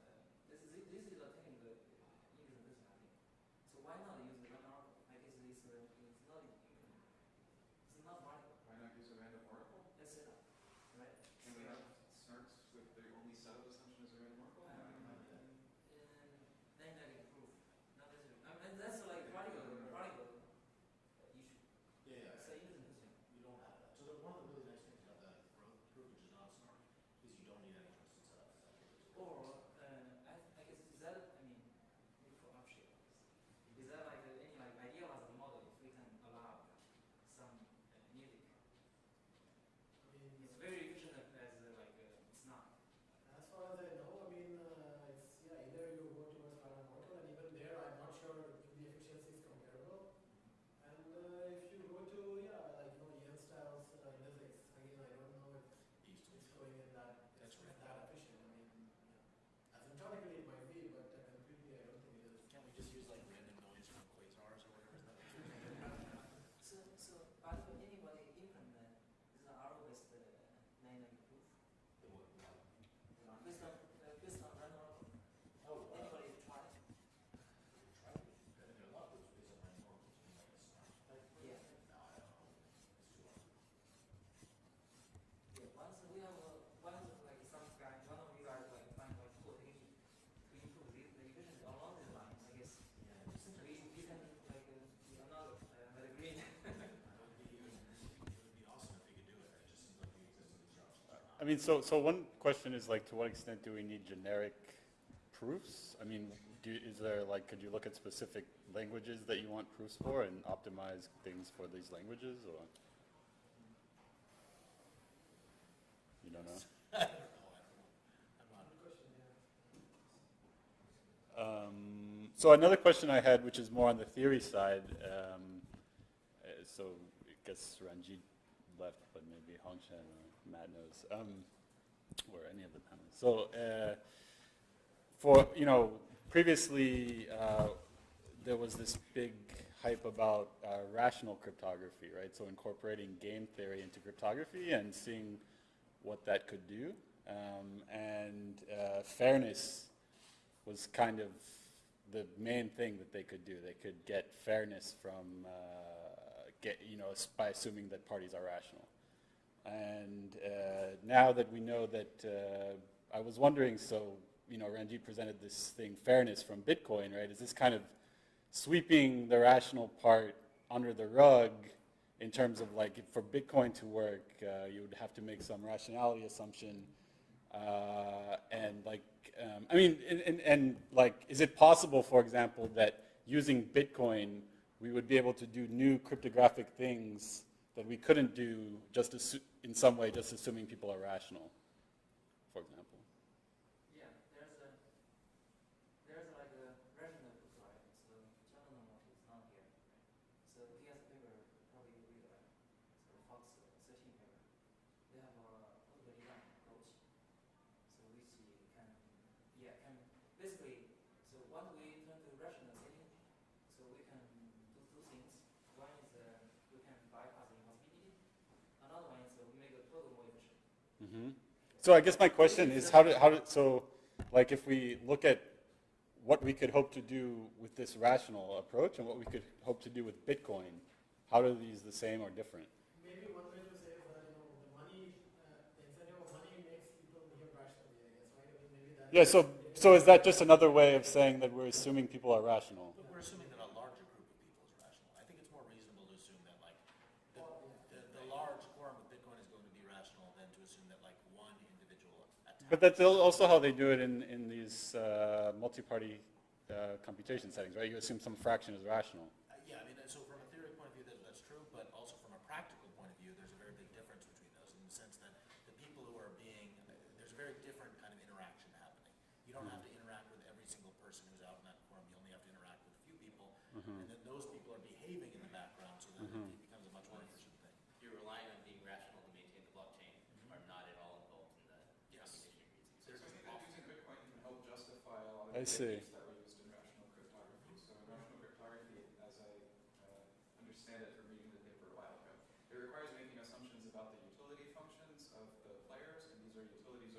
[SPEAKER 9] this is a technical implementation, I think. So why not use the random oracle? I guess it's not implemented. It's not viable.
[SPEAKER 7] Why not use a random oracle?
[SPEAKER 9] Let's set up, right?
[SPEAKER 7] Can we have snarks with the only setup assumption is a random oracle?
[SPEAKER 9] And then I can prove. Not necessarily. I mean, that's like practical issue.
[SPEAKER 11] Yeah,
[SPEAKER 9] It's an implementation.
[SPEAKER 11] you don't have that. So one of the really nice things about that proof, which is not a snark, is you don't need any trusted setup.
[SPEAKER 9] Or, I guess, is that, I mean, maybe for upshare, is that like any like idealized model if we can allow some music?
[SPEAKER 1] I mean,
[SPEAKER 9] It's very efficient as like, it's not.
[SPEAKER 1] as far as I know, I mean, it's, yeah, either you go towards random oracle, and even there, I'm not sure if the efficiency is comparable. And if you go to, yeah, like, Ian Styles physics, again, I don't know if it's going in that, it's that efficient. I mean, yeah. Asymptotically it might be, but completely I don't think it is.
[SPEAKER 11] Can't we just use like random noise from quasars or whatever?
[SPEAKER 9] So, but if anybody implement this arrow-based nine proof, based on random oracle, anybody try?
[SPEAKER 11] There are a lot of groups based on random oracles.
[SPEAKER 9] Yeah. Yeah, once we have like some guy, one of you guys like find like cool technique to improve the efficiency along these lines, I guess. We can like another green.
[SPEAKER 14] I mean, so one question is like, to what extent do we need generic proofs? I mean, is there like, could you look at specific languages that you want proofs for and optimize things for these languages, or you don't know?
[SPEAKER 11] I don't know.
[SPEAKER 14] So another question I had, which is more on the theory side, so I guess Ranjit left, but maybe Hongshan or Matt knows, or any of the panelists. So for, previously there was this big hype about rational cryptography, right? So incorporating game theory into cryptography and seeing what that could do. And fairness was kind of the main thing that they could do. They could get fairness from, by assuming that parties are rational. And now that we know that, I was wondering, so, Ranjit presented this thing, fairness from Bitcoin, right? Is this kind of sweeping the rational part under the rug in terms of like, for Bitcoin to work, you would have to make some rationality assumption. And like, and like, is it possible, for example, that using Bitcoin, we would be able to do new cryptographic things that we couldn't do just in some way, just assuming people are rational, for example?
[SPEAKER 9] Yeah, there's like a rational proof, right? So Jonathan is not here, right? So he has a paper, probably you read, right? So Fox 13 paper. They have a protocol design approach. So which can basically, so once we turn to rational setting, so we can do two things. One is we can bypass impossibility. Another one is we make the protocol more efficient.
[SPEAKER 14] Mm-hmm. So I guess my question is, so like if we look at what we could hope to do with this rational approach and what we could hope to do with Bitcoin, how are these the same or different?
[SPEAKER 1] Maybe one way to say is that, the money, the incentive of money makes people behave rationally, I guess, right? I mean, maybe that.
[SPEAKER 14] Yeah, so is that just another way of saying that we're assuming people are rational?
[SPEAKER 11] But we're assuming that a larger group of people is rational. I think it's more reasonable to assume that like the large quorum of Bitcoin is going to be rational than to assume that like one individual attack.
[SPEAKER 14] But that's also how they do it in these multi-party computation settings, right? You assume some fraction is rational.
[SPEAKER 11] Yeah, I mean, so from a theory point of view, that's true, but also from a practical point of view, there's a very big difference between those in the sense that the people who are there's a very different kind of interaction happening. You don't have to interact with every single person who's out in that quorum. You only have to interact with a few people, and then those people are behaving in the background, so that it becomes a much more efficient thing.
[SPEAKER 4] You're relying on being rational to maintain the blockchain, are not at all involved in the
[SPEAKER 11] Yes.
[SPEAKER 4] computation reasons.
[SPEAKER 7] So I think that using Bitcoin can help justify a lot of
[SPEAKER 14] I
[SPEAKER 7] the
[SPEAKER 14] see.
[SPEAKER 7] techniques that were used in rational cryptography. So in rational cryptography, as I understand it from reading the paper a while ago, it requires making assumptions about the utility functions of the players, and these are utilities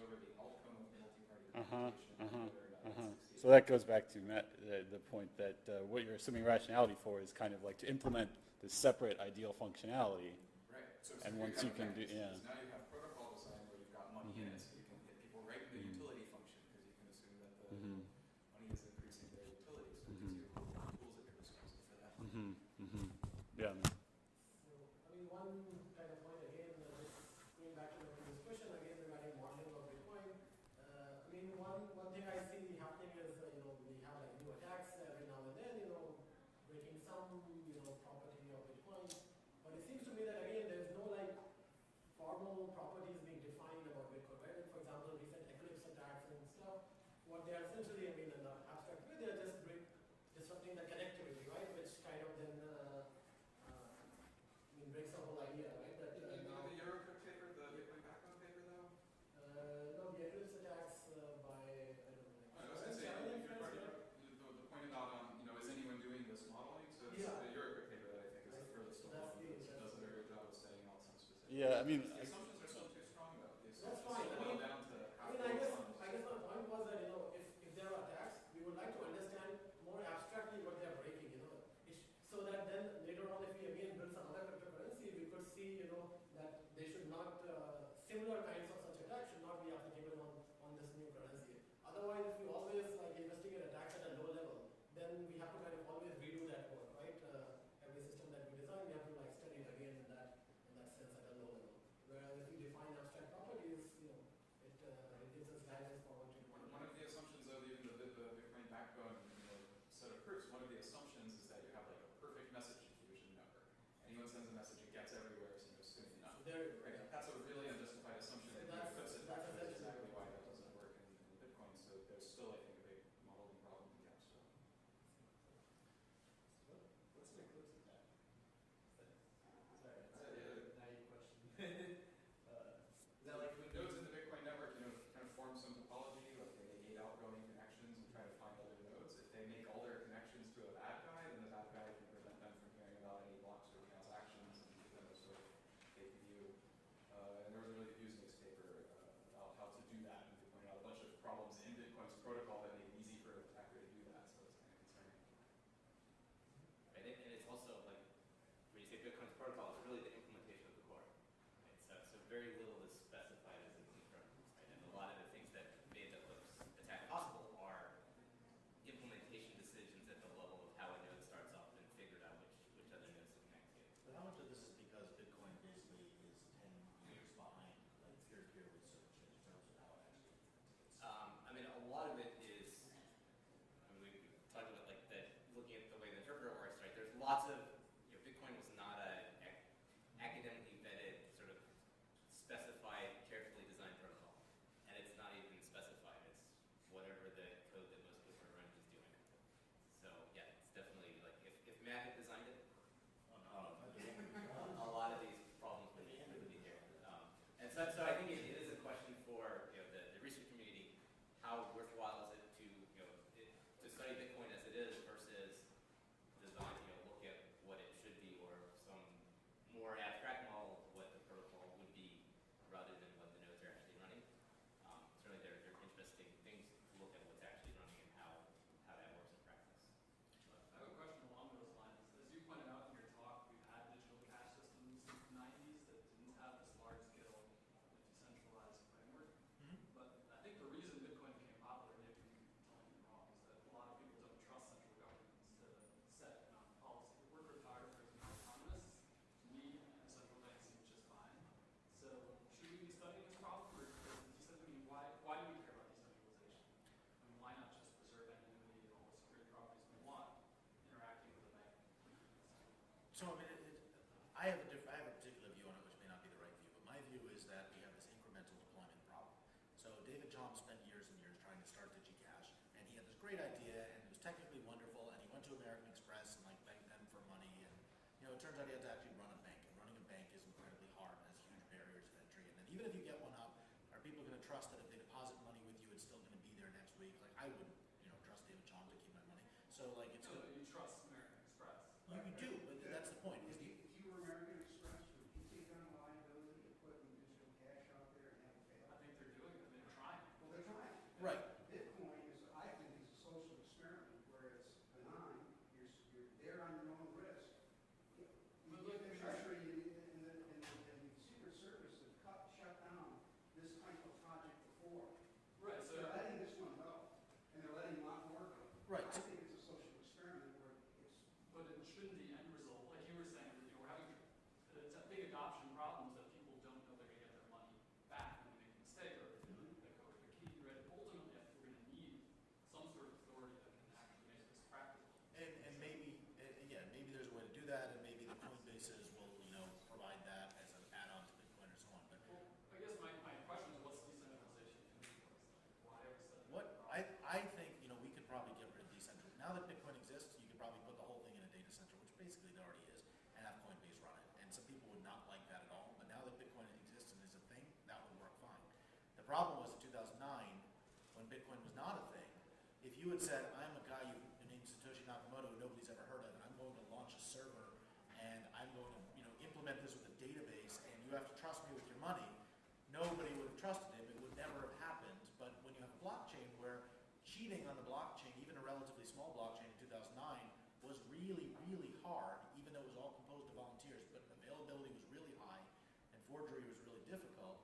[SPEAKER 3] implementation, whether or not it succeeds.
[SPEAKER 14] So that goes back to Matt, the point that what you're assuming rationality for is kind of like to implement the separate ideal functionality.
[SPEAKER 3] Right. So
[SPEAKER 14] And
[SPEAKER 3] here
[SPEAKER 14] once you can do, yeah.
[SPEAKER 3] now you have protocol design where you've got money in it, so you can hit people right in the utility function because you can assume that the money is increasing their utility. So it gives you tools at your disposal for that.
[SPEAKER 14] Yeah.
[SPEAKER 1] So, I mean, one kind of point again, just going back to the previous question again regarding modeling of Bitcoin. I mean, one thing I see happening is, we have like new attacks every now and then, breaking some, property of Bitcoin. But it seems to me that again, there's no like formal properties being defined about Bitcoin, right? Like, for example, recent Eclipse attacks and stuff. What they are essentially, I mean, in the abstract way, they are just disrupting the connectivity, right? Which kind of then breaks the whole idea, right? That
[SPEAKER 3] The
[SPEAKER 1] now,
[SPEAKER 3] Eurocrypt paper, the Bitcoin backbone paper, though?
[SPEAKER 1] no, the Eclipse attacks by, I don't know.
[SPEAKER 3] I was going to say, if you're talking about the point about, is anyone doing this modeling? So it's the Eurocrypt paper that I think is the furthest along. It does a very good job of setting out some specific.
[SPEAKER 14] Yeah, I mean,
[SPEAKER 3] the assumptions are still too strong, though. The
[SPEAKER 1] That's
[SPEAKER 3] assumptions
[SPEAKER 1] fine.
[SPEAKER 3] still boil down to how
[SPEAKER 1] I guess my point was that, if there are attacks, we would like to understand more abstractly what they are breaking, so that then later on, if we again build some other cryptocurrency, we could see, that they should not, similar kinds of such attacks should not be applicable on this new currency. Otherwise, if we always like investigate attacks at a low level, then we have to kind of always redo that work, right? Every system that we design, we have to like study it again in that sense at a low level. Whereas if we define abstract properties, it gives us guidance for what to do.
[SPEAKER 3] One of the assumptions of even the Bitcoin backbone set of proofs, one of the assumptions is that you have like a perfect message diffusion network. Anyone sends a message, it gets everywhere, so no skimming. Right? That's a really unjustified assumption.
[SPEAKER 1] So
[SPEAKER 3] and
[SPEAKER 1] that's
[SPEAKER 3] exactly why that doesn't work in Bitcoin. So there's still, I think, a big modeling problem in Capstone.
[SPEAKER 1] What's an Eclipse attack?
[SPEAKER 4] Sorry, that's a naive question. Is that like when
[SPEAKER 3] Nodes in the Bitcoin network, kind of form some topology, like they negate outgoing connections and try to find other nodes. If they make all their connections to a bad guy, then the bad guy can prevent them from hearing about any blocks or transactions and give them a sort of fake view. And there was a really good Usenix paper about how to do that, and they pointed out a bunch of problems in Bitcoin's protocol that make it easy for an attacker to do that. So it's kind of concerning.
[SPEAKER 2] Right, and it's also like when you say Bitcoin's protocol, it's really the implementation of the core. Right? So very little is specified as a kernel. Right? And a lot of the things that made the attack possible are implementation decisions at the level of how a node starts off and figured out which other nodes to connect to.
[SPEAKER 11] But how much of this is because Bitcoin basically is 10 years behind like peer-to-peer research in terms of how it actually
[SPEAKER 2] I mean, a lot of it is, we talked about like that, looking at the way the interpreter works, right? There's lots of, Bitcoin was not an academically vetted, sort of specified, carefully designed protocol. And it's not even specified. It's whatever the code that most people are running is doing. So yeah, it's definitely like, if Matt had designed it, a lot of these problems would be here. And so I think it is a question for the research community. How worthwhile is it to to study Bitcoin as it is versus design, look at what it should be, or some more abstract model of what the protocol would be rather than what the nodes are actually running. Certainly they're interesting things to look at what's actually running and how that works in practice.
[SPEAKER 15] I have a question along those lines. As you pointed out in your talk, we've had digital cash systems since the 90s that didn't have this large-scale decentralized framework. But I think the reason Bitcoin became popular, maybe you can tell me wrong, is that a lot of people don't trust central governments to set economic policy. We're cryptographers and economists. To me, the central bank seems just fine. So should we be studying this problem? Or you said to me, why do we care about decentralization? I mean, why not just preserve anonymity and all the security properties we want interacting with the bank?
[SPEAKER 11] So I mean, I have a particular view on it, which may not be the right view, but my view is that we have this incremental deployment problem. So David Chom spent years and years trying to start DigiCash, and he had this great idea, and it was technically wonderful, and he went to American Express and like begged them for money, and it turns out he had to actually run a bank, and running a bank is incredibly hard and has huge barriers of entry. And then even if you get one up, are people going to trust that if they deposit money with you, it's still going to be there next week? Like I wouldn't, trust David Chom to keep my money. So like it's
[SPEAKER 15] No, you trust American Express.
[SPEAKER 11] you do, but that's the point. Is
[SPEAKER 13] If you were American Express, would you take on the liability of putting digital cash out there and have it fail?
[SPEAKER 15] I think they're doing it. They're trying.
[SPEAKER 13] Well, they're trying.
[SPEAKER 11] right. Right.
[SPEAKER 13] I think it's a social experiment where it's.
[SPEAKER 15] But it shouldn't the end result, like you were saying, we're having big adoption problems that people don't know they're going to get their money back when they make a mistake or if they let go of the key, right? Ultimately, I think we're going to need some sort of authority that can actually make this practical.
[SPEAKER 11] And maybe, maybe there's a way to do that, and maybe the Coinbases will, provide that as an add-on to Bitcoin or so on. But
[SPEAKER 15] well, I guess my question is, what's decentralization going to be? Why are we setting
[SPEAKER 11] what I think, we could probably get rid of decentralization. Now that Bitcoin exists, you could probably put the whole thing in a data center, which basically it already is, and have Coinbase run it. And some people would not like that at all, but now that Bitcoin exists and is a thing, that would work fine. The problem was in 2009, when Bitcoin was not a thing, if you had said, I'm a guy named Satoshi Nakamoto who nobody's ever heard of, and I'm going to launch a server, and I'm going to implement this with a database, and you have to trust me with your money, nobody would have trusted him. It would never have happened. But when you have a blockchain where cheating on the blockchain, even a relatively small blockchain in 2009, was really, really hard, even though it was all composed of volunteers, but availability was really high, and forgery was really difficult,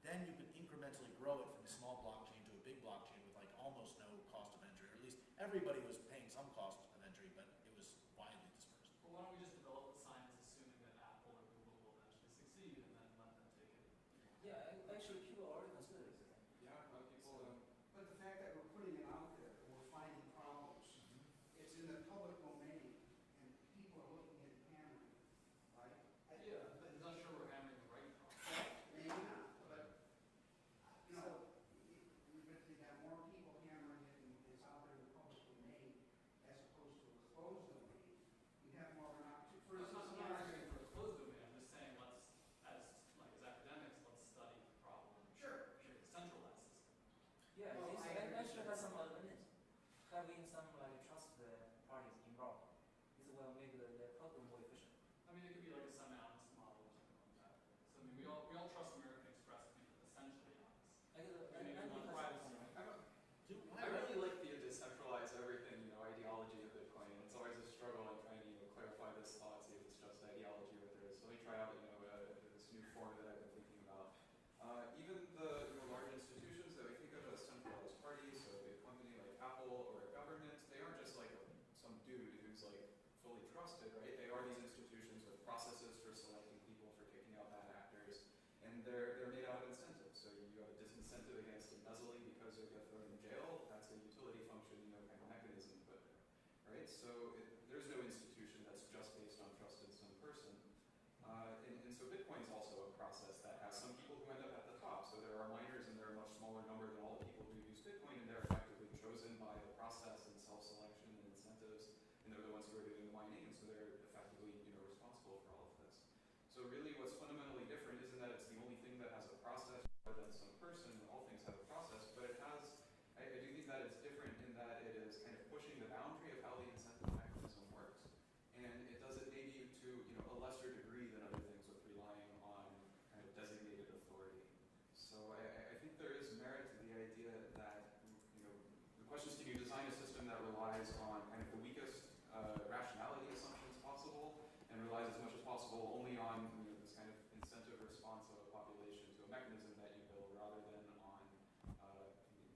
[SPEAKER 11] then you could incrementally grow it from a small blockchain to a big blockchain with like almost no cost of entry, or at least everybody was paying some cost of entry, but it was widely dispersed.
[SPEAKER 15] Well, why don't we just develop the science assuming that Apple or Google will eventually succeed and then let them take it?
[SPEAKER 9] Yeah, actually, people already consider it.
[SPEAKER 5] Yeah, but people.
[SPEAKER 13] But the fact that we're putting it out there, and we're finding problems, it's in the public domain, and people are looking at hammering, right?
[SPEAKER 15] Yeah, I'm not sure we're hammering the right problem.
[SPEAKER 13] Maybe not, but, you got more people hammering it and it's out there in the public domain as opposed to a closed domain. You have more of an opportunity. For instance,
[SPEAKER 15] I'm not arguing for a closed domain. I'm just saying as academics, let's study the problem.
[SPEAKER 13] Sure.
[SPEAKER 15] Make a centralized system.
[SPEAKER 9] Yeah,
[SPEAKER 13] Well,
[SPEAKER 9] this
[SPEAKER 13] I
[SPEAKER 9] actually has some advantage. Having some trusted parties involved, this will make the problem more efficient.
[SPEAKER 15] I mean, it could be like a semi-honest model or something like that. So I mean, we all trust American Express to be essentially honest.
[SPEAKER 7] I really like the decentralize everything, ideology of Bitcoin. And it's always a struggle in trying to clarify this thought, see if it's just ideology or if there is. So let me try out, this new form that I've been thinking about. Even the large institutions that we think of as centralized parties, so a big company like Apple or a government, they aren't just like some dude who's like fully trusted, right? They are these institutions with processes for selecting people, for kicking out bad actors, and they're made out of incentives. So you have a disincentive against embezzling because you'll get thrown in jail. That's a utility function, kind of mechanism put there, right? So there's no institution that's just based on trust in some person. And so Bitcoin is also a process that has some people who end up at the top. So there are miners, and they're a much smaller number than all the people who use Bitcoin, and they're effectively chosen by the process and self-selection and incentives, and they're the ones who are doing the mining, and so they're effectively responsible for all of this. So really what's fundamentally different isn't that it's the only thing that has a process rather than some person. All things have a process, but it has, I do think that it's different in that it is kind of pushing the boundary of how the incentive mechanism works. And it does it maybe to a lesser degree than other things with relying on kind of designated authority. So I think there is merit to the idea that, the question is, can you design a system that relies on kind of the weakest rationality assumptions possible and relies as much as possible only on this kind of incentive response of a population to a mechanism that you build rather than on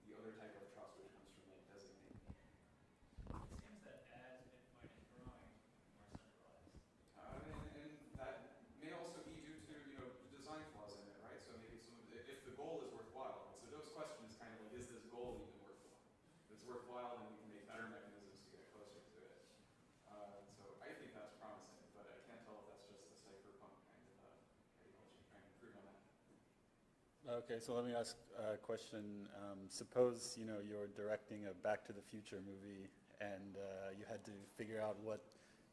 [SPEAKER 7] the other type of trust which comes from like designating.
[SPEAKER 12] It seems that as Bitcoin is growing, more centralized.
[SPEAKER 7] And that may also be due to design flaws in it, right? So maybe if the goal is worthwhile. So Dove's question is kind of like, is this goal even worthwhile? If it's worthwhile, then we can make better mechanisms to get closer to it. So I think that's promising, but I can't tell if that's just the cypherpunk kind of ideology trying to improve on that.
[SPEAKER 14] Okay, so let me ask a question. Suppose you're directing a Back to the Future movie, and you had to figure out what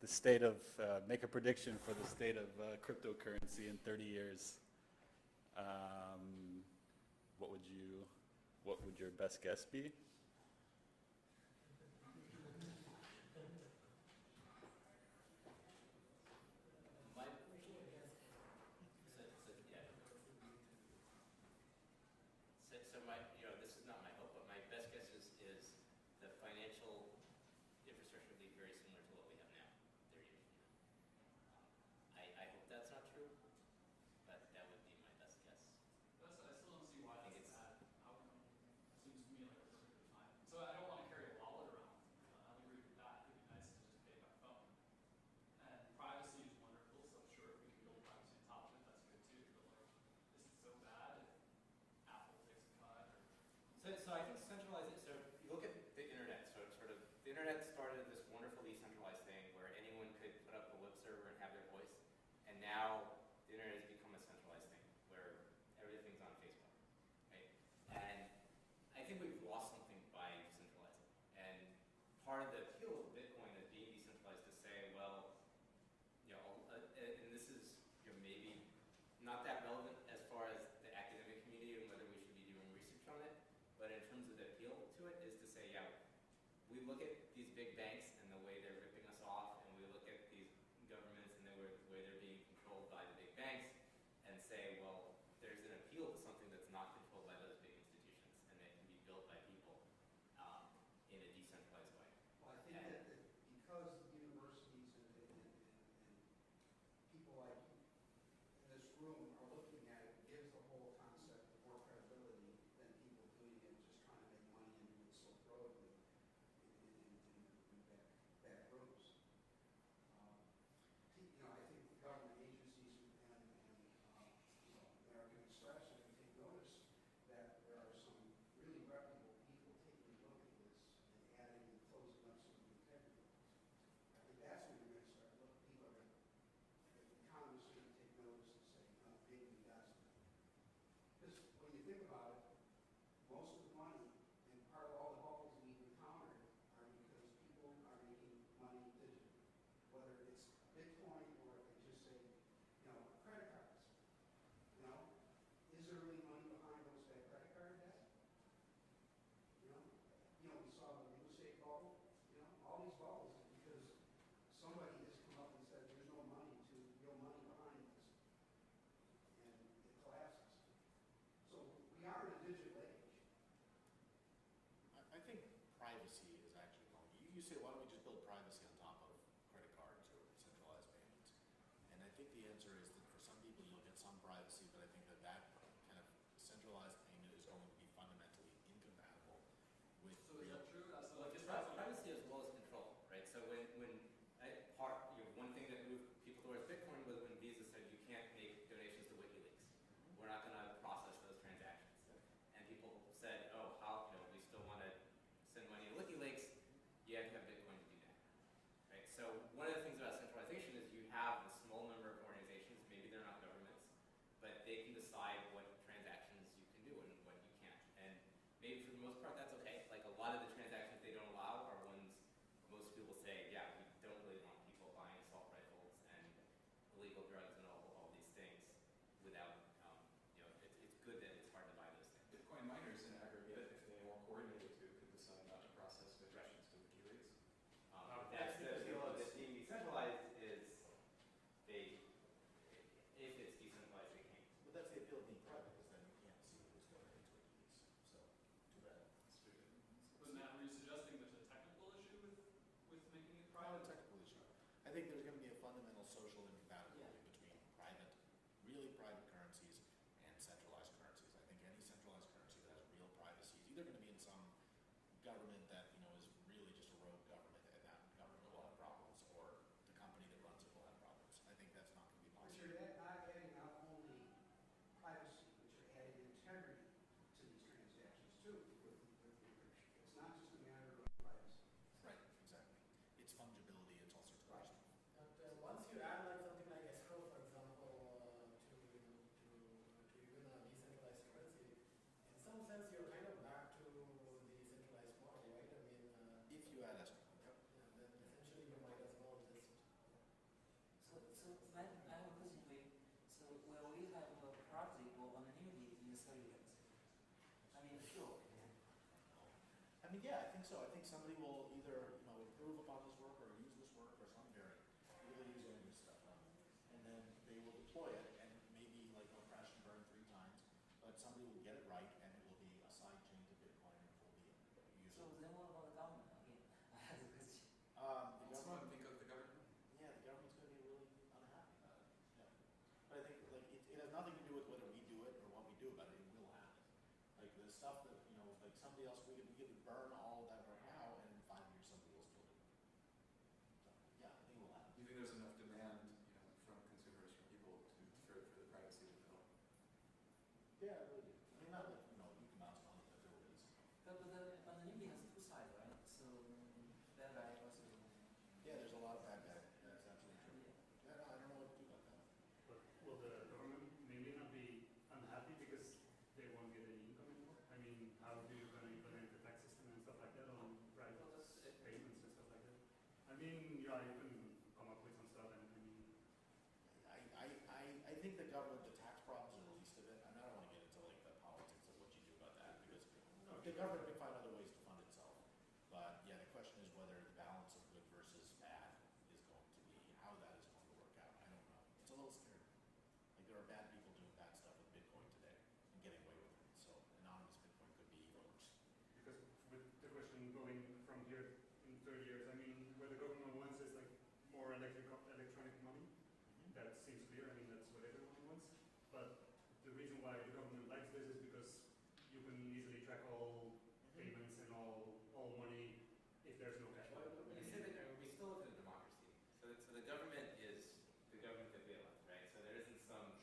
[SPEAKER 14] the state of make a prediction for the state of cryptocurrency in 30 years. What would your best guess be?
[SPEAKER 4] So this is not my hope, but my best guess is the financial infrastructure will be very similar to what we have now, 30 years from now. I hope that's not true, but that would be my best guess.
[SPEAKER 15] I still don't see why that's a bad outcome. It seems to me like a perfect
[SPEAKER 2] not that relevant as far as the academic community and whether we should be doing research on it. But in terms of the appeal to it is to say, yeah, we look at these big banks and the way they're ripping us off, and we look at these governments and the way they're being controlled by the big banks, and say, well, there's an appeal to something that's not controlled by those big institutions, and that can be built by people in a decentralized way.
[SPEAKER 13] Well, I think that because universities and people like in this room are looking at it, gives the whole concept more credibility than people doing it just trying to make money and doing it so heroically in back rooms. I think the government agencies and American Express are going to take notice that there are some really reputable people taking a look at this and adding and closing up some of the integrity. I think that's when you're going to start looking. People are going to, the economists are going to take notice and say, maybe we got something. Because when you think about it, most of the money and part of all the bubbles we've encountered are because people are making money digitally. Whether it's Bitcoin or if they just say, credit cards. Is there really money behind those credit card debt? We saw the real estate bubble. All these bubbles is because somebody has come up and said there's no money real money behind this, and it collapses. So we are in a digital age.
[SPEAKER 11] I think privacy is actually wrong. You say, why don't we just build privacy on top of credit cards or centralized payments? And I think the answer is that for some people you'll get some privacy, but I think that kind of centralized payment is going to be fundamentally incompatible with.
[SPEAKER 15] So is that true?
[SPEAKER 2] Well, just privacy as well as control, right? So one thing that moved people towards Bitcoin was when Visa said you can't make donations to WikiLeaks. We're not going to process those transactions. And people said, oh, we still want to send money to WikiLeaks. You have to have Bitcoin to do that, right? So one of the things about centralization is you have a small number of organizations, maybe they're not governments, but they can decide what transactions you can do and what you can't. And maybe for the most part that's okay. Like a lot of the transactions they don't allow are ones most people say, yeah, we don't really want people buying assault rifles and illegal drugs and all these things without, it's good that it's hard to buy those things.
[SPEAKER 3] Bitcoin miners in aggregate, if they more coordinated to, could decide not to process donations to WikiLeaks.
[SPEAKER 2] That's the appeal of this being decentralized is if it's decentralized, they can't.
[SPEAKER 11] But that's the appeal of being private, because then you can't see who's donating to WikiLeaks. So, too bad.
[SPEAKER 15] But Matt, were you suggesting there's a technical issue with making it
[SPEAKER 11] Not
[SPEAKER 15] private?
[SPEAKER 11] a technical issue. I think there's going to be a fundamental social incompatibility between really private currencies and centralized currencies. I think any centralized currency that has real privacy is either going to be in some government that is really just a rogue government, and that government will have problems, or the company that runs it will have problems. I think that's not going to be
[SPEAKER 13] But
[SPEAKER 11] possible.
[SPEAKER 13] you're not adding not only privacy, but you're adding integrity to these transactions too with encryption. It's not just a matter of privacy.
[SPEAKER 11] Right, exactly. It's fungibility, it's all sorts of other stuff.
[SPEAKER 1] But once you add something like escrow, for example, to even a decentralized currency, in some sense you're kind of back to the centralized model, right? I mean,
[SPEAKER 11] if you add escrow.
[SPEAKER 1] then essentially you might as well just.
[SPEAKER 9] So I have a question for you. So will we have a privacy or anonymity in surveillance? I mean, sure.
[SPEAKER 11] I mean, yeah, I think so. I think somebody will either, improve upon this work or use this work or some variant. Really use any of this stuff. And then they will deploy it, and maybe they'll crash and burn 3 times, but somebody will get it right, and it will be a side chain to Bitcoin, and it will be usable.
[SPEAKER 9] So then what about the government again? I have a question.
[SPEAKER 11] The
[SPEAKER 3] Someone
[SPEAKER 11] government,
[SPEAKER 3] think of the government?
[SPEAKER 11] yeah, the government's going to be really unhappy about it. Yeah. But I think it has nothing to do with whether we do it or what we do about it. It will happen. Like the stuff that somebody else we could burn all of that right now, and in 5 years somebody will still do it. So, yeah, I think it will happen.
[SPEAKER 3] Do you think there's enough demand, from consumers, from people for the privacy to develop?
[SPEAKER 11] Yeah, I really do. I mean, not like huge amounts of money, but there is.
[SPEAKER 9] But the anonymity has 2 sides, right? So that guy also.
[SPEAKER 11] Yeah, there's a lot of bad guys. That's absolutely true. Yeah, no, I don't know what to do about that.
[SPEAKER 16] But will the government maybe not be unhappy because they won't get any income anymore? I mean, how are you going to implement the tax system and stuff like that on private payments and stuff like that? I mean, yeah, you can come up with some stuff, and I mean.
[SPEAKER 11] I think the government, the tax the government can find other ways to fund itself. But yeah, the question is whether the balance of good versus bad is going to be, how that is going to work out. I don't know. It's a little scary. Like there are bad people doing bad stuff with Bitcoin today and getting away with it. So anonymous Bitcoin could be even worse.
[SPEAKER 16] Because with the question going from here in 30 years, I mean, what the government wants is like more electronic money. That seems clear. I mean, that's what everyone wants. But the reason why the government likes this is because you can easily track all payments and all money if there's no cash.
[SPEAKER 2] You said that we still live in a democracy. So the government is the government that we elect, right? So there isn't some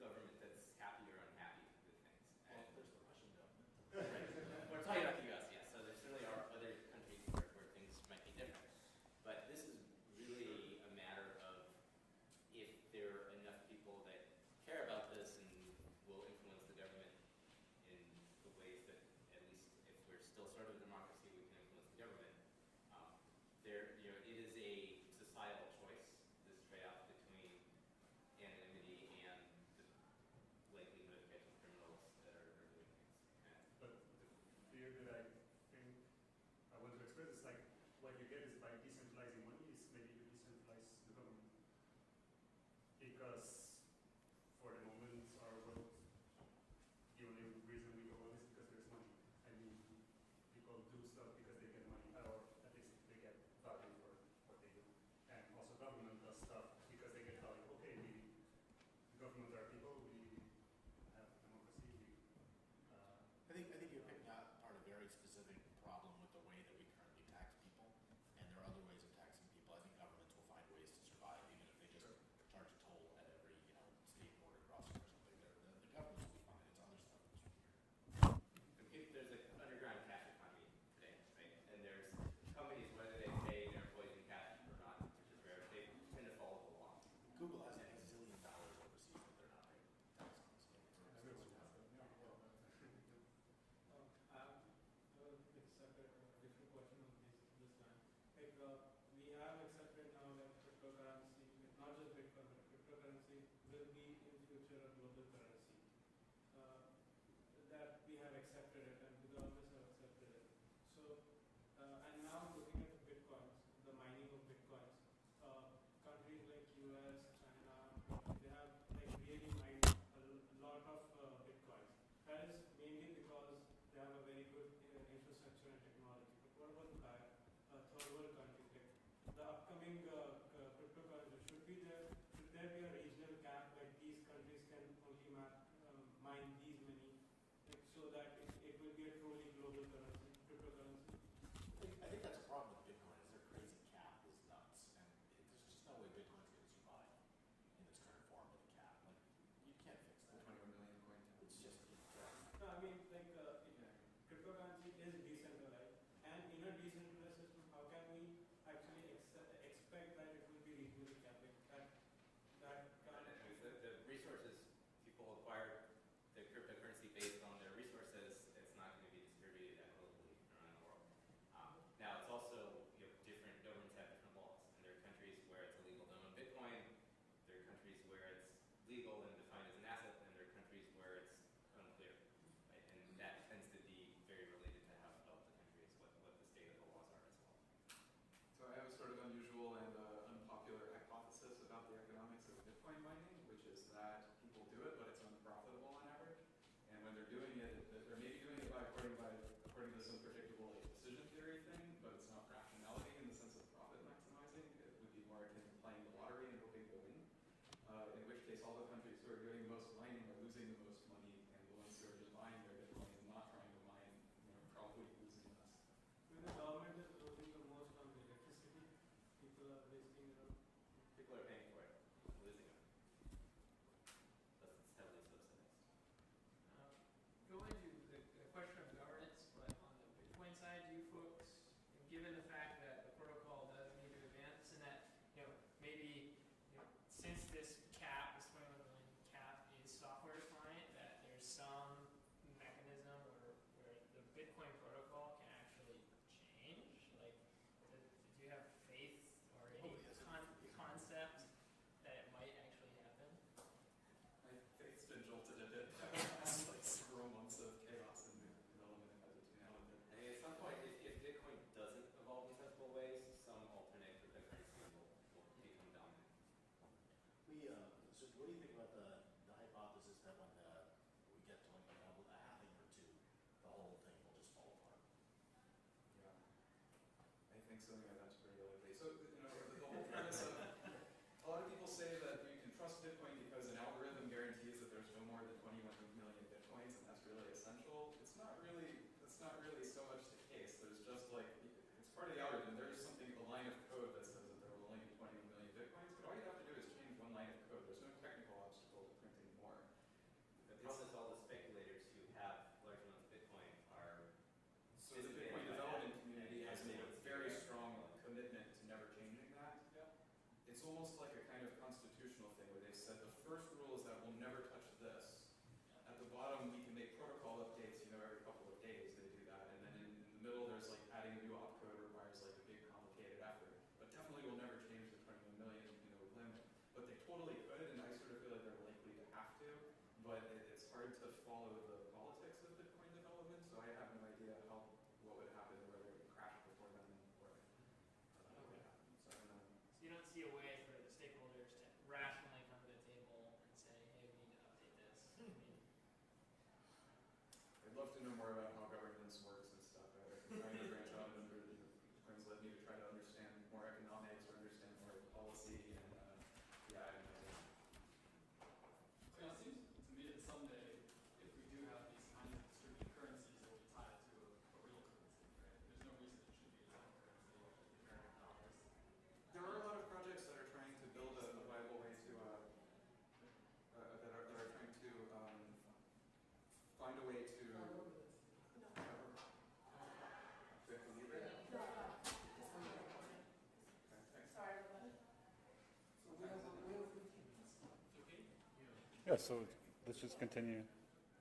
[SPEAKER 2] government that's happy or unhappy with things.
[SPEAKER 11] Well, there's the Russian government.
[SPEAKER 2] We're talking about the U.S., yes. So there certainly are other countries where things might be different. But this is really a matter of if there are enough people that care about this and will influence the government in the ways that, at least if we're still sort of a democracy, we can influence the government. It is a societal choice, this trade-off between anonymity and the likelihood of catching criminals that are doing things.
[SPEAKER 16] But the fear that I think I want to express is like what you get is by decentralizing money is maybe you decentralize the government. Because for the moment our world, the only reason we go on is because there's money. I mean, people do stuff because they get money, or at least they get value for what they do. And also government does stuff because they get value. Okay, the government are people, we have democracy.
[SPEAKER 11] I think you're picking out part of a very specific problem with the way that we currently tax people, and there are other ways of taxing people. I think governments will find ways to survive, even if they just charge a toll at every state border crossing or something. The governments will be fine. It's other stuff that's weird.
[SPEAKER 2] There's an underground cash economy today, right? And there's companies, whether they pay their employees in cash or not, which is rare, they tend to follow the law.
[SPEAKER 11] Google has $1 zillion overseas that they're not paying tax on. So
[SPEAKER 12] It's a different question on this line. Like we have accepted now like cryptocurrency, not just Bitcoin, but cryptocurrency will be in future a global currency. That we have accepted it, and the governments have accepted it. So, and now looking at the Bitcoins, the mining of Bitcoins, countries like US, China, they have like really mined a lot of Bitcoins. That is mainly because they have a very good infrastructure and technology. But what about the third world countries? Like the upcoming cryptocurrency, should there be a regional cap, like these countries can only mine these many, like, so that it will be a truly global currency, cryptocurrency?
[SPEAKER 11] I think that's a problem with Bitcoin. Is their crazy cap is nuts, and there's just no way Bitcoin's going to survive in its current form with a cap. Like you can't fix that.
[SPEAKER 5] 21 million coin.
[SPEAKER 11] It's just
[SPEAKER 12] No, I mean, like, cryptocurrency is decentralized, and in a decentralized system, how can we actually expect that
[SPEAKER 3] something like that periodically. So, you know, the whole premise of, a lot of people say that you can trust Bitcoin because an algorithm guarantees that there's no more than 21 million Bitcoins, and that's really essential. That's not really so much the case. There's just like, it's part of the algorithm. There is something, a line of code that says that there will only be 21 million Bitcoins, but all you have to do is change one line of code. There's no technical obstacle to printing more.
[SPEAKER 2] The problem is all the speculators who have large amounts of Bitcoin are.
[SPEAKER 3] So the Bitcoin development community has made a very strong commitment to never changing that. It's almost like a kind of constitutional thing where they've said the first rule is that we'll never touch this. At the bottom, we can make protocol updates, you know, every couple of days they do that. And then in the middle, there's like adding a new opcode requires like a big complicated effort. But definitely will never change the 21 million, you know, limit. But they totally could, and I sort of feel like they're likely to have to. But it's hard to follow the politics of Bitcoin development, so I have no idea what would happen, or whether it would crash before then, or what would happen. So I don't know.
[SPEAKER 6] So you don't see a way for the stakeholders to rationally come to the table and say, hey, we need to update this. I mean,
[SPEAKER 3] I'd love to know more about how governance works and stuff. I've been trying to branch out and Bitcoin's led me to try to understand more economics or understand more policy, and yeah, I have no idea.
[SPEAKER 15] So it seems to me that someday, if we do have these kinds of distributed currencies, it will be tied to a real currency, right? There's no reason it should be its own currency, like American dollars.
[SPEAKER 3] There are a lot of projects that are trying to build a viable way to that are trying to find a way to.
[SPEAKER 14] Yeah, so let's just continue.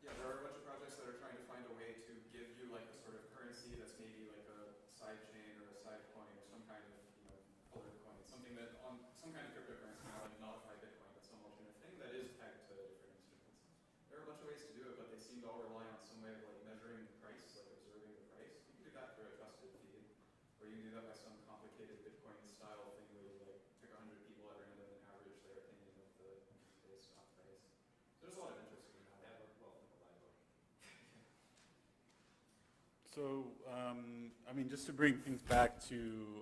[SPEAKER 3] Yeah, there are a bunch of projects that are trying to find a way to give you like a sort of currency that's maybe like a side chain or a side coin or some kind of, you know, colored coin. Something that on some kind of cryptocurrency, not like modified Bitcoin, but some alternate thing that is pegged to different instruments. There are a bunch of ways to do it, but they seem to all rely on some way of like measuring the price, like observing the price. You can do that through a trusted feed, or you can do that by some complicated Bitcoin style thing where you like pick 100 people at random and average their opinion of the today's stock price. There's a lot of interest in that.
[SPEAKER 2] That worked well for the library.
[SPEAKER 14] So, I mean, just to bring things back to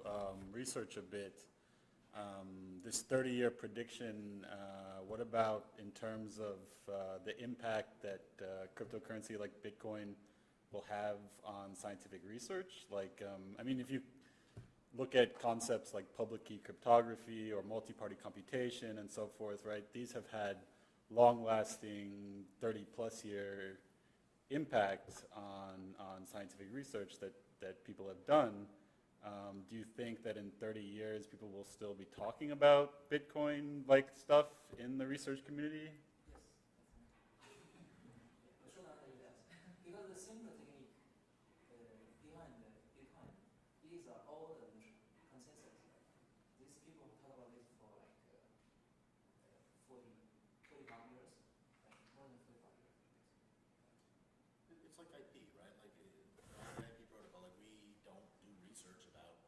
[SPEAKER 14] research a bit, this 30-year prediction, what about in terms of the impact that cryptocurrency like Bitcoin will have on scientific research? Like, I mean, if you look at concepts like public key cryptography or multi-party computation and so forth, right, these have had long-lasting 30-plus year impact on scientific research that people have done. Do you think that in 30 years people will still be talking about Bitcoin-like stuff in the research community?
[SPEAKER 9] Yes. Should I say yes? Because the simple technique behind the Bitcoin is all the consensus. These people talk about this for like 45 years, like more than 45 years.
[SPEAKER 11] It's like IP, right? Like the IP protocol. Like we don't do research about,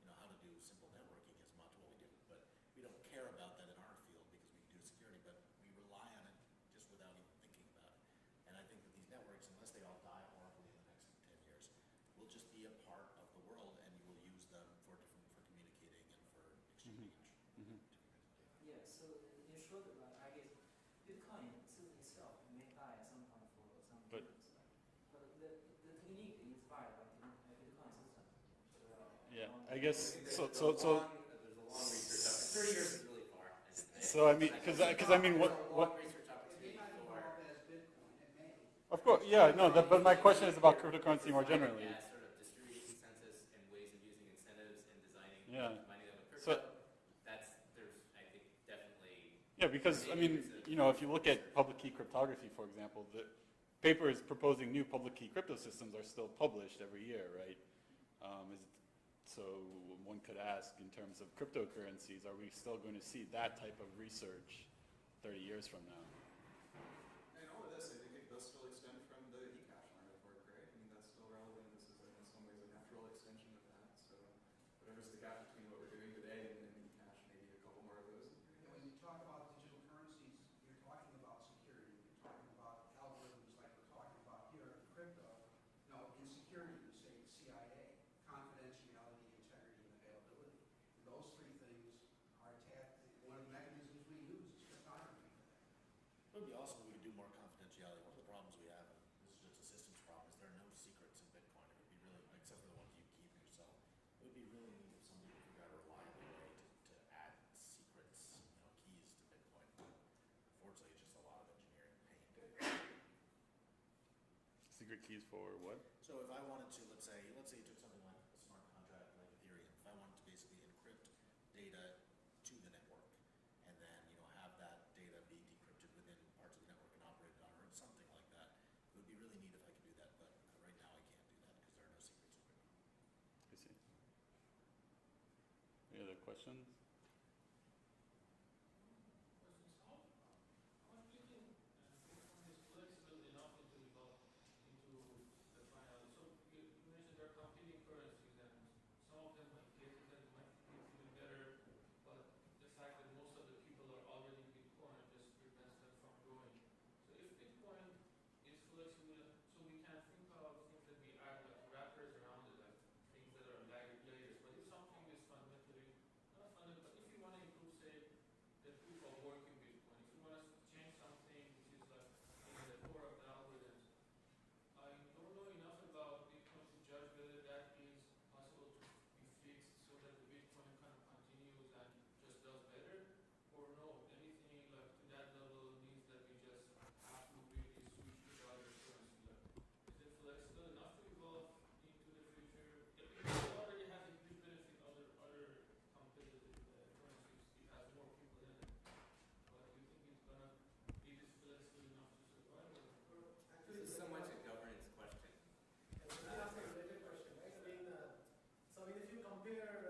[SPEAKER 11] you know, how to do simple networking as much. Well, we do, but we don't care about that in our field because we can do security. But we rely on it just without even thinking about it. And I think that these networks, unless they all die horribly in the next 10 years, will just be a part of the world, and you will use them for communicating and for exchange.
[SPEAKER 9] Yeah. So in short, I guess Bitcoin itself may die at some point for some reasons. But the technique inspired by Bitcoin system.
[SPEAKER 14] Yeah, I guess so.
[SPEAKER 2] There's a long research opportunity. 30 years is really far.
[SPEAKER 14] So I mean, because I mean, what?
[SPEAKER 2] Research opportunity for.
[SPEAKER 14] Of course, yeah, no. But my question is about cryptocurrency more generally.
[SPEAKER 2] Yeah, sort of distributed consensus and ways of using incentives and designing mining them with
[SPEAKER 14] So,
[SPEAKER 2] crypto. There's I think definitely.
[SPEAKER 14] yeah, because I mean, you know, if you look at public key cryptography, for example, the papers proposing new public key crypto systems are still published every year, right? So one could ask, in terms of cryptocurrencies, are we still going to see that type of research 30 years from now?
[SPEAKER 3] And all of this, I think it does still extend from the eCash line of work, right? I mean, that's still relevant. This is in some ways a natural extension of that. So whatever's the gap between what we're doing today and eCash, maybe a couple more of those.
[SPEAKER 13] And when you talk about digital currencies, you're talking about security. You're talking about algorithms like we're talking about here in crypto. No, in security, you say CIA, confidentiality, integrity, and
[SPEAKER 11] It would be awesome if we could do more confidentiality. One of the problems we have, and this is just a systems problem, is there are no secrets in Bitcoin. It would be really, except for the ones you keep yourself. It would be really neat if somebody could figure out a reliable way to add secrets, keys to Bitcoin. Unfortunately, it's just a lot of engineering pain.
[SPEAKER 14] Secret keys for what?
[SPEAKER 11] So if I wanted to, let's say you took something like a smart contract like Ethereum. If I wanted to basically encrypt data to the network, and then have that data be decrypted within parts of the network and operated on, or something like that, it would be really neat if I could do that. But right now I can't do that because there are no secrets in Bitcoin.
[SPEAKER 14] I see. Any other questions?
[SPEAKER 12] How much do you think Bitcoin is flexible enough into the final? So you mentioned there are competing currencies, and some of them might get even better, but the fact that most of the people are already Bitcoin just prevents them from growing. So if Bitcoin is flexible, so we can think of things that we add like wrappers around it, like things that are layers. But if something is fundamentally, not fundamental, but if you want to improve, say, the proof of work in Bitcoin, if you want to change something which is like in the core of the algorithms, I don't know enough about Bitcoin to judge whether that is possible to be fixed so that the Bitcoin kind of continues and just does better, or no, anything like to that level means that we just have to really switch to the other currency. Like, is it flexible enough to evolve into the future? It already has a huge benefit other competitive currencies. It has more people in it. But do you think it's gonna be this flexible enough to survive?
[SPEAKER 1] Actually,
[SPEAKER 2] This is so much a governance question.
[SPEAKER 1] That's a related question, right? If you compare,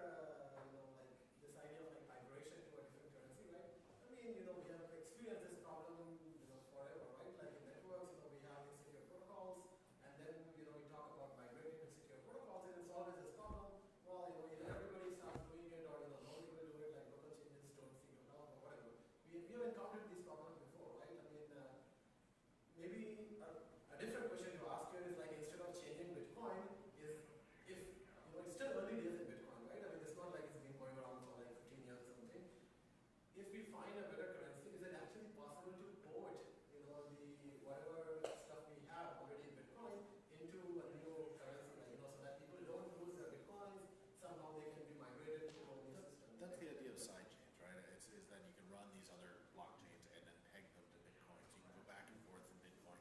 [SPEAKER 1] like this idea of like migration to a different currency, right? We have experienced this problem, forever, right? Like in networks, we have insecure protocols, and then, we talk about migrating to secure protocols, and it's always this problem. Well, either everybody starts doing it, or no people do it, like local changes don't seem to help, or whatever. We have encountered these problems before, right? Maybe a different question to ask here is like, instead of changing Bitcoin, is if it's still early days in Bitcoin, right? It's not like it's been going around for like 15 years or something. If we find a better currency, is it actually possible to port, the whatever stuff we have already in Bitcoin into a new currency, so that people don't lose their Bitcoins, somehow they can be migrated to a new system.
[SPEAKER 11] That's the idea of sidechains, right? Is that you can run these other blockchains and then peg them to Bitcoin. So you can go back and forth from Bitcoin.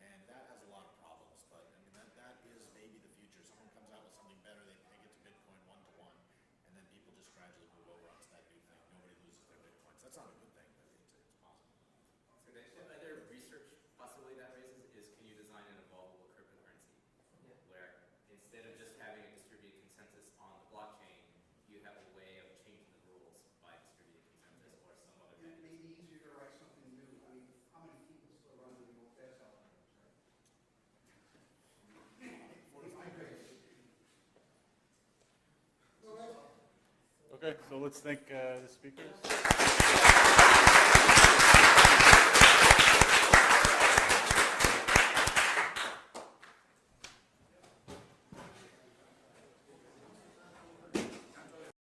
[SPEAKER 11] And that has a lot of problems, but that is maybe the future. Someone comes out with something better, they peg it to Bitcoin one-to-one, and then people just gradually move over onto that new thing. Nobody loses their Bitcoins. That's not a good thing, but it's possible.
[SPEAKER 2] So the other research possibility that raises is, can you design an evolvable cryptocurrency where instead of just having a distributed consensus on the blockchain, you have a way of changing the rules by distributed consensus or some other
[SPEAKER 13] It may
[SPEAKER 2] mechanism?
[SPEAKER 13] be easier to write something new. How many people still run the old fast algorithms, right?
[SPEAKER 14] Okay, so let's thank the speakers.